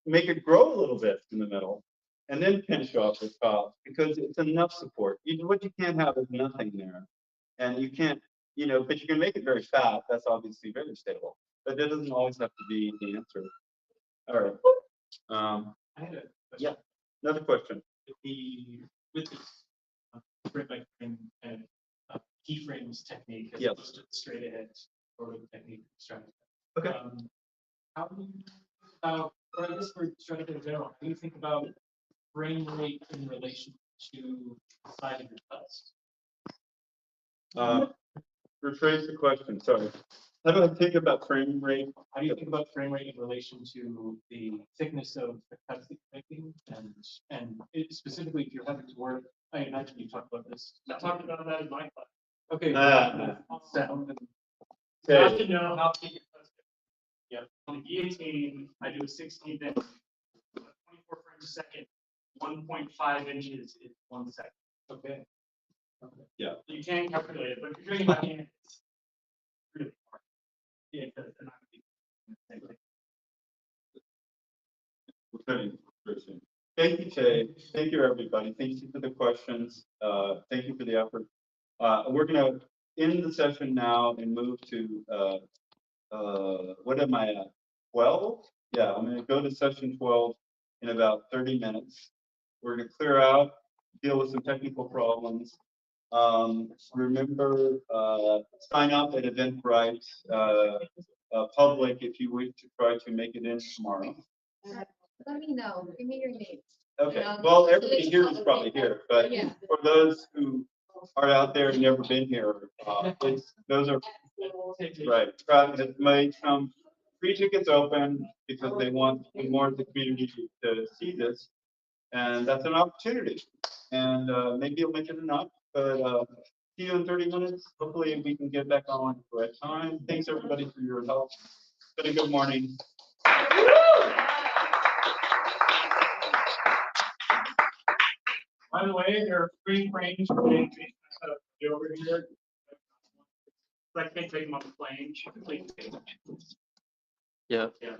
make it grow a little bit in the middle, and then finish off the top because it's enough support. What you can't have is nothing there, and you can't. you know, but you can make it very fat. That's obviously very stable, but that doesn't always have to be the answer. All right. I had a Yeah. Another question. with this frame by frame and keyframes technique as Yes. opposed to the straight ahead or the technique strategy. Okay. How do you, or I guess for strategy in general, how do you think about frame rate in relation to the size of your bust? Rephrase the question, sorry. How do I think about frame rate? How do you think about frame rate in relation to the thickness of the cuts that you're making? Specifically, if you're having to work, I imagine you talked about this. I talked about that in my class. Okay. Sound and you have to know how big your cuts are. Yeah, on the guillotine, I do a 16th inch, 24 frames a second, 1.5 inches is 1 second. Okay. Yeah. You can't calculate it, but if you're doing it by hand, it's really hard. Yeah, because they're not gonna be. Okay, Christian. Thank you, Jay. Thank you, everybody. Thank you for the questions. Thank you for the effort. We're gonna end the session now and move to, what am I at? 12? Yeah, I'm gonna go to session 12 in about 30 minutes. We're gonna clear out, deal with some technical problems. Remember, sign up at Eventbrite, public if you wish to try to make it in tomorrow. Let me know, give me your name. Okay, well, everybody here is probably here, but Yeah. for those who are out there and never been here, those are, right, it may come, free tickets open because they want more of the community to see this. And that's an opportunity. And maybe you'll make it enough, but see you in 30 minutes. Hopefully we can get back on for a time. Thanks everybody for your help. It's been a good morning. By the way, there are free frames for the over here. I can't take them off the plane. Please take them. Yeah. Yeah.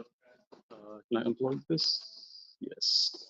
Can I unplug this? Yes.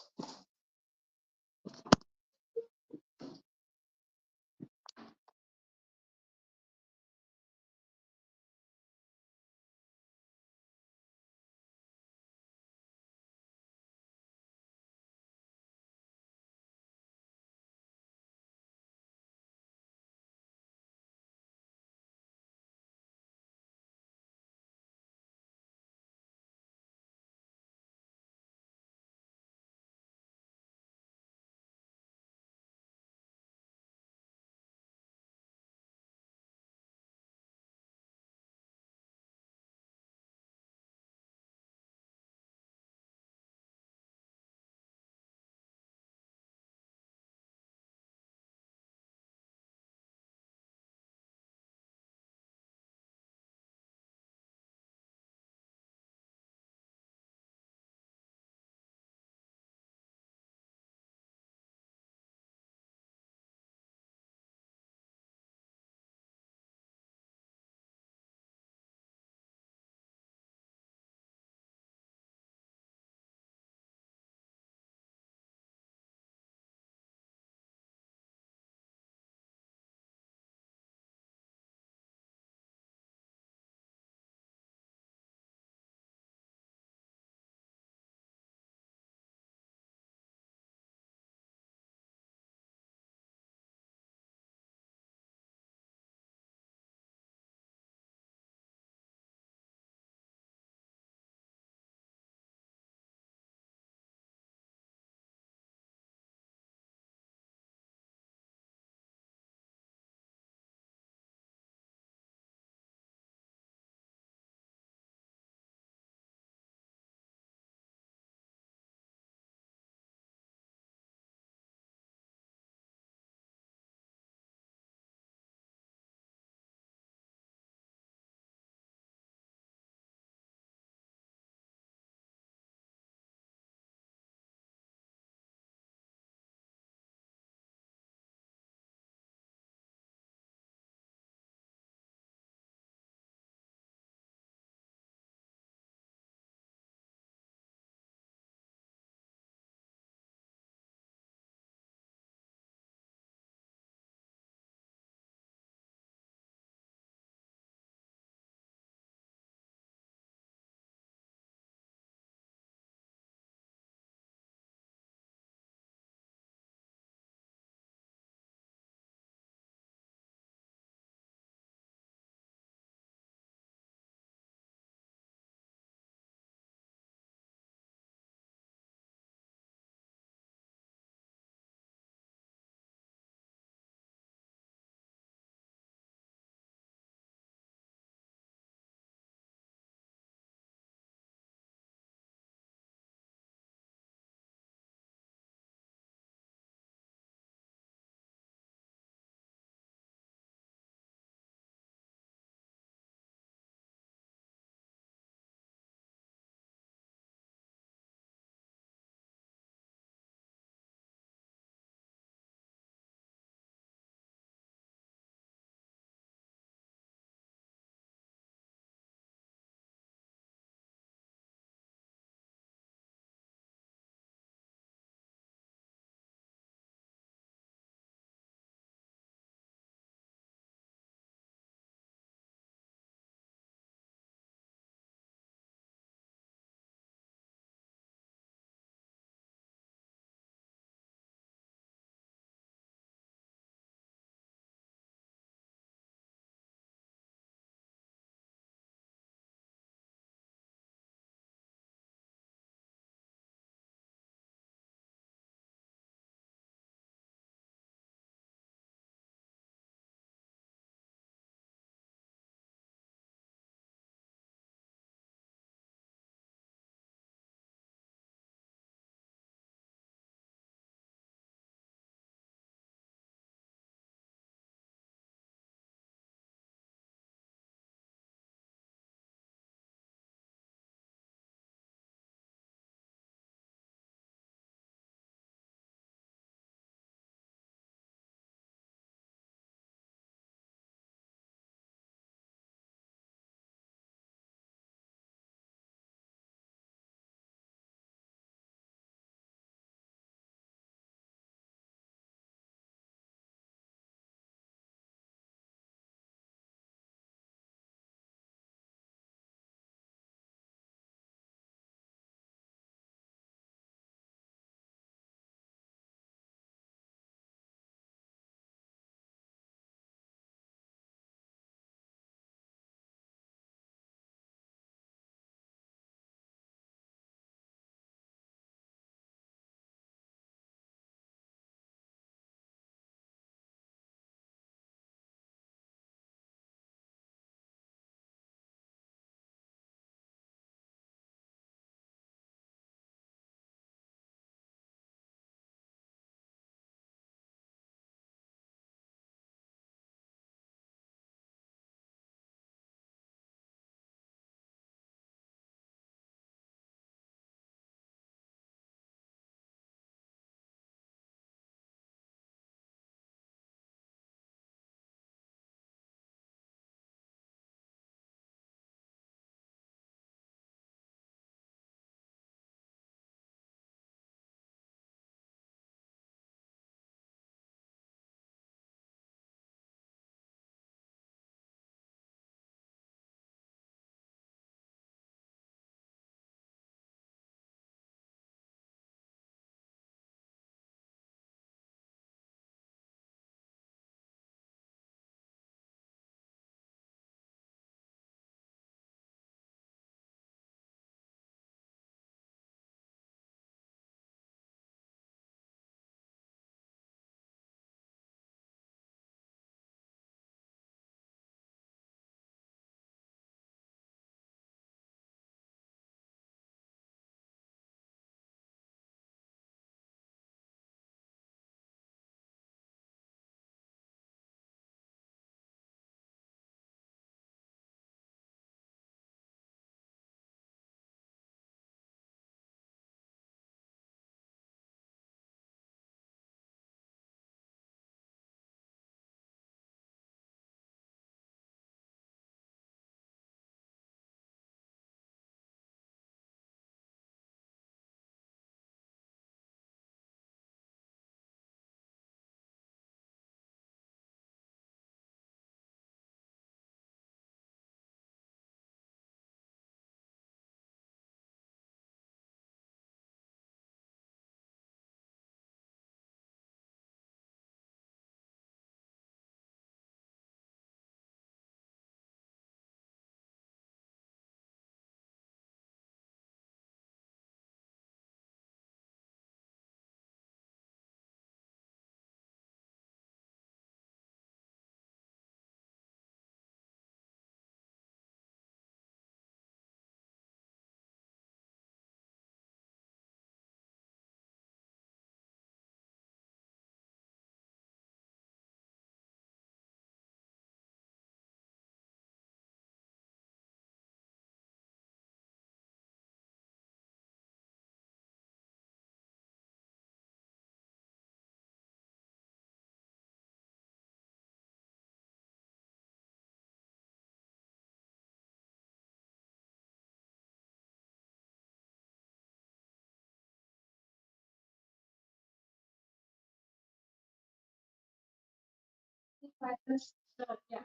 practice. So, yeah,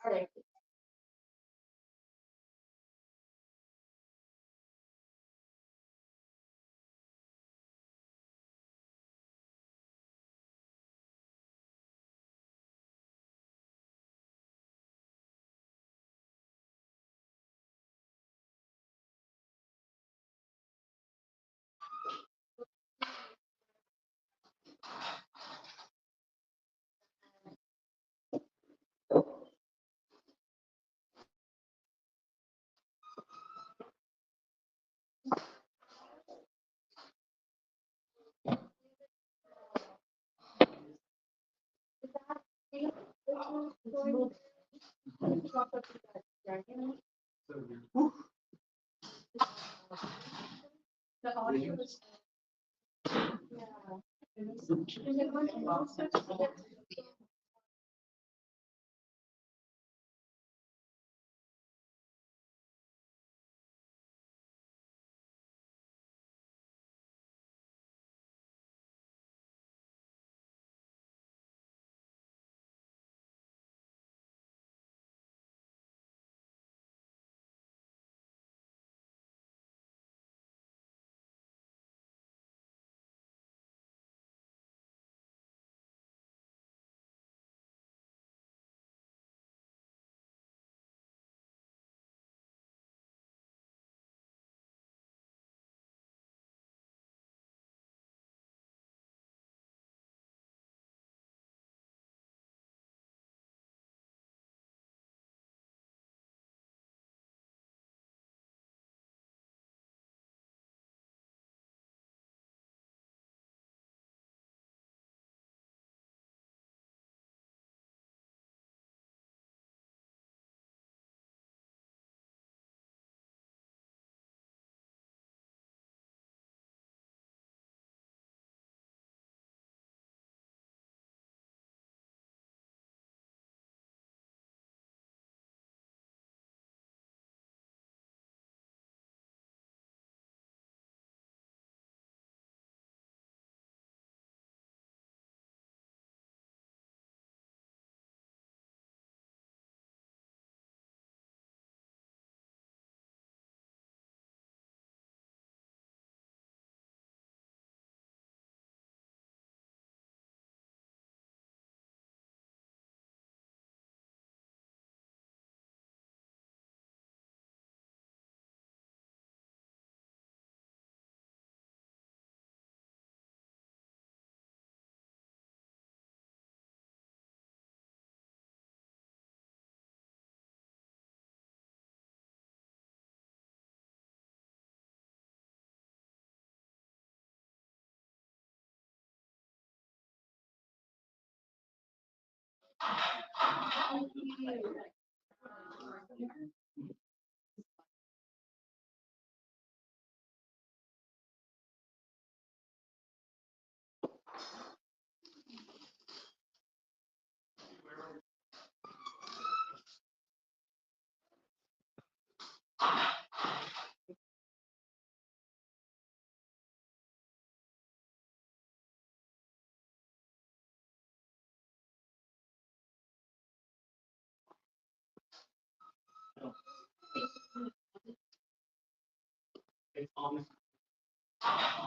all right. The audio is.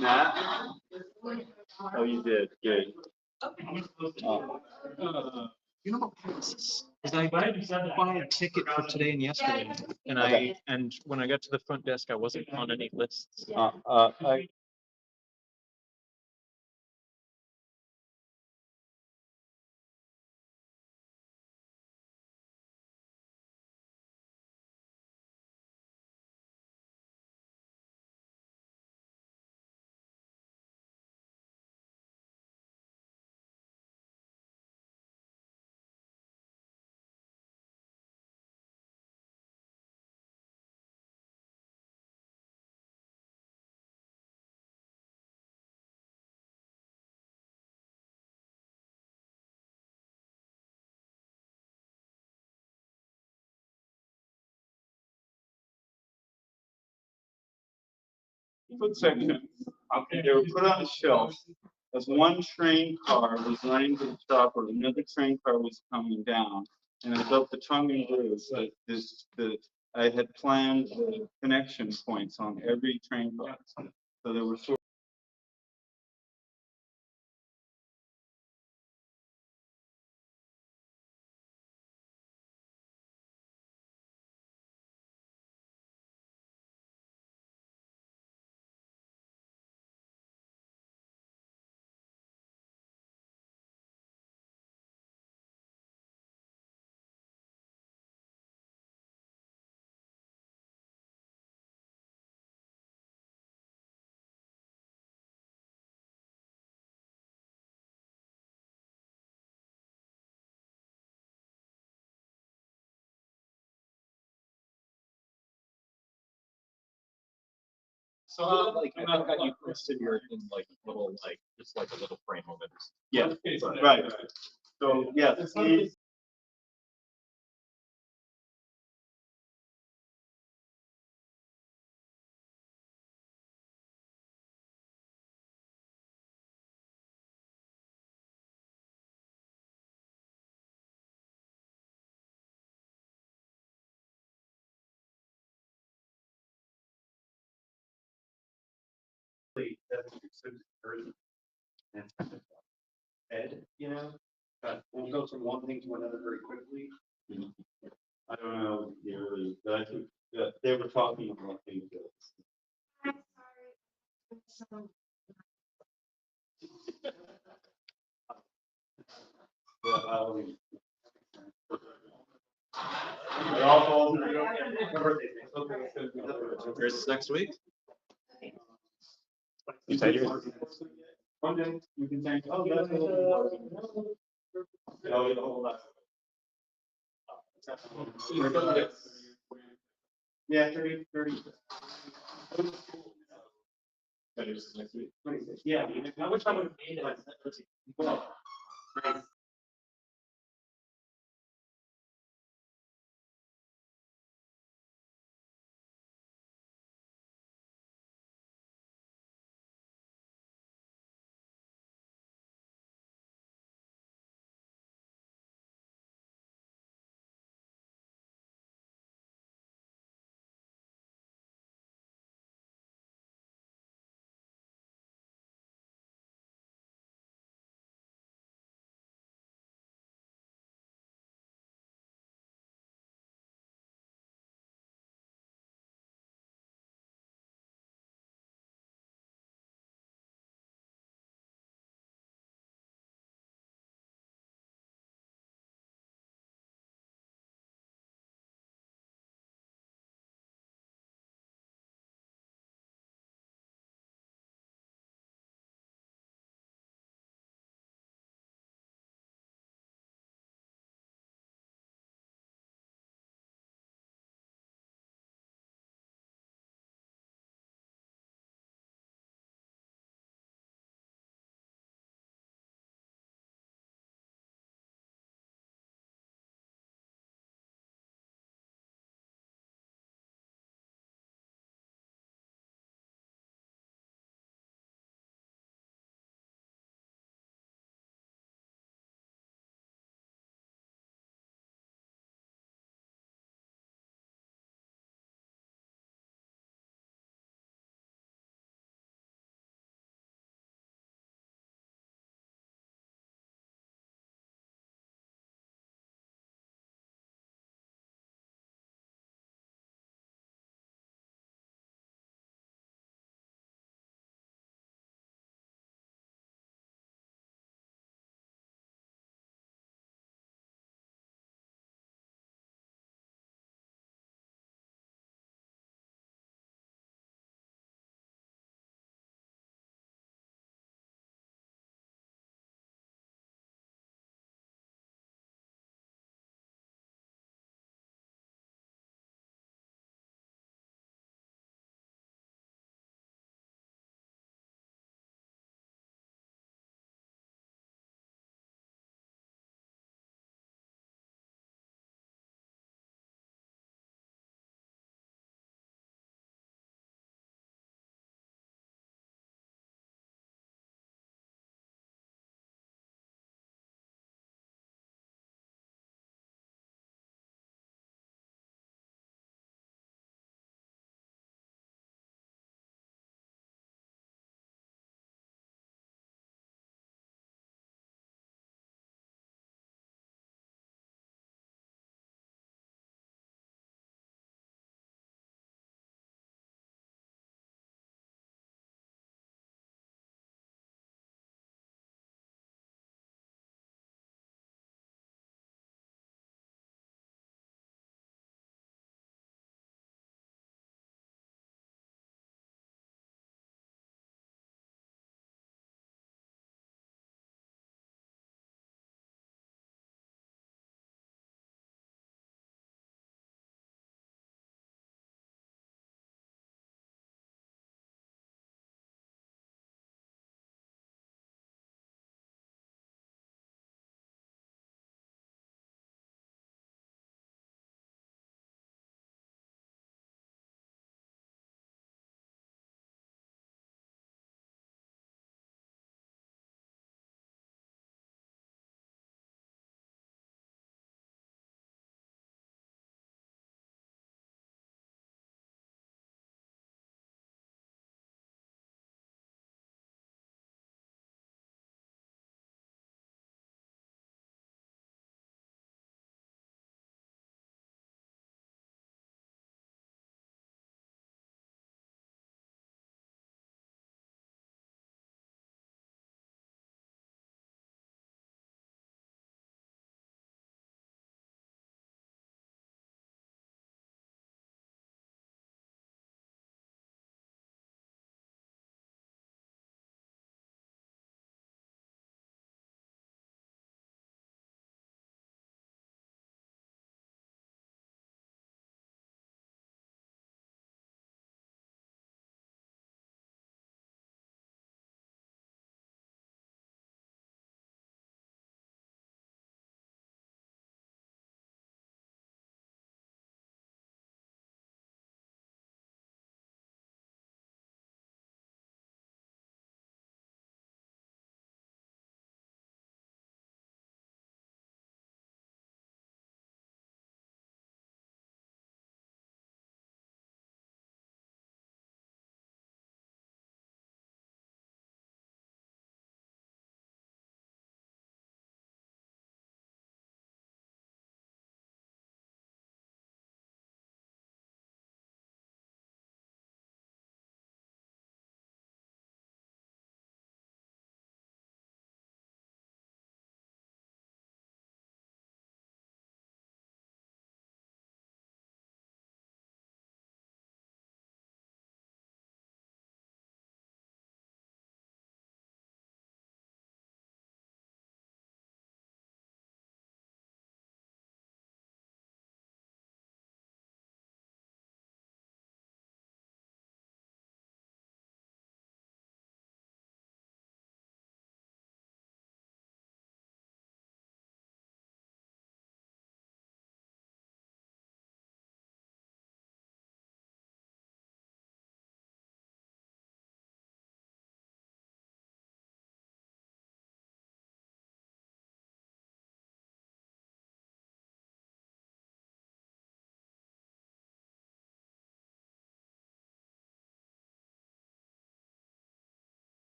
Matt? Oh, you did, good. You know what this is? Because I did buy a ticket for today and yesterday, and and when I got to the front desk, I wasn't on any lists. Food sections, okay, they were put on a shelf as one train car was running to the stop, or another train car was coming down. And I built the tongue and groove, so I had planned the connection points on every train car. So there were sort So like, I got you posted here in like little, like, just like a little frame of it. yeah, right. So, yeah, these Ed, you know, we'll go from one thing to another very quickly. I don't know, really, but I think that they were talking about things. Yeah, they're all told me to go. Chris, next week? You said you're. One day, you can think, oh, that's. Oh, the whole lot. Yeah, 30. That is next week. Yeah, I wish I would have made it.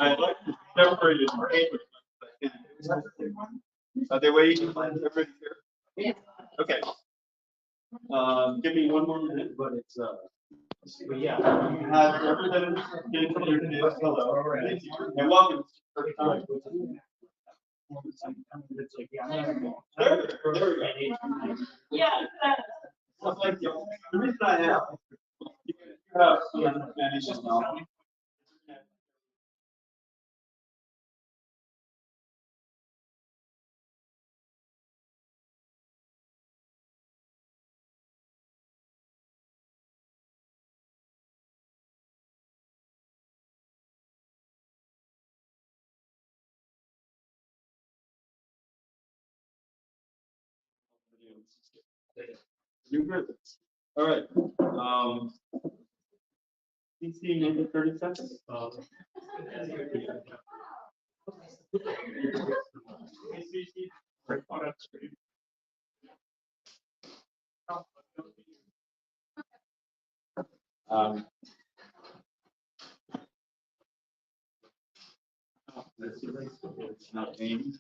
I like to separate it. Are they waiting? Everybody here? Yeah. Okay. Give me one more minute, but it's, But yeah. representatives, introduce, hello. You're welcome. First time. Yeah. The reason I have. You have some advantages now. New business. All right. CC maybe 30 seconds. It's not aimed.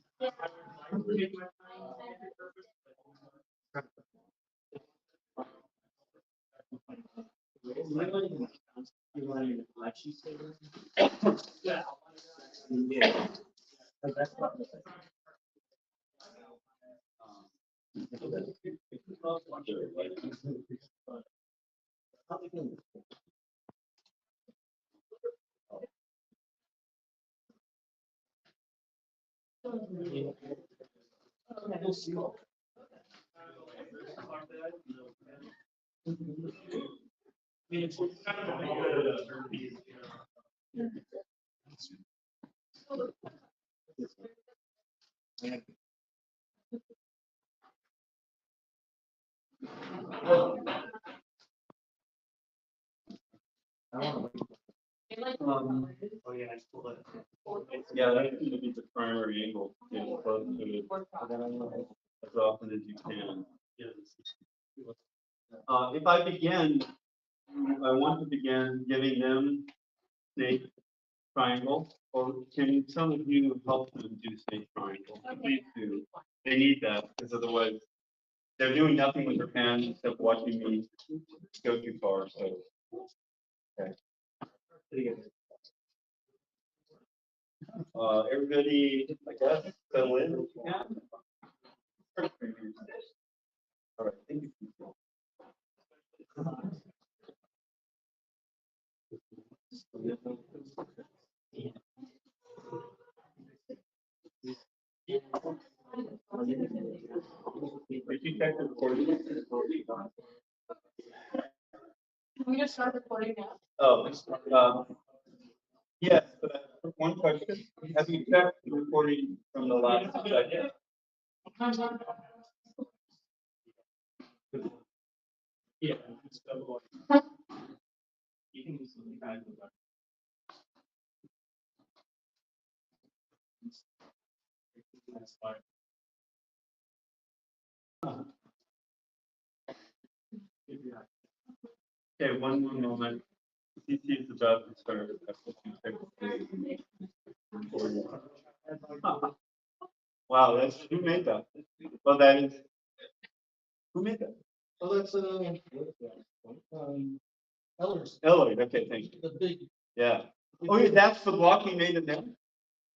Yeah, that's going to be the primary angle. Get close to it as often as you can. If I begin, I want to begin giving them snake triangle, or can some of you help them do snake triangle? Please do. They need that, because otherwise they're doing nothing with their pen except watching me go too far, so. Okay. Everybody, I guess, settle in if you can. All right, thank you. Did you check the recording? Can we just start recording now? Oh, yes, but one question. Have you checked the recording from the last second? Yeah. You can use some kind of. That's fine. Okay, one more moment. CC is about to start. Wow, that's who made that? Well, that is. Who made that? Oh, that's, Ellery, okay, thank you. the big. Yeah. Oh, yeah, that's the block he made it then?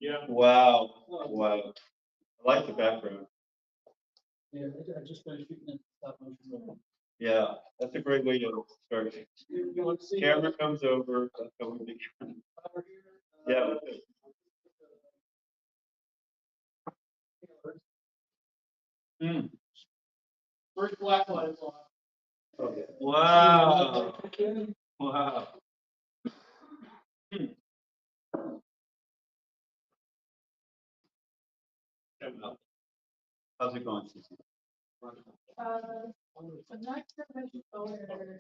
Yeah. Wow, wow. I like the background. Yeah, I just finished shooting it. Stop motion. Yeah, that's a great way to start. You want to see? Camera comes over. That's how we begin. Yeah. Okay. Hmm. First black light on. Okay. Wow. Wow. Hmm. How's it going, Susie? I'm not sure if I should go there.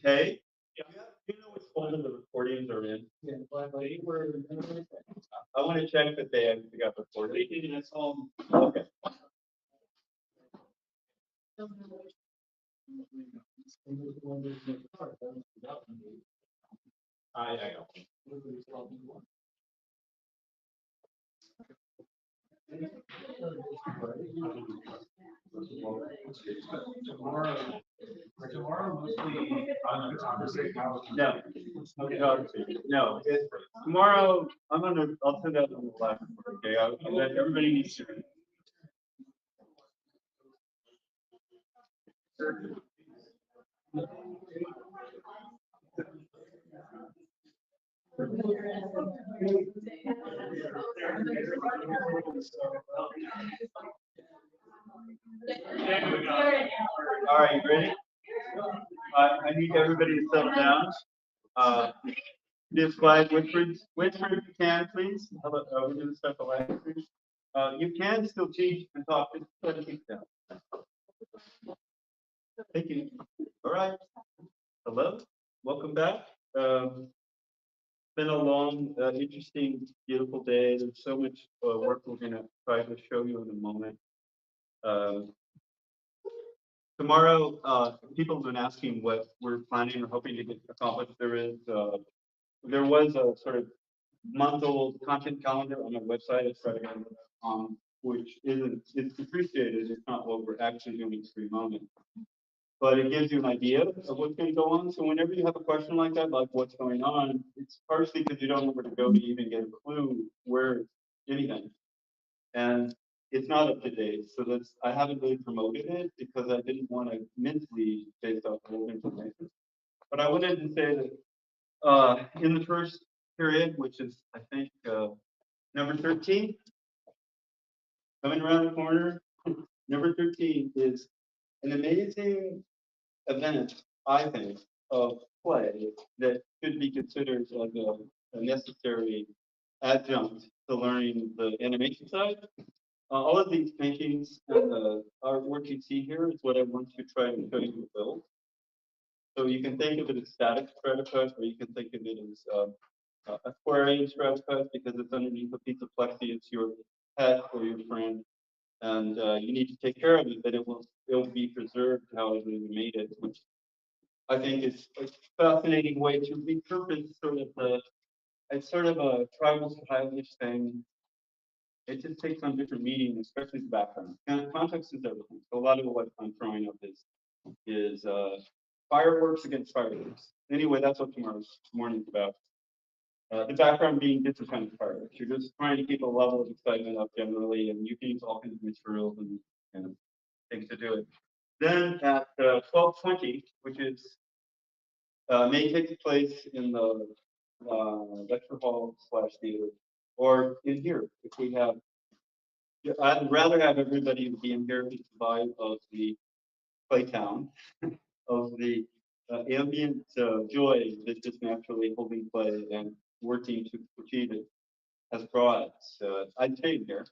Hey, do you know which folder the recordings are in? Yeah, black light. Where? I want to check that they actually got recorded. That's all. Okay. I know. No, no, tomorrow, I'll send out on the last, okay, everybody needs to. All right, you ready? I need everybody to settle down. This slide, Whitford, if you can, please. How about, we're gonna start the last page. You can still teach and talk, just try to keep down. Thank you. All right. Hello, welcome back. Been a long, interesting, beautiful day. There's so much work we're gonna try to show you in a moment. Tomorrow, people have been asking what we're planning or hoping to get accomplished. There was a sort of month-old content calendar on our website at Stratacut, which it's appreciated. It's not what we're actually doing in 3 moments. But it gives you an idea of what's going to go on. So whenever you have a question like that, like what's going on, it's partially because you don't know where to go to even get a clue where anything. And it's not up to date. So I haven't really promoted it because I didn't want to mentally based off old information. But I wanted to say that in the first period, which is I think number 13, coming around the corner, number 13 is an amazing event, I think, of play that should be considered like a necessary adjunct to learning the animation side. All of these paintings and the artwork you see here is what I want to try and show you to build. So you can think of it as static Stratacut, or you can think of it as aquarium Stratacut because it's underneath a piece of plexi. It's your pet or your friend, and you need to take care of it, but it will be preserved however you made it, which I think is a fascinating way to repurpose it's sort of a tribal stylish thing. It just takes on different meaning, especially the background. And context is everything. So a lot of what I'm throwing up is fireworks against fireworks. Anyway, that's what tomorrow's morning's about. The background being different kinds of fireworks. You're just trying to keep a level of excitement up generally, and you can use all kinds of materials and things to do it. Then at 12:20, which is may take place in the lecture hall / theater, or in here if we have. I'd rather have everybody be in here to survive of the playtown, of the ambient joy that just naturally holding play and working to achieve it has brought. I'd stay in here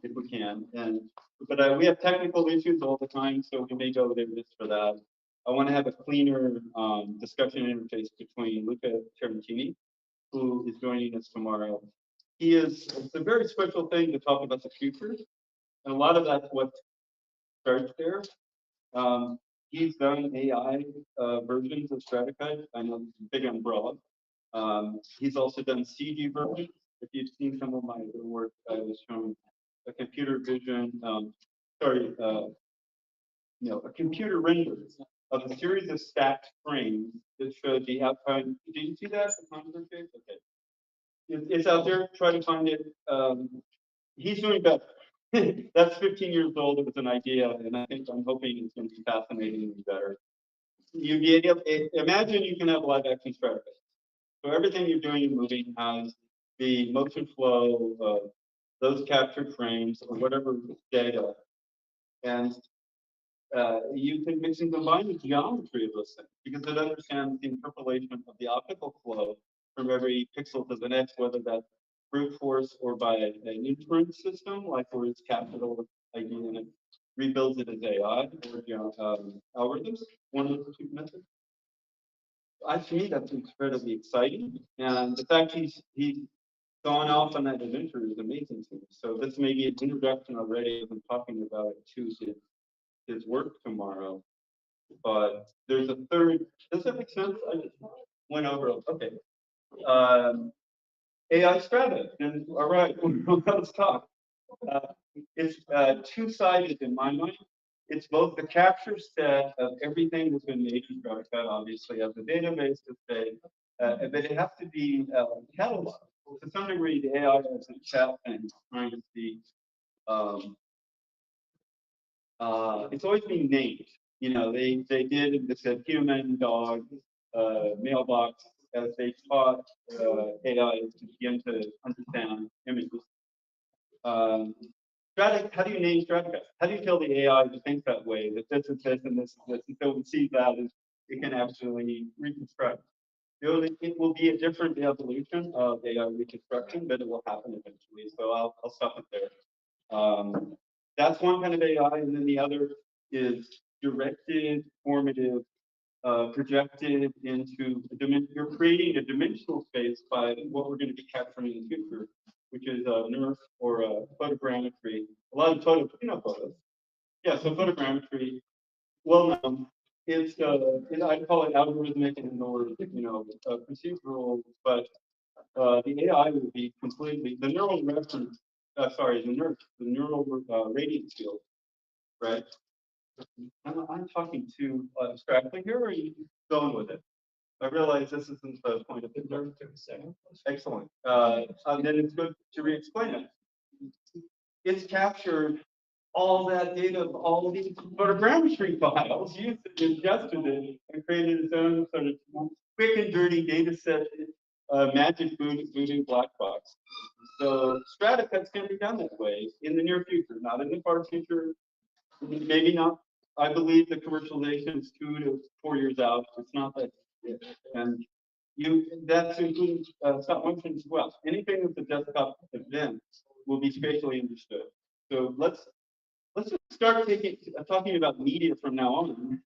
if we can, but we have technical issues all the time, so we may go there just for that. I want to have a cleaner discussion interface between Luca Tarantini, who is joining us tomorrow. It's a very special thing to talk about the future, and a lot of that's what starts there. He's done AI versions of Stratacut. I know it's a big umbrella. He's also done CG versions. If you've seen some of my other work, I was showing a computer vision, a computer render of a series of stacked frames that showed the outcome. Did you see that? Okay. It's out there. Try to find it. He's doing better. That's 15 years old. It was an idea, and I'm hoping it's going to be fascinating and better. You'd be able, imagine you can have live action Stratacut. So everything you're doing in moving has the motion flow of those captured frames or whatever data, and you can mix and combine the geometry of those things because it understands the interpolation of the optical flow from every pixel to the next, whether that's brute force or by an inference system, like where it's captured all the idea and it rebuilds it as AI or algorithms, one of the two methods. To me, that's incredibly exciting. And the fact he's gone off on that adventure is amazing to me. So this may be an introduction already. I've been talking about it to his work tomorrow. But there's a third. Does that make sense? I just went over. Okay. AI strata, and all right, let's talk. Uh, It's two-sided in my mind. It's both the capture set of everything that's been made in Stratacut, obviously, as a database to say, but it has to be cataloged. To some degree, the AI has a chat thing, trying to see. Um, it's always being named. You know, they did, they said human, dog, mailbox, as they taught AI to begin to understand images. How do you name Stratacut? How do you tell the AI to think that way, that this is this and this is this, and so we see that as it can actually reconstruct. It will be a different evolution of AI reconstruction, but it will happen eventually. So I'll stop it there. That's one kind of AI, and then the other is directed, formative, projected into a dimension. You're creating a dimensional space by what we're going to be capturing in the future, which is NERF or photogrammetry. A lot of photos. Yeah, so photogrammetry. Well, it's I call it algorithmic and or procedural, but the AI will be completely the neural reference. Sorry, the neural radiance field, right? I'm talking too abstractly here, or are you going with it? I realize this isn't the point of the Excellent. And then it's good to re-explain it. It's captured all that data of all these photogrammetry files, used it, ingested it, and created its own sort of quick and dirty data set, magic voodoo black box. So Stratacuts can be done that way in the near future, not in the far future, maybe not. I believe the commercialization is 2 to 4 years out. It's not that, and that's including stop motion as well. Anything that's a desktop event will be spatially understood. So let's just start talking about media from now on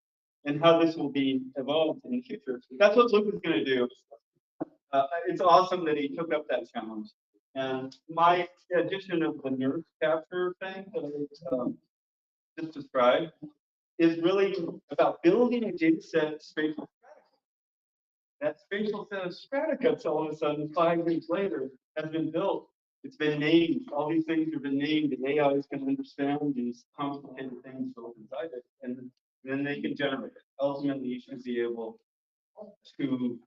and how this will be evolved in the future. That's what Luke is going to do. It's awesome that he took up that challenge. And my addition of the NERF capture thing that I just described is really about building a data set spatial. That spatial set of Stratacuts all of a sudden 5 weeks later has been built. It's been named. All these things have been named. The AIs can understand these complicated things built inside it, and then they can generate it. Ultimately, you should be able to.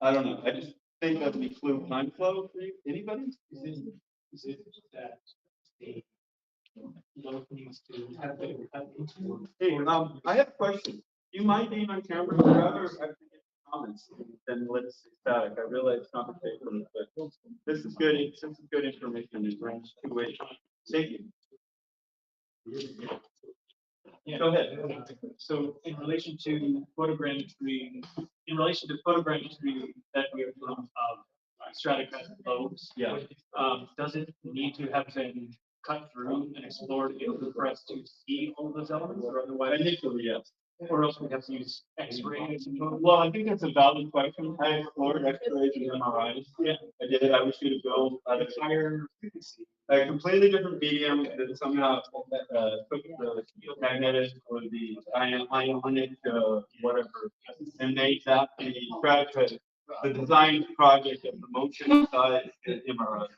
I don't know. I just think that we flew time flow for you. Anybody? Is it that the load needs to have it? Hey, I have a question. You might be on camera, but rather I can get comments than let's see static. I realize it's not the paper, but this is good. This is good information. It runs 2 ways. Thank you. Yeah. Go ahead. So in relation to photogrammetry that we are doing of Stratacut lobes, Yeah. Does it need to have been cut through and explored in order for us to see all those elements, or otherwise? Initially, yes. Or else we have to use X-rays and photo? Well, I think that's a valid question. I explored X-rays and MRIs. Yeah, I did. I wish you to build Higher frequency. a completely different medium that somehow took the magnetic or the ionic, whatever, and made that the Stratacut, the design project of the motion side MRI.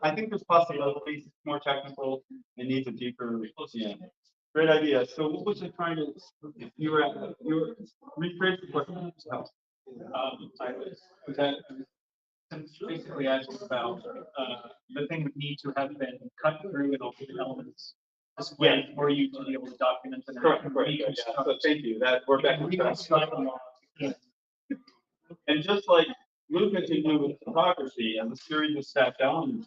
I think there's possibilities, it's more technical, it needs a deeper, yeah. Great idea. So what was it trying to, you were rephrase the question. Basically asking about, the thing would need to have been cut through and all the elements. This way for you to be able to document and. Correct, yeah, so thank you, that, we're back on track. And just like Lucas can do with photography and the series of stacked elements,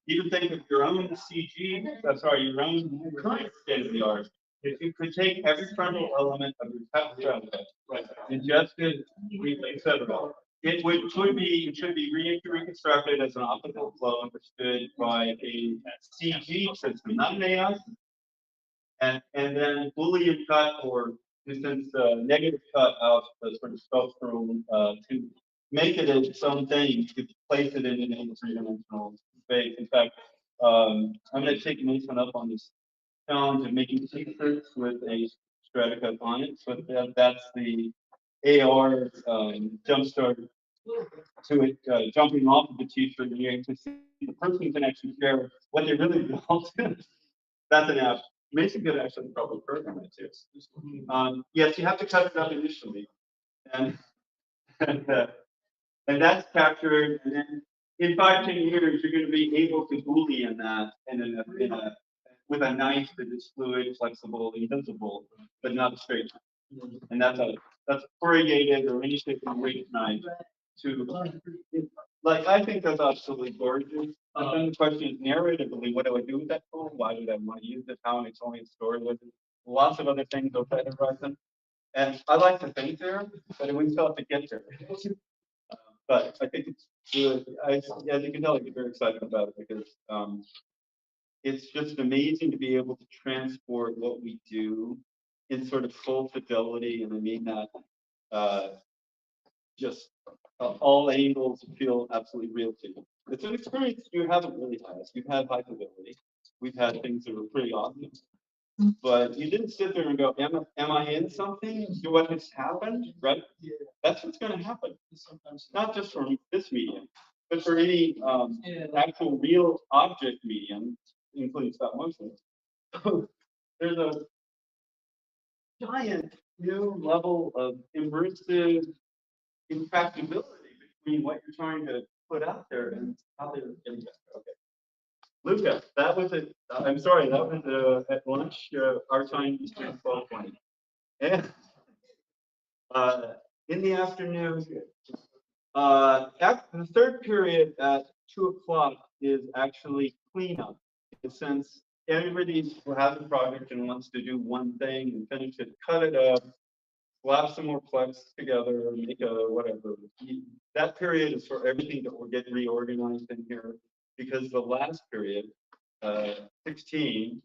even think of your own CG, your own current state of the art. If you could take every frontal element of your test Stratacut, right, ingest it, etc. It should be reconstructed as an optical flow understood by a CG system, not an AI system. And then Boolean cut or distance negative cut of the sort of spectrum to make it its own thing, to place it in a three-dimensional space. In fact, I'm going to take Mason up on this challenge of making t-shirts with a Stratacut on it. So that's the AR jumpstart to it jumping off of the t-shirt, and you actually see the person can actually share what they really built. That's an app. Makes it good actually probably program it too. Yes, you have to cut it up initially, and and that's captured, and then in 5-10 years you're going to be able to boolean that and with a knife that is fluid, flexible, and visible, but not straight. And that's corrugated or any shape of weight knife to like I think that's absolutely gorgeous. And then the question is narratively, what do I do with that tool? Why did I want to use it? How am I telling a story with it? Lots of other things outside of Horizon. And I like to think there, but we still have to get there. But I think it's good. As you can tell, I get very excited about it because it's just amazing to be able to transport what we do in sort of full fidelity, and I mean that just all angles feel absolutely real to you. It's an experience you haven't really had. You've had high fidelity. We've had things that were pretty awesome. But you didn't sit there and go, am I in something? Do what has happened? Right? That's what's going to happen. Not just for this medium, but for any actual real object medium, including stop motion. There's a giant new level of immersive intractability between what you're trying to put out there and how they're getting better. Okay. Luca, that was it. I'm sorry, that was at lunch, our time between 12:20. And in the afternoon, after the third period at 2 o'clock is actually cleanup. In the sense, everybody who has a project and wants to do one thing and finish it, cut it up, slap some more plex together, make a whatever. That period is for everything that will get reorganized in here, because the last period, 16,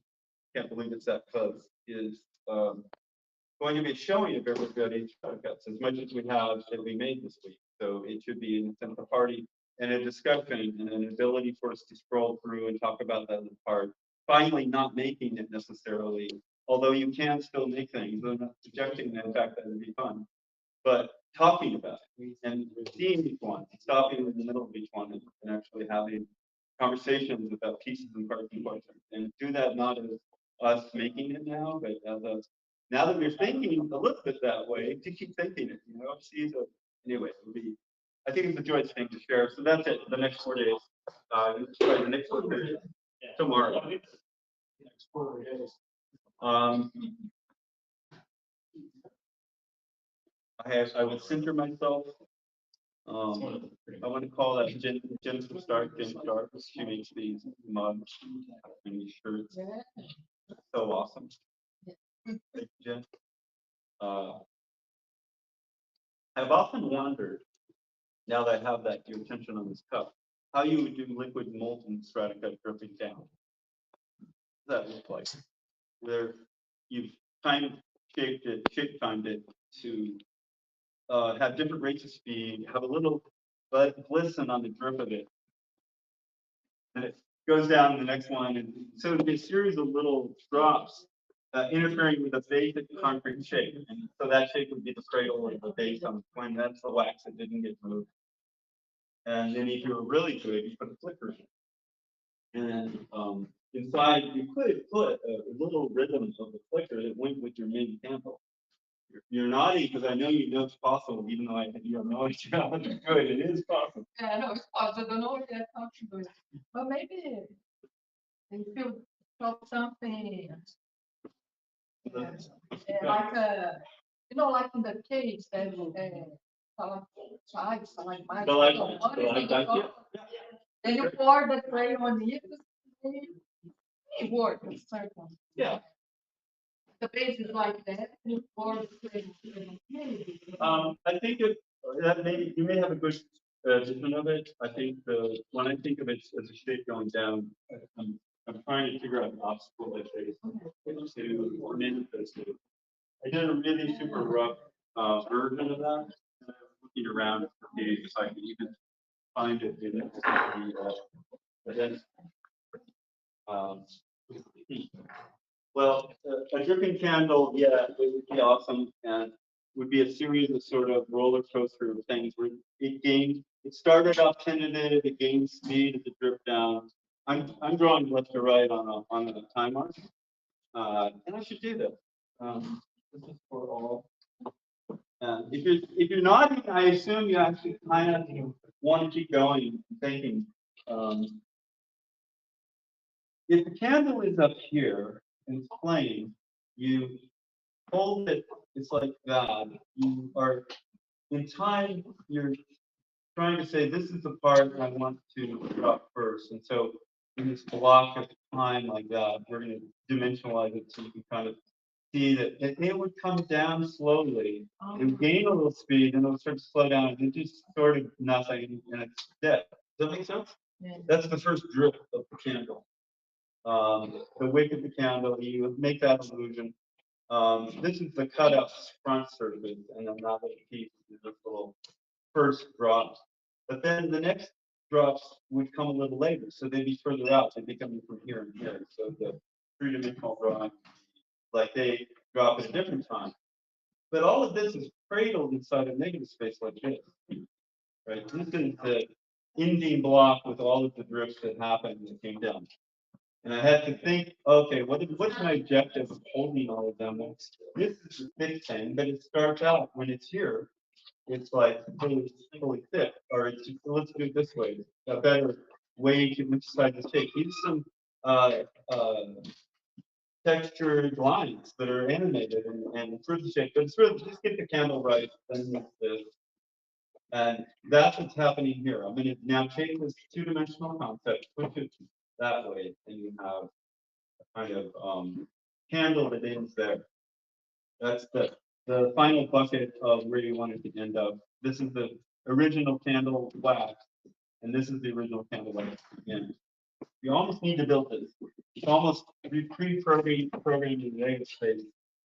can't believe it's that close, is going to be showing of everybody Stratacuts as much as we have that we made this week. So it should be in a party and a discussion and an ability for us to scroll through and talk about that in part. Finally, not making it necessarily, although you can still make things, I'm not suggesting that, in fact, that would be fun, but talking about it and seeing each one, stopping in the middle of each one and actually having conversations about pieces and parts and questions. And do that not as us making it now, but as us, now that we're thinking a little bit that way, to keep thinking it, anyway, it would be, I think it's a joyous thing to share. So that's it, the next 4 days. Sorry, the next 4 days, tomorrow. Next 4 days. I would center myself. I want to call that Jen from Stark, Jen Stark. She makes these mugs and these shirts. So awesome. Thank you, Jen. I've often wondered, now that I have your attention on this cup, how you would do liquid molten Stratacut dripping down. What does that look like? Where you've kind of shape timed it to have different rates of speed, have a little glisten on the drip of it, and it goes down to the next one, and so it'd be a series of little drops interfering with a basic concrete shape, and so that shape would be the cradle or the base on when that's the wax that didn't get moved. And then if you were really good, you put a flicker in, and inside you could put a little rhythm of the flicker that went with your main candle. You're nodding because I know you know it's possible, even though you have no idea how to do it. It is possible. Yeah, no, it's possible. I don't know if that's how to do it. But maybe if you drop something like like in the case that then you pour the clay on it, it works. Yeah. The base is like that. You pour the clay. I think that you may have a good vision of it. I think when I think of it as a shape going down, I'm trying to figure out an obstacle that face to manifest it. I did a really super rough version of that. Looking around for pages, if I could even find it in the but then well, a dripping candle, yeah, it would be awesome. And would be a series of sort of roller coaster of things where it started off tentative, it gained speed as it dripped down. I'm drawing left to right on a time march. And I should do this. This is for all. If you're nodding, I assume you actually kind of want to keep going and thinking. If the candle is up here and it's playing, you hold it, it's like that. You are in time, you're trying to say this is the part I want to drop first. And so in this block of time like that, we're going to dimensionalize it so you can kind of see that it would come down slowly. It would gain a little speed and it would start to slow down. And just sort of nothing and it's dead. Does that make sense? Yeah. That's the first drip of the candle. The wick of the candle, you make that illusion. This is the cut up front surface, and then that little piece is this little first drop. But then the next drops would come a little later, so they'd be further out. They'd be coming from here and here. So the three-dimensional drawing, like they drop at a different time. But all of this is cradled inside a negative space like this, right? This is the ending block with all of the drifts that happened that came down. And I had to think, okay, what's my objective of holding all of them? Well, this is the thick thing, but it starts out when it's here. It's like fully thick, or it's just, let's do it this way. A better way to which side to take. Use some textured lines that are animated and improve the shape. But it's really just get the candle right, then it's this. And that's what's happening here. I'm going to now take this two-dimensional concept, push it that way, and you have kind of candle that ends there. That's the final bucket of where you want it to end up. This is the original candle wax, and this is the original candle wax again. You almost need to build this. It's almost pre-programming the negative space.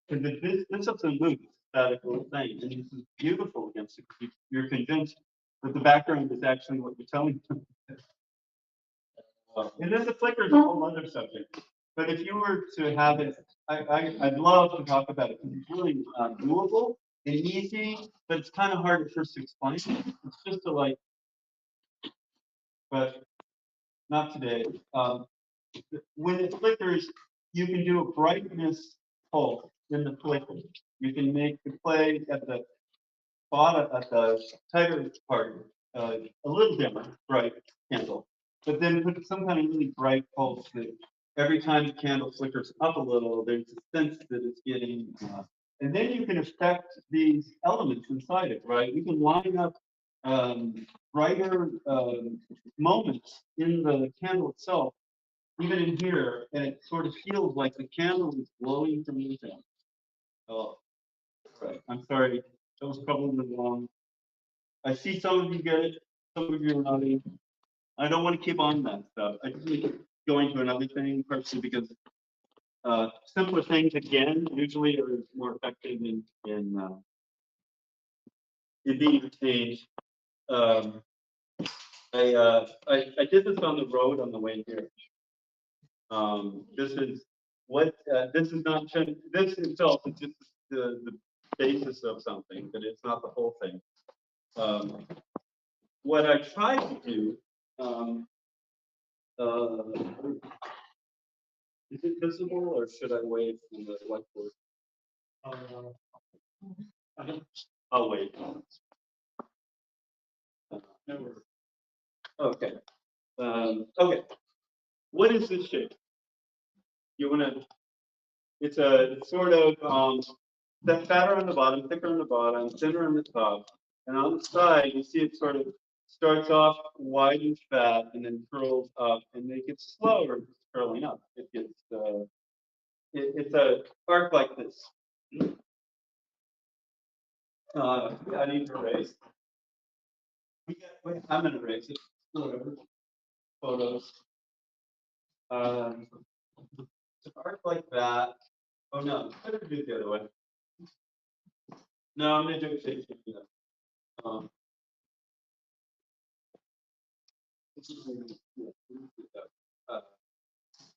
Because this is a loop, static little thing, and this is beautiful against it. You're convinced that the background is actually what you're telling them. And then the flicker is a whole other subject. But if you were to have it, I'd love to talk about it because it's really doable and easy, but it's kind of hard at first to explain. It's just a like, but not today. When it flickers, you can do a brightness pulse in the flicker. You can make the play at the bottom, at the tighter part, a little dimmer, bright candle. But then put some kind of really bright pulse that every time the candle flickers up a little, there's a sense that it's getting, and then you can affect these elements inside it, right? You can line up brighter moments in the candle itself, even in here, and it sort of feels like the candle is glowing from within. Oh, right. I'm sorry, that was probably wrong. I see some of you get it, some of you are not in. I don't want to keep on that stuff. I just need to go into another thing, partially because simpler things again usually are more effective in being retained. I did this on the road on the way here. This is what this is not. This itself is just the basis of something, but it's not the whole thing. What I tried to do. Is it visible or should I wait from the whiteboard? I'll wait. Okay. Okay. What is this shape? You want to? It's a sort of fatter on the bottom, thicker on the bottom, thinner on the top, and on the side you see it sort of starts off wide and fat, and then curls up, and it gets slower curling up. It gets it's a arc like this. I need to erase. Wait, I'm gonna erase it. Whatever. Photos. It's an arc like that. Oh no, I better do it the other way. No, I'm gonna do it shape.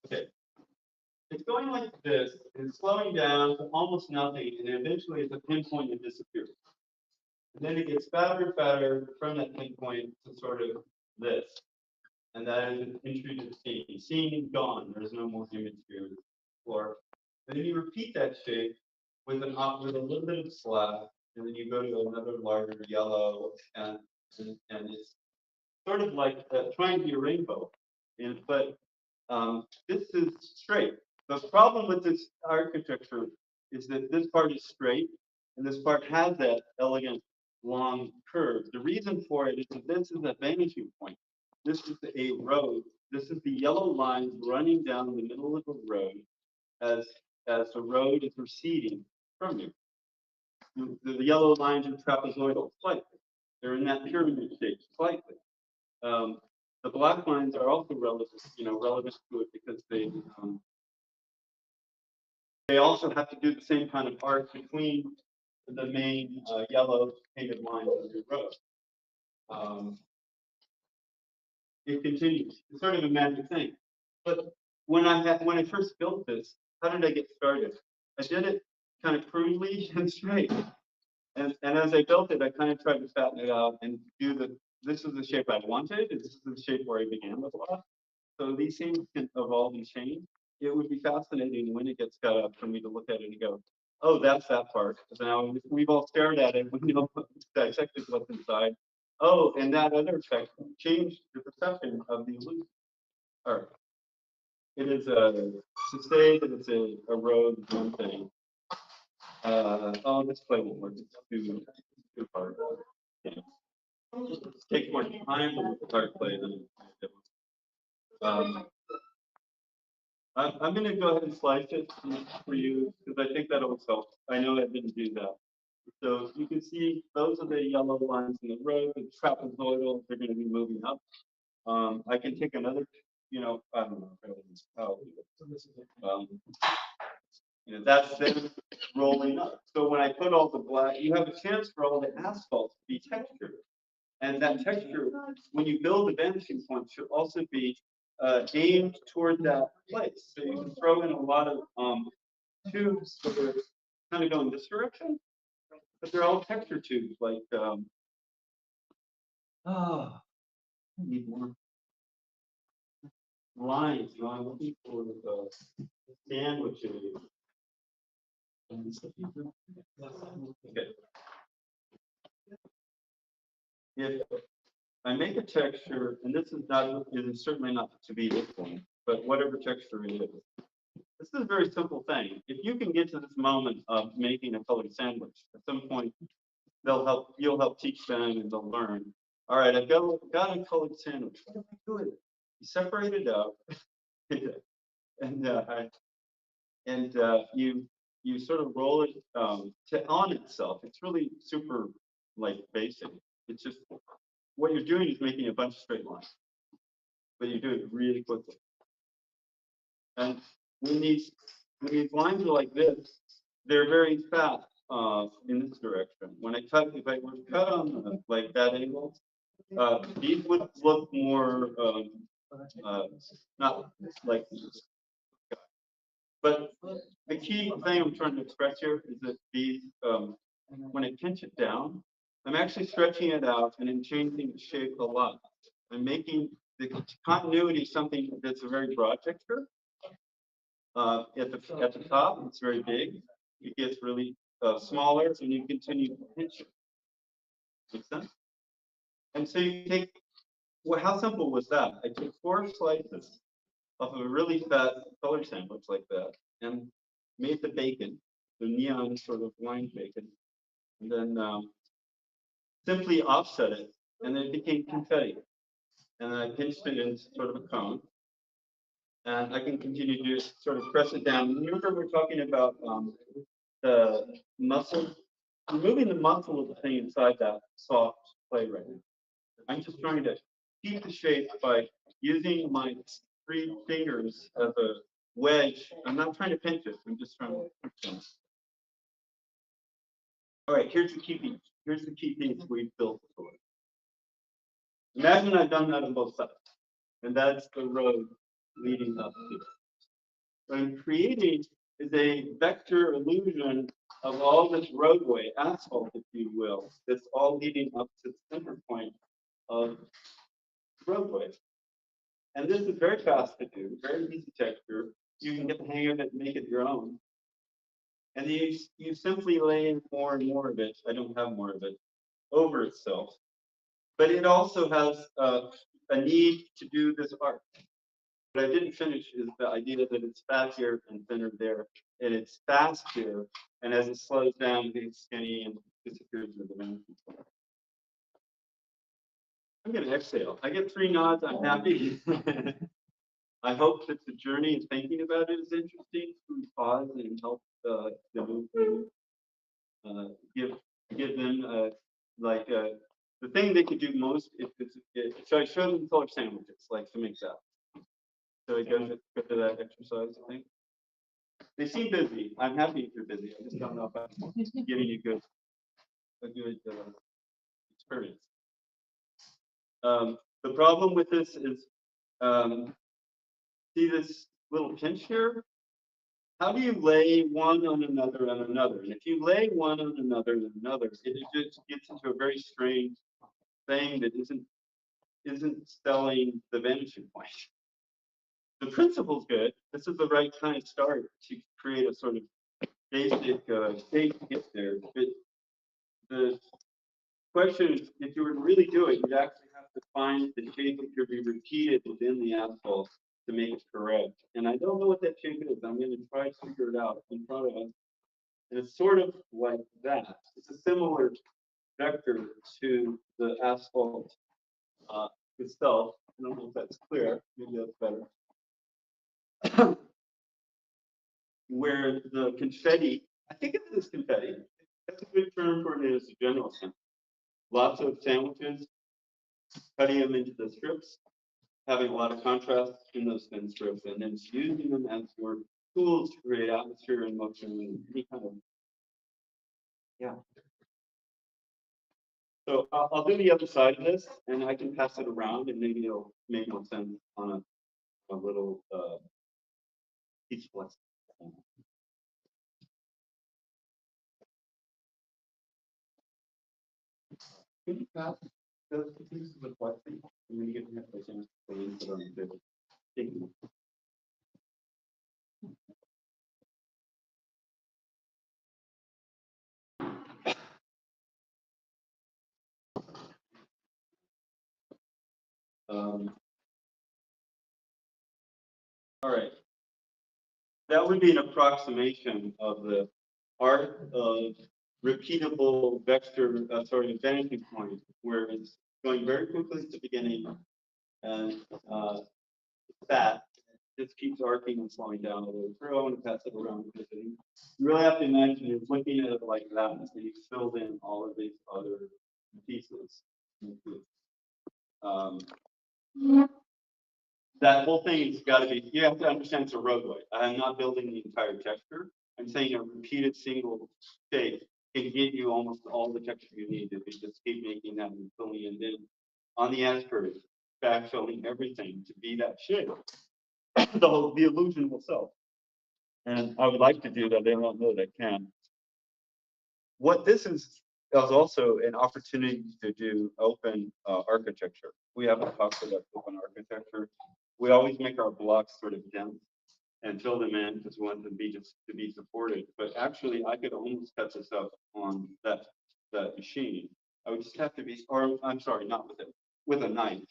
Okay. It's going like this, and slowing down to almost nothing, and eventually at the pinpoint it disappears. And then it gets fatter and fatter from that pinpoint to sort of this. And that is an entry to the scene. Scene gone, there's no more image here on the floor. And then you repeat that shape with with a little bit of slack, and then you go to another larger yellow, and it's sort of like trying to be a rainbow. But this is straight. The problem with this architecture is that this part is straight, and this part has that elegant long curve. The reason for it is that this is a vanishing point. This is a road. This is the yellow lines running down the middle of the road as the road is receding from you. The yellow lines are trapezoidal slightly. They're in that pyramid shape slightly. The black lines are also relevant to it because they also have to do the same kind of arc between the main yellow painted lines of the road. It continues. It's sort of a magic thing. But when I first built this, how did I get started? I did it kind of crudely and straight. And as I built it, I kind of tried to fatten it out and this is the shape I wanted. This is the shape where I began with a lot. So these things can evolve and change. It would be fascinating when it gets cut up for me to look at it and go, oh, that's that part. So now we've all stared at it, we know dissected what's inside. Oh, and that other effect changed the perception of the illusion. All right. It is to say that it's a road is one thing. Oh, this play won't work. It's too hard. Yeah. Take more time to hard play than I'm going to go ahead and slice it for you because I think that always helps. I know I didn't do that. So you can see those are the yellow lines in the road. The trapezoidal, they're going to be moving up. I can take another, I don't know. That's them rolling up. So when I put all the black, you have a chance for all the asphalt to be textured. And that texture, when you build a vanishing point, should also be aimed toward that place. So you can throw in a lot of tubes that are kind of going this direction, but they're all texture tubes. Like, I need more lines. I'm looking for the sandwiches. Okay. If I make a texture, and this is certainly not to be this one, but whatever texture it is. This is a very simple thing. If you can get to this moment of making a colored sandwich, at some point you'll help teach them and they'll learn. All right, I've got a colored sandwich. What do I do with it? You separate it out, and you sort of roll it on itself. It's really super basic. It's just what you're doing is making a bunch of straight lines, but you do it really quickly. And when these lines are like this, they're very fast in this direction. If I were to cut on that angle, these would look more not like this. But the key thing I'm trying to express here is that these, when I pinch it down, I'm actually stretching it out and then changing the shape a lot. I'm making the continuity something that's a very broad texture. At the top, it's very big. It gets really smaller, and you continue to pinch it. Make sense? And so you take, well, how simple was that? I took 4 slices of a really fat color sandwich like that, and made the bacon, the neon sort of line bacon, and then simply offset it, and then it became confetti. And then I pinched it into sort of a cone. And I can continue to sort of press it down. Remember, we're talking about the muscle, removing the muscle of the thing inside that soft clay right now. I'm just trying to keep the shape by using my 3 fingers as a wedge. I'm not trying to pinch it. I'm just trying to push them. All right, here's the key piece. Here's the key piece we've built before. Imagine I've done that on both sides, and that's the road leading up to it. what I'm creating is a vector illusion of all this roadway, asphalt, if you will, that's all leading up to the center point of the roadway. And this is very fast to do, very easy texture. You can get the hang of it and make it your own. And you simply lay in more and more of it. I don't have more of it over itself. But it also has a need to do this art. What I didn't finish is the idea that it's fat here and thinner there, and it's fast here, and as it slows down, it gets skinny and disappears into the mountain. I'm gonna exhale. I get 3 nods. I'm happy. I hope that the journey and thinking about it is interesting. We pause and help the movement. Give them the thing they could do most so I show them color sandwiches, like to make that. So I go to that exercise, I think. They seem busy. I'm happy if you're busy. I just don't know if I'm giving you a good experience. The problem with this is, see this little pinch here? How do you lay one on another and another? And if you lay one on another and another, it just gets into a very strange thing that isn't spelling the vanishing point. The principle's good. This is the right kind of start to create a sort of basic shape to get there. But the question is, if you were to really do it, you'd actually have to find the shape that could be repeated within the asphalt to make it correct. And I don't know what that shape is. I'm going to try to figure it out in front of us. And it's sort of like that. It's a similar vector to the asphalt itself. I don't know if that's clear. Maybe that's better. Where the confetti, I think of it as confetti. That's a good term for it as a general sense. Lots of sandwiches, cutting them into the strips, having a lot of contrast in those thin strips, and then using them as your tools to create atmosphere and motion and any kind of, yeah. So I'll do the other side of this, and I can pass it around, and maybe it'll make more sense on a little piece of plastic. Can you pass the pieces of plastic, and then you get to have the chance to put it on the table? Thank you. All right. That would be an approximation of the art of repeatable vector, vanishing point, where it's going very quickly at the beginning and fat just keeps arcing and slowing down a little. I want to pass it around because you really have to imagine you're looking at it like that, and so you filled in all of these other pieces. That whole thing has got to be, you have to understand it's a roadway. I'm not building the entire texture. I'm saying a repeated single shape can get you almost all the texture you need if you just keep making that and filling it in on the S curve, backfilling everything to be that shape. The illusion will self. And I would like to do that. I don't know that I can. What this is also an opportunity to do open architecture. We haven't talked about open architecture. We always make our blocks sort of dense and fill them in because we want them to be supported. But actually, I could almost cut this up on that machine. I would just have to be, or I'm sorry, not with it, with a knife.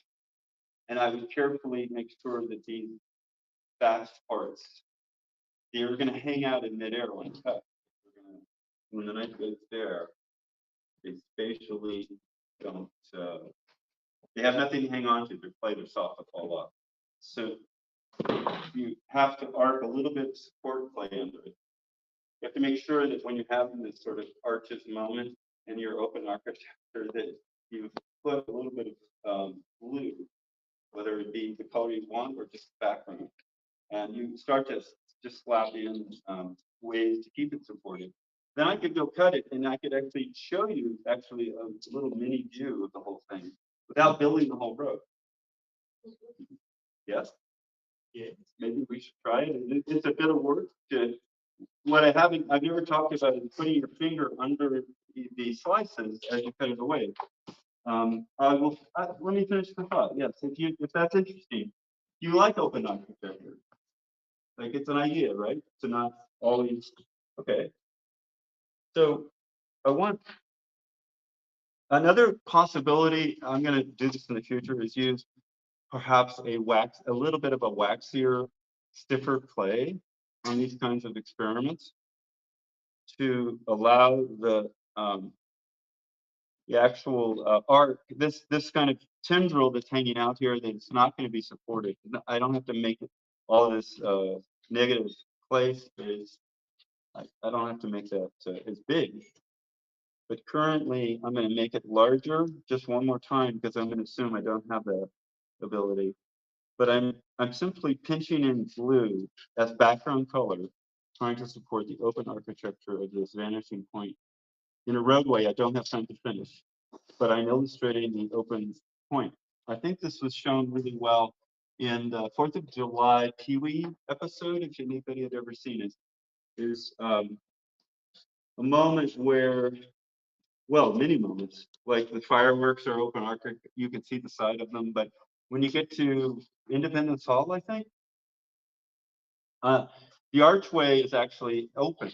And I would carefully make sure that these fast parts, they're going to hang out in midair when cut. When the knife goes there, they spatially don't. They have nothing to hang on to. Their plate is soft to fall off. So you have to arc a little bit of support play under it. You have to make sure that when you're having this sort of artist moment in your open architecture, that you put a little bit of glue, whether it be the color you want or just background, and you start to just slap in ways to keep it supported. Then I could go cut it, and I could actually show you actually a little mini view of the whole thing without building the whole road. Yes. Yeah, maybe we should try it. It's a bit of work to, I've never talked about is putting your finger under the slices as you cut it away. Let me finish the thought. Yes, if that's interesting, you like open architecture. Like it's an idea, right? To not always, okay. So I want another possibility, I'm gonna do this in the future, is use perhaps a little bit of a waxier, stiffer clay on these kinds of experiments to allow the actual arc, this kind of tendril that's hanging out here, that's not going to be supported. I don't have to make all this negative clay space. I don't have to make that as big. But currently, I'm going to make it larger just one more time because I'm going to assume I don't have that ability. But I'm simply pinching in blue as background color, trying to support the open architecture of this vanishing point in a roadway I don't have time to finish, but I'm illustrating the open point. I think this was shown really well in the 4th of July Pee-wee episode, if anybody had ever seen it. There's a moment where, well, many moments, like the fireworks are open architecture, you can see the side of them, but when you get to Independence Hall, I think, the archway is actually open.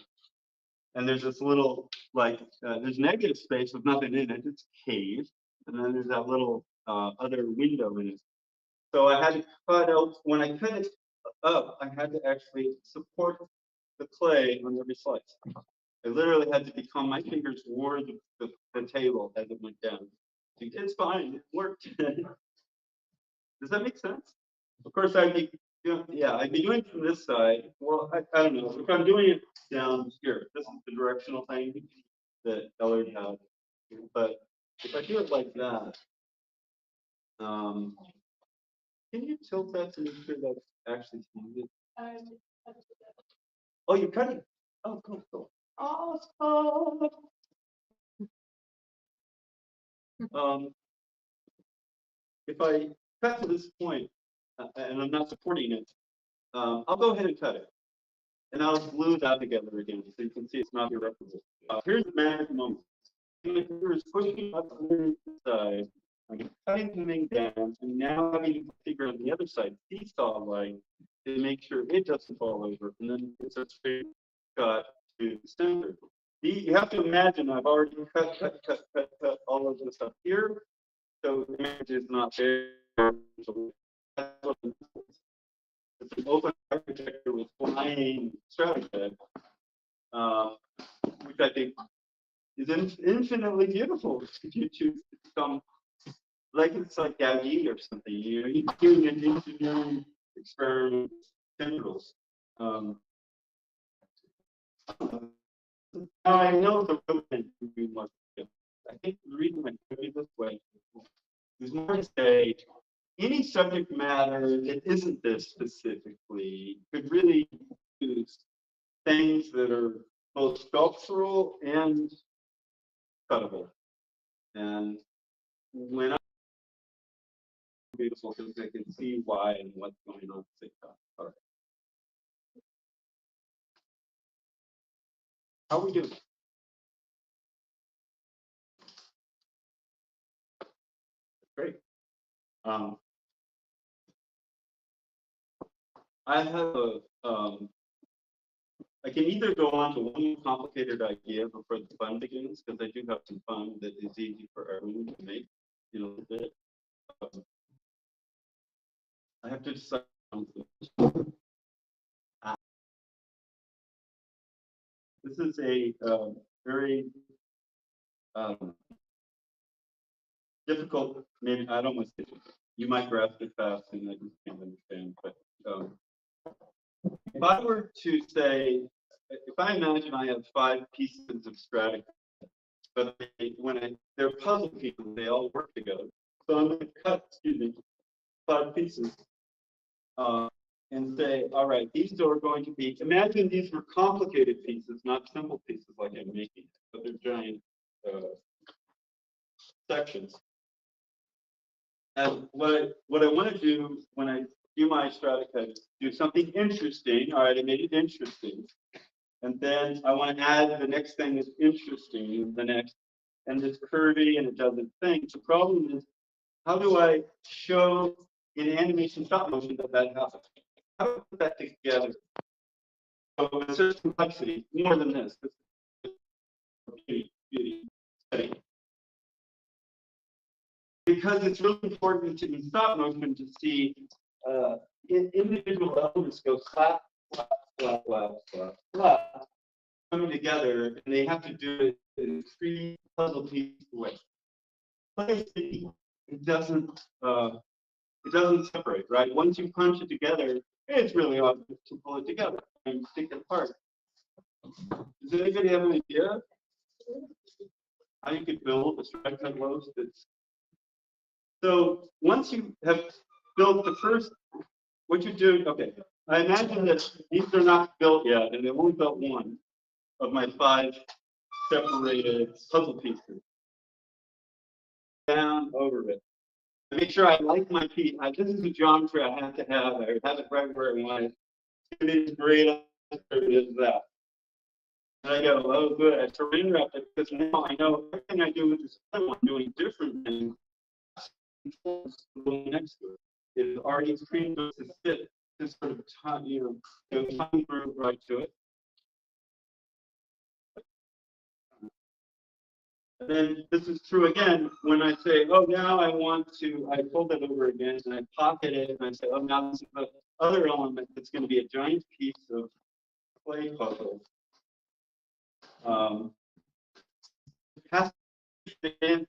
And there's this little, like, there's negative space with nothing in it, it's caved. And then there's that little other window in it. So I had to cut out, when I cut it up, I had to actually support the clay on every slice. I literally had to become, my fingers wore the table as it went down. It's fine, it worked. Does that make sense? Of course, I'd be doing it from this side. Well, I don't know. If I'm doing it down here, this is the directional thing that Ellard had. But if I do it like that, can you tilt that to make sure that's actually standard? Oh, you're cutting. Oh, cool. Awesome. If I cut to this point and I'm not supporting it, I'll go ahead and cut it. And I'll glue that together again so you can see it's not irreparable. Here's the magic moment. My finger is pushing up underneath the side. I'm cutting the thing down, and now having to figure on the other side, seesaw line, to make sure it doesn't fall over. And then it's a straight cut to the center. You have to imagine I've already cut all of this up here. So the image is not there. That's what it's an open architecture with flying Stratacut, which I think is infinitely beautiful if you choose to become like it's like Gaudi or something. You're doing an engineering experiment tendrils. Now I know the movement can be much different. I think the reason I put it this way is more to say any subject matter that isn't this specifically could really use things that are both sculptural and cuttable. And when I'm beautiful things, I can see why and what's going on at the same time. All right. How are we doing? Great. I have I can either go on to one more complicated idea before the fun begins, because I do have some fun that is easy for everyone to make in a little bit. I have to decide. This is a very difficult, maybe I don't want to say you might grasp it fast and I just can't understand, but if I were to say, if I imagine I have 5 pieces of Stratacut, but they're puzzle pieces, they all work together. So I'm going to cut, 5 pieces and say, all right, these are going to be, imagine these were complicated pieces, not simple pieces like I'm making, but they're giant sections. And what I want to do when I do my Stratacut, do something interesting. All right, I made it interesting. And then I want to add the next thing that's interesting, the next, and it's curvy and it does its thing. The problem is, how do I show in animation stop motion that that happens? How do I put that together? So there's complexity, more than this. Beauty study. Because it's really important in stop motion to see individual elements go slap, slap, slap, slap, slap, slap, coming together, and they have to do it in three puzzle piece way. It doesn't separate, right? Once you punch it together, it's really obvious to pull it together and stick it apart. Does anybody have an idea how you could build a Stratacut loaf that's so once you have built the first, what you do, okay, I imagine that these are not built yet, and they've only built one of my 5 separated puzzle pieces. Down over it. Make sure I like my piece. This is the geometry I have to have. I have it right where I want it. It is great. It is that. And I go, oh, good. I surrender up it because now I know everything I do with this other one, doing different things. Next to it is already screened to fit this sort of time, time group right to it. And then this is true again when I say, oh, now I want to, I fold it over again and I pocket it and I say, oh, now this is the other element that's going to be a giant piece of clay puzzle. Has to fit in.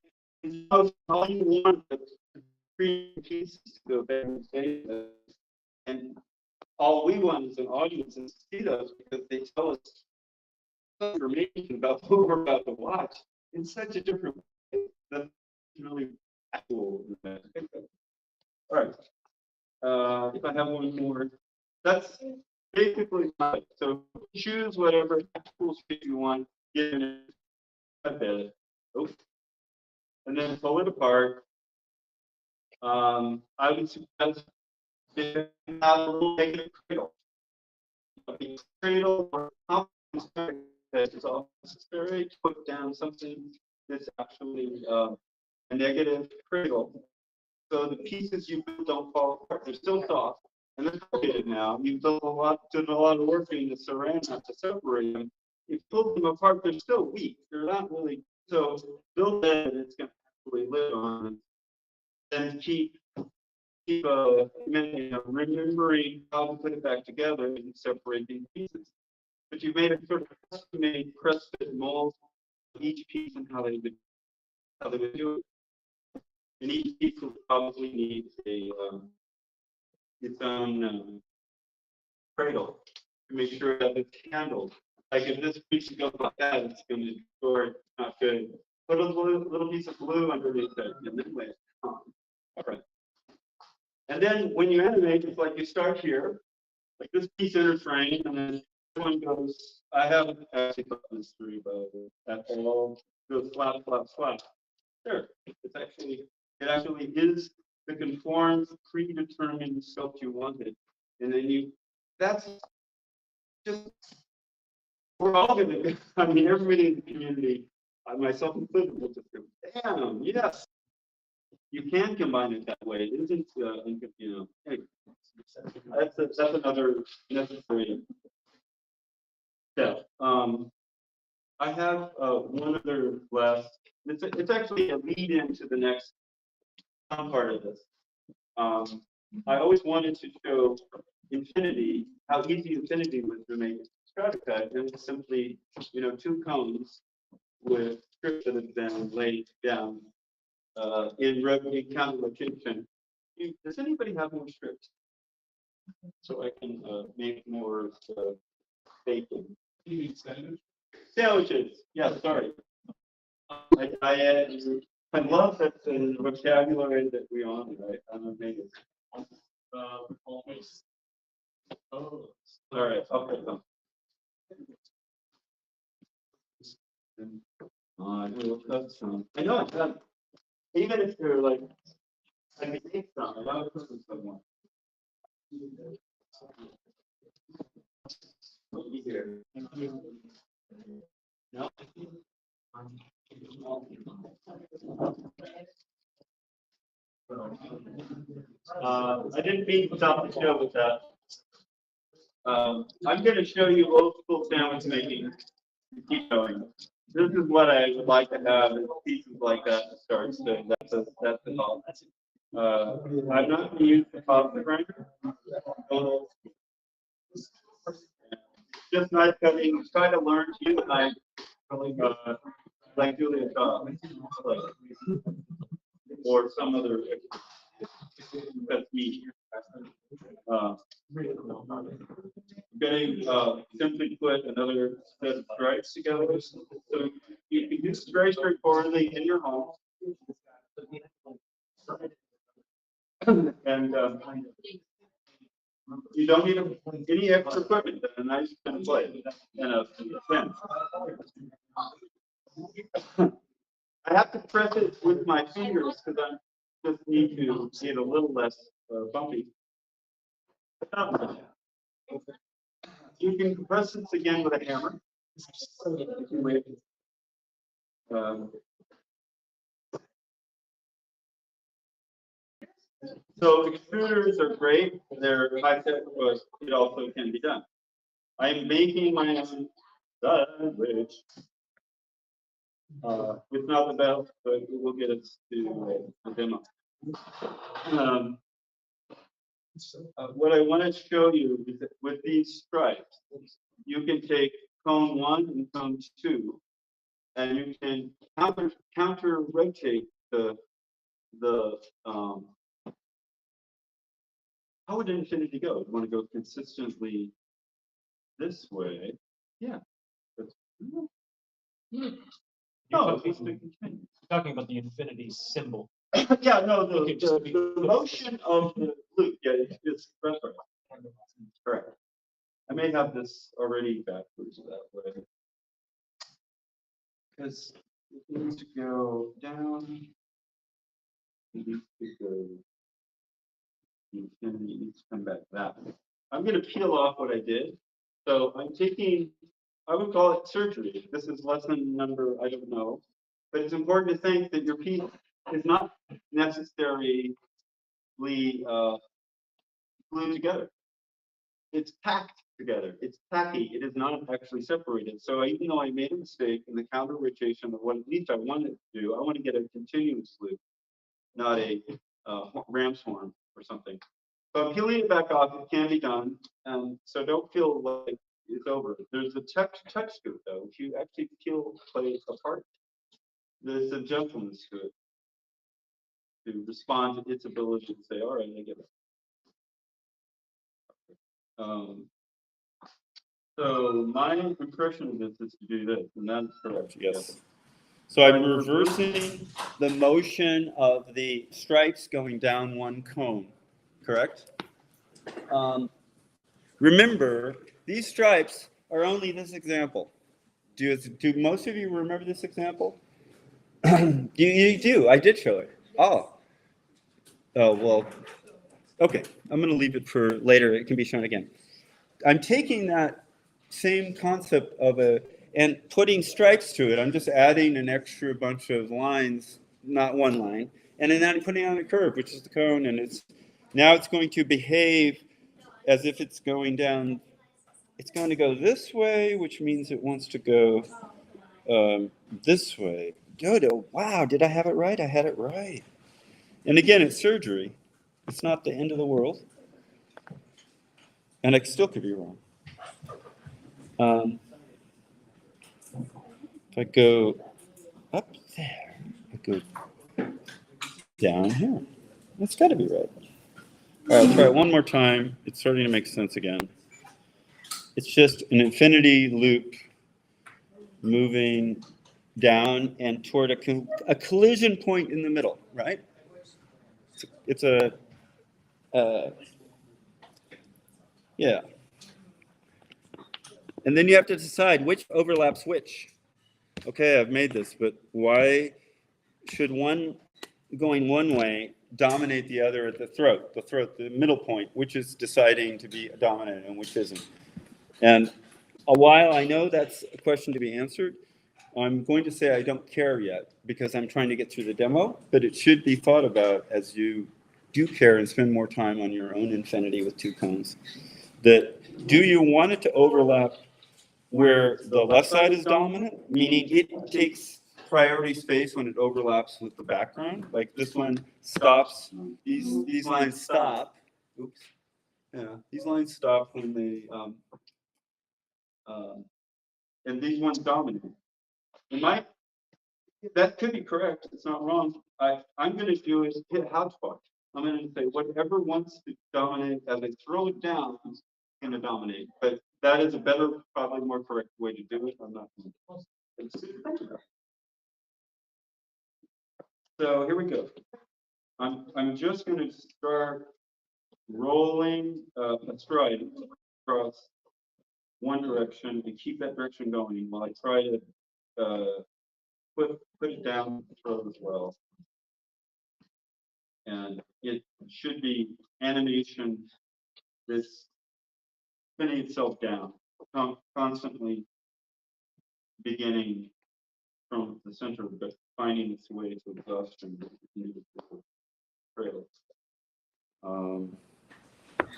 All you want is 3 pieces to go back and say this. And all we want as an audience is to see those because they tell us information about what we're about to watch in such a different way. That's really cool. All right. If I have one more, that's basically it. So choose whatever actual shape you want, given it a bit. Oops. And then pull it apart. I would suggest have a little negative cradle. The cradle or that is all necessary to put down something that's actually a negative cradle. So the pieces you build don't fall apart. They're still soft and they're created now. You've done a lot of work in the ceramic to separate them. If you pull them apart, they're still weak. They're not really so build that and it's going to actually live on and keep remembering how to put it back together and separate these pieces. But you made a sort of custom-made press-fit mold of each piece and how they would do it. And each piece will probably need its own cradle to make sure that it's handled. Like if this piece goes like that, it's going to destroy. It's not good. Put a little piece of glue underneath it, and then wait. All right. And then when you animate, it's like you start here, like this piece enters frame, and then this one goes. I haven't actually put this through, but that all goes slap, slap, slap. Sure, it actually is the conformed, predetermined sculpt you wanted, and then that's just. We're all gonna. I mean, everybody in the community, myself included, will just go, damn, yes. You can combine it that way. It isn't, anyway, that's another necessary step. I have one other last. It's actually a lead into the next part of this. I always wanted to show infinity, how easy infinity was to make Stratacut, and it's simply, 2 cones with script that has been laid down in counter location. Does anybody have more scripts? So I can make more bacon. Sandwiches. Yeah, sorry. I love that the vocabulary that we on, right? I'm amazing. Always. Oh. All right. Okay. I know it's done. Even if they're like I make some, I know it's someone. No. I didn't mean to stop the show with that. I'm going to show you old school sandwich making. Keep going. This is what I would like to have is pieces like that to start. So that's the all. I'm not going to use the pasta grinder. Just knife cutting. Try to learn to use a knife like Julia Shaw, or some other that's me. Getting simply put another set of stripes together. So you can do this very straightforwardly in your home. And you don't need any extra equipment than a nice pen blade and a pen. I have to press it with my fingers because I just need to get a little less bumpy. You can press this again with a hammer. So extruders are great. They're high tech, but it also can be done. I'm making my own sandwich. It's not the best, but it will get us to the demo. What I want to show you is that with these stripes, you can take cone 1 and cone 2, and you can counter rotate the how would infinity go? You want to go consistently this way? Yeah. No, at least it continues. Talking about the infinity symbol. Yeah, no, the motion of the loop, yeah, it's that's right. Correct. I may have this already backwards that way. Because it needs to go down. It needs to go. The infinity needs to come back that way. I'm going to peel off what I did. So I'm taking, I would call it surgery. This is lesson number, I don't know. But it's important to think that your piece is not necessarily glued together. It's packed together. It's tacky. It is not actually separated. So even though I made a mistake in the counter rotation of what at least I wanted to do, I want to get a continuous loop, not a ram's horn or something. So I'm peeling it back off. It can be done. So don't feel like it's over. There's a touch to it though. If you actually peel play apart, there's a gentleness to it to respond to its ability to say, all right, I get it. So my impression of this is to do this, and that's correct. Yes. So I'm reversing the motion of the stripes going down one cone. Correct. Remember, these stripes are only this example. Do most of you remember this example? You do. I did show it. Oh, well. Okay, I'm going to leave it for later. It can be shown again. I'm taking that same concept and putting stripes to it. I'm just adding an extra bunch of lines, not one line, and then I'm putting on a curve, which is the cone, and now it's going to behave as if it's going down. It's going to go this way, which means it wants to go this way. Dodo, wow, did I have it right? I had it right. And again, it's surgery. It's not the end of the world. And I still could be wrong. If I go up there, I go down here. That's got to be right. All right, I'll try it one more time. It's starting to make sense again. It's just an infinity loop moving down and toward a collision point in the middle, right? It's a yeah. And then you have to decide which overlaps which. Okay, I've made this, but why should one going one way dominate the other at the throat, the middle point, which is deciding to be dominant and which isn't. And while I know that's a question to be answered, I'm going to say I don't care yet because I'm trying to get through the demo, but it should be thought about as you do care and spend more time on your own infinity with two cones. That do you want it to overlap where the left side is dominant, meaning it takes priority space when it overlaps with the background? Like this one stops, these lines stop. Oops. Yeah, these lines stop when they, and these ones dominate. That could be correct, it's not wrong. I'm gonna do is hit hodgepodge. I'm gonna say whatever wants to dominate, as I throw it down, is gonna dominate. But that is a better, probably more correct way to do it. I'm not. So here we go. I'm just gonna start rolling a stride across one direction and keep that direction going while I try to put it down the throat as well. And it should be animation that's spinning itself down, constantly beginning from the center, but finding its way to exhaustion.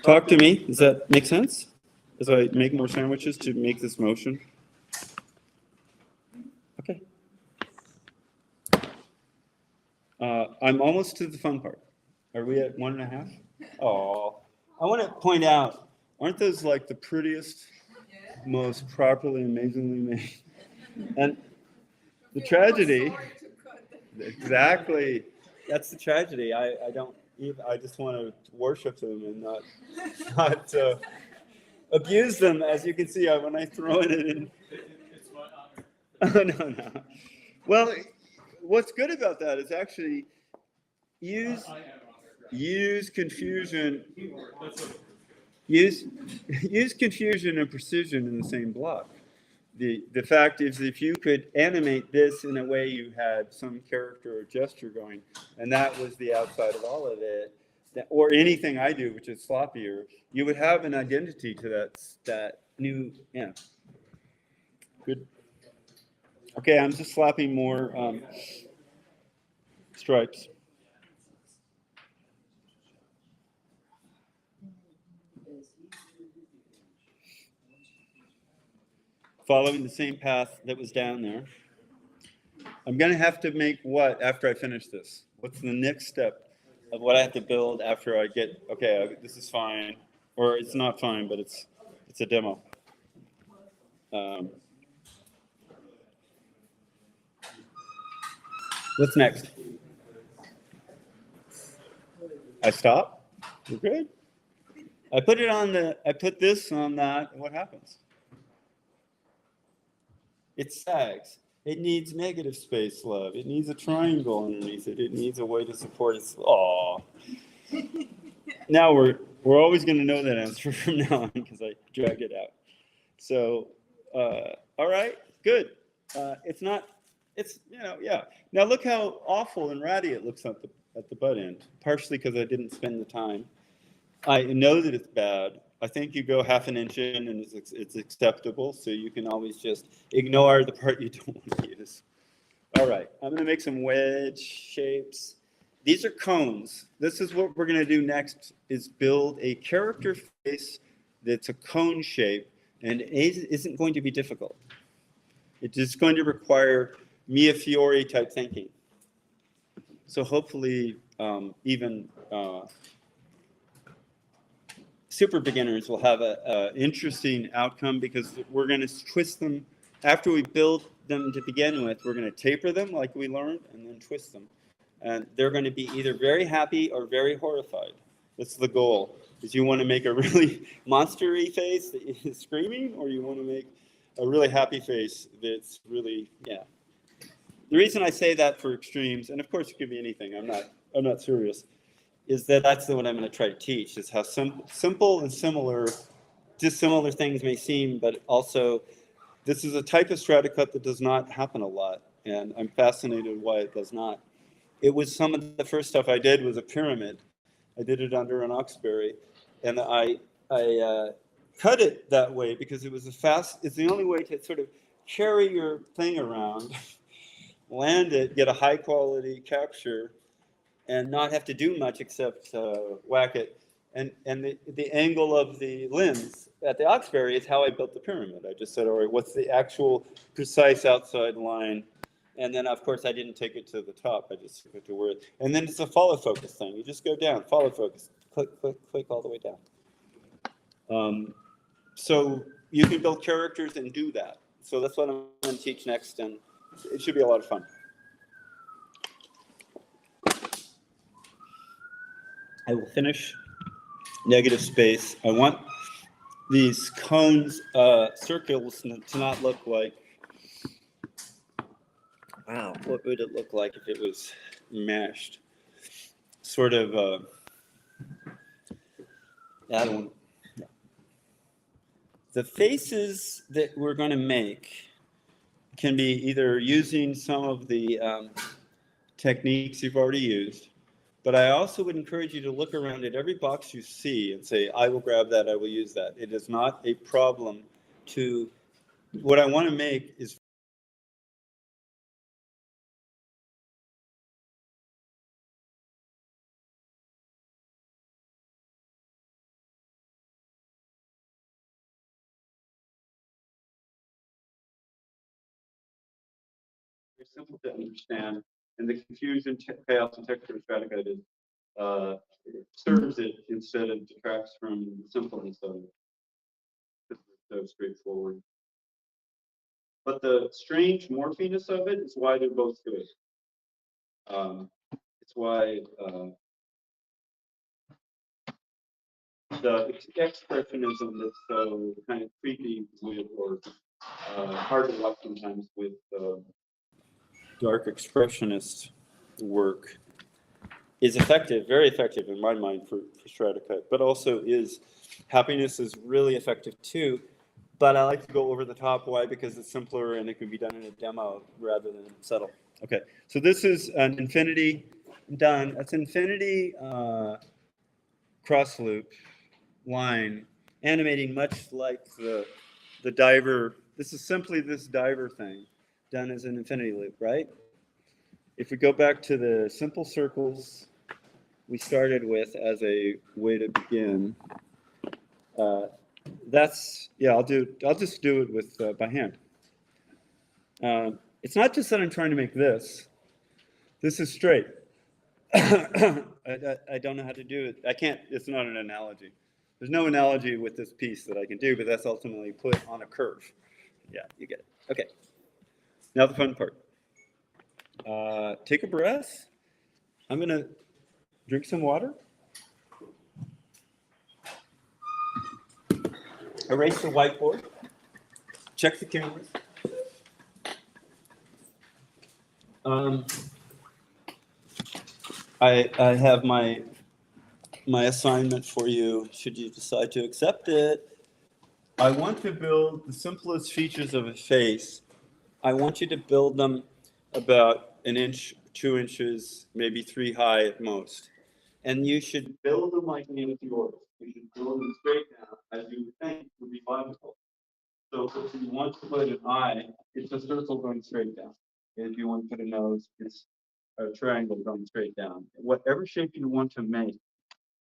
Talk to me. Does that make sense? As I make more sandwiches to make this motion. Okay. I'm almost to the fun part. Are we at 1.5? Oh, I want to point out, aren't those like the prettiest, most properly, amazingly made? And the tragedy, exactly, that's the tragedy. I don't, I just want to worship them and not abuse them. As you can see, when I throw it in. Oh, no. Well, what's good about that is actually use confusion. Use confusion and precision in the same block. The fact is, if you could animate this in a way you had some character or gesture going, and that was the outside of all of it, or anything I do, which is sloppier, you would have an identity to that new, yeah. Good. Okay, I'm just slapping more stripes. Following the same path that was down there. I'm going to have to make what after I finish this? What's the next step of what I have to build after I get, okay, this is fine, or it's not fine, but it's a demo. What's next? I stop? We're good? I put this on that, what happens? It sags. It needs negative space, love. It needs a triangle underneath it. It needs a way to support its. Aw. Now we're always going to know that answer from now on because I dragged it out. So, all right, good. It's not. It's yeah. Now look how awful and ratty it looks at the butt end. Partially because I didn't spend the time. I know that it's bad. I think you go half an inch in and it's acceptable, so you can always just ignore the part you don't want to use. All right, I'm going to make some wedge shapes. These are cones. This is what we're going to do next, is build a character face that's a cone shape, and it isn't going to be difficult. It's just going to require Mia Fiore type thinking. So hopefully even super beginners will have an interesting outcome because we're going to twist them. After we build them to begin with, we're going to taper them like we learned and then twist them. And they're going to be either very happy or very horrified. That's the goal. Is you want to make a really monster-y face that is screaming, or you want to make a really happy face that's really, yeah. The reason I say that for extremes, and of course it could be anything, I'm not serious, is that that's what I'm going to try to teach, is how simple and dissimilar things may seem, but also this is a type of Stratacut that does not happen a lot, and I'm fascinated why it does not. it was some of the first stuff I did was a pyramid. I did it under an oxberry, and I cut it that way because it was it's the only way to sort of carry your thing around, land it, get a high quality capture, and not have to do much except whack it. And the angle of the lens at the oxberry is how I built the pyramid. I just said, all right, what's the actual precise outside line? And then, of course, I didn't take it to the top. I just took it to where and then it's a follow focus thing. You just go down, follow focus, click, click, click all the way down. So you can build characters and do that. So that's what I'm going to teach next, and it should be a lot of fun. I will finish negative space. I want these cones, circles to not look like, wow, what would it look like if it was mashed? Sort of, I don't, the faces that we're going to make can be either using some of the techniques you've already used, but I also would encourage you to look around at every box you see and say, I will grab that, I will use that. It is not a problem to, what I want to make is very simple to understand, and the confusion, chaos, and texture of Stratacut is serves it instead of detracts from the simpleness of it. It's so straightforward. But the strange morphiness of it is why they're both good. It's why the expressionism that's so kind of creepy with, or hard to watch sometimes with dark expressionist work is effective, very effective in my mind for Stratacut, but also happiness is really effective too. But I like to go over the top. Why? Because it's simpler and it can be done in a demo rather than subtle. Okay, so this is an infinity done. That's infinity cross loop line, animating much like the diver. This is simply this diver thing done as an infinity loop, right? If we go back to the simple circles we started with as a way to begin, I'll just do it with by hand. It's not just that I'm trying to make this. This is straight. I don't know how to do it. I can't. It's not an analogy. There's no analogy with this piece that I can do, but that's ultimately put on a curve. Yeah, you get it. Okay. Now the fun part. Take a breath. I'm gonna drink some water. Erase the whiteboard. Check the cameras. I have my assignment for you, should you decide to accept it. I want to build the simplest features of a face. I want you to build them about an inch, 2 inches, maybe 3 high at most. And you should build them like native yours. You should build them straight down, as you would think would be logical. So if you want to put an eye, it's a circle going straight down. If you want to put a nose, it's a triangle going straight down. Whatever shape you want to make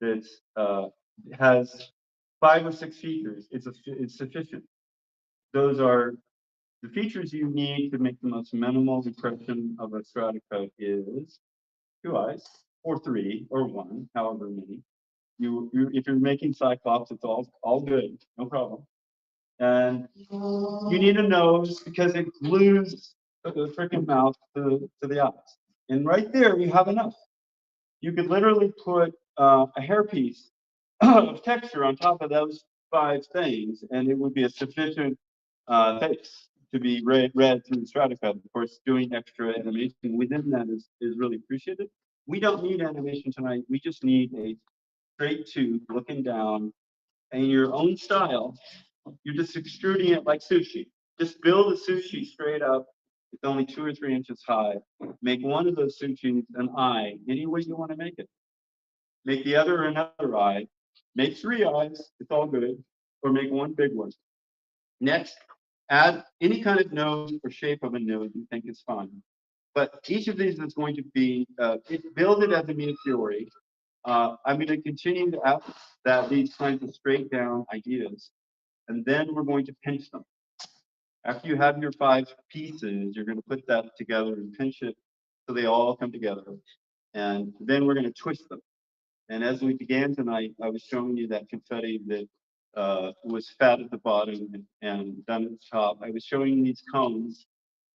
that has 5 or 6 features, it's sufficient. Those are the features you need to make the most minimal impression of a Stratacut is 2 eyes, or 3, or 1, however many. If you're making Cyclops, it's all good, no problem. And you need a nose because it glues the freaking mouth to the eyes. And right there, you have enough. You could literally put a hairpiece of texture on top of those 5 things, and it would be a sufficient face to be read through Stratacut. Of course, doing extra animation within that is really appreciated. We don't need animation tonight. We just need a straight tube looking down in your own style. You're just extruding it like sushi. Just build a sushi straight up It's only 2 or 3 inches high. Make one of those sushis an eye, any way you want to make it. Make the other another eye. Make 3 eyes, it's all good. Or make one big one. Next, add any kind of nose or shape of a nose you think is fine. But each of these is going to be, build it as a miniature. I'm going to continue to add these kinds of straight down ideas. And then we're going to pinch them. After you have your 5 pieces, you're going to put that together and pinch it so they all come together. And then we're going to twist them. And as we began tonight, I was showing you that confetti that was fat at the bottom and done at the top. I was showing you these cones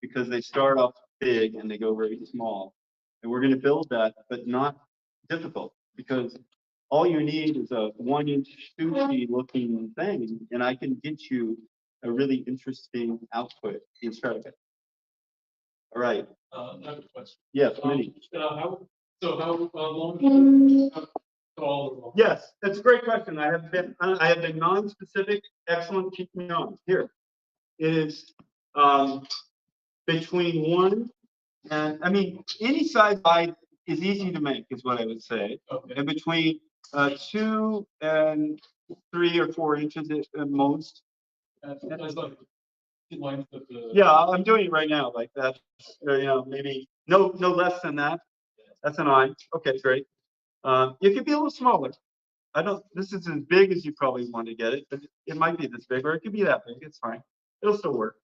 because they start off big and they go very small. And we're going to build that, but not difficult, because all you need is a 1-inch sushi looking thing, and I can get you a really interesting output in Stratacut. All right. I have a question. Yes, many. How long? Tall. Yes, that's a great question. I have been non-specific. Excellent. Keep me on. Here, it is between 1 and, I mean, any size eye is easy to make, is what I would say. Okay. And between 2 and 3 or 4 inches at most. That's like the length of the. Yeah, I'm doing it right now, like that. Or, maybe no less than that. That's an eye. Okay, great. It could be a little smaller. This is as big as you probably want to get it, but it might be this big, or it could be that big. It's fine. It'll still work.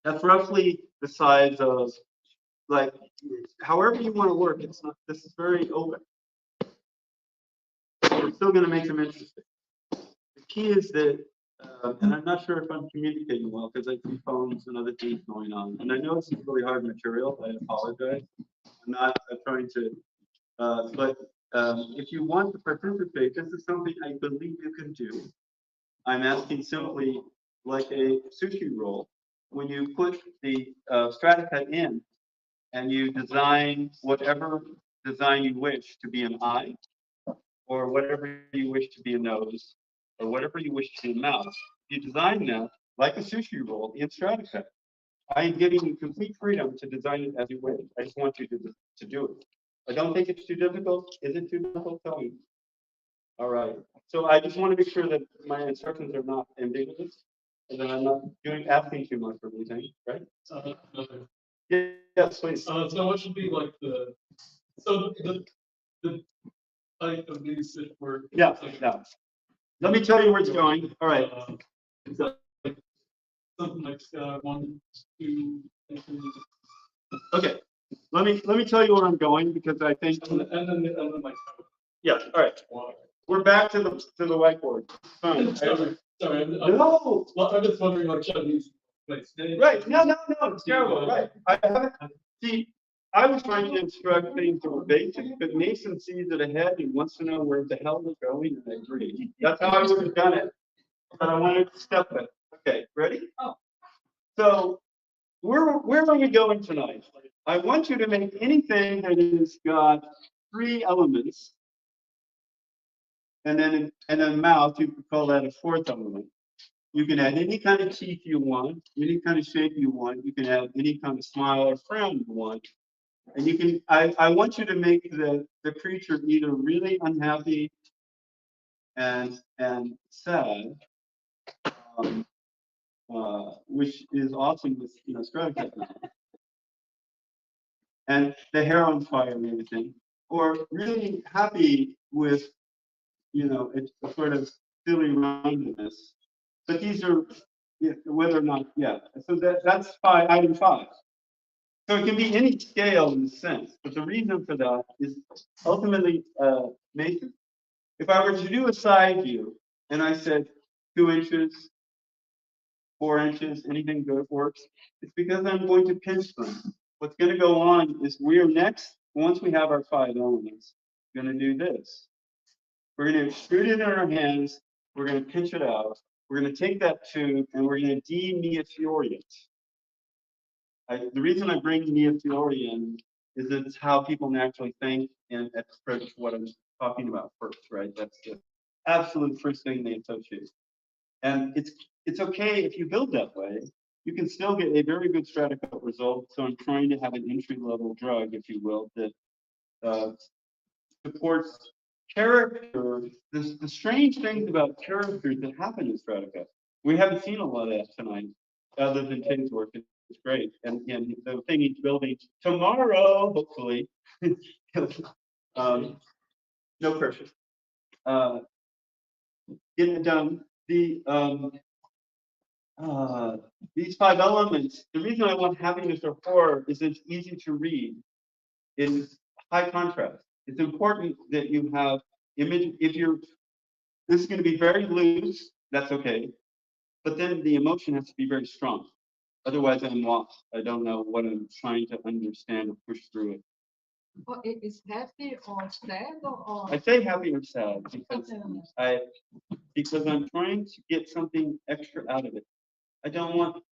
That's roughly the size of, like, however you want to work. It's not. This is very open. We're still going to make them interesting. The key is that, and I'm not sure if I'm communicating well because I see phones and other things going on. And I know this is really hard material. I apologize. I'm trying to. But if you want to participate, this is something I believe you can do. I'm asking simply, like a sushi roll, when you put the Stratacut in and you design whatever design you wish to be an eye, or whatever you wish to be a nose, or whatever you wish to be a mouth, you design that like a sushi roll in Stratacut. I am giving you complete freedom to design it as you wish. I just want you to do it. I don't think it's too difficult. Is it too difficult? Tell me. All right. So I just want to make sure that my instructions are not ambiguous, and that I'm not asking too much for anything, right? Okay. Yes, please. So what should be like the height of these if we're. Yeah. Let me tell you where it's going. All right. So, something like 1, 2, 3. Okay. Let me tell you where I'm going, because I think. And then like. Yeah. All right. Water. We're back to the whiteboard. Fine. Sorry. No. Well, I'm just wondering, like, should these like stay? Right. No. It's terrible. Right. I was trying to instruct things that were basic, but Mason sees it ahead and wants to know where the hell we're going, and I agree. That's how I would have done it. But I wanted to step it. Okay, ready? Oh. So where are we going tonight? I want you to make anything that has got 3 elements. And then a mouth, you could call that a 4th element. You can add any kind of teeth you want, any kind of shape you want. You can add any kind of smile or frown you want. And you can, I want you to make the creature either really unhappy and sad, which is awesome with Stratacut now. And the hair on fire and everything, or really happy with it's a sort of silly roundedness. But these are whether or not, so that's item 5. So it can be any scale in a sense, but the reason for that is ultimately, Mason, if I were to do a side view and I said 2 inches, 4 inches, anything good works, it's because I'm going to pinch them. What's going to go on is once we have our 5 elements, we're going to do this. We're going to extrude it in our hands, we're going to pinch it out, we're going to take that tube and we're going to de-miniature it. The reason I bring miniature in is that it's how people naturally think and approach what I'm talking about first, right? That's the absolute first thing they associate. And it's okay if you build that way, you can still get a very good Stratacut result. So I'm trying to have an entry-level drug, if you will, that supports character. The strange things about characters that happen in Stratacut. We haven't seen a lot of that tonight, other than Tim's work. It's great. And again, the thing he's building tomorrow, hopefully. No pressure. Getting it done. These 5 elements, the reason I want happiness or horror is it's easy to read. It's high contrast. It's important that you have image. This is going to be very loose, that's okay. But then the emotion has to be very strong. Otherwise, I'm lost. I don't know what I'm trying to understand or push through it. Oh, it is happy or sad or? I say happy or sad because I'm trying to get something extra out of it. I don't want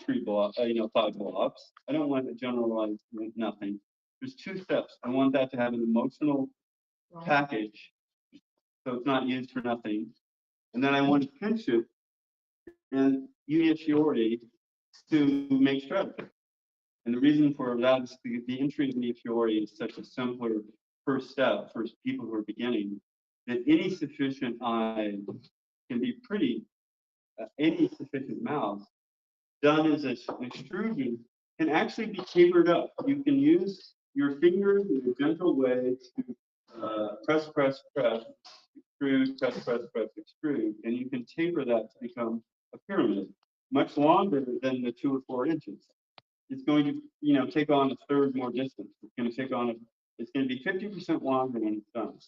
3 blocks, 5 blocks. I don't want to generalize nothing. There's 2 steps. I want that to have an emotional package, so it's not used for nothing. And then I want to pinch it and uni fiori to make Stratacut. And the reason for that is the entry of uni fiori is such a simpler first step for people who are beginning that any sufficient eye can be pretty. Any sufficient mouth done as an extrusion can actually be tapered up. You can use your fingers in a gentle way to press, extrude, press, extrude, and you can taper that to become a pyramid, much longer than the 2 or 4 inches. It's going to, take on a third more distance. It's going to be 50% longer when it's done.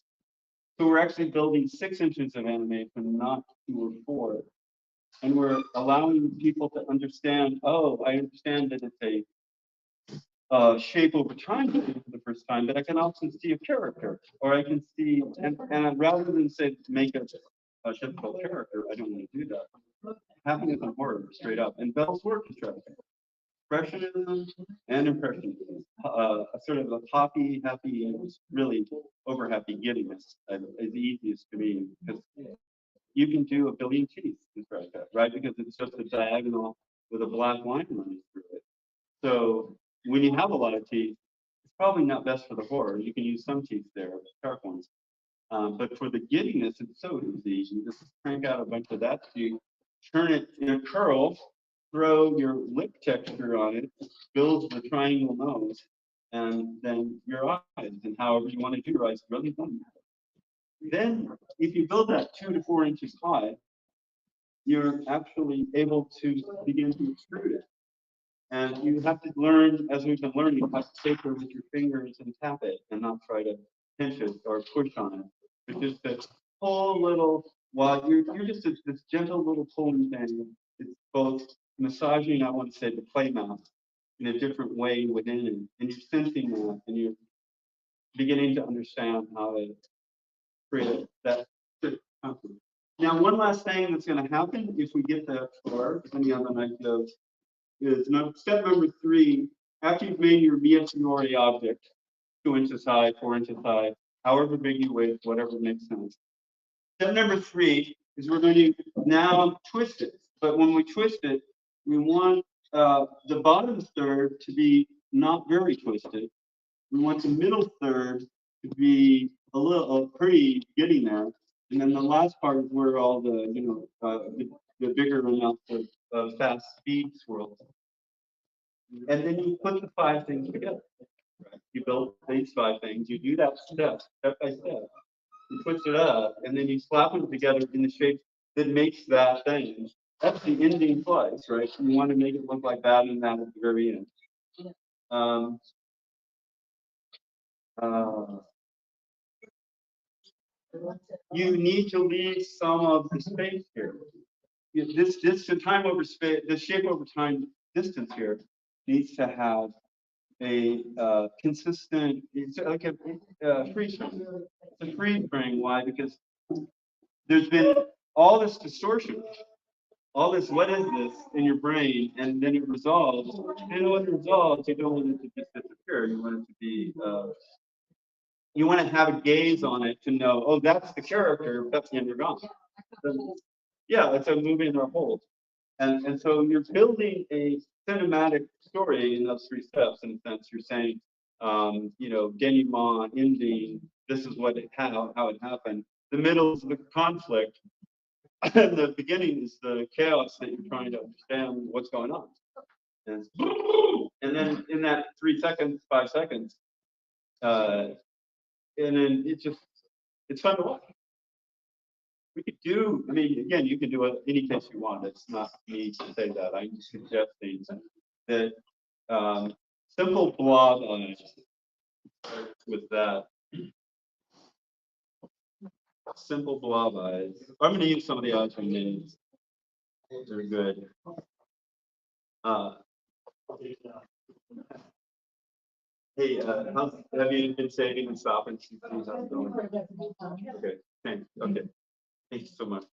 So we're actually building 6 inches of animation, not 2 or 4. And we're allowing people to understand, oh, I understand that it's a shape over time for the first time, but I can also see a character, or I can see, and rather than say make a difficult character, I don't want to do that. Happiness and horror straight up. And Bell's work is Expressionism and Impressionism, a sort of a poppy, happy, really over happy giddiness is easiest to me because you can do a billion teeth in Stratacut, right? Because it's just a diagonal with a black line running through it. So when you have a lot of teeth, it's probably not best for the horror. You can use some teeth there, sharp ones. But for the giddiness, it's so easy. You just crank out a bunch of that teeth, turn it in a curl, throw your lip texture on it, builds the triangle nose, and then your eyes, and however you want to do your eyes, really fun. Then, if you build that 2 to 4 inches high, you're actually able to begin to extrude it. And you have to learn, as we've been learning, how to taper with your fingers and tap it and not try to pinch it or push on it. But just a pull little, while you're just this gentle little pulling thing. It's both massaging, I want to say, the play mouth in a different way within it. And you're sensing that and you're beginning to understand how to create that comfort. Now, one last thing that's going to happen if we get that far, depending on the night goes, is step number 3. After you've made your mia fiori object, 2 inches high, 4 inches high, however big you wish, whatever makes sense. Step number 3 is we're going to now twist it. But when we twist it, we want the bottom third to be not very twisted. We want the middle third to be pretty getting there. And then the last part is where all the, the bigger amounts of fast speed swirls. And then you put the 5 things together. Right? You build these 5 things. You do that step by step. You twist it up, and then you slap them together in the shape that makes that thing. That's the ending slice, right? You want to make it look like that and that at the very end. You need to leave some of the space here. The time over space, the shape over time distance here needs to have a consistent. It's like a freeze frame. It's a freeze frame. Why? Because there's been all this distortion, all this. What is this in your brain? And then it resolves. And when it resolves, you don't want it to just disappear. You want it to be. You want to have a gaze on it to know, oh, that's the character, that's the end, you're gone. Yeah, it's a moving or hold. And so you're building a cinematic story in those 3 steps. In a sense, you're saying, you know, denouement, ending. This is how it happened. The middle is the conflict. And the beginning is the chaos that you're trying to understand what's going on. And then in that 3 seconds, 5 seconds, and then it's fun to watch. We could do, I mean, again, you can do any case you want. It's not me to say that. I'm just suggesting that simple blob eyes with that. Simple blob eyes. I'm going to use some of the eyes we made. They're good. Hey, have you been saving and stopping? Okay, thanks. Okay, thank you so much.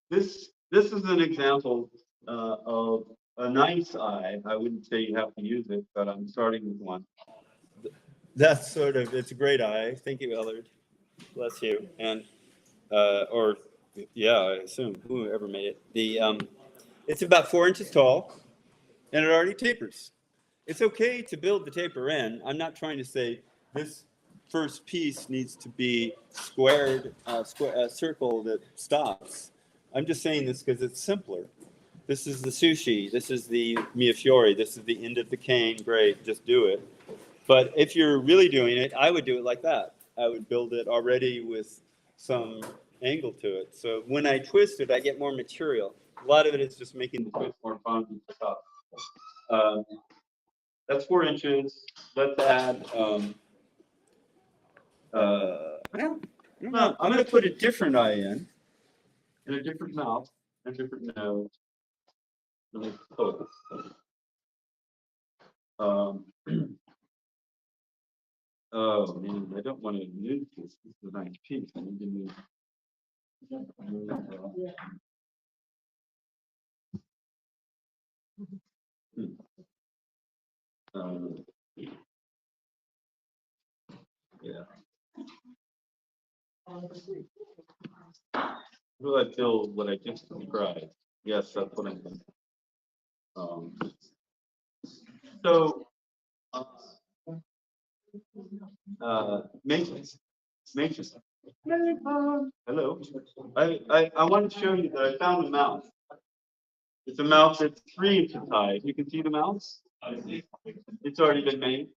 This is an example of a nice eye. I wouldn't say you have to use it, but I'm starting with one. That's sort of, it's a great eye. Thank you, Ellard. Bless you. And or yeah, I assume whoever made it. It's about 4 inches tall, and it already tapers. It's okay to build the taper in. I'm not trying to say this first piece needs to be squared, a circle that stops. I'm just saying this because it's simpler. This is the sushi. This is the Miyafori. This is the end of the cane. Great, just do it. But if you're really doing it, I would do it like that. I would build it already with some angle to it. So when I twist it, I get more material. A lot of it is just making the twist more fun and stuff. That's 4 inches. Let's add, I'm going to put a different eye in a different mouth, a different nose. Let me focus. Oh man, I don't want to move this. This is a nice piece. I need to move. Yeah. Will I feel what I just described? Yes, that's what I'm thinking. So, maintenance. Hello. I want to show you that I found a mouth. It's a mouth that's 3 inches high. You can see the mouth. It's already been made.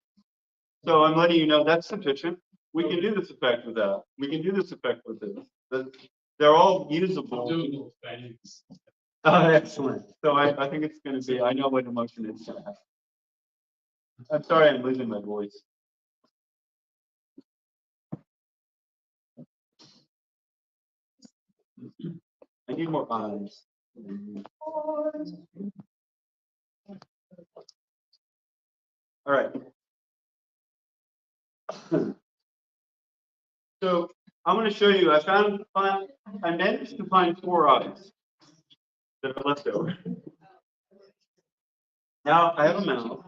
So I'm letting you know that's sufficient. We can do this effect with that. We can do this effect with this. They're all usable. Oh, excellent. So I think it's going to be, I know what emotion it's going to have. I'm sorry, I'm losing my voice. I need more eyes. All right. So I'm going to show you, I managed to find 4 eyes that are left over. Now I have a mouth,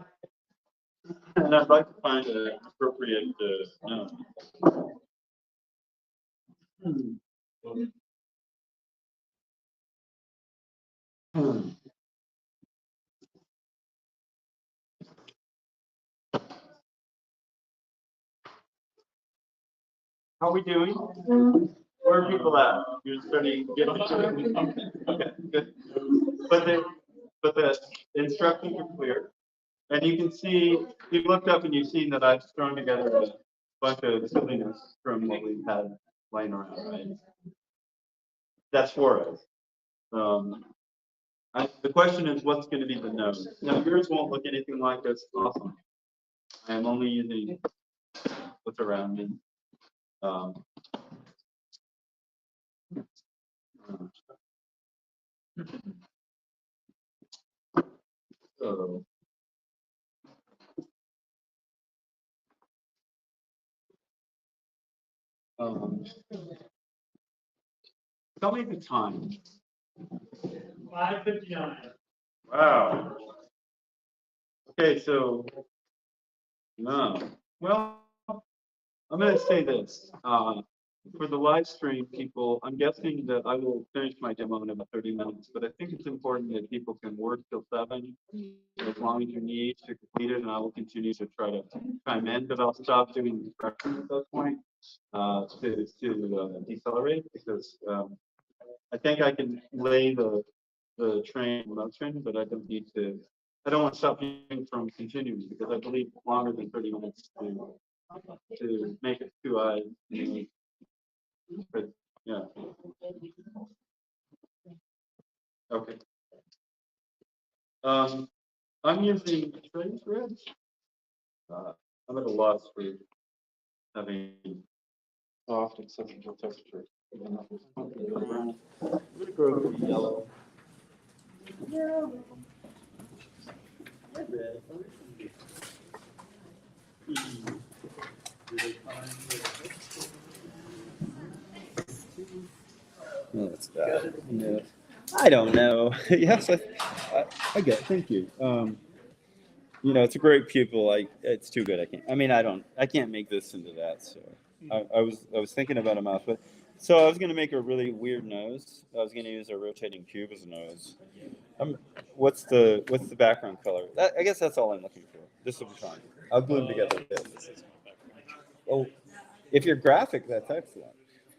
and I'd like to find an appropriate nose. How are we doing? Where are people at? You're starting to get okay, good. But the instructions are clear. And you can see, you've looked up and you've seen that I've thrown together a bunch of silliness from what we've had lying around, right? That's 4 eyes. The question is, what's going to be the nose? Now, yours won't look anything like this. Awesome. I am only using what's around me. So, tell me the time. 5:59. Wow. Okay, so no. Well, I'm going to say this. For the live stream, people, I'm guessing that I will finish my demo in about 30 minutes, but I think it's important that people can work till 7, as long as you need to complete it, and I will continue to try to chime in, but I'll stop doing instruction at that point, to decelerate, because, I think I can lay the train in motion, but I don't need to, I don't want to stop you from continuing, because I believe longer than 30 minutes to make it two eyes. But, yeah. Okay. I'm using trace red. I'm at a loss for having soft acceptable texture. I'm gonna go to yellow. Red. Oh, that's bad. Yeah. I don't know. Yes, I get it. Thank you. You know, it's a great pupil. It's too good. I can't make this into that. So I was thinking about a mouse, but so I was going to make a really weird nose. I was going to use a rotating cube as a nose. What's the background color? I guess that's all I'm looking for. This will be fine. I'll glue them together with this. Oh, if you're graphic, that's excellent.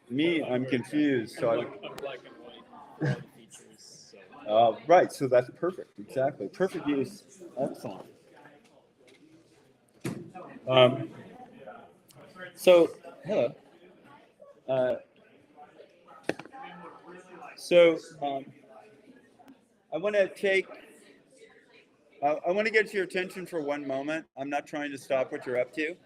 Me, I'm confused. So right, so that's perfect. Exactly. Perfect use. Excellent. Um, so, hello. Uh, so, I want to take, I want to get your attention for one moment. I'm not trying to stop what you're up to.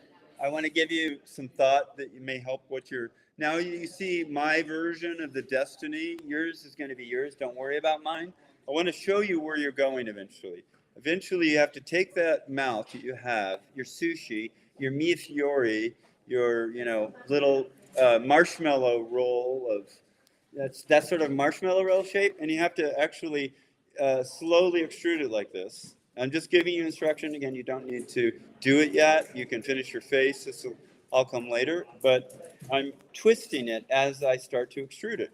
I want to give you some thought that may help what you're, now you see my version of the destiny. Yours is going to be yours. Don't worry about mine. I want to show you where you're going eventually. Eventually, you have to take that mouth that you have, your sushi, your mi fiori, your little marshmallow roll of that sort of marshmallow roll shape, and you have to actually slowly extrude it like this. I'm just giving you instruction. Again, you don't need to do it yet. You can finish your face. This will all come later, but I'm twisting it as I start to extrude it.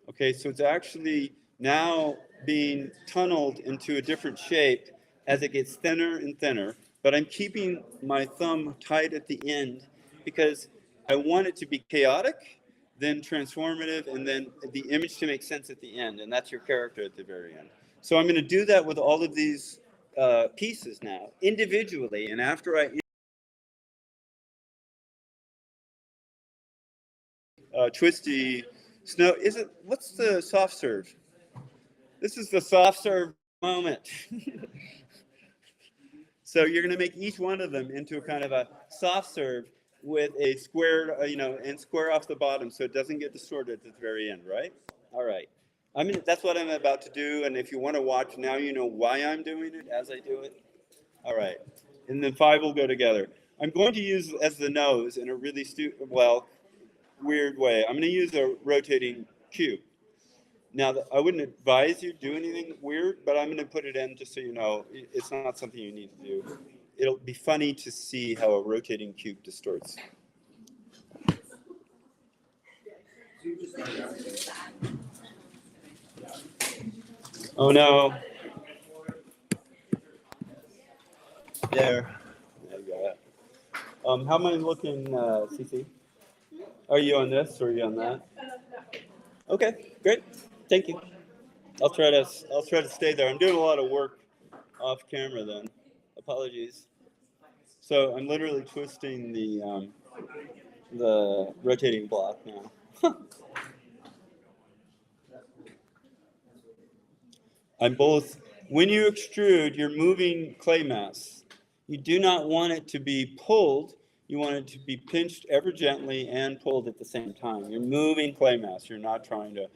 Okay, so it's actually now being tunneled into a different shape as it gets thinner and thinner, but I'm keeping my thumb tight at the end because I want it to be chaotic, then transformative, and then the image to make sense at the end, and that's your character at the very end. So I'm going to do that with all of these pieces now, individually, and after I twisty snow, what's the soft serve? This is the soft serve moment. So you're going to make each one of them into a kind of a soft serve with a square, and square off the bottom so it doesn't get distorted at the very end, right? All right. That's what I'm about to do. And if you want to watch, now you know why I'm doing it as I do it. All right. And then 5 will go together. I'm going to use as the nose in a really weird way. I'm going to use a rotating cube. Now, I wouldn't advise you do anything weird, but I'm going to put it in just so you know it's not something you need to do. It'll be funny to see how a rotating cube distorts. Oh no. There. There you go. How am I looking, CC? Are you on this or are you on that? Okay, great. Thank you. I'll try to stay there. I'm doing a lot of work off camera then. Apologies. So I'm literally twisting the rotating block now. When you extrude, you're moving clay mass. You do not want it to be pulled. You want it to be pinched ever gently and pulled at the same time. You're moving clay mass. You're not trying to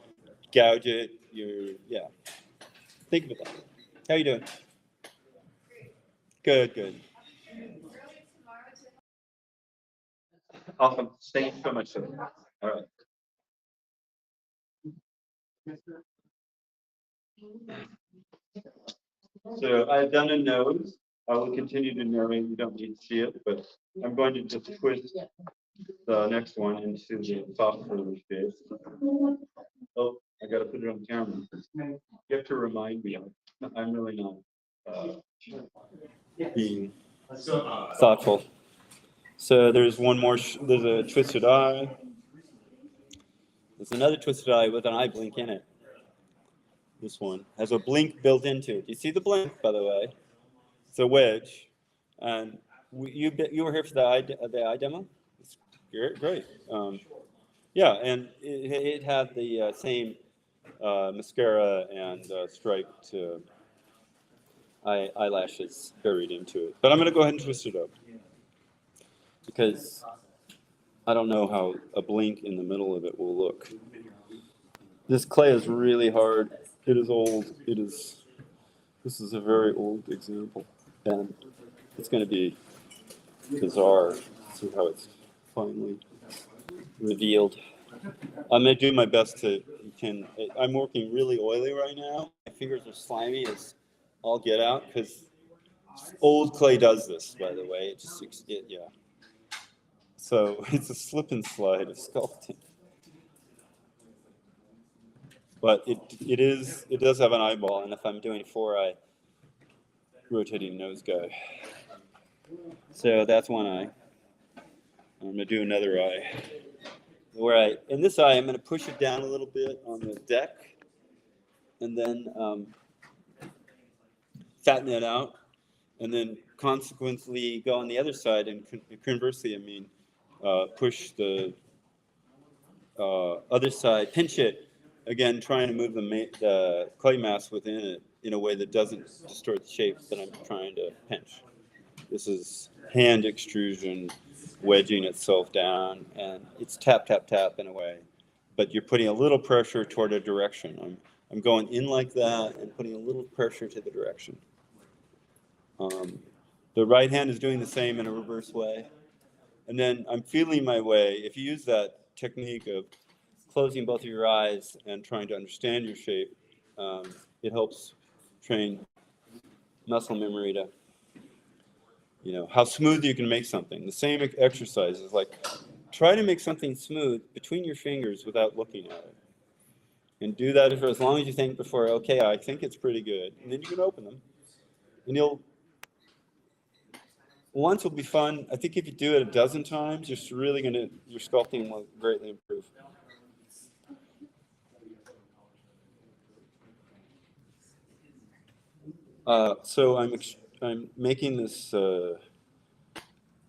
gouge it. Yeah. Think about that. How you doing? Good. Awesome. Thank you so much. Sir. All right. So I've done a nose. I will continue to narrate. You don't need to see it, but I'm going to just twist the next one into the phosphorus base. Oh, I gotta put it on camera. You have to remind me. I'm really not being thoughtful. So there's one more. There's a twisted eye. There's another twisted eye with an eye blink in it. This one has a blink built into it. You see the blink, by the way? It's a wedge, and you were here for the eye demo. It's great. Yeah, and it had the same mascara and striped eyelashes buried into it. But I'm going to go ahead and twist it up because I don't know how a blink in the middle of it will look. This clay is really hard. It is old. This is a very old example. And it's going to be bizarre. See how it's finally revealed. I'm going to do my best to I'm working really oily right now. My fingers are slimy as all get out because old clay does this, by the way. Yeah. So it's a slip and slide of sculpting. But it does have an eyeball, and if I'm doing 4-eye rotating nose guy. So that's one eye. I'm going to do another eye. In this eye, I'm going to push it down a little bit on the deck, and then fatten it out, and then consequently go on the other side, and conversely, push the other side, pinch it, again, trying to move the clay mass within it in a way that doesn't distort the shape that I'm trying to pinch. This is hand extrusion, wedging itself down, and it's tap, tap, tap in a way. But you're putting a little pressure toward a direction. I'm going in like that and putting a little pressure to the direction. The right hand is doing the same in a reverse way. And then I'm feeling my way. If you use that technique of closing both of your eyes and trying to understand your shape, it helps train muscle memory to, how smooth you can make something. The same exercise is like, try to make something smooth between your fingers without looking at it. And do that for as long as you think before, okay, I think it's pretty good. And then you can open them. And once will be fun. I think if you do it a dozen times, your sculpting will greatly improve. So I'm making this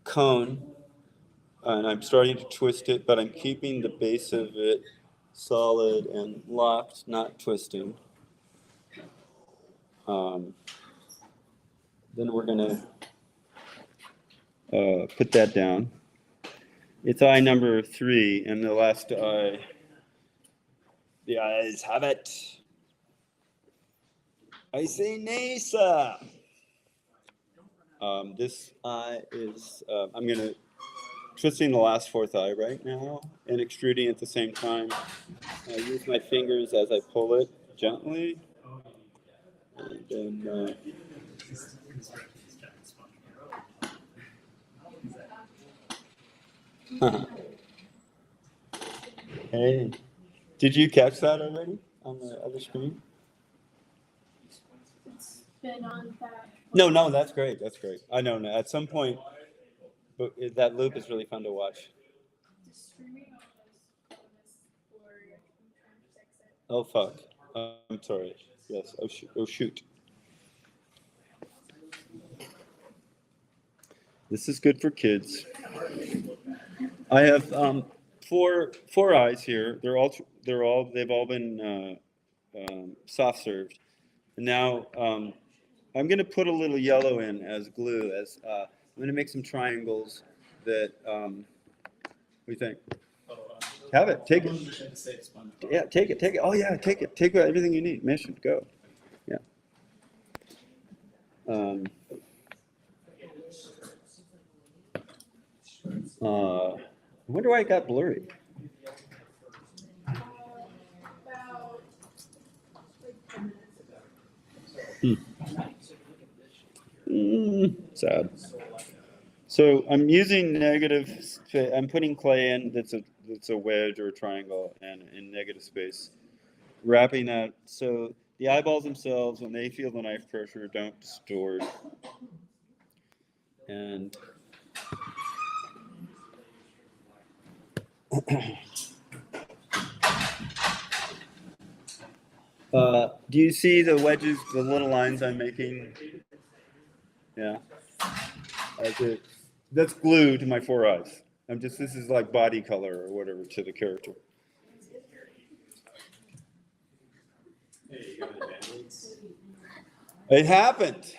cone, and I'm starting to twist it, but I'm keeping the base of it solid and locked, not twisting. Then we're going to put that down. It's eye number 3, and the last eye, the eyes have it. I say NASA. This eye is, I'm going to twisting the last 4th eye right now and extruding at the same time. I use my fingers as I pull it gently. And then, hey, did you catch that already on the other screen? Been on that. No, that's great. That's great. I know. At some point, but that loop is really fun to watch. Oh, fuck. I'm sorry. Yes. Oh, shoot. This is good for kids. I have four eyes here. They've all been soft served. And now I'm going to put a little yellow in as glue. I'm going to make some triangles that. What do you think? Have it. Take it. Yeah, take it. Take it. Oh yeah, take it. Take everything you need. Mission. Go. Yeah. I wonder why it got blurry. Sad. So I'm using negative space. I'm putting clay in that's a wedge or a triangle and in negative space. Wrapping that so the eyeballs themselves, when they feel the knife pressure, don't distort. And do you see the wedges, the little lines I'm making? Yeah. That's glue to my 4 eyes. This is like body color or whatever to the character. It happened.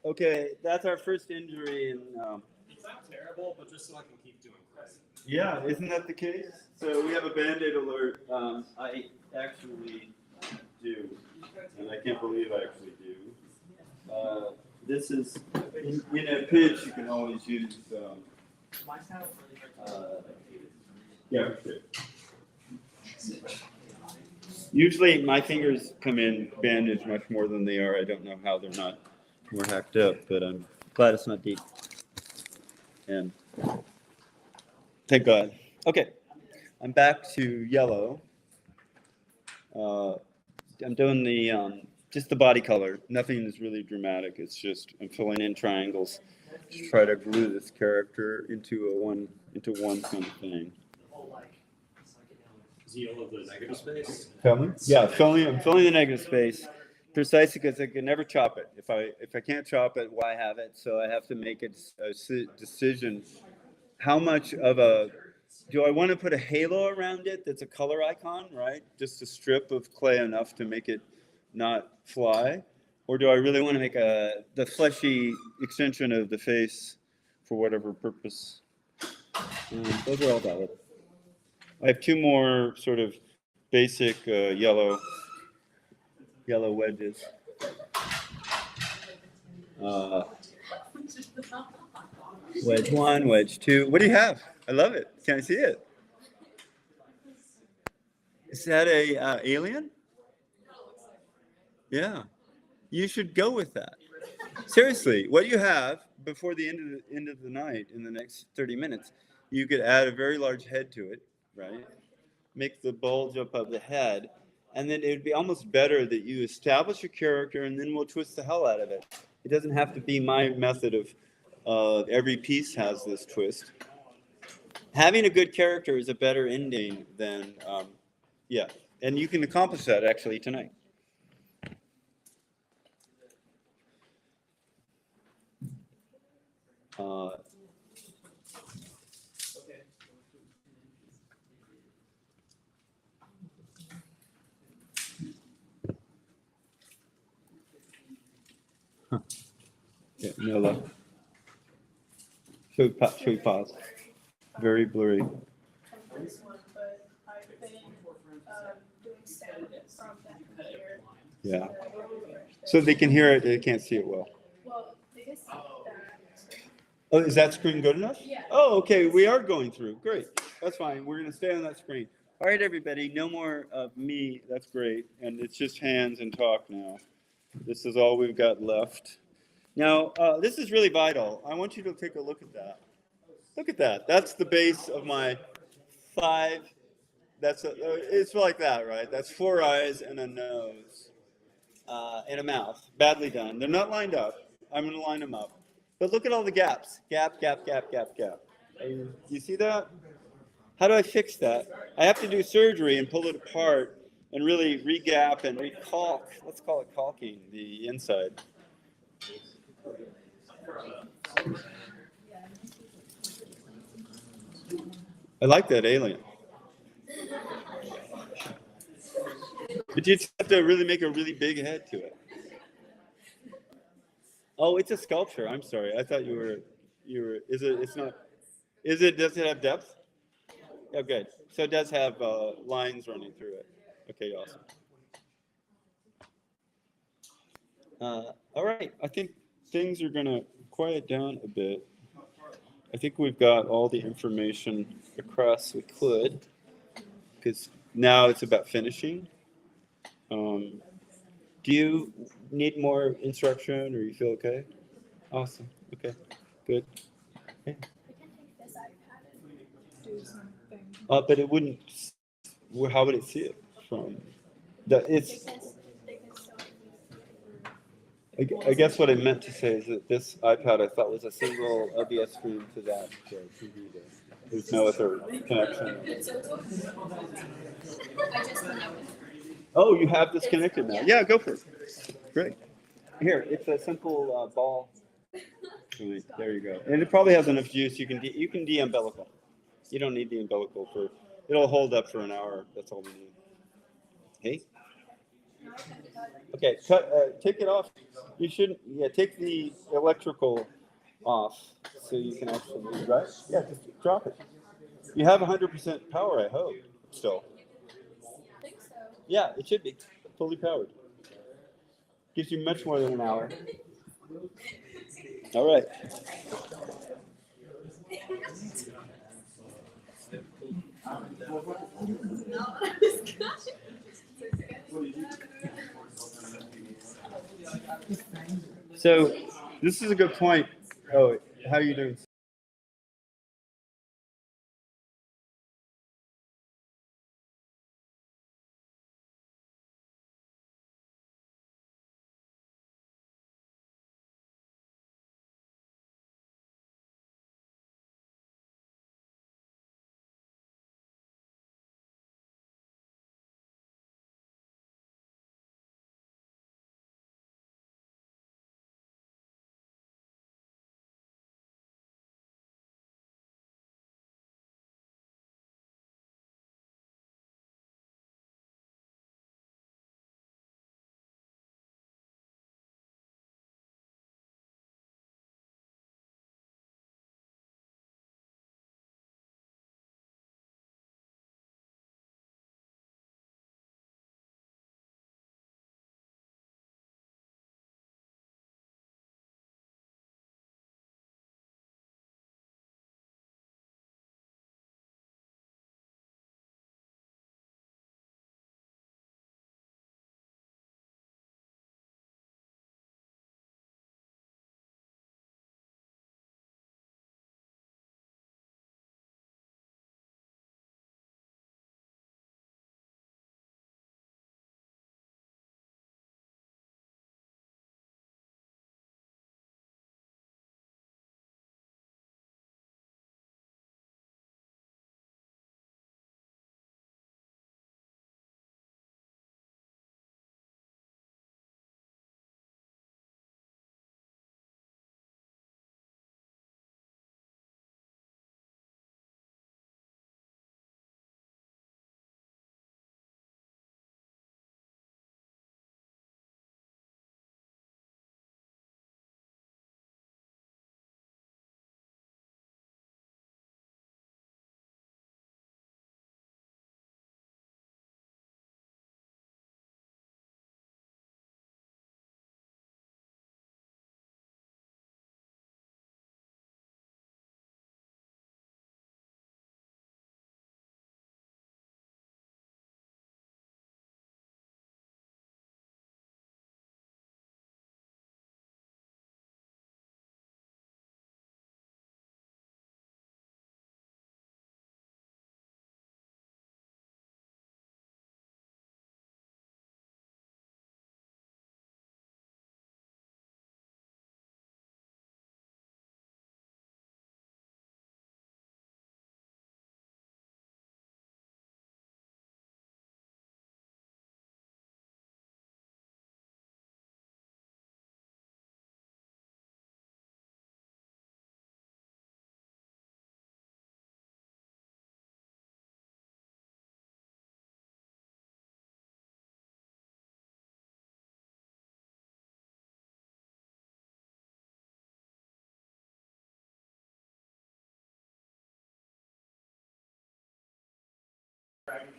Okay, that's our first injury. It's not terrible, but just so I can keep doing this. Yeah, isn't that the case? So we have a Band-Aid alert. I actually do, and I can't believe I actually do. This is, in a pitch, you can always use, yeah, sure. Usually my fingers come in bandaged much more than they are. I don't know how they're not more hacked up, but I'm glad it's not deep. And thank God. Okay, I'm back to yellow. I'm doing the just the body color. Nothing is really dramatic. It's just I'm filling in triangles to try to glue this character into one kind of thing. Is yellow the negative space? Yeah, I'm filling the negative space precisely because I can never chop it. If I can't chop it, why have it? So I have to make a decision. How much of a do I want to put a halo around it that's a color icon, right? Just a strip of clay enough to make it not fly, or do I really want to make the fleshy extension of the face for whatever purpose? Those are all valid. I have 2 more sort of basic yellow wedges. Wedge 1, wedge 2. What do you have? I love it. Can I see it? Is that a alien? Yeah. You should go with that. Seriously, what you have before the end of the night in the next 30 minutes, you could add a very large head to it, right? Make the bulge up of the head, and then it would be almost better that you establish a character and then we'll twist the hell out of it. It doesn't have to be my method of every piece has this twist. Having a good character is a better ending than, yeah, and you can accomplish that actually tonight. Yeah, no love. Should we pause? Very blurry. This one, but I've been doing sound from that computer. Yeah. So they can hear it, they can't see it well. Well, they can see that. Oh, is that screen good enough? Yeah. Oh, okay, we are going through. Great. That's fine. We're going to stay on that screen. All right, everybody, no more of me. That's great. And it's just hands and talk now. This is all we've got left. Now, this is really vital. I want you to take a look at that. Look at that. That's the base of my 5. It's like that, right? That's 4 eyes and a nose and a mouth. Badly done. They're not lined up. I'm going to line them up. But look at all the gaps. Gap, gap, gap, gap, gap. You see that? How do I fix that? I have to do surgery and pull it apart and really re-gap and re-caulk. Let's call it caulking the inside. I like that alien. But you just have to really make a really big head to it. Oh, it's a sculpture. I'm sorry. I thought you were, it's not, does it have depth? Oh, good. So it does have lines running through it. Okay, awesome. All right. I think things are going to quiet down a bit. I think we've got all the information across we could, because now it's about finishing. Do you need more instruction or you feel okay? Awesome. Okay, good. Okay. do something. But it wouldn't, how would it see it from? It's, They can still I guess what I meant to say is that this iPad I thought was a single OBS screen to that TV there. There's no other connection. I just connected. Oh, you have this connected now. Yeah, go for it. Great. Here, it's a simple ball. There you go. And it probably has enough juice. You can de-umbilical. You don't need the umbilical for. It'll hold up for an hour. That's all we need. Hey. Okay, take it off. You shouldn't. Yeah, take the electrical off so you can actually. Right? Yeah, just drop it. You have 100% power. I hope still. I think so. Yeah, it should be fully powered. Gives you much more than an hour. All right. So this is a good point. Oh, how are you doing?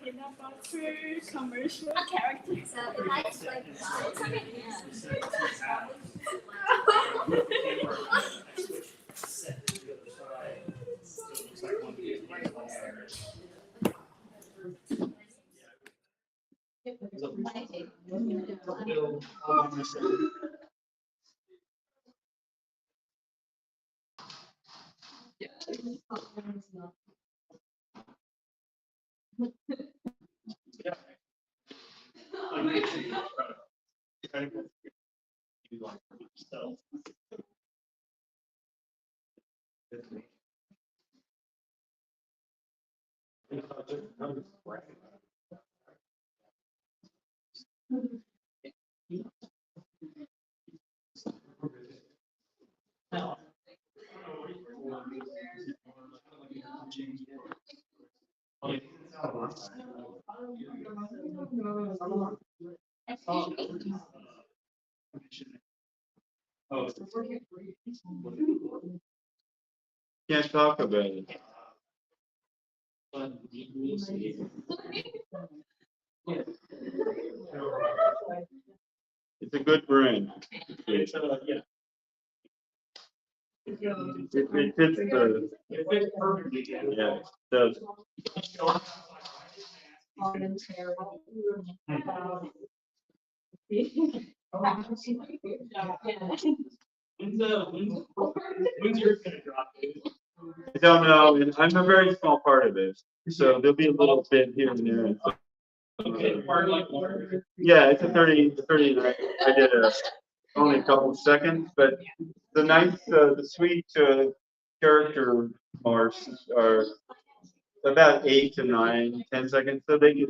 Peanut butter commercial characters. Can't talk about it. It's a good brand. It fits the, yeah, it does. I don't know, and I'm a very small part of it, so there'll be a little bit here and there. Yeah, it's a 30, I did only a couple of seconds, but the nice, the sweet character marks are about 8 to 9, 10 seconds. So they get,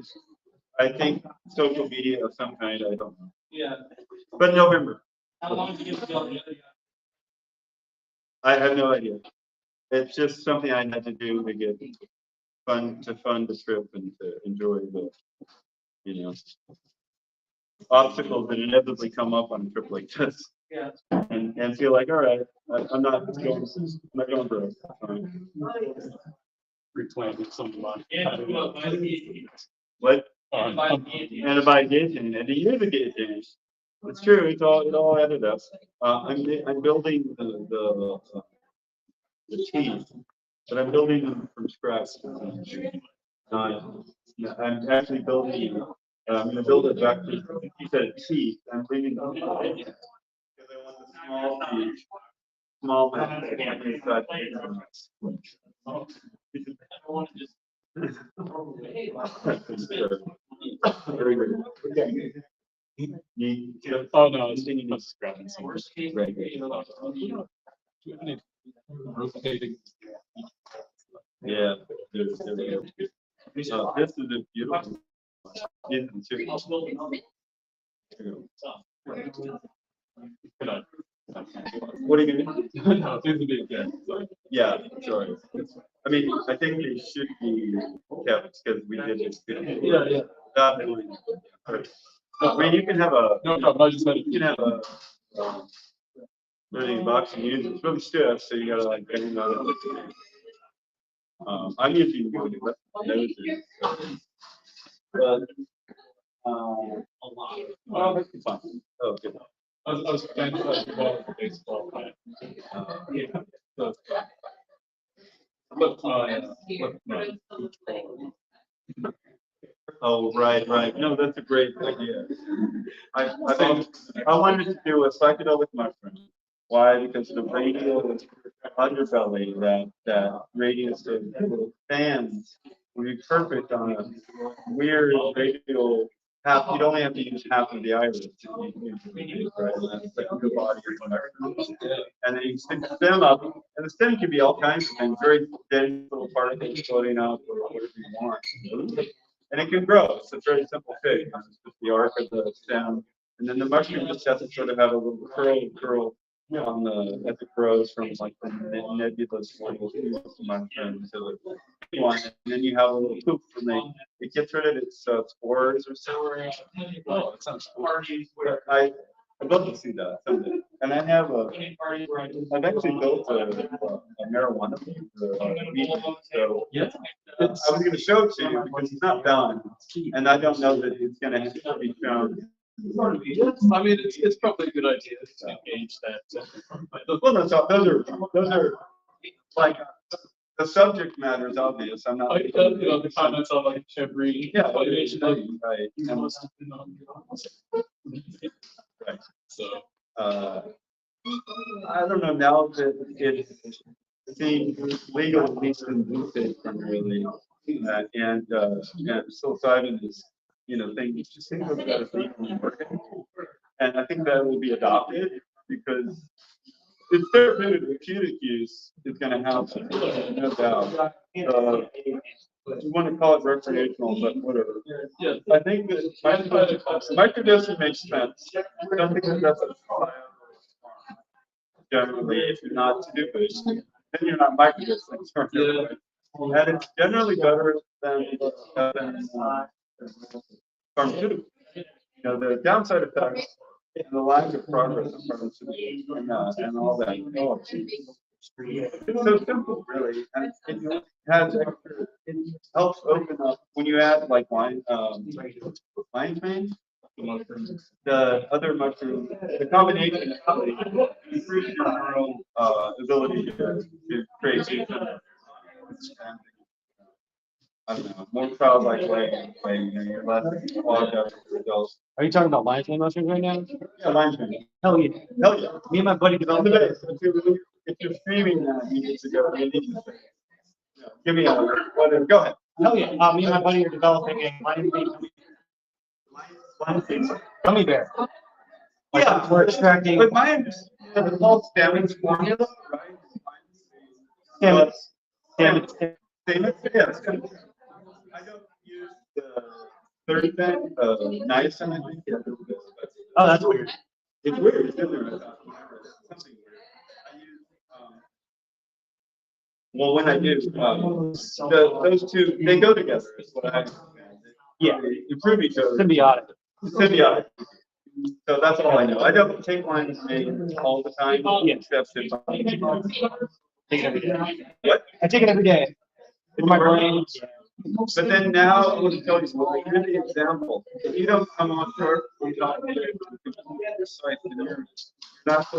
I think, social media of some kind. I don't know. Yeah. But November. How long do you get to go? I have no idea. It's just something I had to do to get fund the trip and to enjoy the, you know, obstacles that inevitably come up on a trip like this. Yeah. And feel like, all right, I'm not going broke. Reclaiming some money. What? On- And about getting, and a year to get in. It's true, it all added up. I'm building the teeth, but I'm building them from scratch. I'm actually building, I'm gonna build it back to, you said teeth, I'm bringing them. Because I want the small teeth, small mouth inside Very good. Oh, no, it's just grabbing some. Right. Rotating. Yeah. This is a beautiful. What are you gonna do? No, it seems to be good. Yeah, sorry. I mean, I think they should be kept because we did it. Yeah, yeah. I mean, you can have a. No problem, I just had You can have a. Learning box and use it's really stiff, so you gotta like bend on it. I'm using one of noses. But well, that's fine. Oh, good. I was trying to like ball for baseball. Yeah. So, but, Oh, right. No, that's a great idea. I wanted to do a psychedelic mushroom. Why? Because the radial underbelly, that radius of fans would be perfect on a weird radial half. You'd only have to use half of the iris. Right? And that's like the body of the mushroom. And then you stick the stem up, and the stem can be all kinds of things, very thin little particles floating out or whatever you want. And it can grow. It's a very simple fig. It's just the arc of the stem. And then the mushroom just has to sort of have a little curl on the, as it grows from like the nebulous mushroom to the one. And then you have a little poop and it gets rid of its spores or something. Oh, it sounds cool. I'd love to see that someday. And I have I've actually built a marijuana weed. So yeah. I was going to show it to you because it's not done, and I don't know that it's going to be shown. I mean, it's probably a good idea to engage that. Well, those are like the subject matter is obvious. I'm not. Like the comments on like every. Yeah, right. Right. So. I don't know now that it seems legal, at least in this state primarily. And psilocybin is, things, just think of that as legally working. And I think that will be adopted because it's therapeutic use is gonna have, no doubt. You want to call it recreational, but whatever. Yeah. I think that microdosing makes sense. I don't think that that's a generally, if you're not to do this, then you're not microdosing. Yeah. And it's generally better than pharmaceutical. The downside effects and the lack of progress in pharmaceuticals and all that. Oh, geez. It's so simple, really. And it has extra, it helps open up when you add like lion's mane, the other mushroom, the combination actually improves your neural ability to create I don't know, more childlike way, you're less clogged up with results. Are you talking about lion's mane mushrooms right now? Yeah, lion's mane. Hell yeah. Hell yeah. Me and my buddy On the developed. base. If you're streaming that, you need to go. You need to say, give me a whatever. Go ahead. Hell yeah. Me and my buddy are developing a lion's mane gummy bear. Like, Yeah, we're extracting. But my understanding, the whole Stamets formula, right? Stamets. Stamets. Yes. I don't use the third thing, niacin, I think. Yeah, Oh, that's weird. it's weird. It's in there. I thought, something weird. I use, well, when I do, those two, they go together. Is what I understand. Yeah. They improve each other. Symbiotic. Symbiotic. So that's all I know. I don't take lion's mane all the time. Yeah. Except Take it every day. What? I take it every day. In my brain. But then now I want to tell you something. Here's the example. If you don't come on short, we don't need it. That's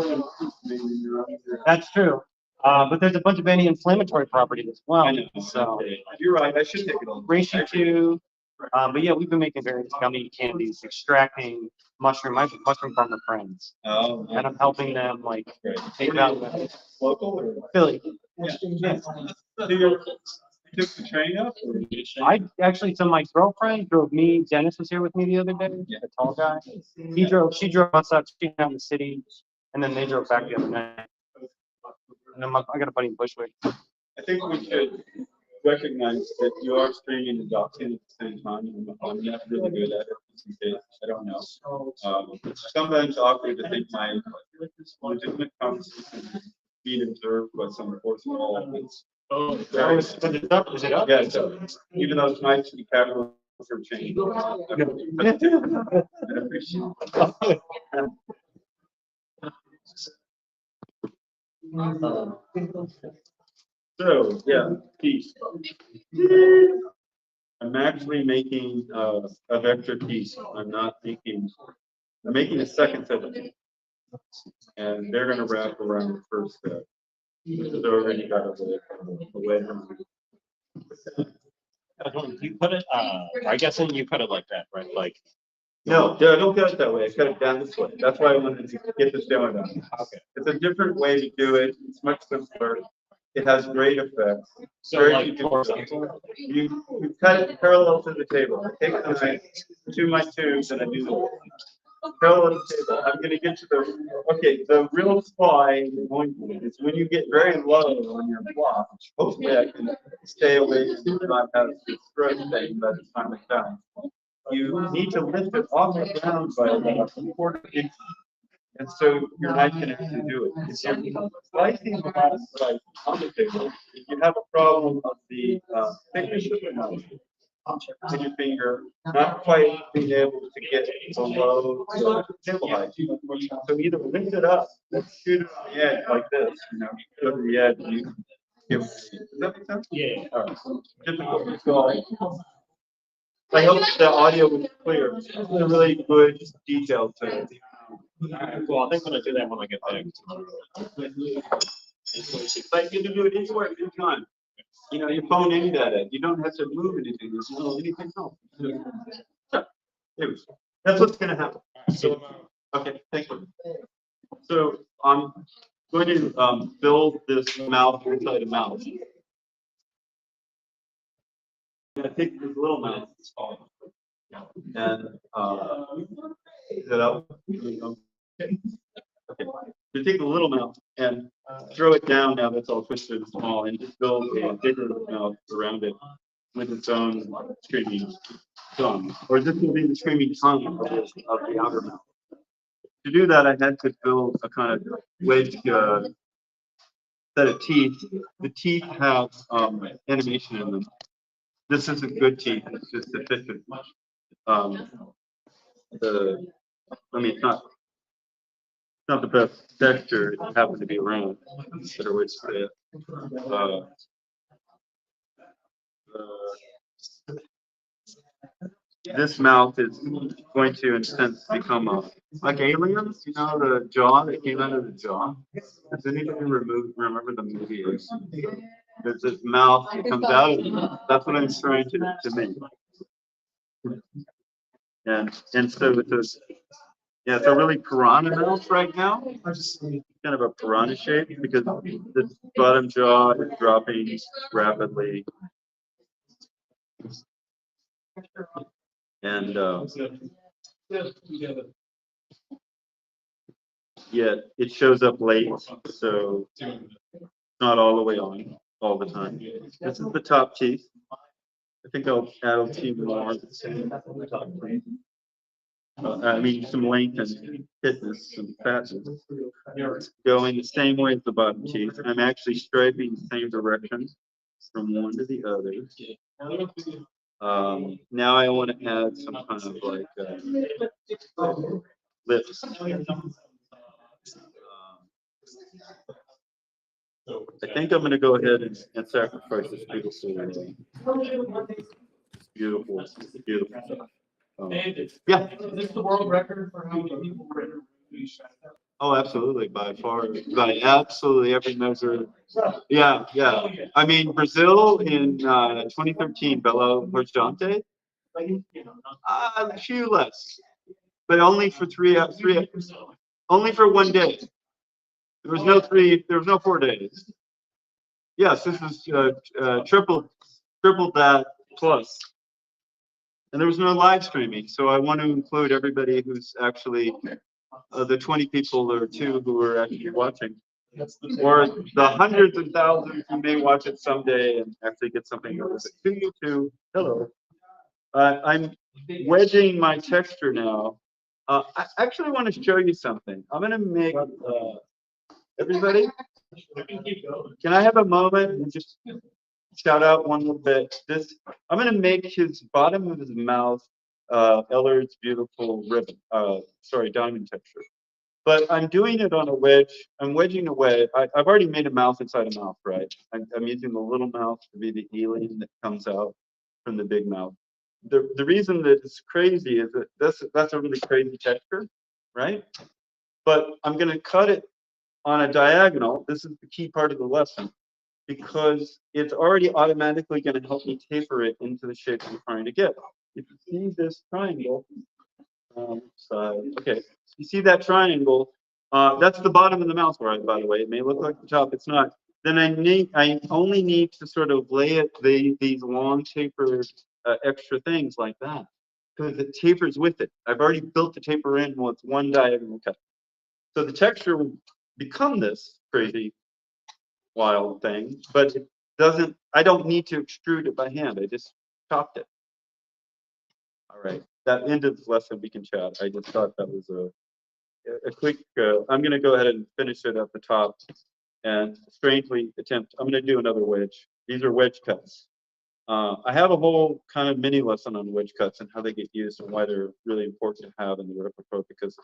That's true. But there's a bunch of anti-inflammatory properties as well. I know. So You're right. I should take it all. reishi 2. But yeah, we've been making various gummy candies, extracting mushroom from the friends. Oh, And I'm helping them like great. take out Local or? Philly. Yeah. So you took the train up? Or? So my girlfriend drove me. Dennis was here with me the other day. The tall guy. She drove us out in the city, and then they drove back the other night. And then I got a buddy in Bushwick. I think we should recognize that you are streaming and doxing at the same time. I'm not really good at it these days. I don't know. Sometimes awkward to think my legitimate conversation is being observed by some forceful elements. Oh, is it up? Is it up? Yeah, so even though it's nice to be capital for change. I appreciate So, yeah, piece. I'm actually making a vector piece. I'm making a second set of them. And they're gonna wrap around the first step. It's already got a way from. You put it, I guess you put it like that, right? Like, No, yeah, I don't cut it that way. I cut it down this way. That's why I wanted to get this down. okay. It's a different way to do it. It's much simpler. It has great effects. So Very like, few you cut it parallel to the table. I take the knife to my tubes and I do the parallel to the table. I'm gonna get to the real fly point is when you get very low on your block. Hopefully I can stay away and not have this stroke thing by the time it's done. You need to lift it off the ground by about 4 inches. And so your knife can actually do it. If you're slicing the bottom side on the table, if you have a problem of the thickness of the knife in your finger, not quite being able to get below the table height. So either lift it up, shoot it on the edge like this, go to the edge. Does that make sense? Yeah. All right. Difficult. So I hope the audio was clear. It's a really good detail to it. well, I think when I do that when I get back. But you can do it anywhere, anytime. Your phone aimed at it. You don't have to move anything. There's no anything else. So, anyways, that's what's gonna happen. So, okay, thank you. So I'm going to build this mouth inside a mouth. I'm gonna take this little mouth and, is it up? Okay. You take the little mouth and throw it down now that's all twisted and small and just build a bigger mouth around it with its own screaming tongue. Or this will be the screaming tongue of the outer mouth. To do that, I had to build a kind of wedge set of teeth. The teeth have animation in them. This isn't good teeth, it's just deficient. It's not the best texture, it happened to be round. Better way to say it. This mouth is going to, in a sense, become like aliens, you know, the jaw that came out of the jaw. Does anybody remember the movie? There's this mouth that comes out of it. That's what I'm trying to make. And so with this, yeah, it's a really piranha mouth right now. Kind of a piranha shape because the bottom jaw is dropping rapidly. And yet it shows up late, so it's not all the way on all the time. This is the top teeth. I think I'll add a few more. I mean, some length and thickness, some fatness. Going the same way as the bottom teeth. I'm actually striping the same direction from one to the other. Now I want to add some kind of like lips. I think I'm going to go ahead and sacrifice this beautiful stuff. Yeah. Is this the world record for how many people were in Oh, absolutely, by far, by absolutely every measure. Yeah, yeah. I mean, Brazil in 2013, Belo Horizonte, a few less, but only for only for one day. There was no 4 days. Yes, this is triple that plus. And there was no live streaming, so I want to include everybody who's actually the 20 people or two who are actually watching, or the hundreds of thousands who may watch it someday and actually get something out of it. To you too. Hello. I'm wedging my texture now. I actually want to show you something. I'm going to make everybody. Can I have a moment and just shout out one little bit? I'm going to make his bottom of his mouth Ellard's beautiful ribbon. Diamond texture. But I'm doing it on a wedge. I'm wedging away. I've already made a mouth inside a mouth, right? I'm using the little mouth to be the alien that comes out from the big mouth. The reason that it's crazy is that that's a really crazy texture, right? But I'm going to cut it on a diagonal. This is the key part of the lesson, because it's already automatically going to help me taper it into the shape I'm trying to get. If you see this triangle, okay, you see that triangle? That's the bottom of the mouth, right? By the way, it may look like the top. It's not. Then I only need to sort of lay it these long tapered extra things like that, because it tapers with it. I've already built the taper in with one diagonal cut. So the texture will become this crazy wild thing, but it doesn't. I don't need to extrude it by hand. I just chopped it. All right. That ended the lesson. We can chat. I just thought that was a quick. I'm going to go ahead and finish it at the top, and strangely attempt. I'm going to do another wedge. These are wedge cuts. I have a whole kind of mini lesson on wedge cuts and how they get used and why they're really important to have in the vertical pro, because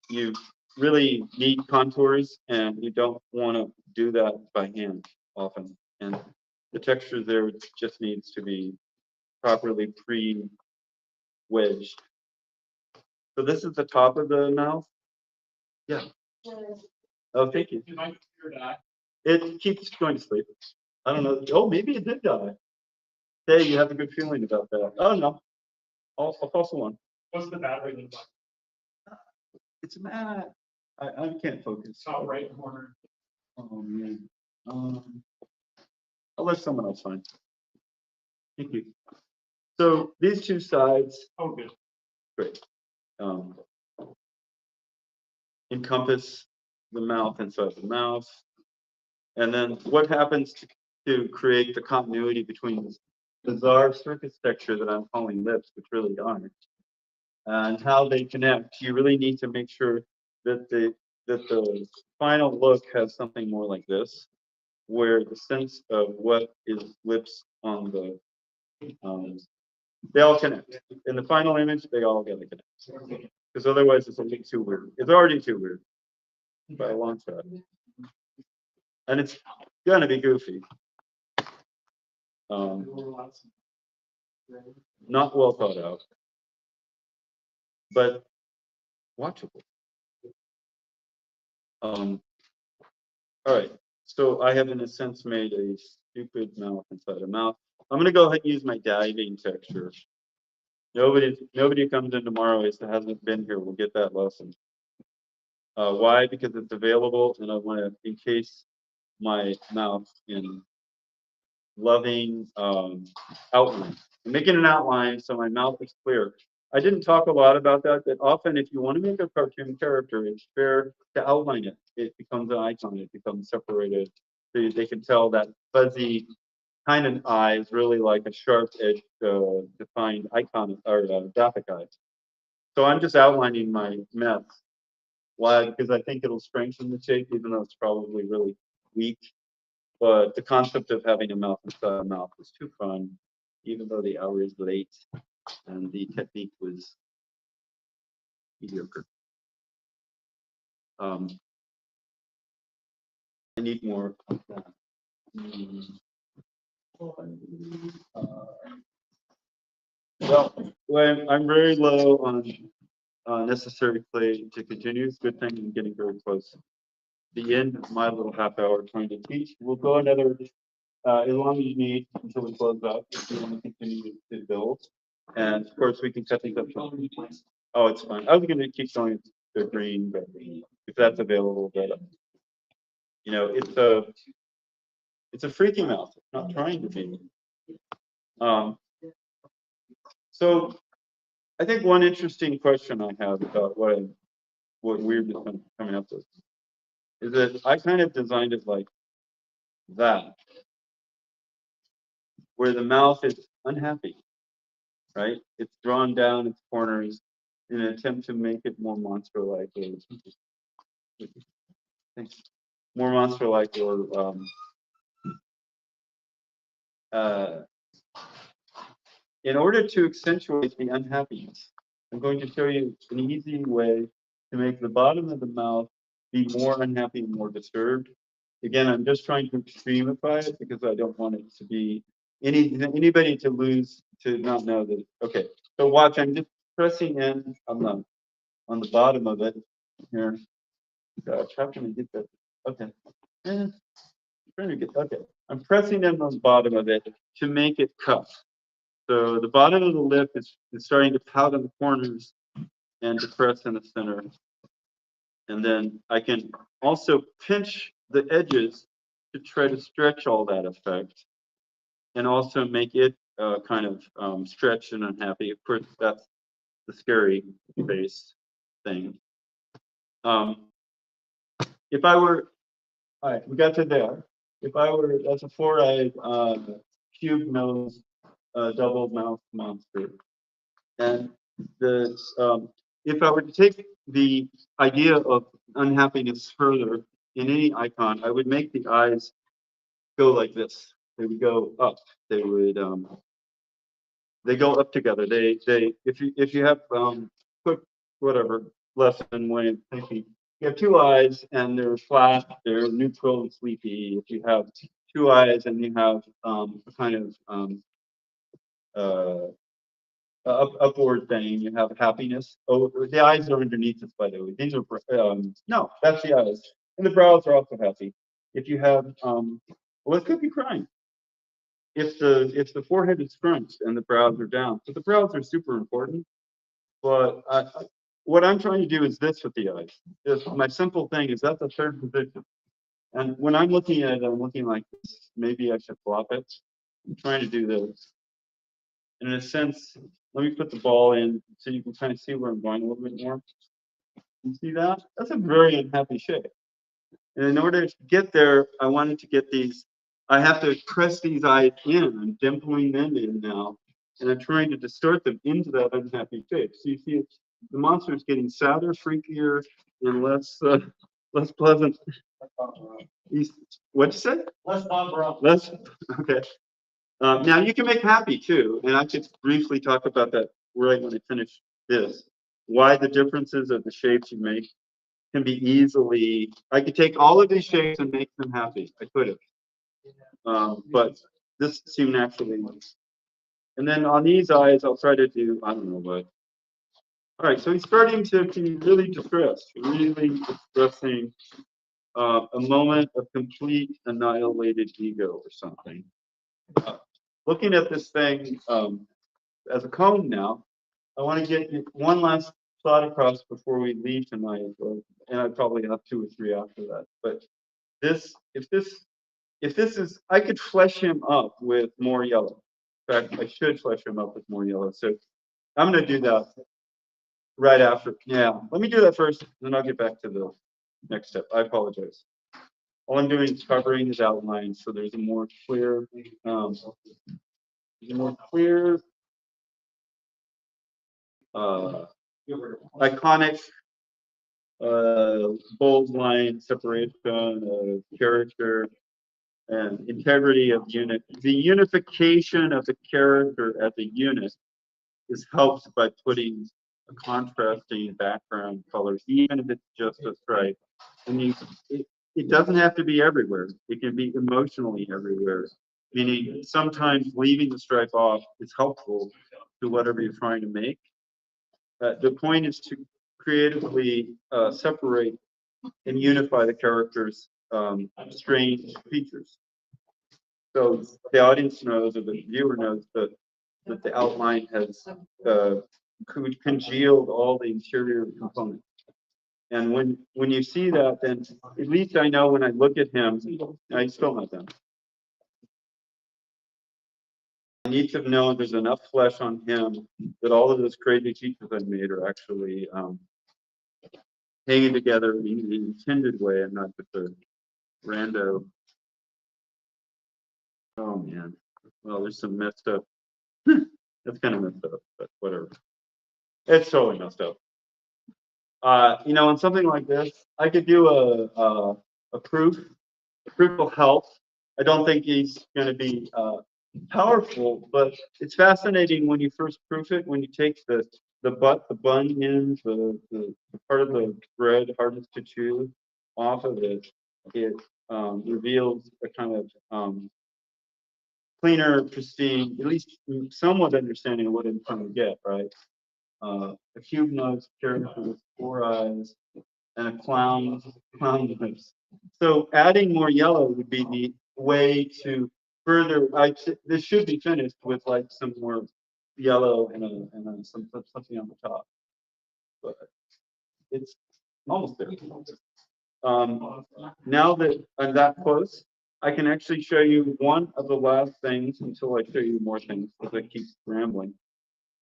you really need contours and you don't want to do that by hand often. And the texture there just needs to be properly pre-wedged. So this is the top of the mouth. Yeah. Oh, thank you. It keeps going to sleep. I don't know. Oh, maybe it did die. Hey, you have a good feeling about that. Oh, no. I'll toss one. What's the battery look like? It's mad. I can't focus. Top right corner. Oh, man. I'll let someone else find. Thank you. So these two sides. Oh, good. Great. Um, encompass the mouth inside the mouth. And then what happens to create the continuity between this bizarre surface texture that I'm calling lips, which really aren't, and how they connect? You really need to make sure that the final look has something more like this, where the sense of what is lips on the they all connect. In the final image, they all gotta connect. Because otherwise it's a little too weird. It's already too weird by a long shot. And it's gonna be goofy. Not well thought out, but watchable. All right, so I have in a sense made a stupid mouth inside a mouth. I'm gonna go ahead and use my diving texture. Nobody who comes in tomorrow that hasn't been here will get that lesson. Why? Because it's available and I want to encase my mouth in loving outline. I'm making an outline so my mouth is clear. I didn't talk a lot about that, but often if you want to make a cartoon character, it's fair to outline it. It becomes an icon, it becomes separated. They can tell that fuzzy kind of eye is really like a sharp edge defined icon or graphic eye. So I'm just outlining my mess. Why? Because I think it'll strengthen the shape, even though it's probably really weak. But the concept of having a mouth inside a mouth was too fun, even though the hour is late and the technique was mediocre. I need more of that. Well, I'm very low on necessary clay to continue. It's a good thing I'm getting very close. The end of my little half hour trying to teach. We'll go another as long as you need until we close up. If you want to continue to build, and of course we can cut things up. Oh, it's fine. I was going to keep going to green, but if that's available, but you know, it's a freaky mouth. It's not trying to be. So I think one interesting question I have about what we're just coming up with is that I kind of designed it like that, where the mouth is unhappy, right? It's drawn down its corners in an attempt to make it more monster-like. Thanks. More monster-like, or in order to accentuate the unhappiness, I'm going to show you an easy way to make the bottom of the mouth be more unhappy and more disturbed. Again, I'm just trying to extremify it because I don't want it to be anybody to not know that. Okay, so watch. I'm just pressing in on the bottom of it here. Gosh, how can I get that? Okay. Trying to get okay. I'm pressing in on the bottom of it to make it cup. So the bottom of the lip is starting to pout on the corners and depress in the center. And then I can also pinch the edges to try to stretch all that effect and also make it kind of stretch and unhappy. Of course, that's the scary face thing. If I were, all right, we got to there. If I were, that's a four-eyed cube nose double mouth monster. And if I were to take the idea of unhappiness further in any icon, I would make the eyes go like this. They would go up. They would they go up together. If you have quick whatever lesson way of thinking, you have two eyes and they're flat, they're neutral and sleepy. If you have two eyes and you have a kind of upward thing, you have happiness. Oh, the eyes are underneath this, by the way. These are no, that's the eyes, and the brows are also happy. If you have well, it could be crying. If the forehead is scrunched and the brows are down, so the brows are super important. But what I'm trying to do is this with the eyes. My simple thing is that's a third position. And when I'm looking at it, I'm looking like this. Maybe I should flop it. I'm trying to do this. And in a sense, let me put the ball in so you can kind of see where I'm going a little bit more. You see that? That's a very unhappy shape. And in order to get there, I wanted to get these, I have to press these eyes in. I'm dimpling them in now. And I'm trying to distort them into that unhappy shape. So you see, the monster is getting sadder, freakier, and less pleasant. What'd you say? Less Bob Brown. Less, okay. Now you can make happy too, and I could briefly talk about that right when I finish this. Why the differences of the shapes you make can be easily, I could take all of these shapes and make them happy. I could have. But this seemed naturally. And then on these eyes, I'll try to do, I don't know what. All right, so he's starting to be really distressed, really expressing a moment of complete annihilated ego or something. Looking at this thing as a cone now, I want to get one last thought across before we leave tonight, and I probably have 2 or 3 after that. But if this is, I could flesh him up with more yellow. In fact, I should flesh him up with more yellow. So I'm going to do that right after. Yeah, let me do that first, then I'll get back to the next step. I apologize. All I'm doing is covering his outline, so there's a more clear, iconic, bold line separation of character and integrity of unit. The unification of the character as a unit is helped by putting a contrasting background color, even if it's just a stripe. And it doesn't have to be everywhere. It can be emotionally everywhere. Meaning sometimes leaving the stripe off is helpful to whatever you're trying to make. The point is to creatively separate and unify the character's strange features. So the audience knows, or the viewer knows, that the outline has congealed all the interior components. And when you see that, then at least I know when I look at him, I still not done. I need to know there's enough flesh on him that all of those crazy features I made are actually hanging together in an intended way and not just a rando. Oh man. Well, there's some messed up. That's kind of messed up, but whatever. It's totally messed up. On something like this, I could do a proof. A proof will help. I don't think he's going to be powerful, but it's fascinating when you first proof it. When you take the bun ends, the part of the bread hardest to chew off of it, it reveals a kind of cleaner, pristine, at least somewhat understanding of what I'm trying to get, right? A cube nose character with 4 eyes and a clown nose. So adding more yellow would be the way to further. This should be finished with like some more yellow and something on the top, but it's almost there. Now that I'm that close, I can actually show you one of the last things until I show you more things, because I keep rambling.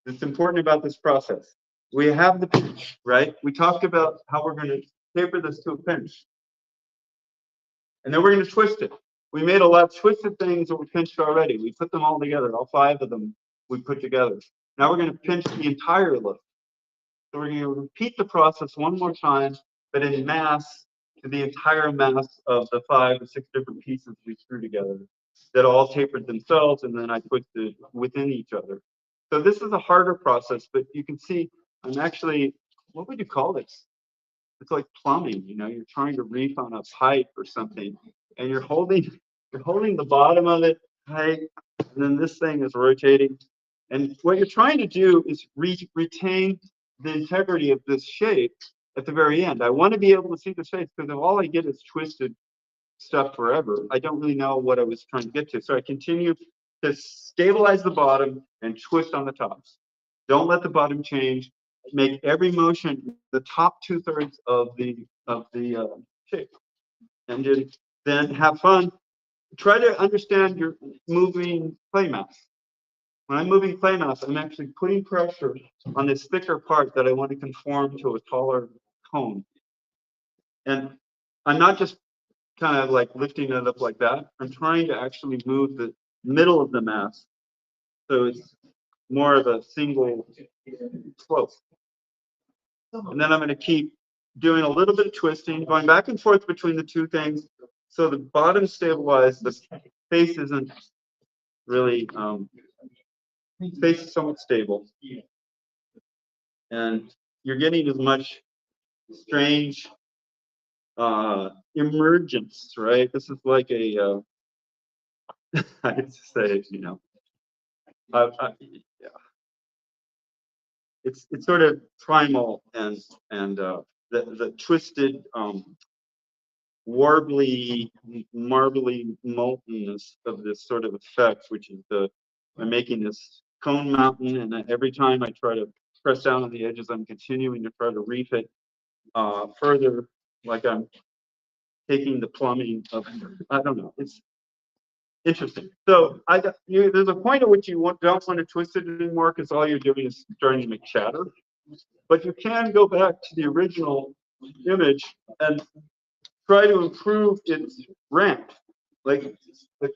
It's important about this process. We have the pinch, right? We talked about how we're going to taper this to a pinch. And then we're going to twist it. We made a lot of twisted things that were pinched already. We put them all together, all 5 of them we put together. Now we're going to pinch the entire look. So we're going to repeat the process one more time, but in mass, to the entire mass of the 5 or 6 different pieces we threw together that all tapered themselves, and then I twisted within each other. So this is a harder process, but you can see I'm actually, what would you call this? It's like plumbing, you're trying to reef on a pipe or something, and you're holding the bottom of it tight, and then this thing is rotating. And what you're trying to do is retain the integrity of this shape at the very end. I want to be able to see the shape, because if all I get is twisted stuff forever, I don't really know what I was trying to get to. So I continue to stabilize the bottom and twist on the tops. Don't let the bottom change. Make every motion the top 2/3 of the shape, and then have fun. Try to understand your moving play mass. when I'm moving clay mass, I'm actually putting pressure on this thicker part that I want to conform to a taller cone. And I'm not just kind of like lifting it up like that. I'm trying to actually move the middle of the mass. So it's more of a single slope. And then I'm going to keep doing a little bit of twisting, going back and forth between the two things. So the bottom stabilized, the face isn't really, face is somewhat stable. And you're getting as much strange emergence, right? This is like a, I hate to say it, you know, yeah. It's sort of primal and the twisted, warbly, marbly moltenness of this sort of effect, which is I'm making this cone mountain, and every time I try to press down on the edges, I'm continuing to try to reef it further, like I'm taking the plumbing of, I don't know, it's interesting. So there's a point at which you don't want to twist it anymore because all you're doing is starting to make chatter. But you can go back to the original image and try to improve its ramp, like the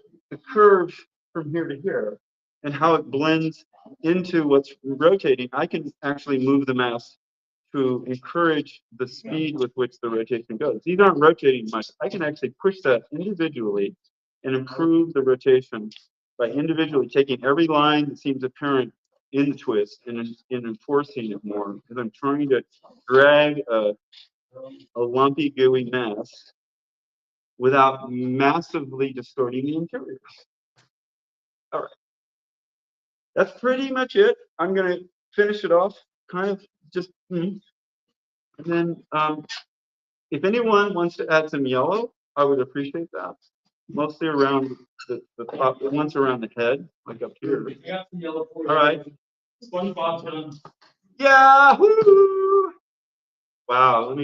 curve from here to here, and how it blends into what's rotating. I can actually move the mass to encourage the speed with which the rotation goes. These aren't rotating much. I can actually push that individually and improve the rotation by individually taking every line that seems apparent in the twist and enforcing it more, because I'm trying to drag a lumpy, gooey mass without massively distorting the interior. All right. That's pretty much it. I'm going to finish it off kind of just, and then if anyone wants to add some yellow, I would appreciate that. Mostly around the top, the ones around the head, like up here. I got some yellow for you. All right. SpongeBob done. Yahoo! Wow,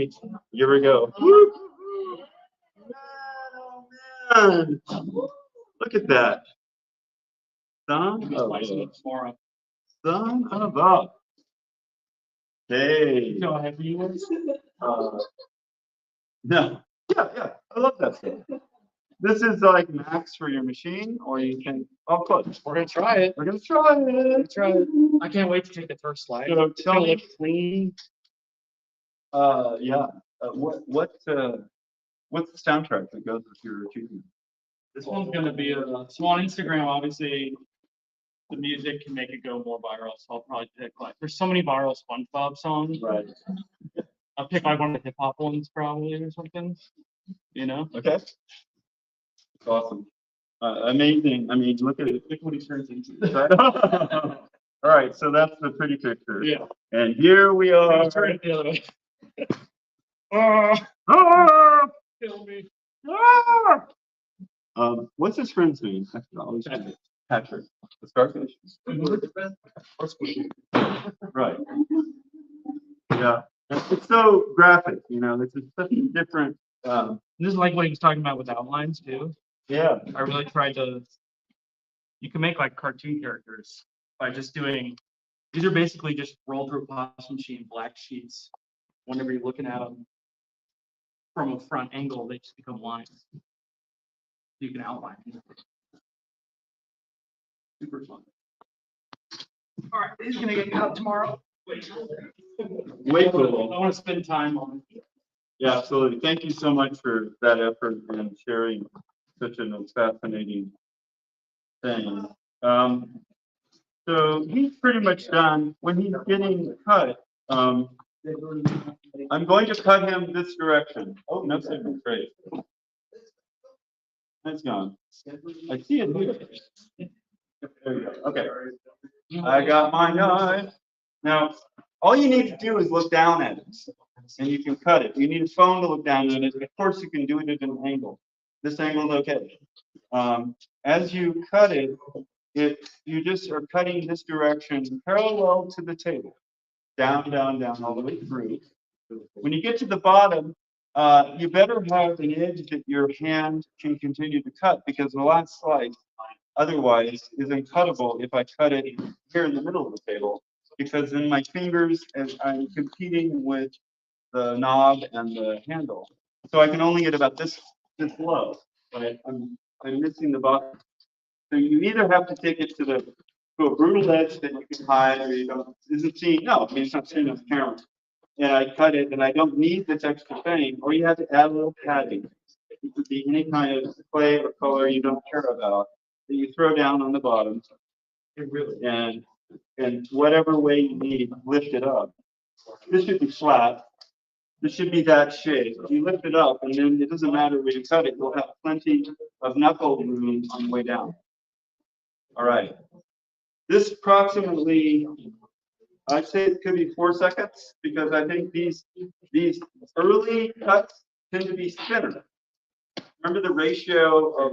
here we go. Woo! Man, look at that. Son of a. Son of a. Hey. No, have you? No. Yeah. I love that stuff. This is like max for your machine, or you can. Oh, close. We're gonna try it. We're gonna try it. I can't wait to take the first slide. So It's tell gonna me. look clean. Yeah. What's the soundtrack that goes with your achievement? This one's gonna be so on Instagram, obviously, the music can make it go more viral. So I'll probably pick there's so many viral SpongeBob songs. Right. I'll pick like one of the hip hop ones probably or something. You know? Okay. Awesome. Amazing. I mean, look at it. Look what he turns into. All right. So that's the pretty picture. Yeah. And here we are. Turn it the other way. Kill me. What's his friend's name? I can always forget. Patrick. The starfish. Right. Yeah. It's so graphic, you know. It's such a different. This is like what he was talking about with outlines too. Yeah. I really tried to. You can make like cartoon characters by just doing. These are basically just roll through a plastic machine black sheets. Whenever you're looking at them from a front angle, they just become lines. You can outline. Super fun. All right, he's gonna get out tomorrow. Way cool. I want to spend time on it. Yeah, absolutely. Thank you so much for that effort and sharing such a fascinating thing. So he's pretty much done. When he's getting cut, I'm going to cut him this direction. Oh, no, great. That's gone. I see it here. There you go. Okay. I got my knife. Now, all you need to do is look down at it, and you can cut it. You need a phone to look down at it. Of course, you can do it at an angle. This angle is okay. As you cut it, you just are cutting this direction parallel to the table. Down, all the way through. When you get to the bottom, you better have an edge that your hand can continue to cut, because the last slide, otherwise is uncuttable if I cut it here in the middle of the table, because then my fingers, as I'm competing with the knob and the handle. So I can only get about this low, right? I'm missing the bottom. So you either have to take it to a brutal edge that you can hide or you don't, isn't seen, no, I mean, it's not seen on the camera. And I cut it and I don't need this extra thing, or you have to add a little padding. It could be any kind of clay or color you don't care about that you throw down on the bottom. And whatever way you need, lift it up. This should be flat. This should be that shape. You lift it up, and then it doesn't matter where you cut it. You'll have plenty of knuckle room on the way down. All right. This approximately, I'd say it could be 4 seconds, because I think these early cuts tend to be thinner. Remember the ratio of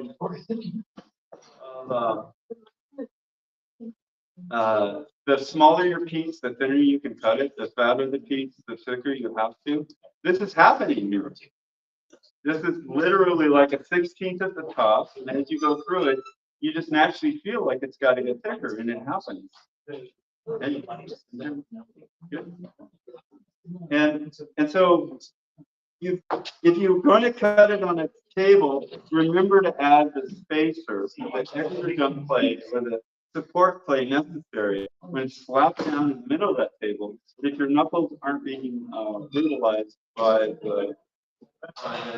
the smaller your piece, the thinner you can cut it. The fatter the piece, the thicker you have to. This is happening here. This is literally like a 16th at the top, and as you go through it, you just naturally feel like it's got to get thicker, and it happens. And so if you're going to cut it on a table, remember to add the spacer, the extra jump plate, or the support plate necessary when it's slapped down in the middle of that table, that your knuckles aren't being brutalized by the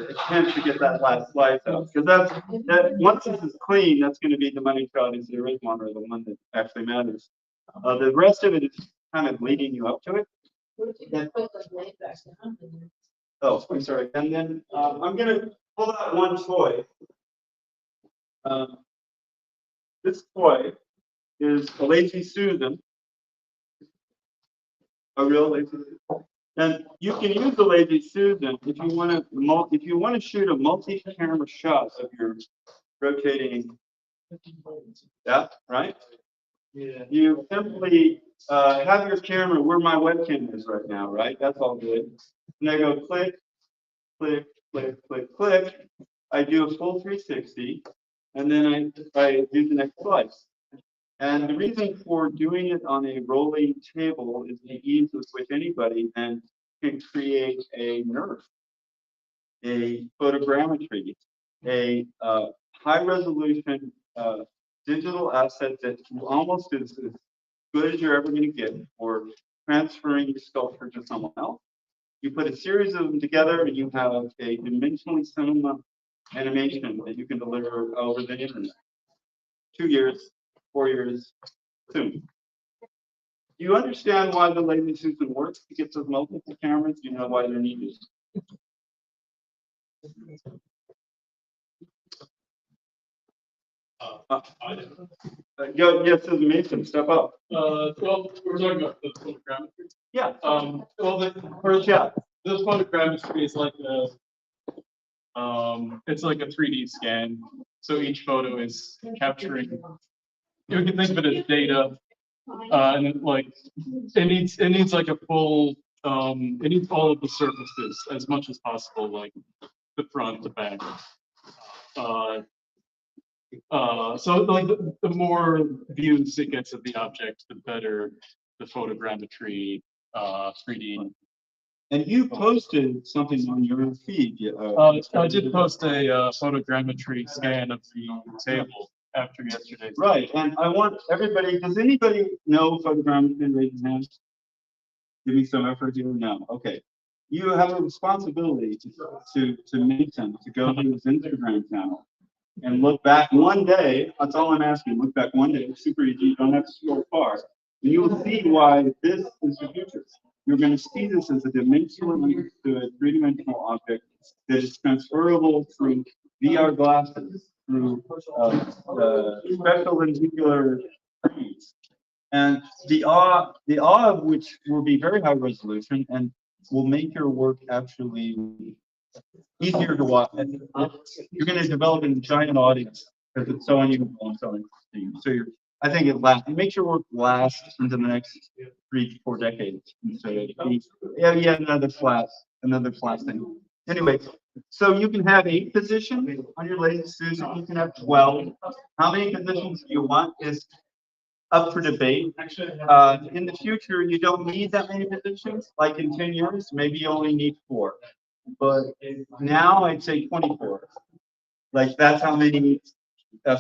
attempt to get that last slice out. Because that once this is clean, that's going to be the money shot, is the original one, or the one that actually matters. The rest of it is kind of leading you up to it. Oh, I'm sorry. And then I'm going to pull out one toy. This toy is a Lazy Susan, a real Lazy Susan. And you can use the Lazy Susan if you want to shoot a multi-camera shot of your rotating. Yeah, right. Yeah. You simply have your camera where my webcam is right now, right? That's all good. And I go click, click, click, click, click. I do a full 360, and then I do the next slice. And the reason for doing it on a rolling table is the ease with which anybody can create a nerf, a photogrammetry, a high resolution digital asset that almost is as good as you're ever going to get for transferring your sculpture to someone else. You put a series of them together and you have a dimensionally cinema animation that you can deliver over the internet. 2 years, 4 years, soon. Do you understand why the Lazy Susan works to get those multiple cameras? Do you know why they're needed? Yes, Susan Mason, step up. Well, we're talking about the photogrammetry. Yeah. Well, this photogrammetry is like it's like a 3D scan. So each photo is capturing. You can think of it as data, and it needs like a full. It needs all of the surfaces as much as possible, like the front, the back. So like the more views it gets of the object, the better the photogrammetry 3D. And you posted something on your feed. I did post a photogrammetry scan of the table after yesterday. Right, and I want everybody, does anybody know photogrammetry? Raise your hand. Give me some effort here. No, okay. You have a responsibility to Mason to go to his Instagram channel and look back one day. That's all I'm asking. Look back one day. It's super easy. You don't have to scroll far. And you will see why this is the future. You're going to see this as a dimensionally understood three-dimensional object that is transferable through VR glasses, through special lenticular screens. And the awe of which will be very high resolution and will make your work actually easier to watch. You're going to develop a giant audience because it's so unusual and so interesting. So I think it makes your work last into the next 3 to 4 decades. And so another flat thing. Anyway, So you can have 8 positions on your lazy Susan, you can have 12. How many positions you want is up for debate. In the future, you don't need that many positions, like in 10 years, maybe you only need 4. But now I'd say 24. Like that's how many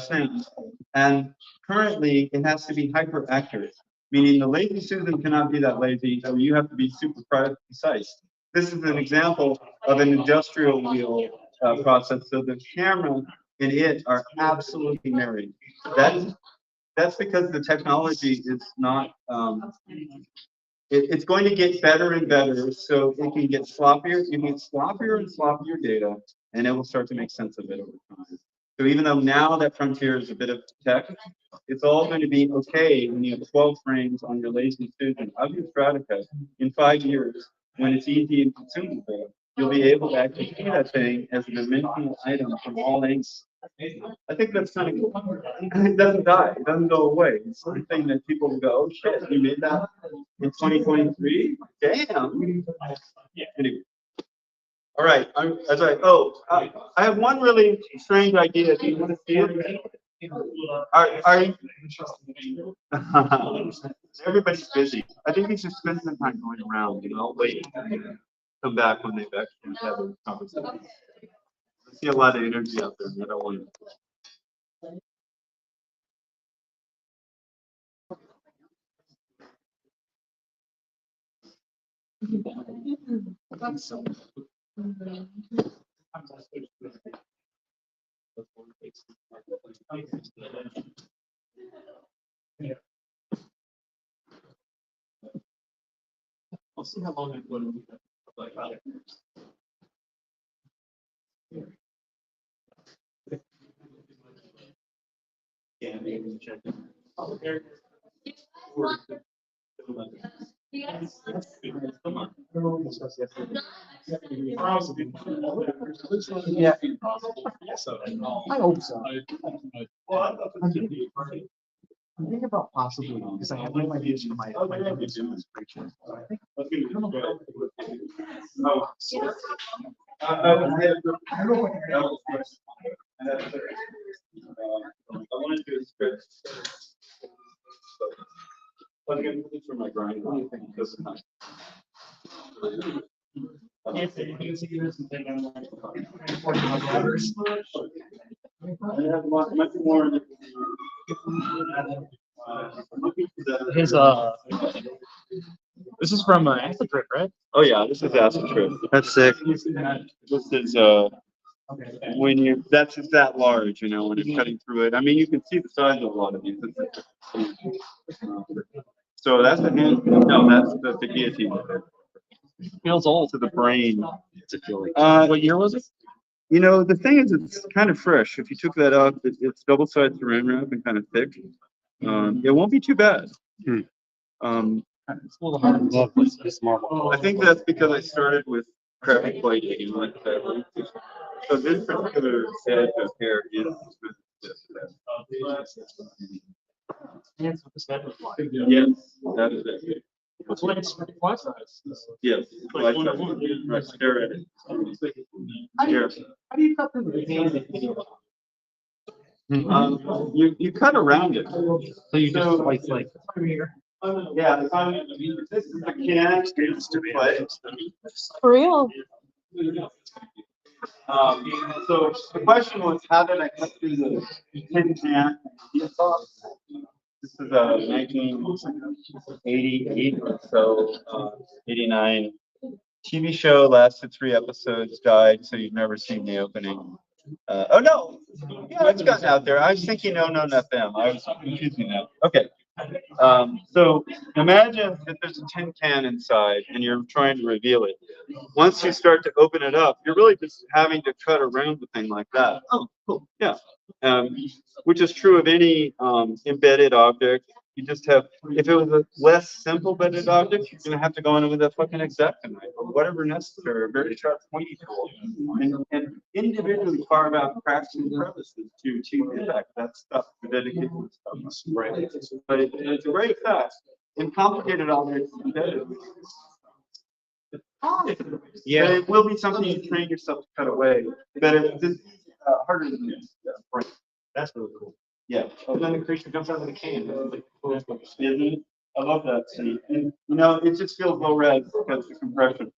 things. And currently, it has to be hyper accurate, meaning the lazy Susan cannot be that lazy, so you have to be super precise. This is an example of an industrial wheel process. So the camera and it are absolutely married. That's because the technology is not. It's going to get better and better, so it can get sloppier. You can get sloppier and sloppier data, and it will start to make sense of it over time. So even though now that frontier is a bit of tech, it's all going to be okay when you have 12 frames on your lazy Susan of your Stratacut in 5 years, when it's easy and consumable. You'll be able to actually see that thing as a dimensional item from all angles. I think that's kind of cool. It doesn't die. It doesn't go away. It's something that people will go, oh shit, you made that in 2023? Damn. Anyway. All right. I have one really strange idea. Do you want to see it? Everybody's busy. I think we should spend some time going around, wait, come back when they've actually had a conversation. I see a lot of energy out there, and I don't want to. I'll see how long I'm going to like. Yeah, maybe check it. Oh, there. Yeah. I hope so. I'm thinking about possibly, because I have no ideas for my business preacher. So I think. I don't know. I wanted to express. I'm going to put it for my grind. What do you think? I have much more. His this is from Acid Trip, right? Oh yeah, this is Acid Trip. That's sick. This is when you that's that large, when it's cutting through it. I mean, you can see the size of a lot of these. So that's the hand. No, that's the guillotine. Feels old. To the brain. What year was it? The thing is, it's kind of fresh. If you took that off, it's double-sided saran wrap and kind of thick. It won't be too bad. It's a little hard to love this marble. I think that's because I started with crappy plating and like that. So this particular edge of hair is this. Yes, That is it. it's like it's quad size. Yes. Like one on one. Right, stare at it. How do you cut through the paint? You cut around it. So you just slice like. Yeah, this is the can. For real? So the question was, how did I cut through the tin can? This is a 1988 or so, 89 TV show, lasted 3 episodes, died, so you've never seen the opening. Oh no, yeah, it's gotten out there. I was thinking no, not them. I was confusing that. Okay. So imagine that there's a tin can inside and you're trying to reveal it. Once you start to open it up, you're really just having to cut around the thing like that. Oh, cool. Yeah. Which is true of any embedded object. You just have, if it was a less simple embedded object, you're going to have to go in with a fucking X-Acto knife or whatever necessary, a very sharp pointy tool, and individually carve out cracks and crevices to impact that stuff, to dedicate to stuff. Right. But it's very fast and complicated objects embedded. Yeah. It will be something you train yourself to cut away, but it's harder than this. Yeah, right. That's really cool. Yeah. And then the creature jumps out of the can. Isn't it? I love that scene. And, you know, it just feels low res because of the compression.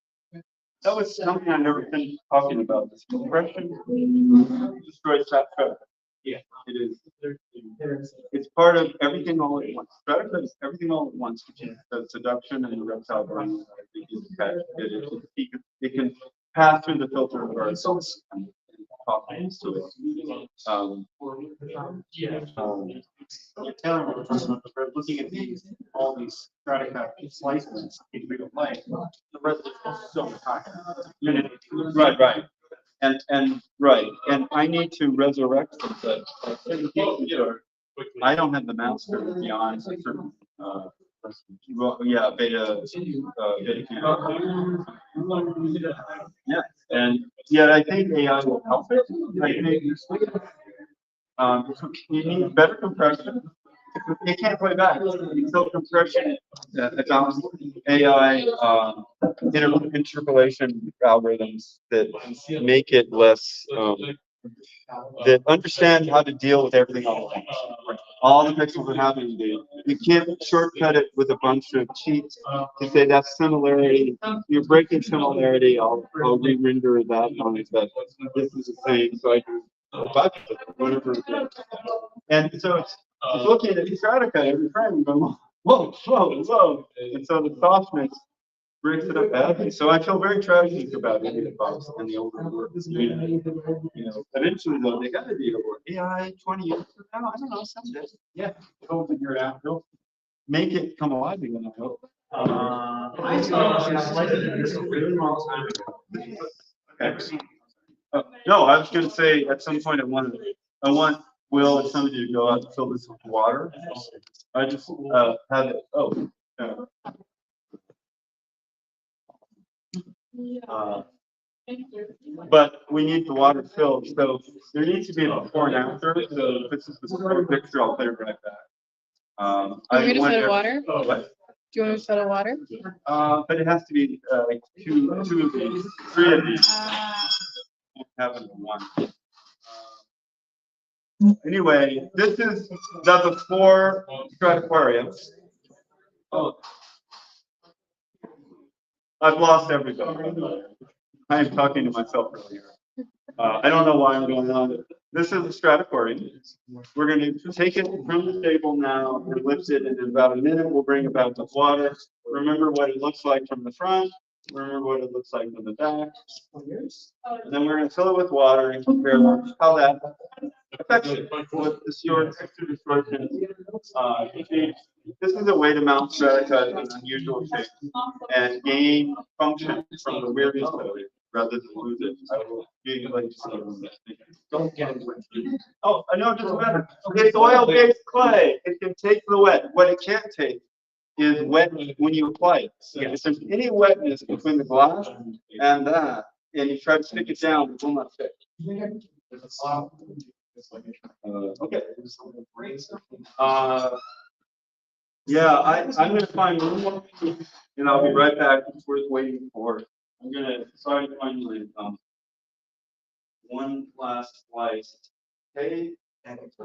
That was something I never finished talking about. This compression destroys Stratacut. Yeah, it is. It's part of everything all at once. Stratacut is everything all at once, which is the seduction and the reptile brain. I think is attached. It can pass through the filter of our results and talk to it. Taylor was looking at these, all these Stratacut slices in real life, the resolution is so high. Right. And right, and I need to resurrect some that. I don't have the master beyond a certain, well, yeah, beta cam. Yeah, and yet I think AI will help it. I think, you need better compression. It can't play back. So compression, AI, interpolation algorithms that make it less, that understand how to deal with everything all at once. All the pixels are happening, dude. You can't shortcut it with a bunch of cheats to say that's similarity. You're breaking similarity. I'll re-render that on it, but this is the same. So I do whatever. And so it's looking at Stratacut every frame and going, whoa. And so the softness breaks it up badly. So I feel very tragic about any of the bugs and the older work. You know, eventually though, they got to be over AI 20 years from now. I don't know, someday. Yeah, they'll figure it out. They'll make it come alive again, I hope. I saw this a really long time ago. Okay. No, I was going to say at some point I want Will and some of you to go out and fill this with water. I just had it. Oh. But we need the water filled, so there needs to be a before and after. So this is the sort picture. I'll put it right back. Want me to fill water? Oh, what? Do you want me to fill water? But it has to be like two of these, 3 of these. Having one. Anyway, this is the before Strataquarium. Oh, I've lost everybody. I am talking to myself earlier. I don't know why I'm going on. This is the Strataquarium. We're going to take it from the table now and lift it, and in about a minute we'll bring it back to water. Remember what it looks like from the front. Remember what it looks like from the back. And then we're going to fill it with water and compare how that affects it with the texture distortion. This is a way to mount Stratacut in unusual shape and gain function from the weirdness of it rather than lose it. I will give you like don't get it. Oh, I know it doesn't matter. Okay, it's oil-based clay. It can take the wet. What it can't take is wet when you apply it. So if there's any wetness between the glass and that, and you try to stick it down, it will not fit. Okay. Yeah, I'm gonna find one more piece, and I'll be right back. It's worth waiting for. I'm gonna try to find one last slice. Hey, since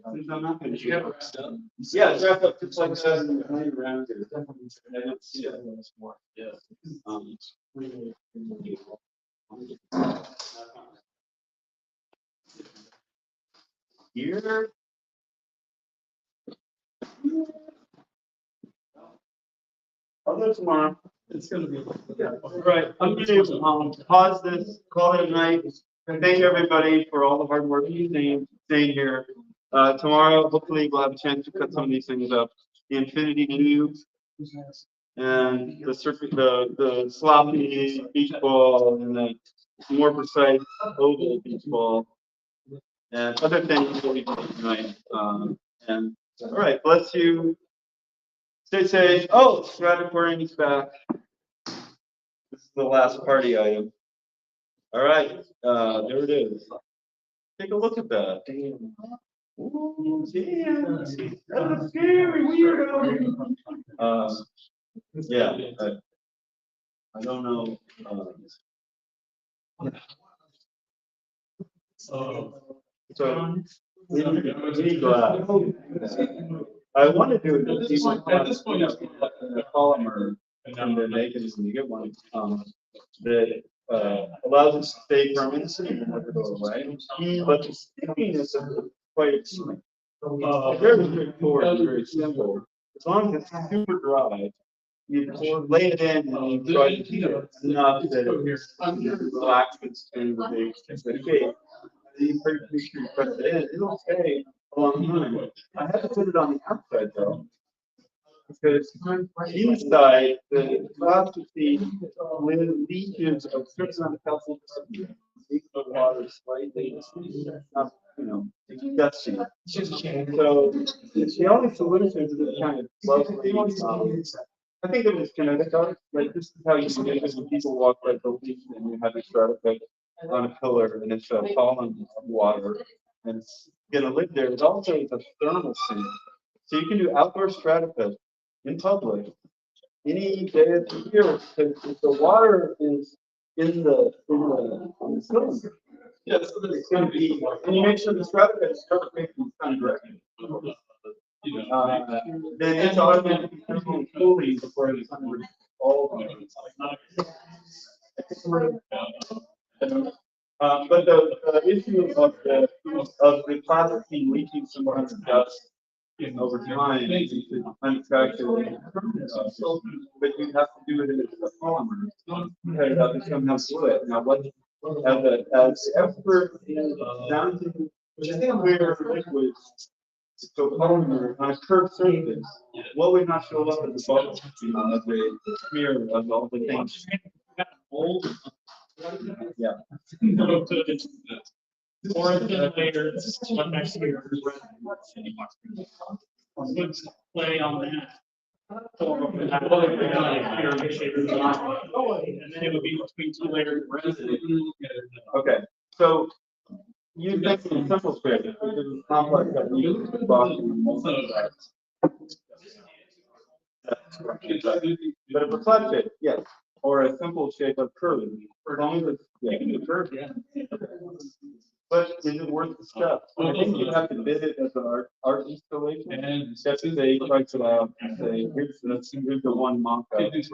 I'm not gonna yeah, wrap up just like that and hang around here. I don't see it more. Yeah. Here. I'll do it tomorrow. It's gonna be. Right. I'm gonna pause this, call it a night. Thank everybody for all the hard work you're staying here. Tomorrow, hopefully, we'll have a chance to cut some of these things up. The infinity cube and the circuit, the sloppy beach ball, and the more precise oval beach ball, and other things that we did tonight. And all right, bless you. Stay safe. Oh, Strataquarium is back. This is the last party item. All right, there it is. Take a look at that. Ooh, damn, that's a scary weirdo. Yeah, I don't know. So we need to go out. I want to do it. At this point, in a polymer, and then they can get one that allows it to stay permanency and never go away. But the stickiness of it is quite extreme. Very straightforward, very simple. As long as it's super dry, you lay it in and you try to heat it enough that it relaxes to the shape. You press it in, it'll stay a long time. I have to put it on the outside though. Because inside, the plasticity leaches of certain amount of calcium. Leak the water slightly. Dusty. So the only solution is this kind of lovely. I think it was kinetic art. Like this is how you see it when people walk by the leaf and you have a Stratacut on a pillar and it's a column of water and it's gonna live there. It also is a thermal sink. So you can do outdoor Stratacut in public any day of the year because if the water is in the cylinder. Yes, it's going to be, and you make sure the Stratacut is making kind of direct. Then it's automatically cooling before it's all. But the issue of the plastic being leaking some kind of dust over time is unexpected. But you have to do it in a polymer. Okay, that is somehow split. Now, what as expert in mounting clear liquids to polymer on a curved surface, what would not show up at the bottom of the smear of all the things? Yeah. Or the later, one next year. Let's play on that. And then it would be between two layers of resin. Okay, so you think in simple shape, it's complex that you but a reflex shape, yes, or a simple shape of curve. As long as it's curve, yeah. But is it worth the steps? I think you have to bid it as an art installation. And that's they price it out and say, here's the one mock-up. If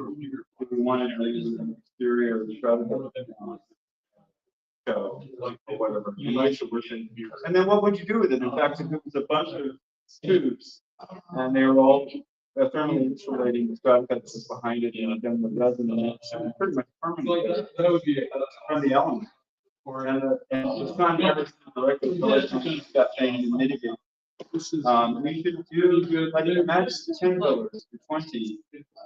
we wanted to use an exterior Stratacut. So, or whatever. And then what would you do with it? In fact, if it was a bunch of tubes and they were all thermally insulating the Stratacut that's behind it and then the resin and it's pretty much permanent. That would be from the element. And it's not never directly that thing to mitigate. We should do, like, imagine 10 pillars to 20,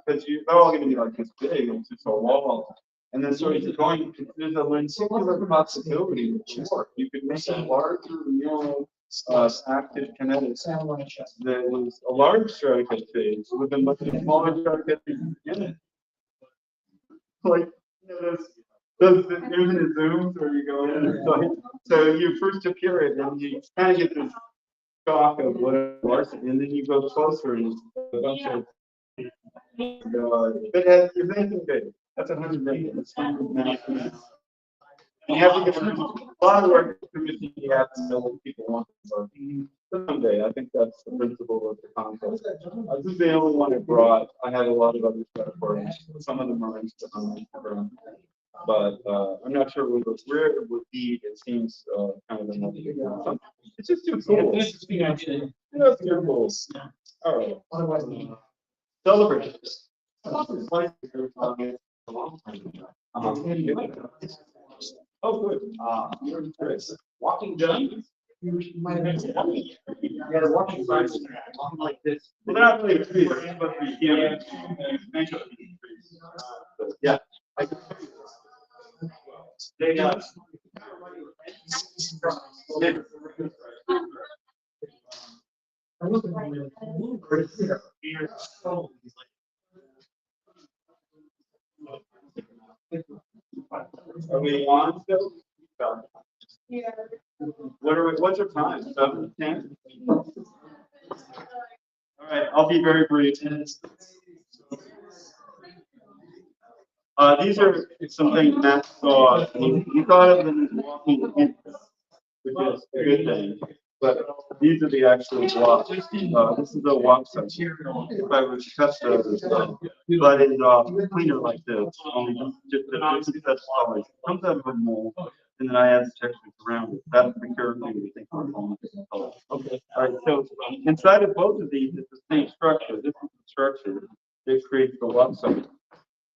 because they're all going to be like this big, it's just a wall. And then so if you're going, there's a lenticular possibility that you could make a larger mural active kinetics that was a large Stratacut phase with a much smaller Stratacut in it. Like, those infinite zooms where you go in, so you first appear it and you kind of get this shock of what it was, and then you go closer and a bunch of but if anything big, that's 100 million. That's 100 million. You have to give a lot of work to you have to know what people want. Someday, I think that's the principle of the contest. This is the only one I brought. I had a lot of other stuff for it. Some of them are in but I'm not sure where it would be. It seems kind of another. It's just too cool. It's too cool. All right. Celebrate. Oh, good. Walking done. Yeah, walking signs like this. Well, they're not really trees. They're supposed to be human. Yeah. They Are we on still? Yeah. What's your time? 7, 10? All right, I'll be very brief. These are some things Matt saw. He thought of them as walking in, which is a good thing. But these are the actual blocks. This is a walk section. If I was to cut the buttons off cleaner like this, only just a different set of colors. It comes out of a mold, and then I add the textures around it. That's the character we think we're going to color. Okay. All right. So inside of both of these, it's the same structure. This is the structure that creates the walk section.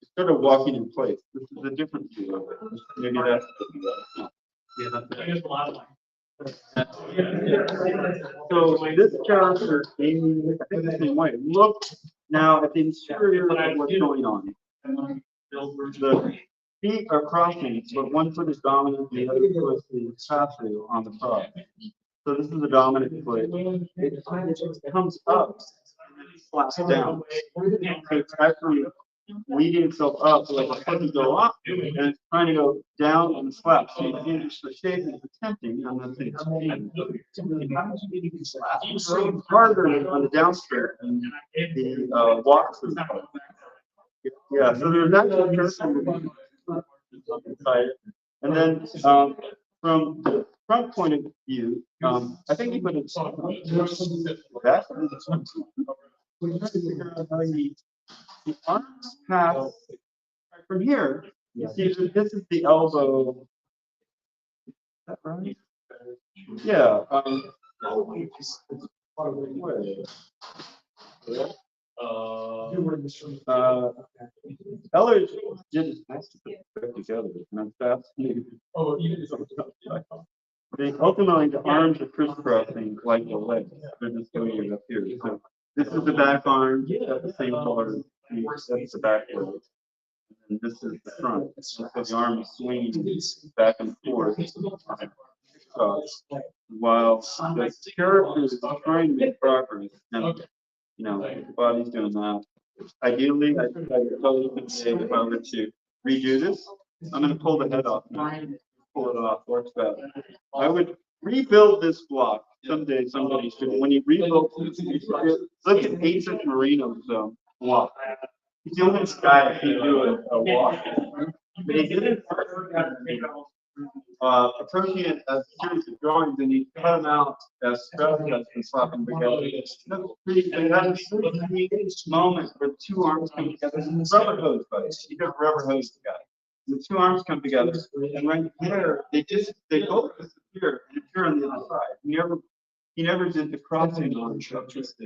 It's sort of walking in place. This is a different view of it. Maybe that's so this character in the same way. Look now at the interior of what's going on. The feet are crossing, but one foot is dominant, the other foot is passive on the cross. So this is the dominant foot. It comes up and then slaps down. So it's actually weaving itself up, like it's going to go up, and it's trying to go down and slap. So you can just the shape is attempting, and then it's harder on the downstream and the walk through. Yeah, so there's actually person inside. And then from the front point of view, I think you put it back. The arms pass from here. You see that this is the elbow. Is that right? Yeah. Ellers did his best to put it back together, and I'm fascinated. Ultimately, the arms are crisscrossing like the legs. They're just doing it up here. So this is the back arm, that's the same color. That's the back leg. And this is the front. So the arm is swinging back and forth. While the character is trying to make progress, and you know, the body's doing that. Ideally, I totally say if I were to redo this, I'm going to pull the head off. Pull it off, works better. I would rebuild this block someday. Somebody should. When you rebuild this, look at ancient Marino's block. He's the only guy who can do a walk. But he did it approaching it as a series of drawings, and he cut them out as Stratacut and slap them together. They had a pretty moment where the two arms come together. Rubber hose, buddy. You got a rubber hose the guy. The two arms come together, and right there, they both disappear and appear on the other side. He never did the crossing on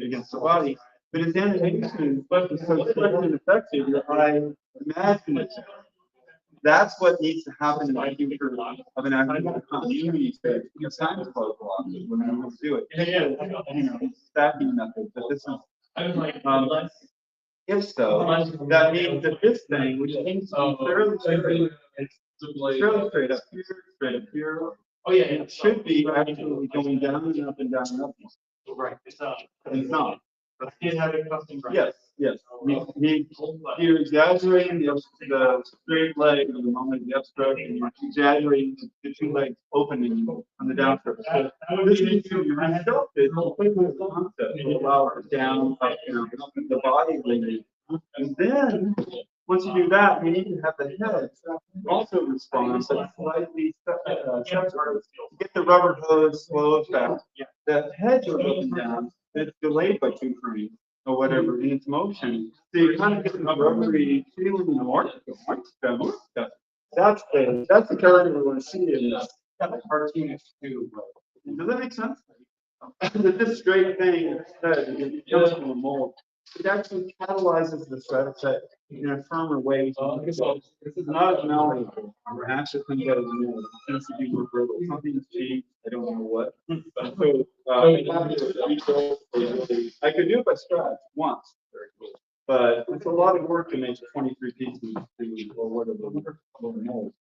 against the body, but his animation is so quick and effective that I imagine it. That's what needs to happen in my future of an actual continuity space. Because time is close block when we do it. You know, stacking method, but this is if so, that means that this thing, which seems to be fairly straight up here. Oh yeah, it should be actually going down and up and down and up. Right, it's not. Yes, yes. You're exaggerating the straight leg of the moment of the upstroke, and you're exaggerating the two legs opening on the downstroke. So this means you yourself is completely the concept to allow it down, up, the body leg. And then once you do that, you need to have the head also respond, but slightly separate. Get the rubber hose slow fast. The head you're looking down, it's delayed by 2 frames or whatever in its motion. So you kind of get the rubbery feeling in the market. That's the character we want to see in the cartoonish too. Does that make sense? That this straight thing it comes from a mold. It actually catalyzes the Stratacut in a firmer way. This is not as malleable. We're actually thinking that as mold. It tends to be more brittle. Something is cheap. I don't know what. So I could do it by scratch once, but it's a lot of work to make 23 pieces or whatever mold.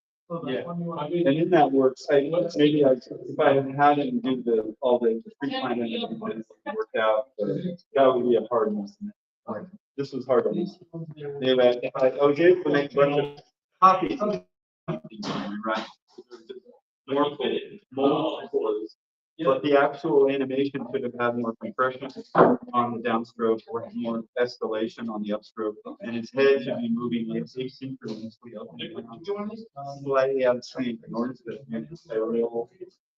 Yeah, and in that works. Maybe if I had him do all the pre-plan and work out, that would be a hard one. This was hard one. Anyway, I was able to make a bunch of copies, right? more fully, multiple, but the actual animation could have had more compression on the downstroke or more escalation on the upstroke, and its head should be moving like asynchronously up and down, slightly out of sync in order to make a real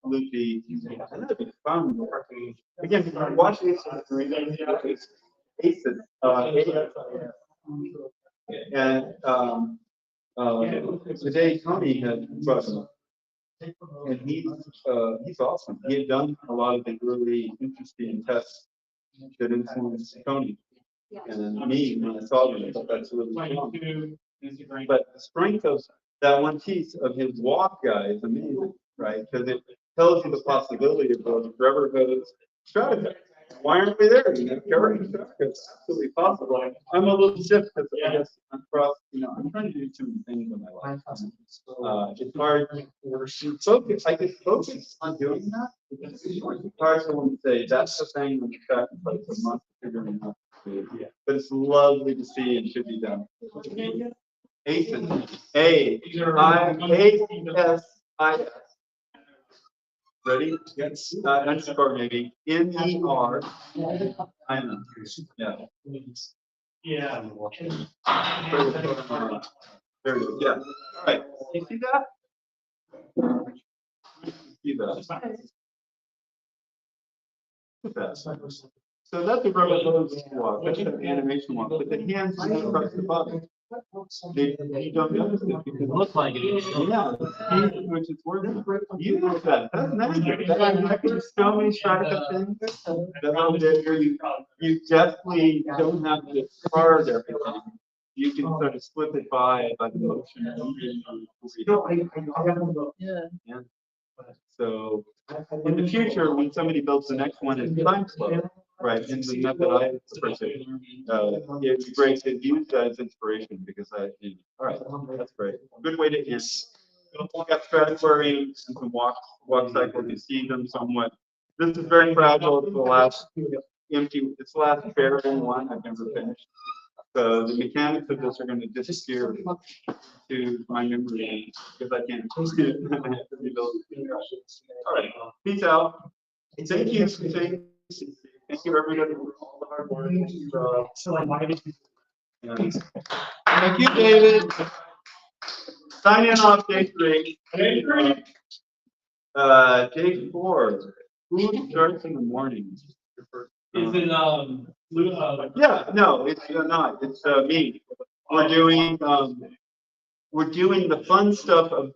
loopy. And that'd be fun. Again, if you watch these, Aces, and today Tony had brought him up. And he's awesome. He had done a lot of the really interesting tests that influenced Tony and me when I saw them. I thought that's really fun. But the strength of that one piece of his walk guy is amazing, right? Because it tells you the possibility of those rubber hose Stratacut. Why aren't we there? You know, carrying Stratacut. It's absolutely possible. I'm a little stiff because I guess I'm cross, I'm trying to do too many things in my life. It's hard to focus. I can focus on doing that. It's hard for one to say that's the thing when you start to play for months figuring out. But it's lovely to see and should be done. Aces. A-I-A-S-I-S. Ready? Yes. Underscore maybe. N-E-R. I know. Yeah. Yeah. There we go. Yeah. All right. You see that? See that? So that's a rubber hose walk. That's an animation walk. But the hands across the body. You don't notice it because it looks like it. Yeah, which is worth it. You know that. That's nice. I can so many Stratacut things. That out there, you definitely don't have to card everything. You can sort of slip it by the motion. Yeah. So in the future, when somebody builds the next one in time slow, right, in the method I pursue, it's great to use that as inspiration because all right, that's great. Good way to end. We've got stratigraphy and some walk cycles. You see them somewhat. This is very fragile. It's the last it's the last bearing one I've never finished. So the mechanics of this are going to disappear to my memory because I can't rebuild it. All right, peace out. Thank you. Thank you everybody for all the hard work. Thank you, David. Sign in off day 3. Day 3. Day 4. Who starts in the morning? Is it, Yeah, no, it's not. It's me. We're doing the fun stuff of